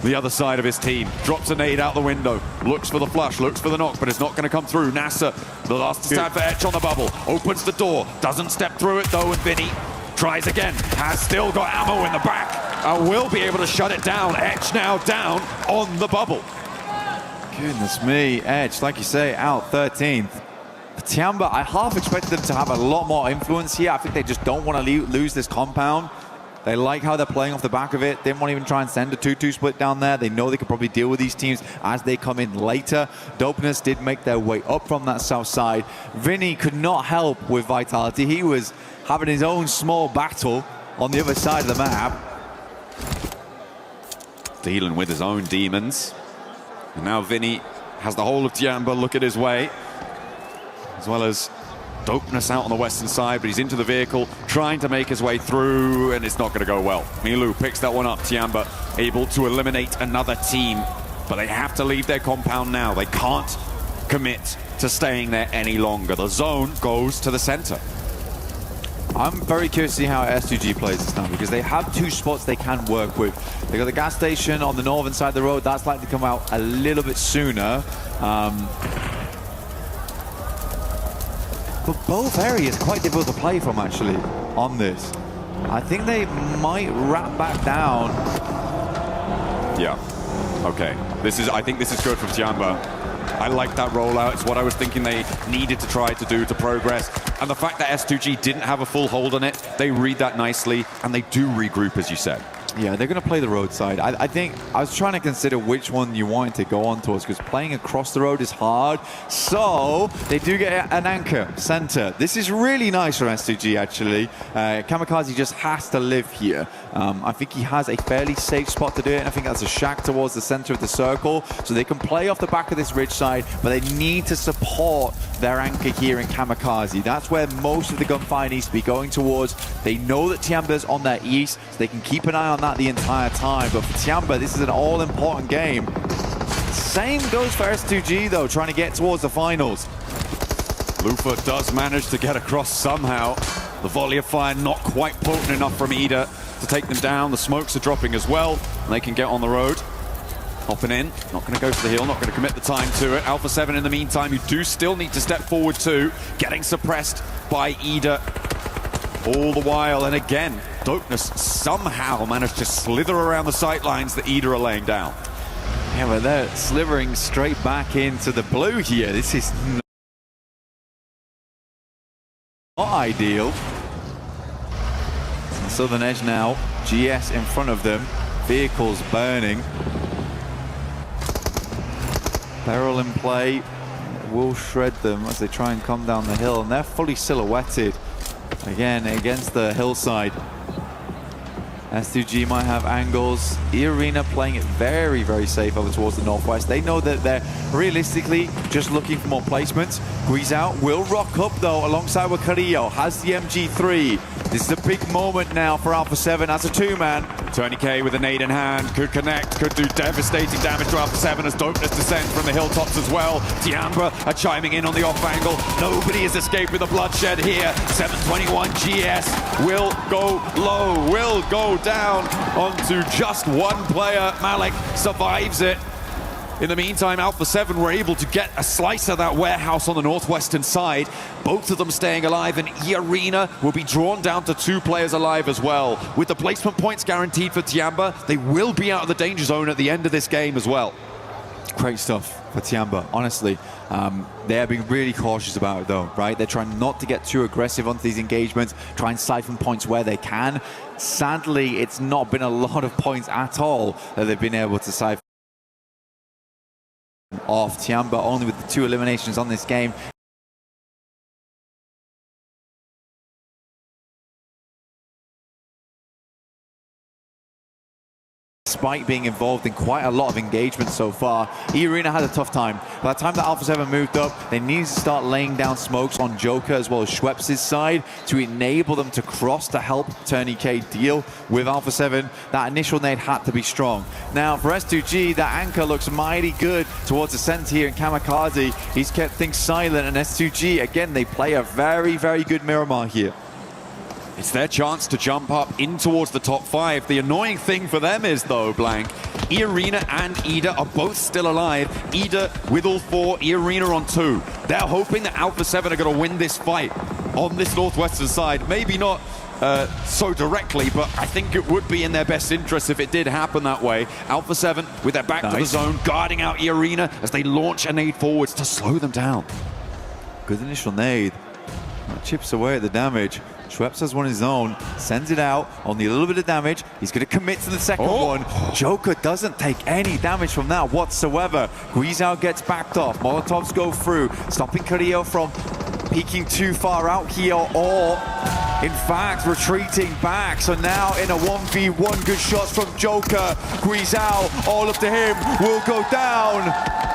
the other side of his team. Drops a nade out the window, looks for the flush, looks for the knock, but it's not going to come through. Nasser, the last stand for Etch on the bubble, opens the door, doesn't step through it though, and Vinny tries again, has still got ammo in the back, and will be able to shut it down. Etch now down on the bubble. Goodness me, Etch, like you say, out 13th. Tiamba, I half expected them to have a lot more influence here. I think they just don't want to lose this compound. They like how they're playing off the back of it. Didn't want to even try and send a 2-2 split down there. They know they could probably deal with these teams as they come in later. Dopeness did make their way up from that south side. Vinny could not help with Vitality. He was having his own small battle on the other side of the map. Dealing with his own demons. And now Vinny has the whole of Tiamba look at his way, as well as Dopeness out on the western side, but he's into the vehicle, trying to make his way through, and it's not going to go well. Milu picks that one up. Tiamba able to eliminate another team, but they have to leave their compound now. They can't commit to staying there any longer. The zone goes to the center. I'm very curious to see how S2G plays this now, because they have two spots they can work with. They got the gas station on the northern side of the road. That's likely to come out a little bit sooner. But both areas quite difficult to play from, actually, on this. I think they might wrap back down. Yeah. Okay. I think this is good from Tiamba. I like that rollout. It's what I was thinking they needed to try to do to progress. And the fact that S2G didn't have a full hold on it, they read that nicely, and they do regroup, as you said. Yeah, they're going to play the roadside. I think I was trying to consider which one you wanted to go on towards, because playing across the road is hard. So they do get an anchor center. This is really nice for S2G, actually. Kamikaze just has to live here. I think he has a fairly safe spot to do it, and I think that's a shack towards the center of the circle. So they can play off the back of this ridge side, but they need to support their anchor here in Kamikaze. That's where most of the gunfire needs to be going towards. They know that Tiamba's on their east, so they can keep an eye on that the entire time. But for Tiamba, this is an all-important game. Same goes for S2G, though, trying to get towards the finals. Lufa does manage to get across somehow. The volley of fire not quite potent enough from Ida to take them down. The smokes are dropping as well, and they can get on the road. Hopping in, not going to go for the hill, not going to commit the time to it. Alpha 7 in the meantime, you do still need to step forward too. Getting suppressed by Ida all the while, and again, Dopeness somehow managed to slither around the sight lines that Ida are laying down. Yeah, but they're slithering straight back into the blue here. This is not ideal. Southern edge now, GS in front of them, vehicles burning. Peril in play, will shred them as they try and come down the hill, and they're fully silhouetted again against the hillside. S2G might have angles. E-Arena playing it very, very safe over towards the northwest. They know that they're realistically just looking for more placements. Guizao will rock up though alongside with Carrillo, has the MG3. This is a big moment now for Alpha 7 as a two-man. Tony K with a nade in hand, could connect, could do devastating damage to Alpha 7 as Dopeness descends from the hilltops as well. Tiamba are chiming in on the off angle. Nobody has escaped with the bloodshed here. 721 GS will go low, will go down onto just one player. Malik survives it. In the meantime, Alpha 7 were able to get a slice of that warehouse on the northwestern side. Both of them staying alive, and E-Arena will be drawn down to 2 players alive as well. With the placement points guaranteed for Tiamba, they will be out of the danger zone at the end of this game as well. Great stuff for Tiamba, honestly. They are being really cautious about it though, right? They're trying not to get too aggressive onto these engagements, try and siphon points where they can. Sadly, it's not been a lot of points at all that they've been able to siphon off. Tiamba only with the 2 eliminations on this game. Despite being involved in quite a lot of engagement so far, E-Arena had a tough time. By the time that Alpha 7 moved up, they needed to start laying down smokes on Joker as well as Schweppes' side to enable them to cross to help Tony K deal with Alpha 7. That initial nade had to be strong. Now for S2G, that anchor looks mighty good towards the center here in Kamikaze. He's kept things silent, and S2G, again, they play a very, very good Miramar here. It's their chance to jump up in towards the top 5. The annoying thing for them is, though, Blank, E-Arena and Ida are both still alive. Ida with all 4, E-Arena on 2. They're hoping that Alpha 7 are going to win this fight on this northwestern side. Maybe not so directly, but I think it would be in their best interest if it did happen that way. Alpha 7 with their back to the zone, guarding out E-Arena as they launch a nade forwards to slow them down. Good initial nade. Chips away at the damage. Schweppes has one of his own, sends it out, only a little bit of damage. He's going to commit to the second one. Joker doesn't take any damage from that whatsoever. Guizao gets backed off. Molotovs go through, stopping Carrillo from peeking too far out here, or in fact retreating back. So now in a 1v1, good shots from Joker. Guizao, all up to him, will go down.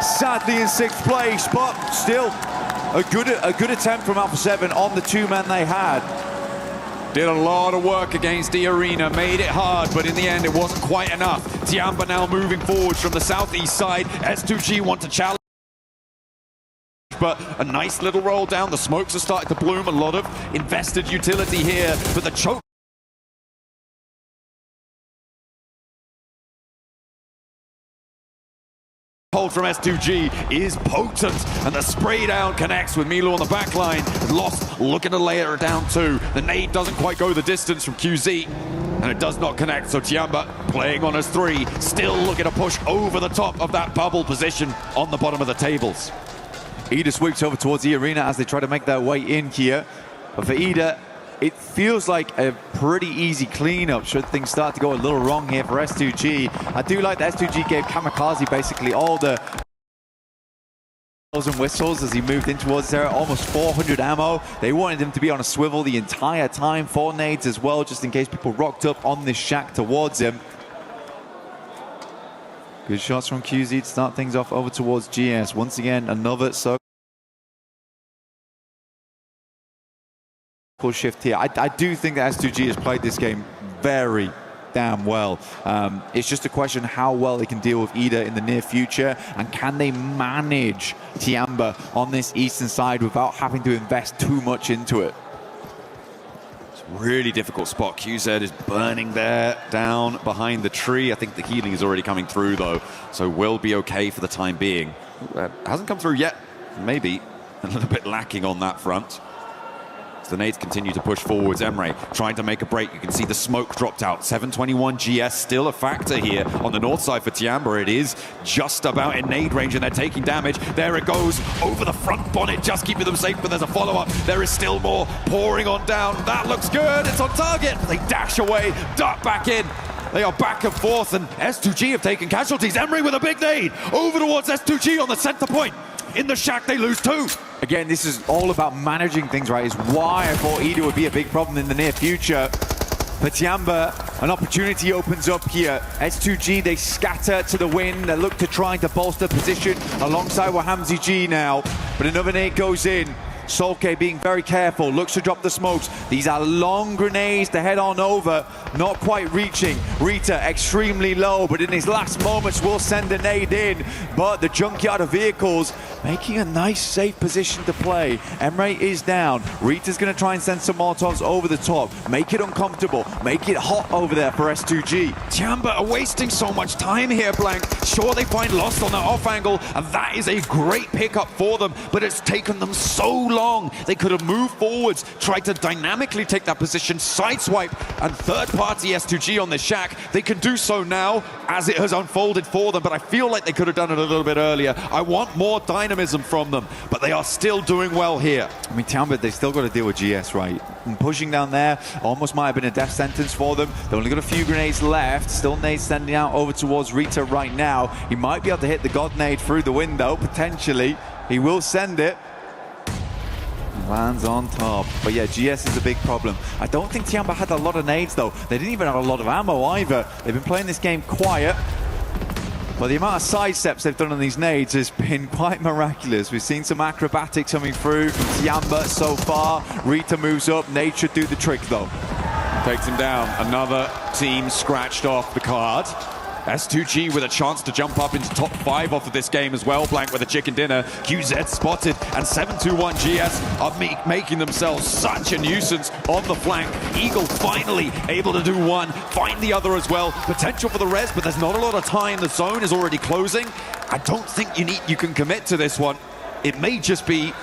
Sadly in 6th place, but still a good attempt from Alpha 7 on the 2-man they had. Did a lot of work against E-Arena, made it hard, but in the end it wasn't quite enough. Tiamba now moving forward from the southeast side. S2G want to challenge But a nice little roll down. The smokes are starting to bloom. A lot of invested utility here, but the choke hold from S2G is potent, and the spray down connects with Milo on the back line. Lost looking to lay it down too. The nade doesn't quite go the distance from QZ, and it does not connect. So Tiamba playing on his 3, still looking to push over the top of that bubble position on the bottom of the tables. Ida sweeps over towards the arena as they try to make their way in here. But for Ida, it feels like a pretty easy cleanup should things start to go a little wrong here for S2G. I do like that S2G gave Kamikaze basically all the bells and whistles as he moved in towards there. Almost 400 ammo. They wanted him to be on a swivel the entire time. 4 nades as well, just in case people rocked up on this shack towards him. Good shots from QZ to start things off over towards GS. Once again, another circle shift here. I do think that S2G has played this game very damn well. It's just a question how well they can deal with Ida in the near future, and can they manage Tiamba on this eastern side without having to invest too much into it. Really difficult spot. QZ is burning there, down behind the tree. I think the healing is already coming through though, so will be okay for the time being. Hasn't come through yet. Maybe a little bit lacking on that front. As the nades continue to push forwards, Emre trying to make a break. You can see the smoke dropped out. 721 GS still a factor here on the north side for Tiamba. It is just about in nade range and they're taking damage. There it goes over the front bonnet, just keeping them safe, but there's a follow-up. There is still more pouring on down. That looks good. It's on target. They dash away, dart back in. They are back and forth, and S2G have taken casualties. Emre with a big nade over towards S2G on the center point. In the shack, they lose 2. Again, this is all about managing things, right? Is why I thought Ida would be a big problem in the near future. For Tiamba, an opportunity opens up here. S2G, they scatter to the wind. They look to try to bolster position alongside Wahamzi G now. But another nade goes in. Solke being very careful, looks to drop the smokes. These are long grenades to head on over, not quite reaching. Rita extremely low, but in his last moments will send a nade in. But the junkyard of vehicles making a nice safe position to play. Emre is down. Rita's going to try and send some Molotovs over the top, make it uncomfortable, make it hot over there for S2G. Tiamba are wasting so much time here, Blank. Sure, they find Lost on that off angle, and that is a great pickup for them, but it's taken them so long. They could have moved forwards, tried to dynamically take that position, sideswipe, and third-party S2G on this shack. They can do so now as it has unfolded for them, but I feel like they could have done it a little bit earlier. I want more dynamism from them, but they are still doing well here. I mean, Tiamba, they still got to deal with GS, right? And pushing down there almost might have been a death sentence for them. They've only got a few grenades left. Still nades sending out over towards Rita right now. He might be able to hit the God nade through the window, potentially. He will send it. Lands on top. But yeah, GS is a big problem. I don't think Tiamba had a lot of nades though. They didn't even have a lot of ammo either. They've been playing this game quiet. But the amount of sidesteps they've done on these nades has been quite miraculous. We've seen some acrobatics coming through from Tiamba so far. Rita moves up. Nade should do the trick though. Takes him down. Another team scratched off the card. S2G with a chance to jump up into top 5 off of this game as well. Blank with a chicken dinner. QZ spotted, and 721 GS are making themselves such a nuisance on the flank. Eagle finally able to do one, find the other as well. Potential for the res, but there's not a lot of time. The zone is already closing. I don't think you can commit to this one. It may just be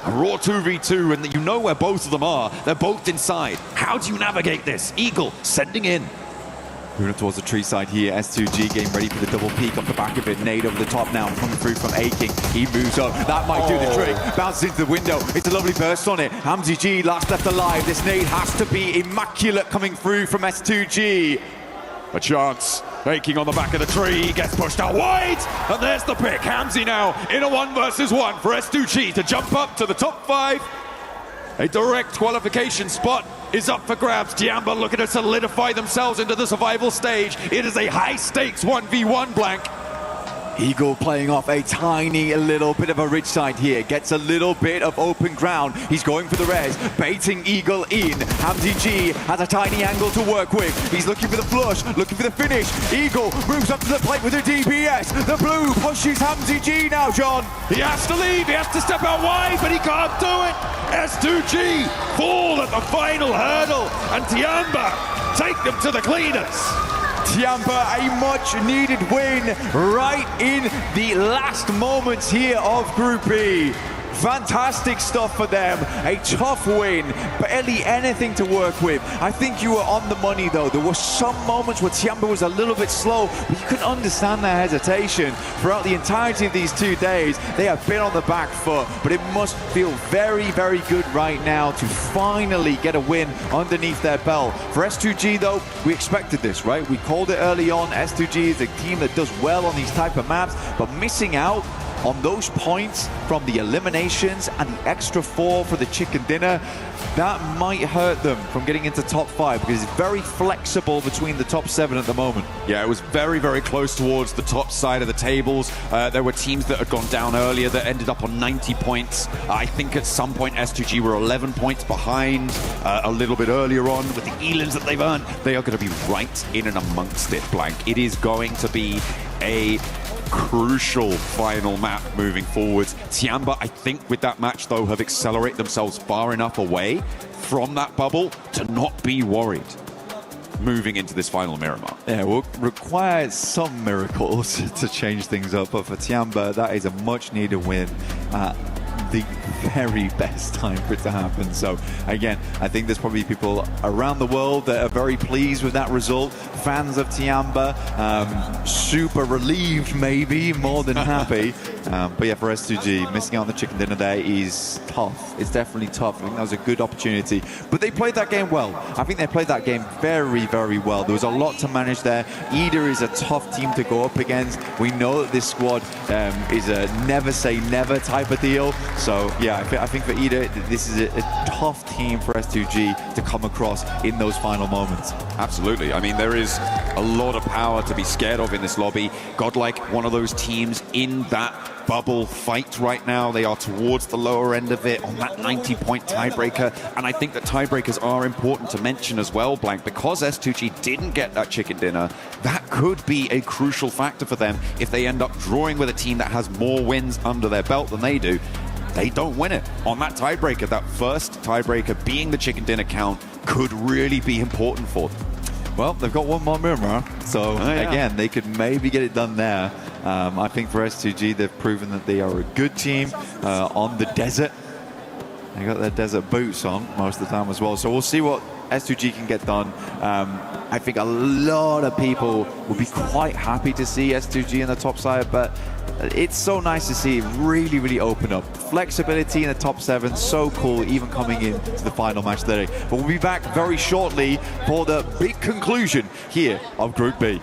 a raw 2v2, and you know where both of them are. They're both inside. How do you navigate this? Eagle sending in. Moving up towards the tree side here, S2G getting ready for the double peek off the back of it. Nade over the top now, coming through from Aking. He moves up, that might do the trick. Bounces into the window, it's a lovely burst on it. Hamzi G last left alive. This nade has to be immaculate coming through from S2G. A chance, Aking on the back of the tree, gets pushed out wide, and there's the pick. Hamzi now in a 1 versus 1 for S2G to jump up to the top 5. A direct qualification spot is up for grabs. Tiamba looking to solidify themselves into the survival stage. It is a high-stakes 1v1, Blank. Eagle playing off a tiny little bit of a ridge side here. Gets a little bit of open ground. He's going for the res, baiting Eagle in. Hamzy G has a tiny angle to work with. He's looking for the flush, looking for the finish. Eagle moves up to the plate with a DPS. The blue pushes Hamzy G now, John. He has to leave, he has to step out wide, but he can't do it. S2G fall at the final hurdle, and Tiamba take them to the cleaners. Tiamba, a much-needed win right in the last moments here of Group E. Fantastic stuff for them. A tough win, barely anything to work with. I think you were on the money though. There were some moments where Tiamba was a little bit slow, but you could understand their hesitation. Throughout the entirety of these 2 days, they have been on the back foot, but it must feel very, very good right now to finally get a win underneath their belt. For S2G though, we expected this, right? We called it early on. S2G is a team that does well on these type of maps, but missing out on those points from the eliminations and the extra 4 for the chicken dinner, that might hurt them from getting into top 5 because it's very flexible between the top 7 at the moment. Yeah, it was very, very close towards the top side of the tables. There were teams that had gone down earlier that ended up on 90 points. I think at some point S2G were 11 points behind a little bit earlier on with the Elans that they've earned. They are going to be right in and amongst it, Blank. It is going to be a crucial final map moving forwards. Tiamba, I think with that match though, have accelerated themselves far enough away from that bubble to not be worried moving into this final Miramar. Yeah, will require some miracles to change things up, but for Tiamba, that is a much needed win. The very best time for it to happen. So again, I think there's probably people around the world that are very pleased with that result. Fans of Tiamba, super relieved maybe, more than happy. But yeah, for S2G, missing out on the chicken dinner there is tough. It's definitely tough. I think that was a good opportunity. But they played that game well. I think they played that game very, very well. There was a lot to manage there. Ida is a tough team to go up against. We know that this squad is a never say never type of deal. So yeah, I think for Ida, this is a tough team for S2G to come across in those final moments. Absolutely. I mean, there is a lot of power to be scared of in this lobby. Godlike, one of those teams in that bubble fight right now. They are towards the lower end of it on that 90-point tiebreaker. And I think that tiebreakers are important to mention as well, Blank, because S2G didn't get that chicken dinner. That could be a crucial factor for them if they end up drawing with a team that has more wins under their belt than they do. They don't win it on that tiebreaker. That first tiebreaker being the chicken dinner count could really be important for them. Well, they've got one more Miramar, so again, they could maybe get it done there. I think for S2G, they've proven that they are a good team on the desert. They got their desert boots on most of the time as well, so we'll see what S2G can get done. I think a lot of people will be quite happy to see S2G in the top side, but it's so nice to see it really, really open up. Flexibility in the top 7, so cool, even coming in to the final match today. But we'll be back very shortly for the big conclusion here of Group B.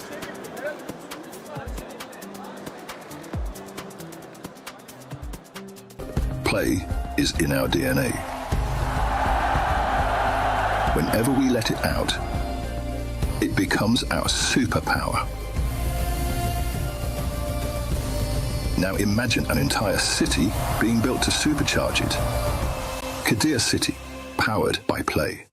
Play is in our DNA. Whenever we let it out, it becomes our superpower. Now imagine an entire city being built to supercharge it. Kadir City, powered by Play.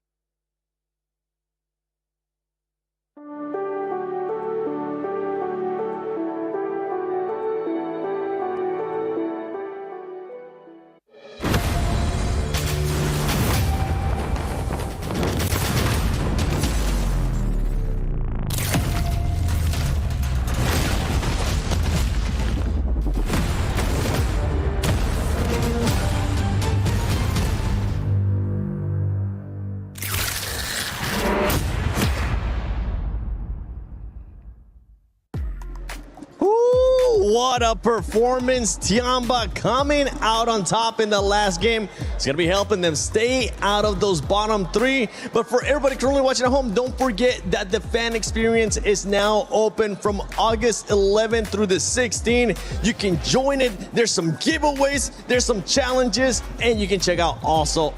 What a performance. Tiamba coming out on top in the last game. It's going to be helping them stay out of those bottom 3. But for everybody currently watching at home, don't forget that the fan experience is now open from August 11th through the 16th. You can join it. There's some giveaways, there's some challenges, and you can check out also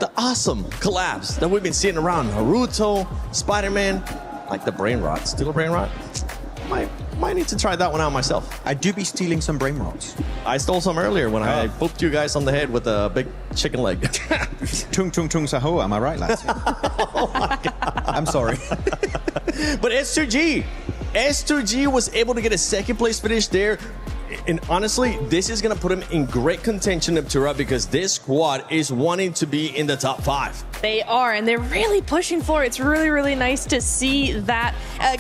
the awesome collabs that we've been seeing around. Naruto, Spider-Man, like the brain rot. Still a brain rot? might need to try that one out myself. I do be stealing some brain rots. I stole some earlier when I booped you guys on the head with a big chicken leg. Tung tung tung saho, am I right, lads? Oh my God. I'm sorry. But S2G was able to get a second place finish there. And honestly, this is going to put him in great contention up to right because this squad is wanting to be in the top 5. They are, and they're really pushing for it. It's really, really nice to see that.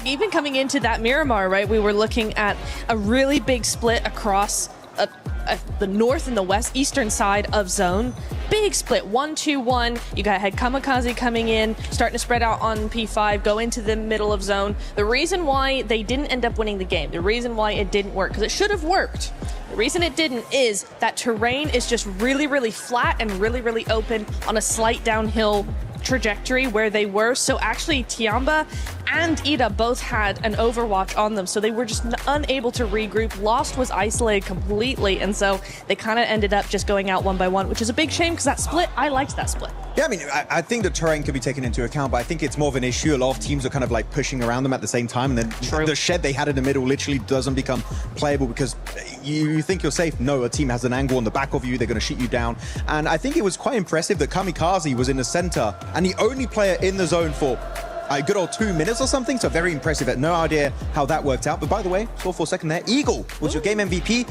Even coming into that Miramar, right, we were looking at a really big split across the north and the west eastern side of zone. Big split, 1-2-1. You had Kamikaze coming in, starting to spread out on P5, go into the middle of zone. The reason why they didn't end up winning the game, the reason why it didn't work, because it should have worked. The reason it didn't is that terrain is just really, really flat and really, really open on a slight downhill trajectory where they were. So actually Tiamba and Ida both had an overwatch on them, so they were just unable to regroup. Lost was isolated completely, and so they kind of ended up just going out one by one, which is a big shame because that split, I liked that split. Yeah, I mean, I think the terrain could be taken into account, but I think it's more of an issue. A lot of teams are kind of like pushing around them at the same time, and then the shed they had in the middle literally doesn't become playable because you think you're safe. No, a team has an angle on the back of you, they're going to shoot you down. And I think it was quite impressive that Kamikaze was in the center and the only player in the zone for a good old 2 minutes or something, so very impressive. I had no idea how that worked out, but by the way, score for a second there. Eagle was your game MVP.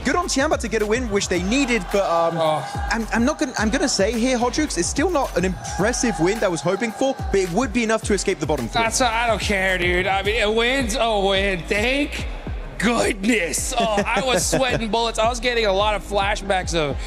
Good on Tiamba to get a win, which they needed, but I'm gonna say here, Hodrux, it's still not an impressive win that I was hoping for, but it would be enough to escape the bottom 3. I don't care, dude. I mean, a win's a win. Thank goodness. Oh, I was sweating bullets. I was getting a lot of flashbacks of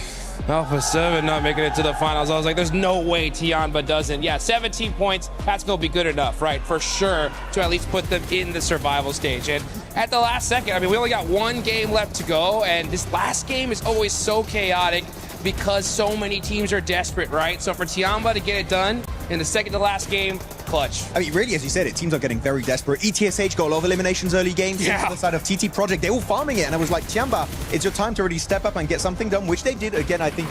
Alpha 7 not making it to the finals. I was like, there's no way Tiamba doesn't. Yeah, 17 points, that's going to be good enough, right? For sure, to at least put them in the survival stage. And at the last second, I mean, we only got one game left to go, and this last game is always so chaotic because so many teams are desperate, right? So for Tiamba to get it done in the second to last game, clutch. I mean, really, as you said, teams are getting very desperate. ETSH got a lot of eliminations early games. Yeah. On the side of TT Project, they're all farming it. And I was like, Tiamba, it's your time to really step up and get something done, which they did. Again, I think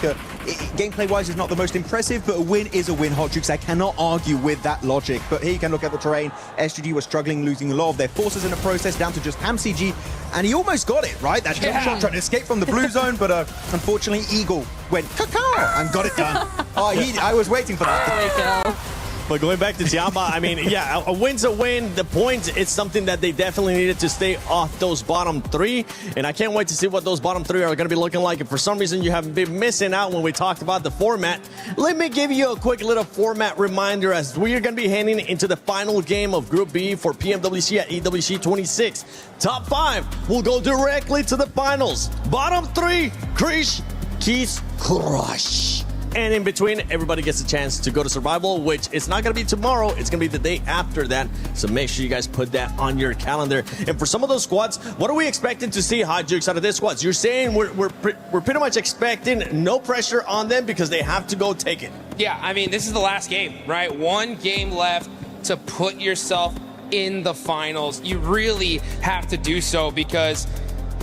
gameplay-wise is not the most impressive, but a win is a win, Hodrix. I cannot argue with that logic. But here you can look at the terrain. SGG was struggling, losing a lot of their forces in the process, down to just HamCG. And he almost got it, right? That jump shot trying to escape from the blue zone, but unfortunately, Eagle went caca and got it done. I was waiting for that. There we go. But going back to Tiamba, I mean, yeah, a win's a win. The points, it's something that they definitely needed to stay off those bottom 3. And I can't wait to see what those bottom 3 are going to be looking like. If for some reason you have been missing out when we talked about the format, let me give you a quick little format reminder as we are going to be heading into the final game of Group B for PMWC at EWC 26. Top 5 will go directly to the finals. Bottom 3, Krish, Keith, Crush. And in between, everybody gets a chance to go to Survival, which it's not going to be tomorrow. It's going to be the day after that. So make sure you guys put that on your calendar. And for some of those squads, what are we expecting to see, Hodrix, out of this squads? You're saying we're pretty much expecting no pressure on them because they have to go take it. Yeah, I mean, this is the last game, right? One game left to put yourself in the finals. You really have to do so because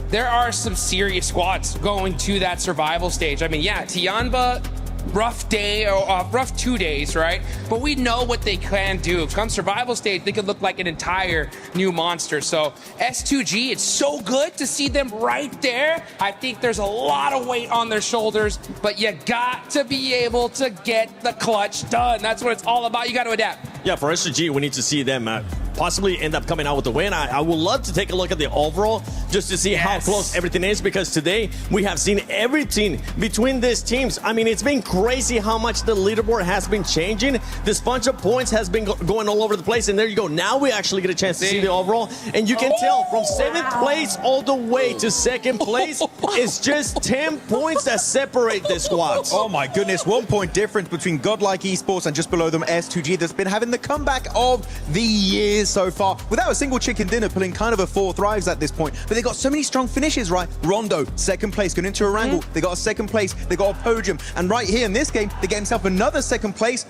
there are some serious squads going to that survival stage. I mean, yeah, Tiamba, rough day or rough 2 days, right? But we know what they can do. Come survival stage, they could look like an entire new monster. So S2G, it's so good to see them right there. I think there's a lot of weight on their shoulders, but you got to be able to get the clutch done. That's what it's all about. You got to adapt. Yeah, for SGG, we need to see them possibly end up coming out with the win. I would love to take a look at the overall just to see how close everything is, because today we have seen everything between these teams. I mean, it's been crazy how much the leaderboard has been changing. This bunch of points has been going all over the place, and there you go. Now we actually get a chance to see the overall, and you can tell from 7th place all the way to 2nd place, it's just 10 points that separate the squads. Oh my goodness, 1 point difference between Godlike Esports and just below them S2G that's been having the comeback of the year so far, without a single chicken dinner, pulling kind of a 4th rise at this point. But they got so many strong finishes, right? Rondo, 2nd place, going into a wrangle. They got a 2nd place, they got a podium. And right here in this game, they get himself another 2nd place.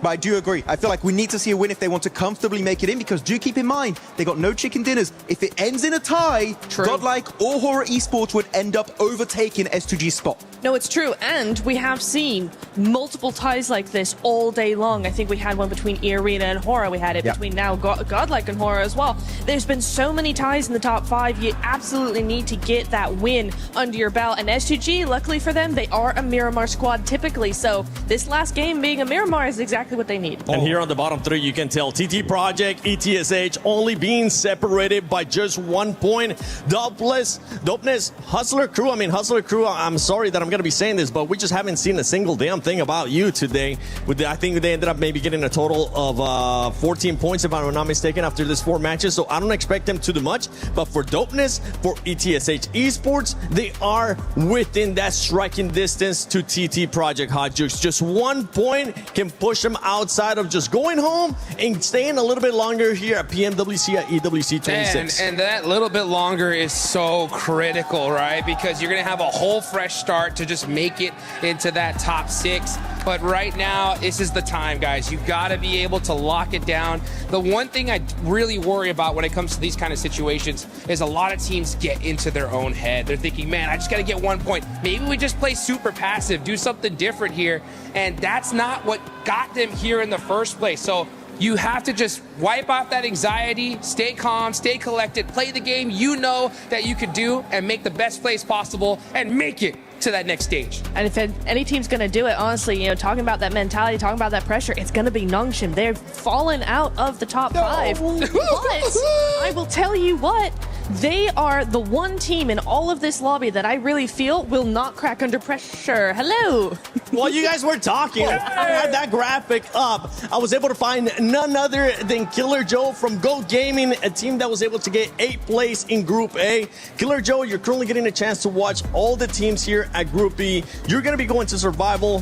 But I do agree. I feel like we need to see a win if they want to comfortably make it in, because do keep in mind, they got no chicken dinners. If it ends in a tie, Godlike or Horror Esports would end up overtaking S2G's spot. No, it's true. And we have seen multiple ties like this all day long. I think we had one between Arena and Horror. We had it between now Godlike and Horror as well. There's been so many ties in the top 5. You absolutely need to get that win under your belt. And S2G, luckily for them, they are a Miramar squad typically. So this last game being a Miramar is exactly what they need. And here on the bottom 3, you can tell TT Project, ETSH only being separated by just 1 point. Dopeness, Hustler Crew. I mean, Hustler Crew, I'm sorry that I'm going to be saying this, but we just haven't seen a single damn thing about you today. I think they ended up maybe getting a total of 14 points, if I'm not mistaken, after this 4 matches. So I don't expect them to do much. But for Dopeness, for ETSH Esports, they are within that striking distance to TT Project Hot Jukes. Just 1 point can push them outside of just going home and staying a little bit longer here at PMWC at EWC 26. And that little bit longer is so critical, right? Because you're going to have a whole fresh start to just make it into that top 6. But right now, this is the time, guys. You got to be able to lock it down. The one thing I really worry about when it comes to these kind of situations is a lot of teams get into their own head. They're thinking, man, I just got to get 1 point. Maybe we just play super passive, do something different here. And that's not what got them here in the first place. So you have to just wipe off that anxiety, stay calm, stay collected, play the game you know that you could do, and make the best plays possible and make it to that next stage. And if any team's going to do it, honestly, talking about that mentality, talking about that pressure, it's going to be Nongshim. They're fallen out of the top 5. But I will tell you what, they are the one team in all of this lobby that I really feel will not crack under pressure. Hello. While you guys were talking, I had that graphic up. I was able to find none other than Killer Joe from Go Gaming, a team that was able to get 8th place in Group A. Killer Joe, you're currently getting a chance to watch all the teams here at Group B. You're going to be going to Survival.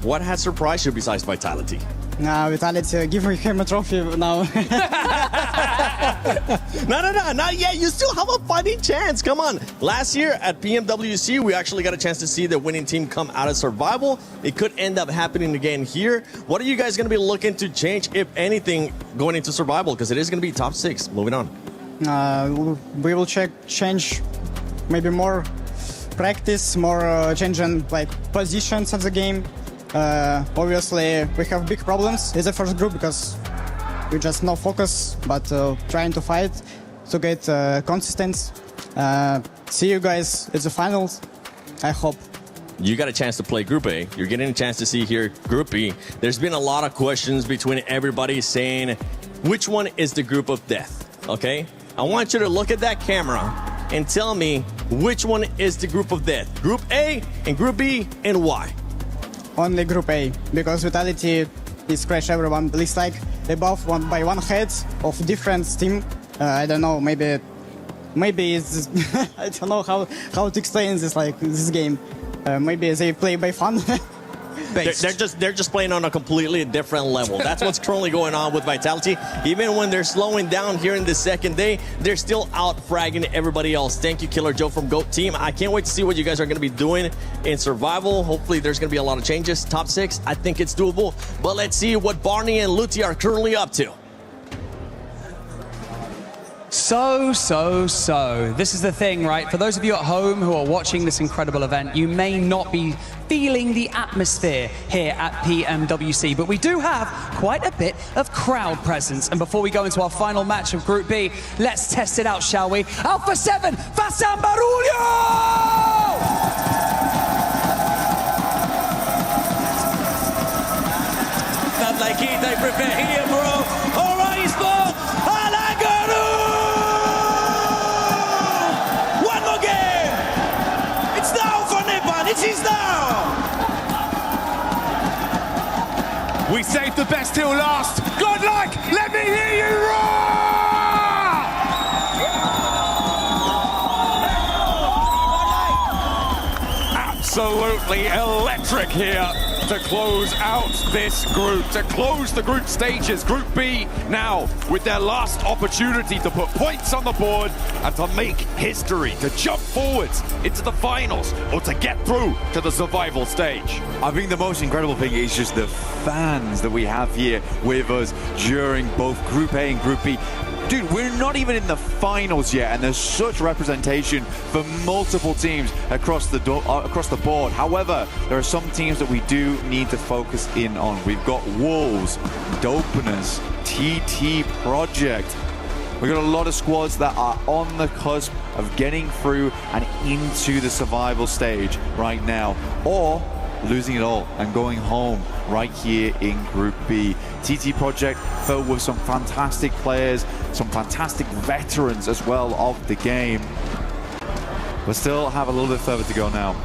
What has surprised you besides Vitality? Vitality, give him a trophy now. No, not yet. You still have a fighting chance. Come on. Last year at PMWC, we actually got a chance to see the winning team come out of Survival. It could end up happening again here. What are you guys going to be looking to change, if anything, going into Survival? Because it is going to be top 6. Moving on. We will change maybe more practice, more changing positions of the game. Obviously, we have big problems in the first group because we just no focus, but trying to fight to get consistent. See you guys at the finals, I hope. You got a chance to play Group A. You're getting a chance to see here Group B. There's been a lot of questions between everybody saying, which one is the group of death? Okay? I want you to look at that camera and tell me which one is the group of death. Group A and Group B, and why? Only Group A, because Vitality is crash everyone. Looks like they both won by 1 head of different team. I don't know, maybe it's I don't know how to explain this game. Maybe they play by fun. They're just playing on a completely different level. That's what's currently going on with Vitality. Even when they're slowing down here in the second day, they're still out fragging everybody else. Thank you, Killer Joe from GOAT Team. I can't wait to see what you guys are going to be doing in Survival. Hopefully there's going to be a lot of changes. Top 6, I think it's doable. But let's see what Barney and Luti are currently up to. So. This is the thing, right? For those of you at home who are watching this incredible event, you may not be feeling the atmosphere here at PMWC, but we do have quite a bit of crowd presence. And before we go into our final match of Group B, let's test it out, shall we? Alpha 7, Fasan Barulho! Not like it, I prepare here, bro. All right, sport. One more game. It's now for Nepal. It is now. We saved the best till last. Godlike, let me hear you roar! Absolutely electric here to close out this group, to close the group stages. Group B now with their last opportunity to put points on the board and to make history, to jump forwards into the finals or to get through to the survival stage. I think the most incredible thing is just the fans that we have here with us during both Group A and Group B. Dude, we're not even in the finals yet, and there's such representation for multiple teams across the board. However, there are some teams that we do need to focus in on. We've got Wolves, Dopeners, TT Project. We've got a lot of squads that are on the cusp of getting through and into the survival stage right now, or losing it all and going home right here in Group B. TT Project filled with some fantastic players, some fantastic veterans as well of the game. But still have a little bit further to go now.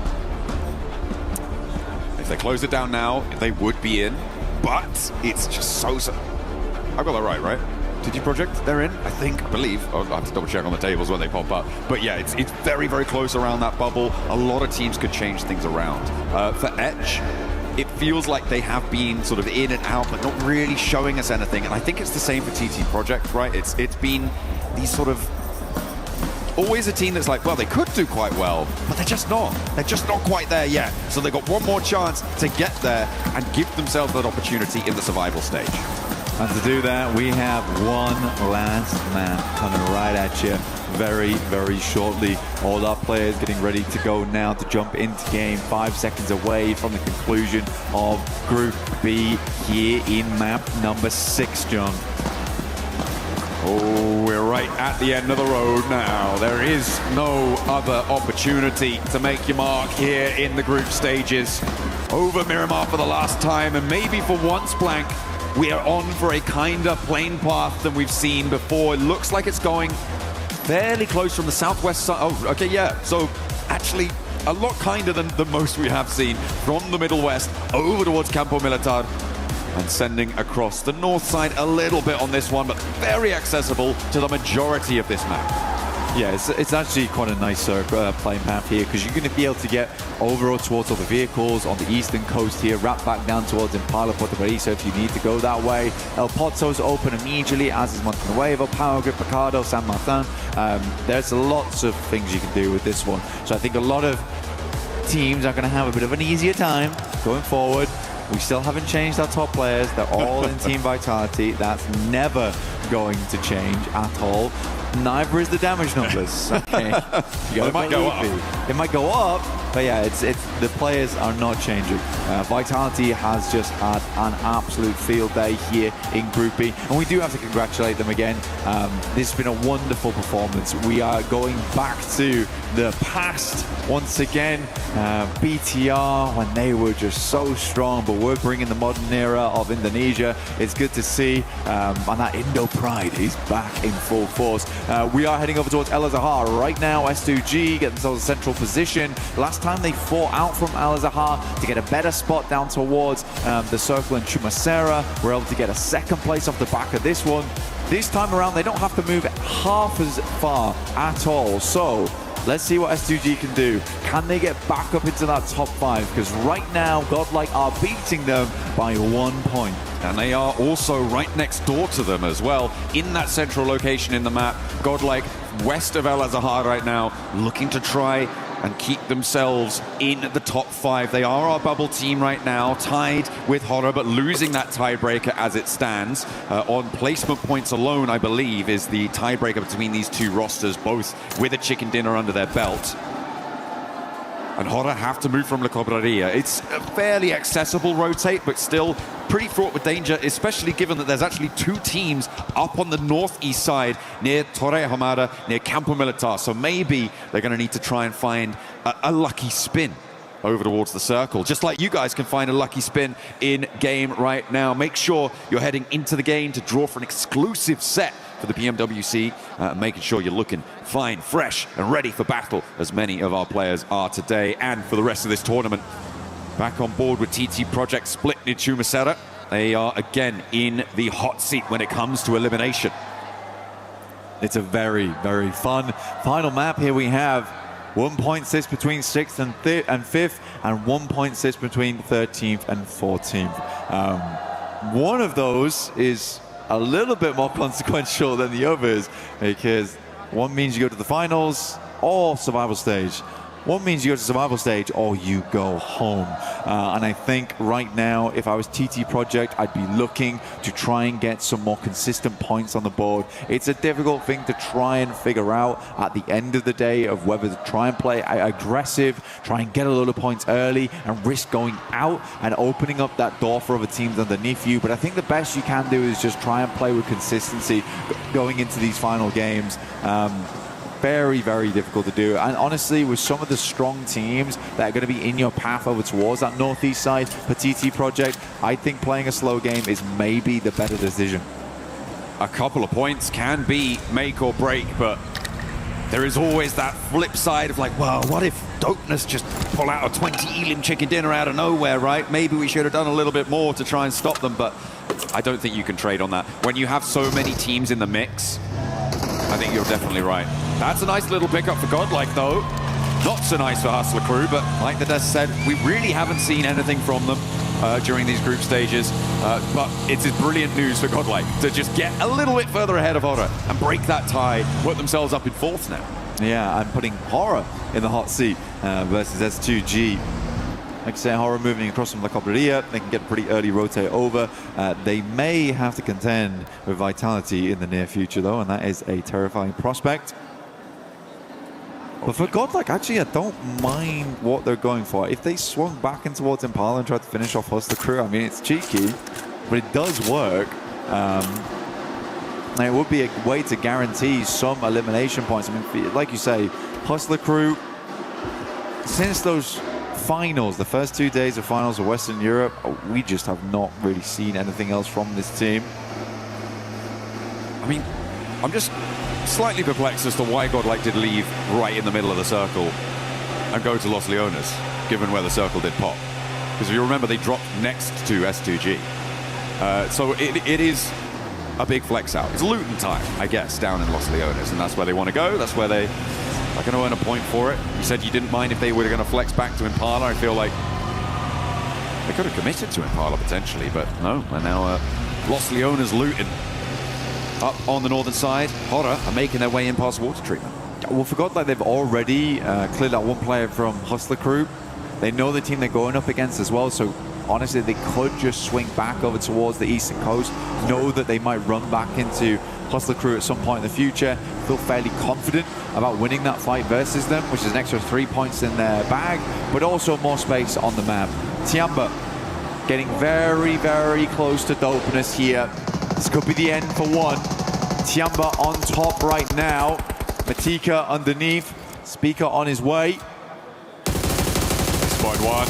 If they close it down now, they would be in, but it's just so... I got that right? TT Project, they're in, I believe. I have to double check on the tables when they pop up. But yeah, it's very, very close around that bubble. A lot of teams could change things around. For Etch, it feels like they have been sort of in and out, but not really showing us anything. And I think it's the same for TT Project, right? It's been these sort of always a team that's like, well, they could do quite well, but they're just not. They're just not quite there yet. So they've got one more chance to get there and give themselves that opportunity in the survival stage. And to do that, we have one last man coming right at you very, very shortly. All our players getting ready to go now to jump into game. 5 seconds away from the conclusion of Group B here in map number 6, John. Oh, we're right at the end of the road now. There is no other opportunity to make your mark here in the group stages. Over Miramar for the last time, and maybe for once, Blank, we are on for a kinder plain path than we've seen before. It looks like it's going fairly close from the southwest side. Oh, okay, yeah. So actually a lot kinder than the most we have seen from the Middle West over towards Campo Militar and sending across the north side a little bit on this one, but very accessible to the majority of this map. Yeah, it's actually quite a nice playing map here because you're going to be able to get over towards all the vehicles on the eastern coast here, wrap back down towards Impala Puerto Paraiso if you need to go that way. El Pozo's open immediately, as is Montenuevo, Power Grid, Picado, San Martin. There's lots of things you can do with this one. So I think a lot of teams are going to have a bit of an easier time going forward. We still haven't changed our top players. They're all in Team Vitality. That's never going to change at all. Neither is the damage numbers. Okay. Well, it might go up. It might go up, but yeah, it's the players are not changing. Vitality has just had an absolute field day here in Group B, and we do have to congratulate them again. This has been a wonderful performance. We are going back to the past once again. BTR, when they were just so strong, but we're bringing the modern era of Indonesia. It's good to see, and that Indo pride is back in full force. We are heading over towards El Azahar right now. S2G get themselves a central position. Last time they fought out from El Azahar to get a better spot down towards the circle in Chumacera. We're able to get a second place off the back of this one. This time around, they don't have to move half as far at all. So let's see what S2G can do. Can they get back up into that top 5? Because right now, Godlike are beating them by 1 point. And they are also right next door to them as well, in that central location in the map. Godlike west of El Azahar right now, looking to try and keep themselves in the top 5. They are our bubble team right now, tied with Horror, but losing that tiebreaker as it stands. On placement points alone, I believe, is the tiebreaker between these two rosters, both with a chicken dinner under their belt. And Horror have to move from La Cobraria. It's a fairly accessible rotate, but still pretty fraught with danger, especially given that there's actually 2 teams up on the northeast side near Torre Hamada, near Campo Militar. So maybe they're going to need to try and find a lucky spin over towards the circle, just like you guys can find a lucky spin in game right now. Make sure you're heading into the game to draw for an exclusive set for the PMWC, making sure you're looking fine, fresh, and ready for battle, as many of our players are today and for the rest of this tournament. Back on board with TT Project split near Chumacera. They are again in the hot seat when it comes to elimination. It's a very, very fun final map here we have. 1 point sits between 6th and 5th, and 1 point sits between 13th and 14th. One of those is a little bit more consequential than the others, because one means you go to the finals or survival stage. One means you go to survival stage or you go home. And I think right now, if I was TT Project, I'd be looking to try and get some more consistent points on the board. It's a difficult thing to try and figure out at the end of the day, of whether to try and play aggressive, try and get a lot of points early and risk going out and opening up that door for other teams underneath you. But I think the best you can do is just try and play with consistency going into these final games. Very, very difficult to do. And honestly, with some of the strong teams that are going to be in your path over towards that northeast side for TT Project, I think playing a slow game is maybe the better decision. A couple of points can be make or break, but there is always that flip side of like, well, what if Dopeness just pull out a 20 Elim chicken dinner out of nowhere, right? Maybe we should have done a little bit more to try and stop them, but I don't think you can trade on that. When you have so many teams in the mix, I think you're definitely right. That's a nice little pickup for Godlike, though. Not so nice for Hustler Crew, but like the Desk said, we really haven't seen anything from them during these group stages. But it's brilliant news for Godlike to just get a little bit further ahead of Horror and break that tie, put themselves up in 4th now. Yeah, and putting Horror in the hot seat versus S2G. Like I say, Horror moving across from La Cobreria, they can get a pretty early rotate over. They may have to contend with Vitality in the near future, though, and that is a terrifying prospect. But for Godlike, actually, I don't mind what they're going for. If they swung back in towards Impala and tried to finish off Hustler Crew, I mean, it's cheeky, but it does work. And it would be a way to guarantee some elimination points. I mean, like you say, Hustler Crew, since those finals, the first 2 days of finals of Western Europe, we just have not really seen anything else from this team. I mean, I'm just slightly perplexed as to why Godlike did leave right in the middle of the circle and go to Los Leones, given where the circle did pop. Because if you remember, they dropped next to S2G. So it is a big flex out. It's looting time, I guess, down in Los Leones, and that's where they want to go. That's where they are going to earn a point for it. You said you didn't mind if they were going to flex back to Impala. I feel like they could have committed to Impala potentially, but no. And now Los Leones looting up on the northern side. Horror are making their way in past water treatment. Well, forgot that they've already cleared out one player from Hustler Crew. They know the team they're going up against as well, so honestly, they could just swing back over towards the eastern coast, know that they might run back into Hustler Crew at some point in the future, feel fairly confident about winning that fight versus them, which is an extra 3 points in their bag, but also more space on the map. Tiamba getting very, very close to Dopeness here. This could be the end for one. Tiamba on top right now. Matika underneath. Speaker on his way. Spot one.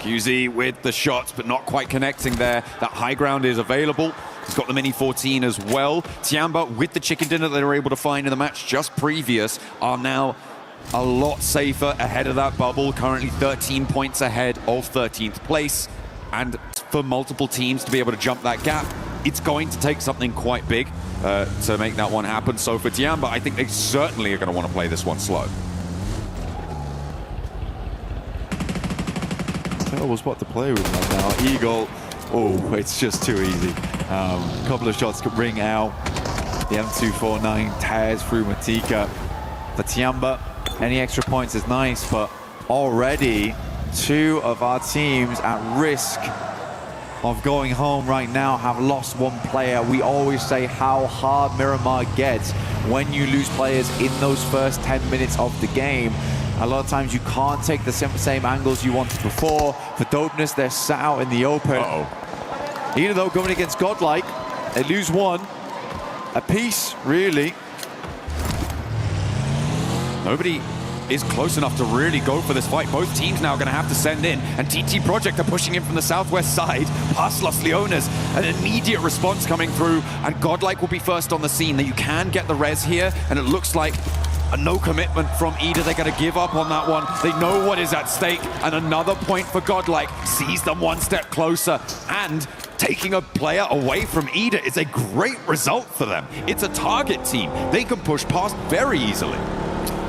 QZ with the shots, but not quite connecting there. That high ground is available. He's got the Mini 14 as well. Tiamba, with the chicken dinner they were able to find in the match just previous, are now a lot safer ahead of that bubble. Currently 13 points ahead of 13th place. And for multiple teams to be able to jump that gap, it's going to take something quite big to make that one happen. So for Tiamba, I think they certainly are going to want to play this one slow. Terrible spot to play with right now. Eagle, oh, it's just too easy. A couple of shots could ring out. The M249 tears through Matika. For Tiamba, any extra points is nice, but already two of our teams at risk of going home right now have lost one player. We always say how hard Miramar gets when you lose players in those first 10 minutes of the game. A lot of times you can't take the same angles you wanted before. For Dopeness, they're sat out in the open. Even though going against Godlike, they lose one. A piece, really. Nobody is close enough to really go for this fight. Both teams now are going to have to send in, and TT Project are pushing in from the southwest side past Los Leones. An immediate response coming through, and Godlike will be first on the scene. That you can get the res here, and it looks like a no commitment from Ida. They're going to give up on that one. They know what is at stake, and another point for Godlike sees them one step closer, and taking a player away from Ida is a great result for them. It's a target team. They can push past very easily.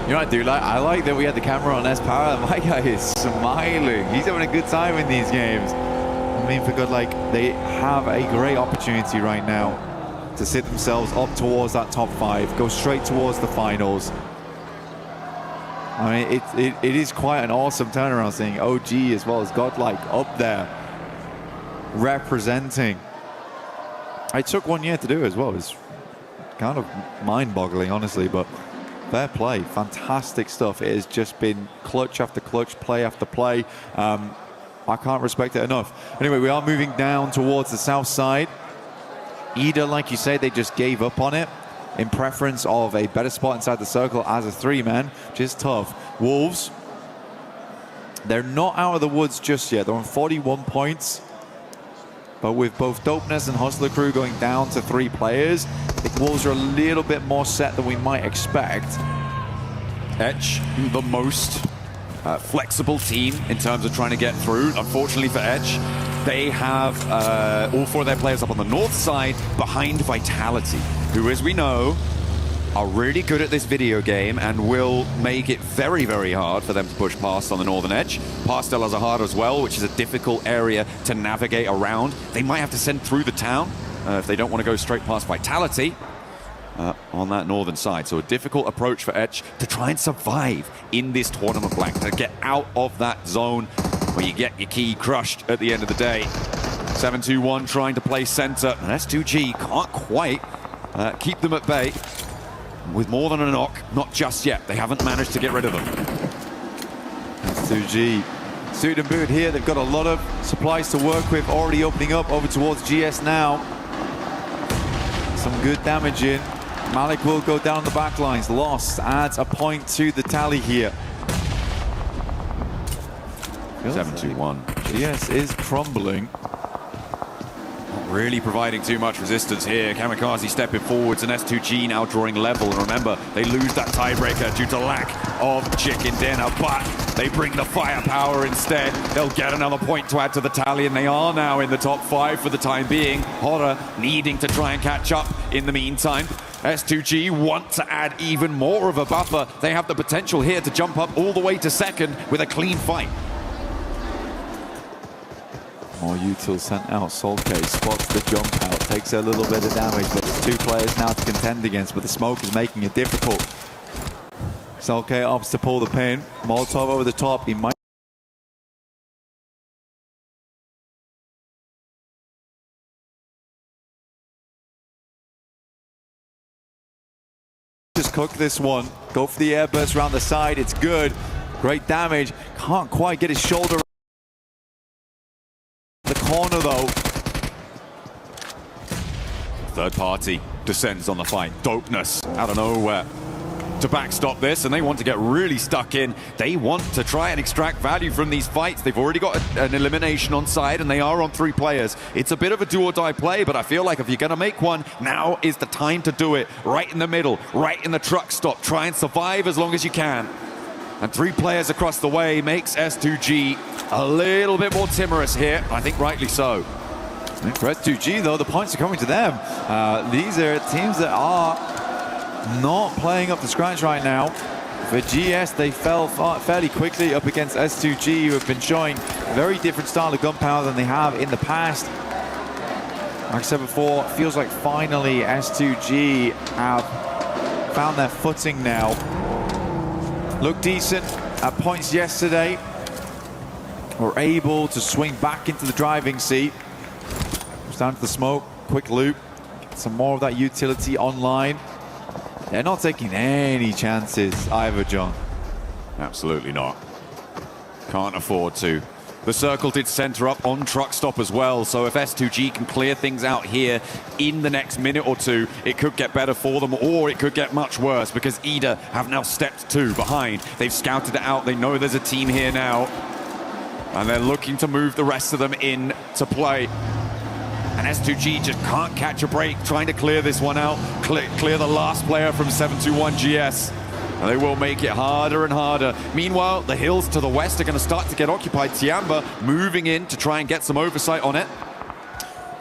You know what I do like? I like that we had the camera on S-Power. My guy is smiling. He's having a good time in these games. I mean, for God, like, they have a great opportunity right now to sit themselves up towards that top 5, go straight towards the finals. I mean, it is quite an awesome turnaround, seeing OG as well as Godlike up there representing. It took 1 year to do as well. It's kind of mind-boggling, honestly, but fair play. Fantastic stuff. It has just been clutch after clutch, play after play. I can't respect it enough. Anyway, we are moving down towards the south side. Ida, like you say, they just gave up on it in preference of a better spot inside the circle as a 3-man, which is tough. Wolves, they're not out of the woods just yet. They're on 41 points. But with both Dopeness and Hustler Crew going down to 3 players, I think Wolves are a little bit more set than we might expect. Etch, the most flexible team in terms of trying to get through. Unfortunately for Etch, they have all 4 of their players up on the north side behind Vitality, who, as we know, are really good at this video game and will make it very, very hard for them to push past on the northern edge. Pastel has a hard as well, which is a difficult area to navigate around. They might have to send through the town if they don't want to go straight past Vitality on that northern side. So a difficult approach for Etch to try and survive in this tournament blank, to get out of that zone where you get your key crushed at the end of the day. 7-2-1 trying to play center, and S2G can't quite keep them at bay. With more than a knock, not just yet. They haven't managed to get rid of them. S2G, suit and boot here. They've got a lot of supplies to work with, already opening up over towards GS now. Some good damage in. Malik will go down the back lines. Lost adds a point to the tally here. 7-2-1. GS is crumbling. Really providing too much resistance here. Kamikaze stepping forwards and S2G now drawing level. And remember, they lose that tiebreaker due to lack of chicken dinner, but they bring the firepower instead. They'll get another point to add to the tally, and they are now in the top 5 for the time being. Horror needing to try and catch up in the meantime. S2G want to add even more of a buffer. They have the potential here to jump up all the way to second with a clean fight. More util sent out. Solke spots the jump out, takes a little bit of damage, but there's 2 players now to contend against, but the smoke is making it difficult. Solke opts to pull the pin. Molotov over the top. He might just cook this one. Go for the airburst around the side. It's good. Great damage. Can't quite get his shoulder. The corner though. Third party descends on the fight. Dopeness out of nowhere to backstop this, and they want to get really stuck in. They want to try and extract value from these fights. They've already got an elimination on side, and they are on 3 players. It's a bit of a do or die play, but I feel like if you're going to make one, now is the time to do it. Right in the middle, right in the truck stop. Try and survive as long as you can. And 3 players across the way makes S2G a little bit more timorous here. I think rightly so. For S2G though, the points are coming to them. These are teams that are not playing up to scratch right now. For GS, they fell fairly quickly up against S2G, who have been showing a very different style of gunpowder than they have in the past. Like I said before, it feels like finally S2G have found their footing now. Looked decent at points yesterday. Were able to swing back into the driving seat. It's down to the smoke, quick loop. Get some more of that utility online. They're not taking any chances either, John. Absolutely not. Can't afford to. The circle did center up on truck stop as well, so if S2G can clear things out here in the next minute or 2, it could get better for them, or it could get much worse, because Ida have now stepped 2 behind. They've scouted it out. They know there's a team here now, and they're looking to move the rest of them in to play. And S2G just can't catch a break, trying to clear this one out, clear the last player from 7-2-1 GS. And they will make it harder and harder. Meanwhile, the hills to the west are going to start to get occupied. Tiamba moving in to try and get some oversight on it.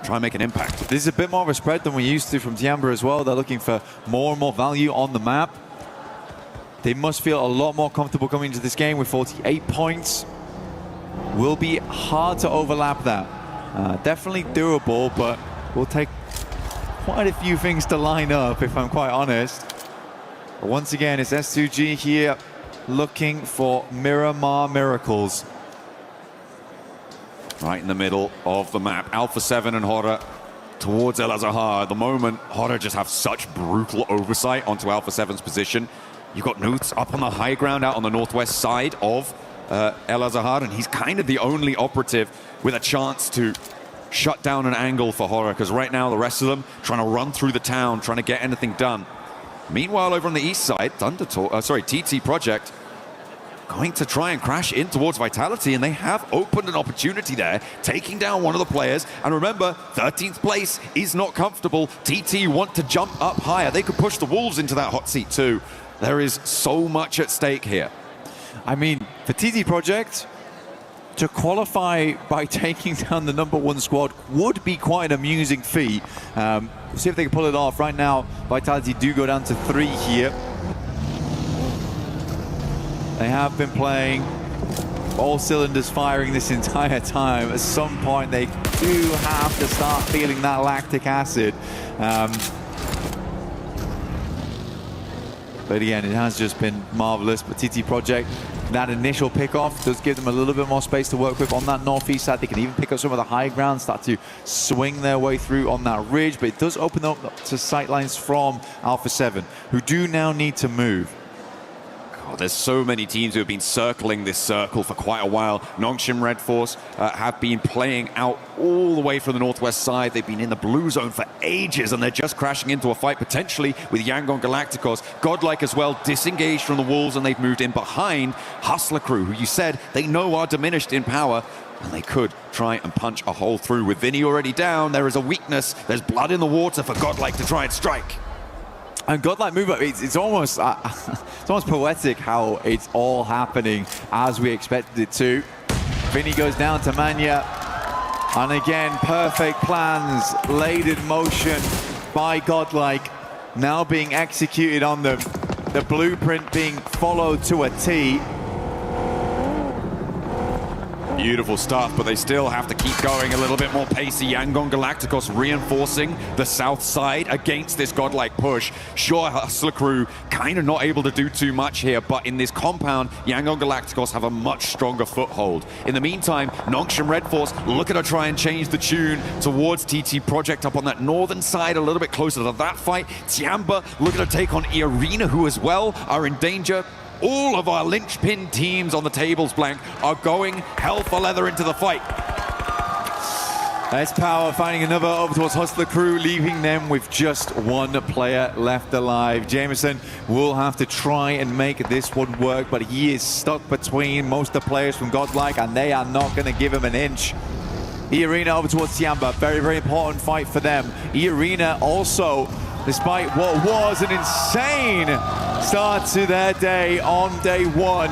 Try and make an impact. This is a bit more of a spread than we used to from Tiamba as well. They're looking for more and more value on the map. They must feel a lot more comfortable coming into this game with 48 points. Will be hard to overlap that. Definitely doable, but will take quite a few things to line up, if I'm quite honest. But once again, it's S2G here looking for Miramar miracles. Right in the middle of the map, Alpha 7 and Horror towards El Azahar. At the moment, Horror just have such brutal oversight onto Alpha 7's position. You've got Newts up on the high ground out on the northwest side of El Azahar, and he's kind of the only operative with a chance to shut down an angle for Horror, because right now the rest of them trying to run through the town, trying to get anything done. Meanwhile, over on the east side, TT Project going to try and crash in towards Vitality, and they have opened an opportunity there, taking down one of the players. And remember, 13th place is not comfortable. TT want to jump up higher. They could push the Wolves into that hot seat too. There is so much at stake here. I mean, for TT Project, to qualify by taking down the #1 squad would be quite an amusing feat. See if they can pull it off. Right now, Vitality do go down to 3 here. They have been playing all cylinders firing this entire time. At some point, they do have to start feeling that lactic acid. But again, it has just been marvelous. But TT Project, that initial pickoff does give them a little bit more space to work with on that northeast side. They can even pick up some of the high ground, start to swing their way through on that ridge. But it does open up to sightlines from Alpha 7, who do now need to move. There's so many teams who have been circling this circle for quite a while. Nongshim Red Force have been playing out all the way from the northwest side. They've been in the blue zone for ages, and they're just crashing into a fight potentially with Yangon Galacticos. Godlike as well, disengaged from the Wolves, and they've moved in behind Hustler Crew, who you said they know are diminished in power, and they could try and punch a hole through. With Vinny already down, there is a weakness. There's blood in the water for Godlike to try and strike. And Godlike move up, it's almost poetic how it's all happening as we expected it to. Vinny goes down to Manya, and again, perfect plans laid in motion by Godlike, now being executed on them. The blueprint being followed to a T. Beautiful stuff, but they still have to keep going a little bit more pacey. Yangon Galacticos reinforcing the south side against this Godlike push. Sure, Hustler Crew kind of not able to do too much here, but in this compound, Yangon Galacticos have a much stronger foothold. In the meantime, Nongshim Red Force looking to try and change the tune towards TT Project up on that northern side, a little bit closer to that fight. Tiamba looking to take on Arena, who as well are in danger. All of our linchpin teams on the tables blank are going hell for leather into the fight. S-Power finding another over towards Hustler Crew, leaving them with just 1 player left alive. Jameson will have to try and make this one work, but he is stuck between most of the players from Godlike, and they are not going to give him an inch. E-Arena over towards Tiamba, very, very important fight for them. E-Arena also, despite what was an insane start to their day on day 1,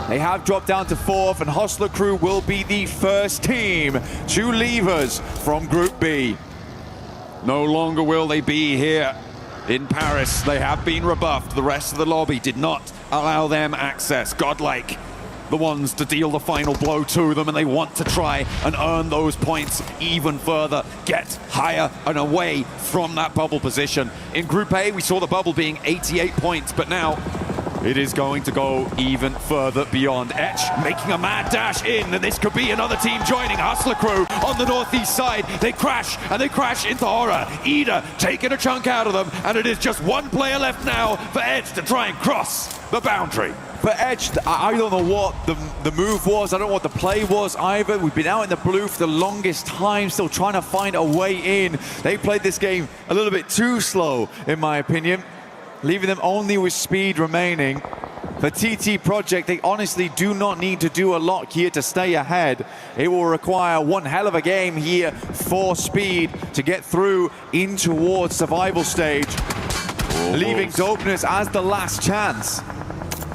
they have dropped down to 4th, and Hustler Crew will be the first team to leave us from Group B. No longer will they be here in Paris. They have been rebuffed. The rest of the lobby did not allow them access. Godlike, the ones to deal the final blow to them, and they want to try and earn those points even further, get higher and away from that bubble position. In Group A, we saw the bubble being 88 points, but now it is going to go even further beyond. Etch making a mad dash in, and this could be another team joining Hustler Crew on the northeast side. They crash, and they crash into Horror. Ida taking a chunk out of them, and it is just 1 player left now for Edge to try and cross the boundary. For Edge, I don't know what the move was. I don't know what the play was either. We've been out in the blue for the longest time, still trying to find a way in. They played this game a little bit too slow, in my opinion, leaving them only with speed remaining. For TT Project, they honestly do not need to do a lot here to stay ahead. It will require one hell of a game here for speed to get through in towards survival stage, leaving Dopeness as the last chance.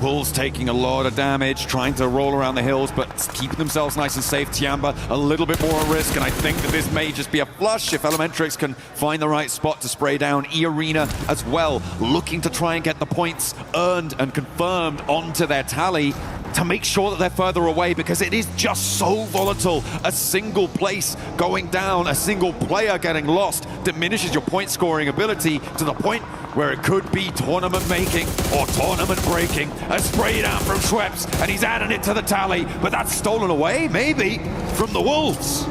Wolves taking a lot of damage, trying to roll around the hills, but keeping themselves nice and safe. Tiamba a little bit more at risk, and I think that this may just be a flush if Elementrix can find the right spot to spray down. E-Arena as well, looking to try and get the points earned and confirmed onto their tally to make sure that they're further away, because it is just so volatile. A single place going down, a single player getting lost diminishes your point scoring ability to the point where it could be tournament making or tournament breaking. A spray down from Schweppes, and he's adding it to the tally, but that's stolen away, maybe, from the Wolves.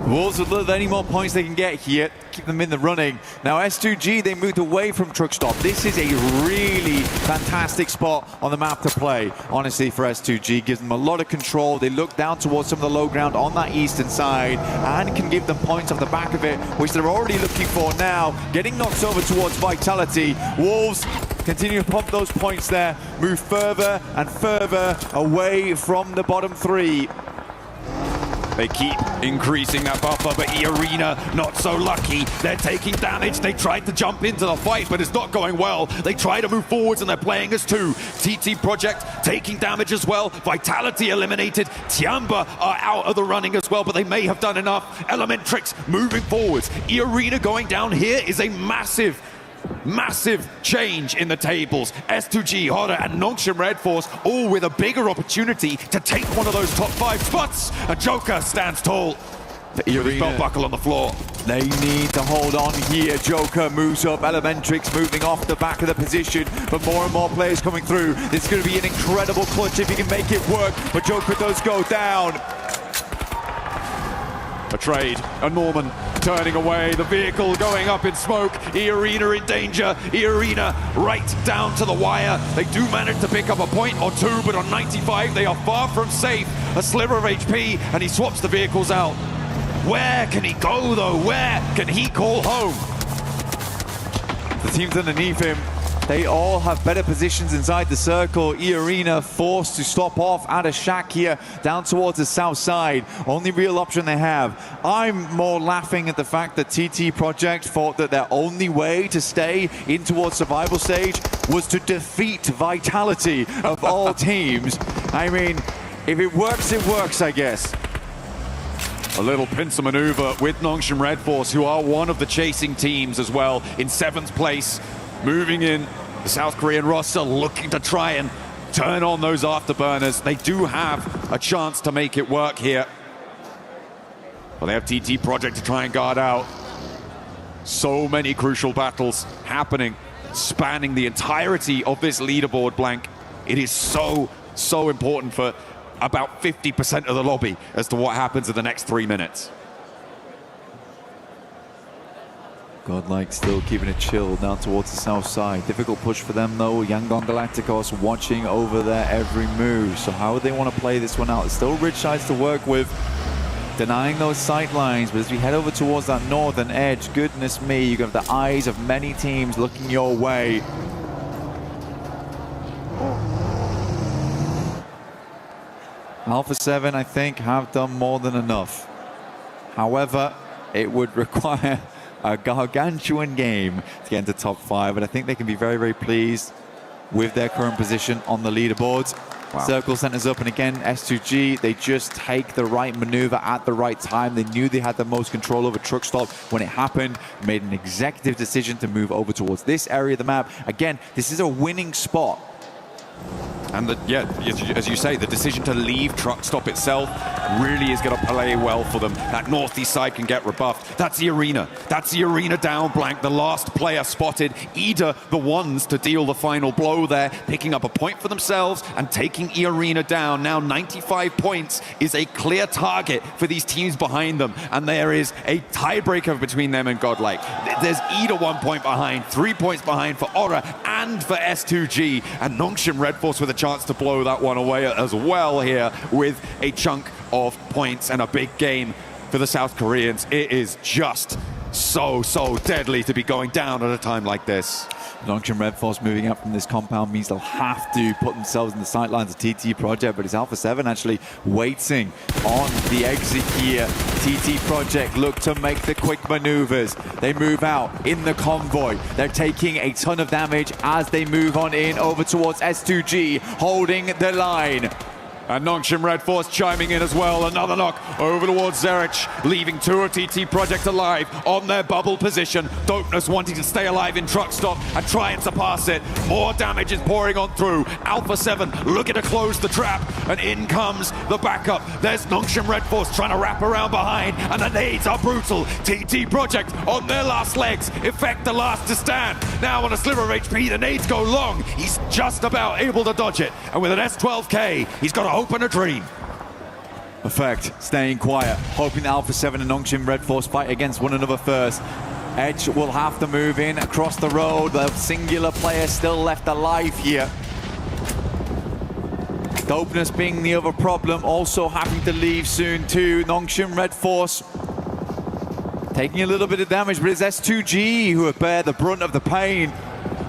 Wolves would love any more points they can get here, keep them in the running. Now S2G, they moved away from truck stop. This is a really fantastic spot on the map to play, honestly, for S2G. Gives them a lot of control. They look down towards some of the low ground on that eastern side and can give them points off the back of it, which they're already looking for now. Getting knocked over towards Vitality. Wolves continue to pump those points there, move further and further away from the bottom three. They keep increasing that buffer, but E-Arena not so lucky. They're taking damage. They tried to jump into the fight, but it's not going well. They try to move forwards, and they're playing as two. TT Project taking damage as well. Vitality eliminated. Tiamba are out of the running as well, but they may have done enough. Elementrix moving forwards. E-Arena going down here is a massive change in the tables. S2G, Horror, and Nongshim Red Force all with a bigger opportunity to take one of those top 5 spots. And Joker stands tall. With his belt buckle on the floor. They need to hold on here. Joker moves up, Elementrix moving off the back of the position, but more and more players coming through. This is going to be an incredible clutch if he can make it work, but Joker does go down. A trade, a Norman turning away, the vehicle going up in smoke. E-Arena in danger. E-Arena right down to the wire. They do manage to pick up a point or two, but on 95 they are far from safe. A sliver of HP, and he swaps the vehicles out. Where can he go though? Where can he call home? The teams underneath him, they all have better positions inside the circle. E-Arena forced to stop off at a shack here down towards the south side. Only real option they have. I'm more laughing at the fact that TT Project thought that their only way to stay in towards survival stage was to defeat Vitality of all teams. I mean, if it works, I guess. A little pincer maneuver with Nongshim Red Force, who are one of the chasing teams as well, in 7th place. Moving in, the South Korean roster looking to try and turn on those afterburners. They do have a chance to make it work here. But they have TT Project to try and guard out. So many crucial battles happening, spanning the entirety of this leaderboard, Blank. It is so important for about 50% of the lobby as to what happens in the next 3 minutes. Godlike still keeping it chill down towards the south side. Difficult push for them though. Yangon Galacticos watching over their every move. So how would they want to play this one out? There's still ridge sides to work with. Denying those sight lines, but as we head over towards that northern edge, goodness me, you have the eyes of many teams looking your way. Alpha 7, I think, have done more than enough. However, it would require a gargantuan game to get into top 5, and I think they can be very pleased with their current position on the leaderboards. Wow. Circle centers up, and again, S2G, they just take the right maneuver at the right time. They knew they had the most control over truck stop when it happened, made an executive decision to move over towards this area of the map. Again, this is a winning spot. And as you say, the decision to leave truck stop itself really is going to play well for them. That northeast side can get rebuffed. That's the arena. That's the arena down, Blank. The last player spotted. Ida, the ones to deal the final blow there, picking up a point for themselves and taking E-Arena down. Now 95 points is a clear target for these teams behind them. And there is a tiebreaker between them and Godlike. There's Ida 1 point behind, 3 points behind for Aura and for S2G. And Nongshim Red Force with a chance to blow that one away as well here with a chunk of points and a big game for the South Koreans. It is just so deadly to be going down at a time like this. Nongshim Red Force moving up from this compound means they'll have to put themselves in the sightlines of TT Project, but it's Alpha 7 actually waiting on the exit here. TT Project look to make the quick maneuvers. They move out in the convoy. They're taking a ton of damage as they move on in over towards S2G, holding the line. And Nongshim Red Force chiming in as well. Another knock over towards Zerich, leaving two of TT Project alive on their bubble position. Dopeness wanting to stay alive in truck stop and try and surpass it. More damage is pouring on through. Alpha 7 looking to close the trap, and in comes the backup. There's Nongshim Red Force trying to wrap around behind, and the nades are brutal. TT Project on their last legs. Effect the last to stand. Now on a sliver of HP, the nades go long. He's just about able to dodge it, and with an S12K, he's got to open a dream. Effect staying quiet, hoping that Alpha 7 and Nongshim Red Force fight against one another first. Edge will have to move in across the road. The singular player still left alive here. Dopeness being the other problem, also having to leave soon too. Nongshim Red Force taking a little bit of damage, but it's S2G who bear the brunt of the pain.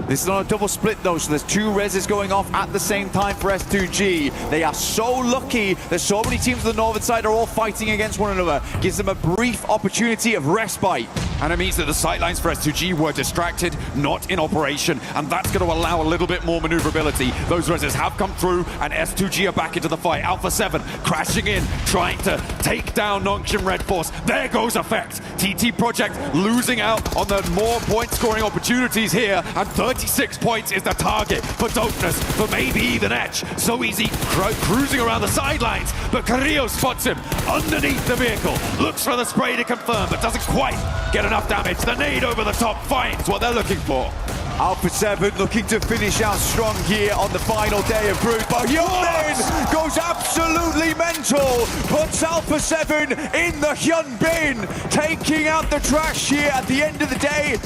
This is on a double split though, so there's two reses going off at the same time for S2G. They are so lucky that so many teams on the northern side are all fighting against one another. Gives them a brief opportunity of respite. And it means that the sightlines for S2G were distracted, not in operation, and that's going to allow a little bit more maneuverability. Those reses have come through, and S2G are back into the fight. Alpha 7 crashing in, trying to take down Nongshim Red Force. There goes Effect. TT Project losing out on the more point scoring opportunities here, and 36 points is the target for Dopeness, for maybe even Etch. So easy cruising around the sidelines, but Carrillo spots him underneath the vehicle, looks for the spray to confirm, but doesn't quite get enough damage. The nade over the top finds what they're looking for. Alpha 7 looking to finish out strong here on the final day of Brute, but Hyunbin goes absolutely mental, puts Alpha 7 in the Hyunbin, taking out the trash here at the end of the day.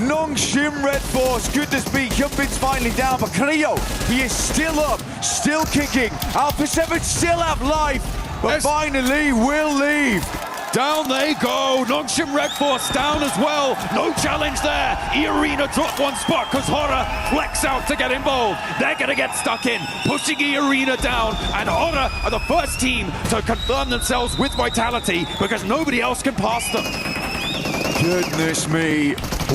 Nongshim Red Force, good to speak. Hyunbin's finally down, but Carrillo, he is still up, still kicking. Alpha 7 still have life, but finally will leave. Down they go. Nongshim Red Force down as well. No challenge there. E-Arena dropped one spot because Horror flex out to get involved. They're going to get stuck in, pushing E-Arena down. And Horror are the first team to confirm themselves with Vitality because nobody else can pass them. Goodness me,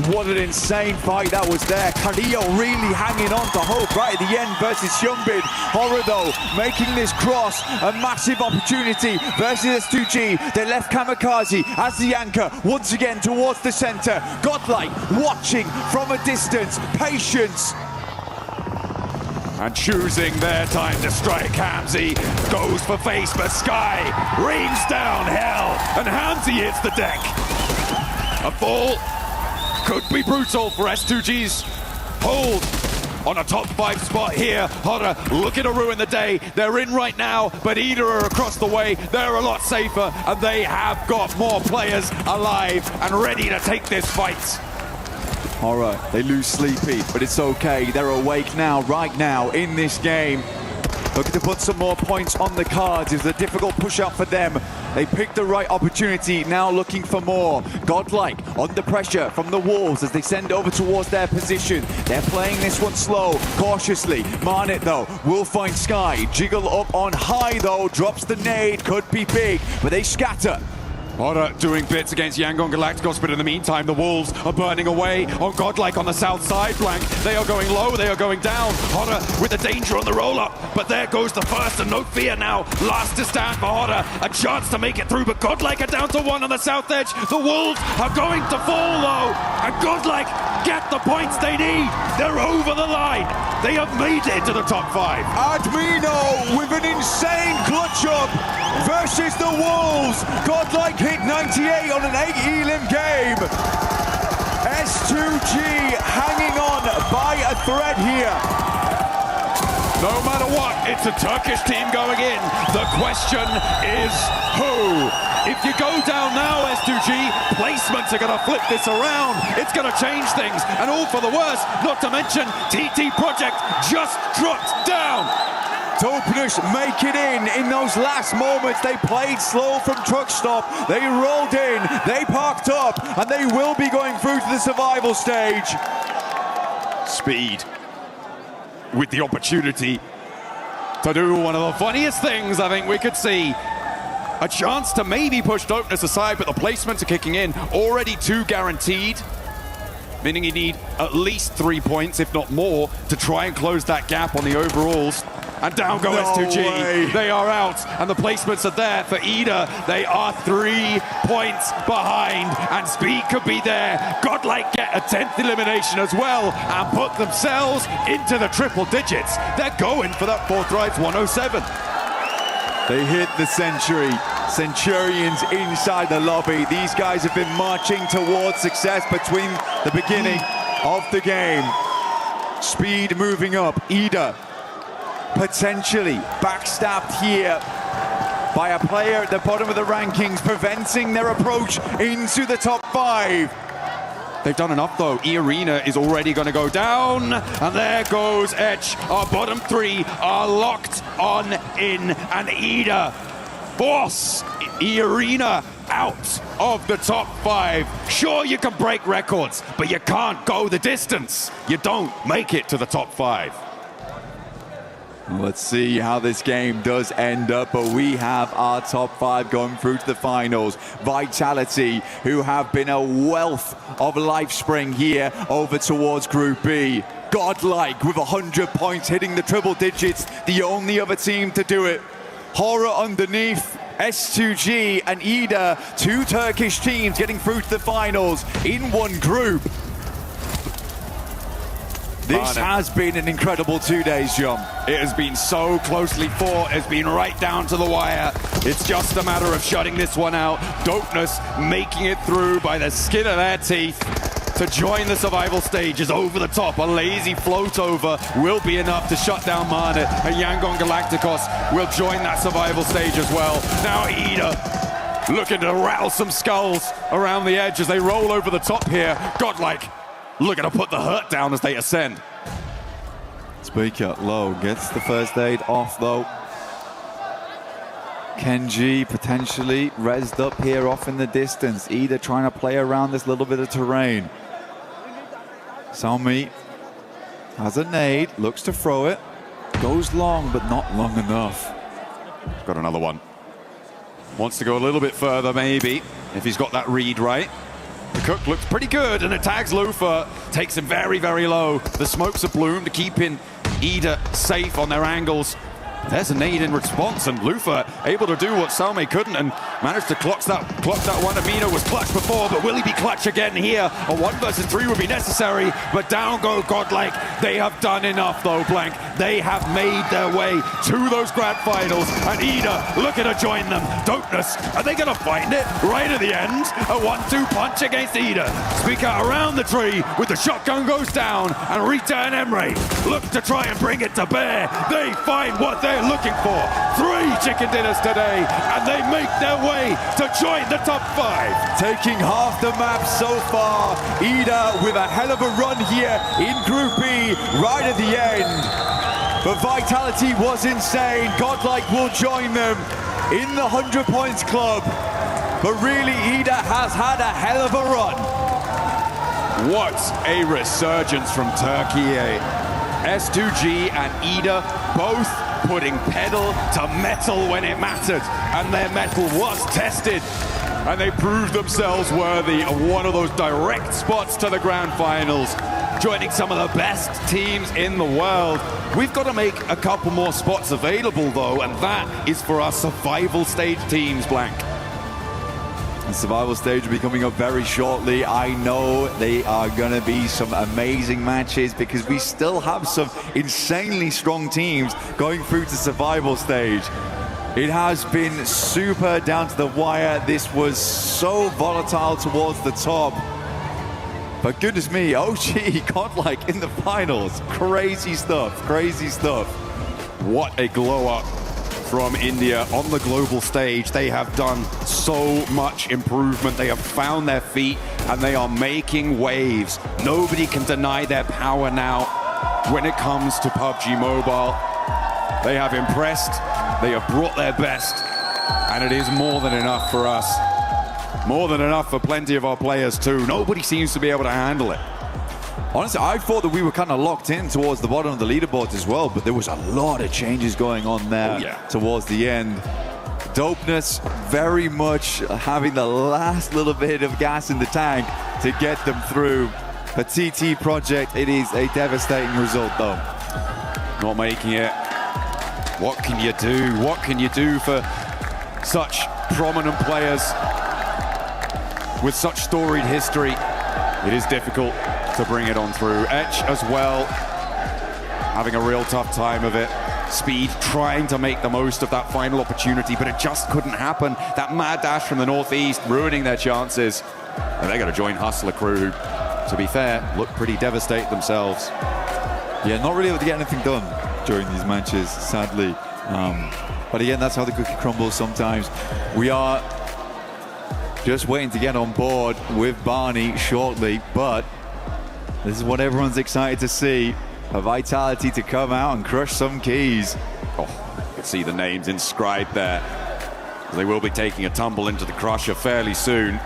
what an insane fight that was there. Carrillo really hanging on to hope right at the end versus Hyunbin. Horror though, making this cross a massive opportunity versus S2G. They left Kamikaze as the anchor once again towards the center. Godlike watching from a distance, patience. And choosing their time to strike, Hamzy goes for face, but Sky rains down hell, and Hamzy hits the deck. A fall could be brutal for S2G's hold on a top 5 spot here. Horror looking to ruin the day. They're in right now, but Ida are across the way. They're a lot safer, and they have got more players alive and ready to take this fight. Horror, they lose Sleepy, but it's okay. They're awake now, right now, in this game. Looking to put some more points on the cards. It was a difficult push-out for them. They picked the right opportunity, now looking for more. Godlike under pressure from the Wolves as they send over towards their position. They're playing this one slow, cautiously. Marnet, though, will find Sky. Jiggle up on high, though. Drops the nade. Could be big, but they scatter. Horror doing bits against Yangon Galacticos, but in the meantime, the Wolves are burning away on Godlike on the south side flank. They are going low, they are going down. Horror with the danger on the roll-up, but there goes the first, and no fear now. Last to stand for Horror, a chance to make it through, but Godlike are down to 1 on the south edge. The Wolves are going to fall though, and Godlike get the points they need. They're over the line. They have made it to the top 5. Admino with an insane clutch up versus the Wolves. Godlike hit 98 on an 8 elim game. S2G hanging on by a thread here. No matter what, it's a Turkish team going in. The question is who? If you go down now, S2G, placements are going to flip this around. It's going to change things, and all for the worse. Not to mention, TT Project just dropped down. Dopeness make it in those last moments. They played slow from truck stop. They rolled in, they parked up, and they will be going through to the survival stage. Speed with the opportunity to do one of the funniest things I think we could see. A chance to maybe push Dopeness aside, but the placements are kicking in. Already 2 guaranteed, meaning you need at least 3 points, if not more, to try and close that gap on the overalls. And down go S2G. way. They are out, and the placements are there for Ida. They are 3 points behind, and Speed could be there. Godlike get a 10th elimination as well, and put themselves into the triple digits. They're going for that 4th rise 107. They hit the century. Centurions inside the lobby. These guys have been marching towards success between the beginning of the game. Speed moving up. Ida potentially backstabbed here by a player at the bottom of the rankings, preventing their approach into the top 5. They've done enough though. E-Arena is already going to go down, and there goes Etch. Our bottom 3 are locked on in, and Ida force E-Arena out of the top 5. Sure, you can break records, but you can't go the distance. You don't make it to the top 5. Let's see how this game does end up, but we have our top 5 going through to the finals. Vitality, who have been a wealth of life spring here over towards Group B. Godlike with 100 points, hitting the triple digits, the only other team to do it. Horror underneath, S2G and Ida, 2 Turkish teams getting through to the finals in one group. This has been an incredible 2 days, John. It has been so closely fought. It's been right down to the wire. It's just a matter of shutting this one out. Dopeness making it through by the skin of their teeth to join the survival stage is over the top. A lazy float over will be enough to shut down Marnet, and Yangon Galacticos will join that survival stage as well. Now Ida looking to rattle some skulls around the edge as they roll over the top here. Godlike looking to put the hurt down as they ascend. Speaker low gets the first aid off though. Kenji potentially rezzed up here off in the distance. Ida trying to play around this little bit of terrain. Salmi has a nade, looks to throw it. Goes long, but not long enough. Got another one. Wants to go a little bit further maybe, if he's got that read right. The Cook looks pretty good, and it tags Lufa. Takes him very, very low. The smokes are bloomed to keep Ida safe on their angles. There's a nade in response, and Lufa able to do what Salme couldn't and managed to clock that one. Amino was clutch before, but will he be clutch again here? A 1 versus 3 would be necessary, but down go Godlike. They have done enough though, Blank. They have made their way to those grand finals, and Ida looking to join them. Dopeness, are they going to find it right at the end? A 1-2 punch against Ida. Speak out around the tree with the shotgun goes down, and Rita and Emre look to try and bring it to bear. They find what they're looking for. 3 chicken dinners today, and they make their way to join the top 5. Taking half the map so far. Ida with a hell of a run here in Group B right at the end. But Vitality was insane. Godlike will join them in the 100 points club. But really, Ida has had a hell of a run. What a resurgence from Turkey. S2G and Ida both putting pedal to metal when it mattered, and their metal was tested, and they proved themselves worthy of one of those direct spots to the grand finals, joining some of the best teams in the world. We've got to make a couple more spots available though, and that is for our survival stage teams, Blank. The survival stage will be coming up very shortly. I know they are going to be some amazing matches because we still have some insanely strong teams going through to survival stage. It has been super down to the wire. This was so volatile towards the top. But goodness me, OG Godlike in the finals. Crazy stuff, crazy stuff. What a glow up from India on the global stage. They have done so much improvement. They have found their feet and they are making waves. Nobody can deny their power now when it comes to PUBG Mobile. They have impressed, they have brought their best, and it is more than enough for us. More than enough for plenty of our players too. Nobody seems to be able to handle it. Honestly, I thought that we were kind of locked in towards the bottom of the leaderboards as well, but there was a lot of changes going on there towards the end. Dopeness very much having the last little bit of gas in the tank to get them through. For TT Project, it is a devastating result though. Not making it. What can you do? What can you do for such prominent players with such storied history? It is difficult to bring it on through. Etch as well, having a real tough time of it. Speed trying to make the most of that final opportunity, but it just couldn't happen. That mad dash from the northeast ruining their chances. And they're going to join Hustler Crew, who, to be fair, look pretty devastated themselves. Yeah, not really able to get anything done during these matches, sadly. But again, that's how the cookie crumbles sometimes. We are just waiting to get on board with Barney shortly, but this is what everyone's excited to see. A Vitality to come out and crush some keys. Oh, you can see the names inscribed there. They will be taking a tumble into the crusher fairly soon.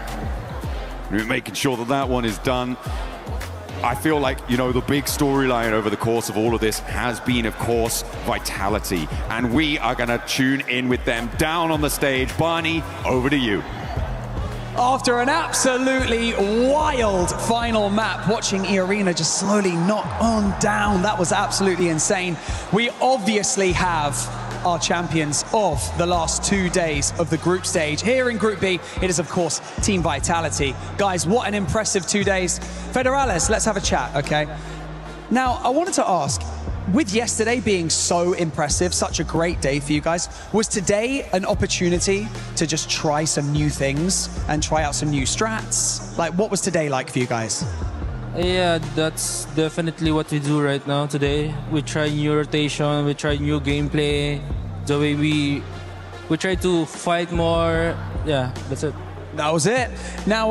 We're making sure that that one is done. I feel like, you know, the big storyline over the course of all of this has been, of course, Vitality. And we are going to tune in with them down on the stage. Barney, over to you. After an absolutely wild final map, watching Irina just slowly knock on down, that was absolutely insane. We obviously have our champions of the last 2 days of the group stage. Here in Group B, it is, of course, Team Vitality. Guys, what an impressive 2 days. Federales, let's have a chat, okay? Now, I wanted to ask, with yesterday being so impressive, such a great day for you guys, was today an opportunity to just try some new things and try out some new strats? Like, what was today like for you guys? Yeah, that's definitely what we do right now today. We try new rotation, we try new gameplay, the way we try to fight more. Yeah, that's it. That was it. Now,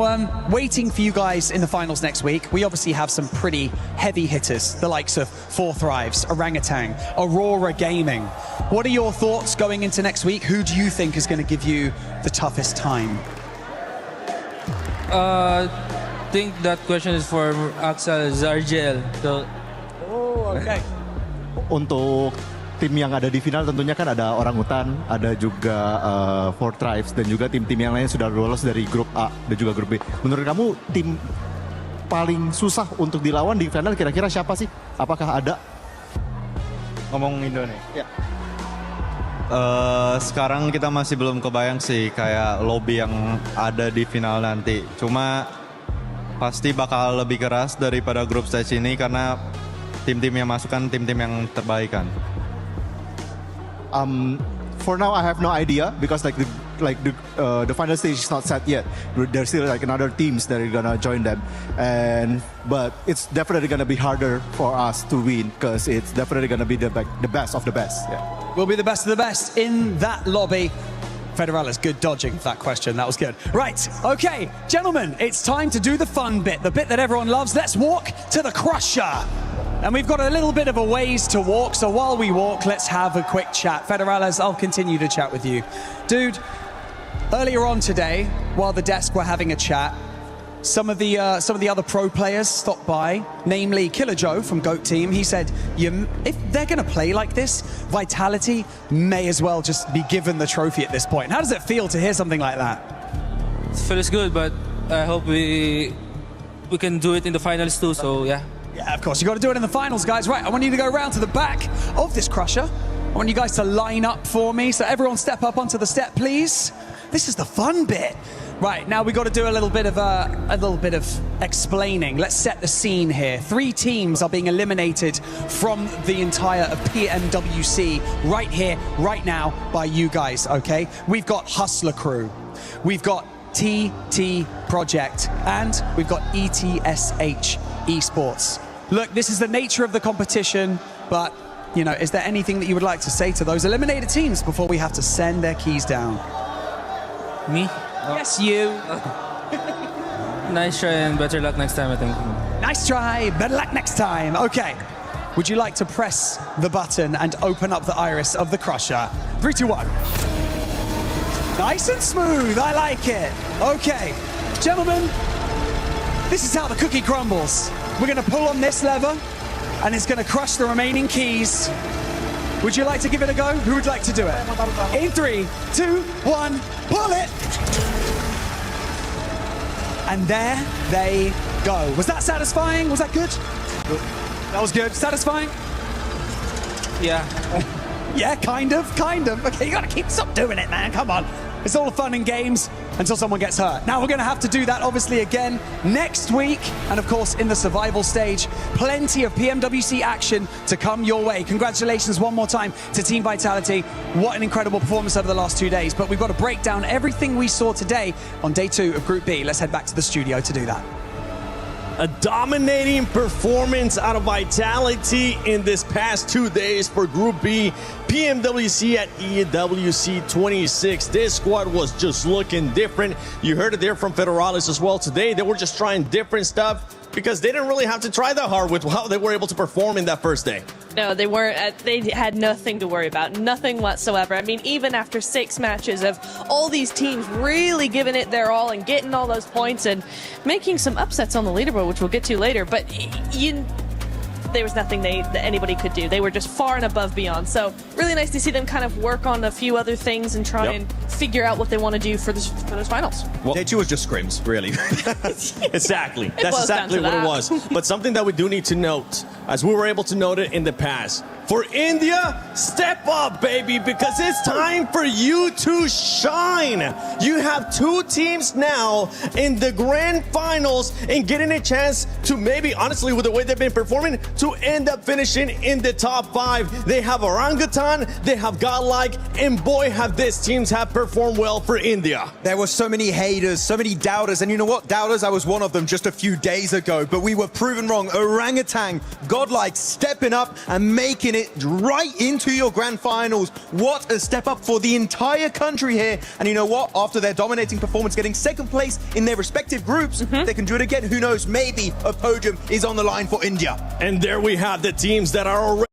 waiting for you guys in the finals next week, we obviously have some pretty heavy hitters, the likes of Four Thrives, Orangutan, Aurora Gaming. What are your thoughts going into next week? Who do you think is going to give you the toughest time? I think that question is for Axel Zargel. So, oh, okay. Untuk tim yang ada di final tentunya kan ada Orangutan, ada juga Four Tribes dan juga tim-tim yang lain sudah lolos dari grup A dan juga grup B. Menurut kamu tim paling susah untuk dilawan di final kira-kira siapa sih? Apakah ada? Ngomong Indonesia. Ya. Sekarang kita masih belum kebayang sih kayak lobby yang ada di final nanti. Cuma pasti bakal lebih keras daripada grup stage ini karena tim-tim yang masuk kan tim-tim yang terbaik kan. For now, I have no idea because the final stage is not set yet. There's still like another teams that are gonna join them, but it's definitely gonna be harder for us to win because it's definitely gonna be the best of the best. Yeah. We'll be the best of the best in that lobby. Federales, good dodging for that question. That was good. Right, okay, gentlemen, it's time to do the fun bit, the bit that everyone loves. Let's walk to the crusher. And we've got a little bit of a ways to walk, so while we walk, let's have a quick chat. Federales, I'll continue to chat with you. Dude, earlier on today, while the desk were having a chat, some of the other pro players stopped by, namely Killer Joe from GOAT Team. He said, if they're going to play like this, Vitality may as well just be given the trophy at this point. How does it feel to hear something like that? it feels good, but I hope we can do it in the finals too, so yeah. Yeah, of course, you got to do it in the finals, guys. Right, I want you to go around to the back of this crusher. I want you guys to line up for me. So everyone step up onto the step, please. This is the fun bit. Right, now we got to do a little bit of explaining. Let's set the scene here. 3 teams are being eliminated from the entire of PMWC right here, right now, by you guys, okay? We've got Hustler Crew. We've got TT Project, and we've got ETSH Esports. Look, this is the nature of the competition, but, you know, is there anything that you would like to say to those eliminated teams before we have to send their keys down? Me? Yes, you. Nice try and better luck next time, I think. Nice try, better luck next time. Okay. would you like to press the button and open up the iris of the Crusher? 3, 2, 1. Nice and smooth, I like it. Okay, gentlemen, this is how the cookie crumbles. We're gonna pull on this lever and it's gonna crush the remaining keys. Would you like to give it a go? Who would like to do it? In 3, 2, 1, pull it! And there they go. Was that satisfying? Was that good? That was good. Satisfying? Yeah. Yeah, kind of. Okay, you gotta stop doing it, man. Come on. It's all fun and games until someone gets hurt. Now we're gonna have to do that obviously again next week. And of course, in the survival stage, plenty of PMWC action to come your way. Congratulations one more time to Team Vitality. What an incredible performance over the last 2 days. But we've got to break down everything we saw today on day 2 of Group B. Let's head back to the studio to do that. A dominating performance out of Vitality in this past 2 days for Group B. PMWC at EWC 26. This squad was just looking different. You heard it there from Federalis as well today. They were just trying different stuff because they didn't really have to try that hard with how they were able to perform in that first day. No, they weren't. They had nothing to worry about, nothing whatsoever. I mean, even after 6 matches of all these teams really giving it their all and getting all those points and making some upsets on the leaderboard, which we'll get to later, but there was nothing that anybody could do. They were just far and above beyond. So really nice to see them kind of work on a few other things and try and figure out what they want to do for those finals. Well, day 2 was just scrims, really. Exactly. That's exactly what it was. But something that we do need to note, as we were able to note it in the past, for India, step up, baby, because it's time for you to shine. You have 2 teams now in the grand finals and getting a chance to maybe, honestly, with the way they've been performing, to end up finishing in the top 5. They have Orangutan, they have Godlike, and boy, have these teams have performed well for India. There were so many haters, so many doubters, and you know what? Doubters, I was one of them just a few days ago, but we were proven wrong. Orangutan, Godlike, stepping up and making it right into your grand finals. What a step up for the entire country here. And you know what? After their dominating performance, getting 2nd place in their respective groups, they can do it again. Who knows? Maybe a podium is on the line for India. And there we have the teams that are already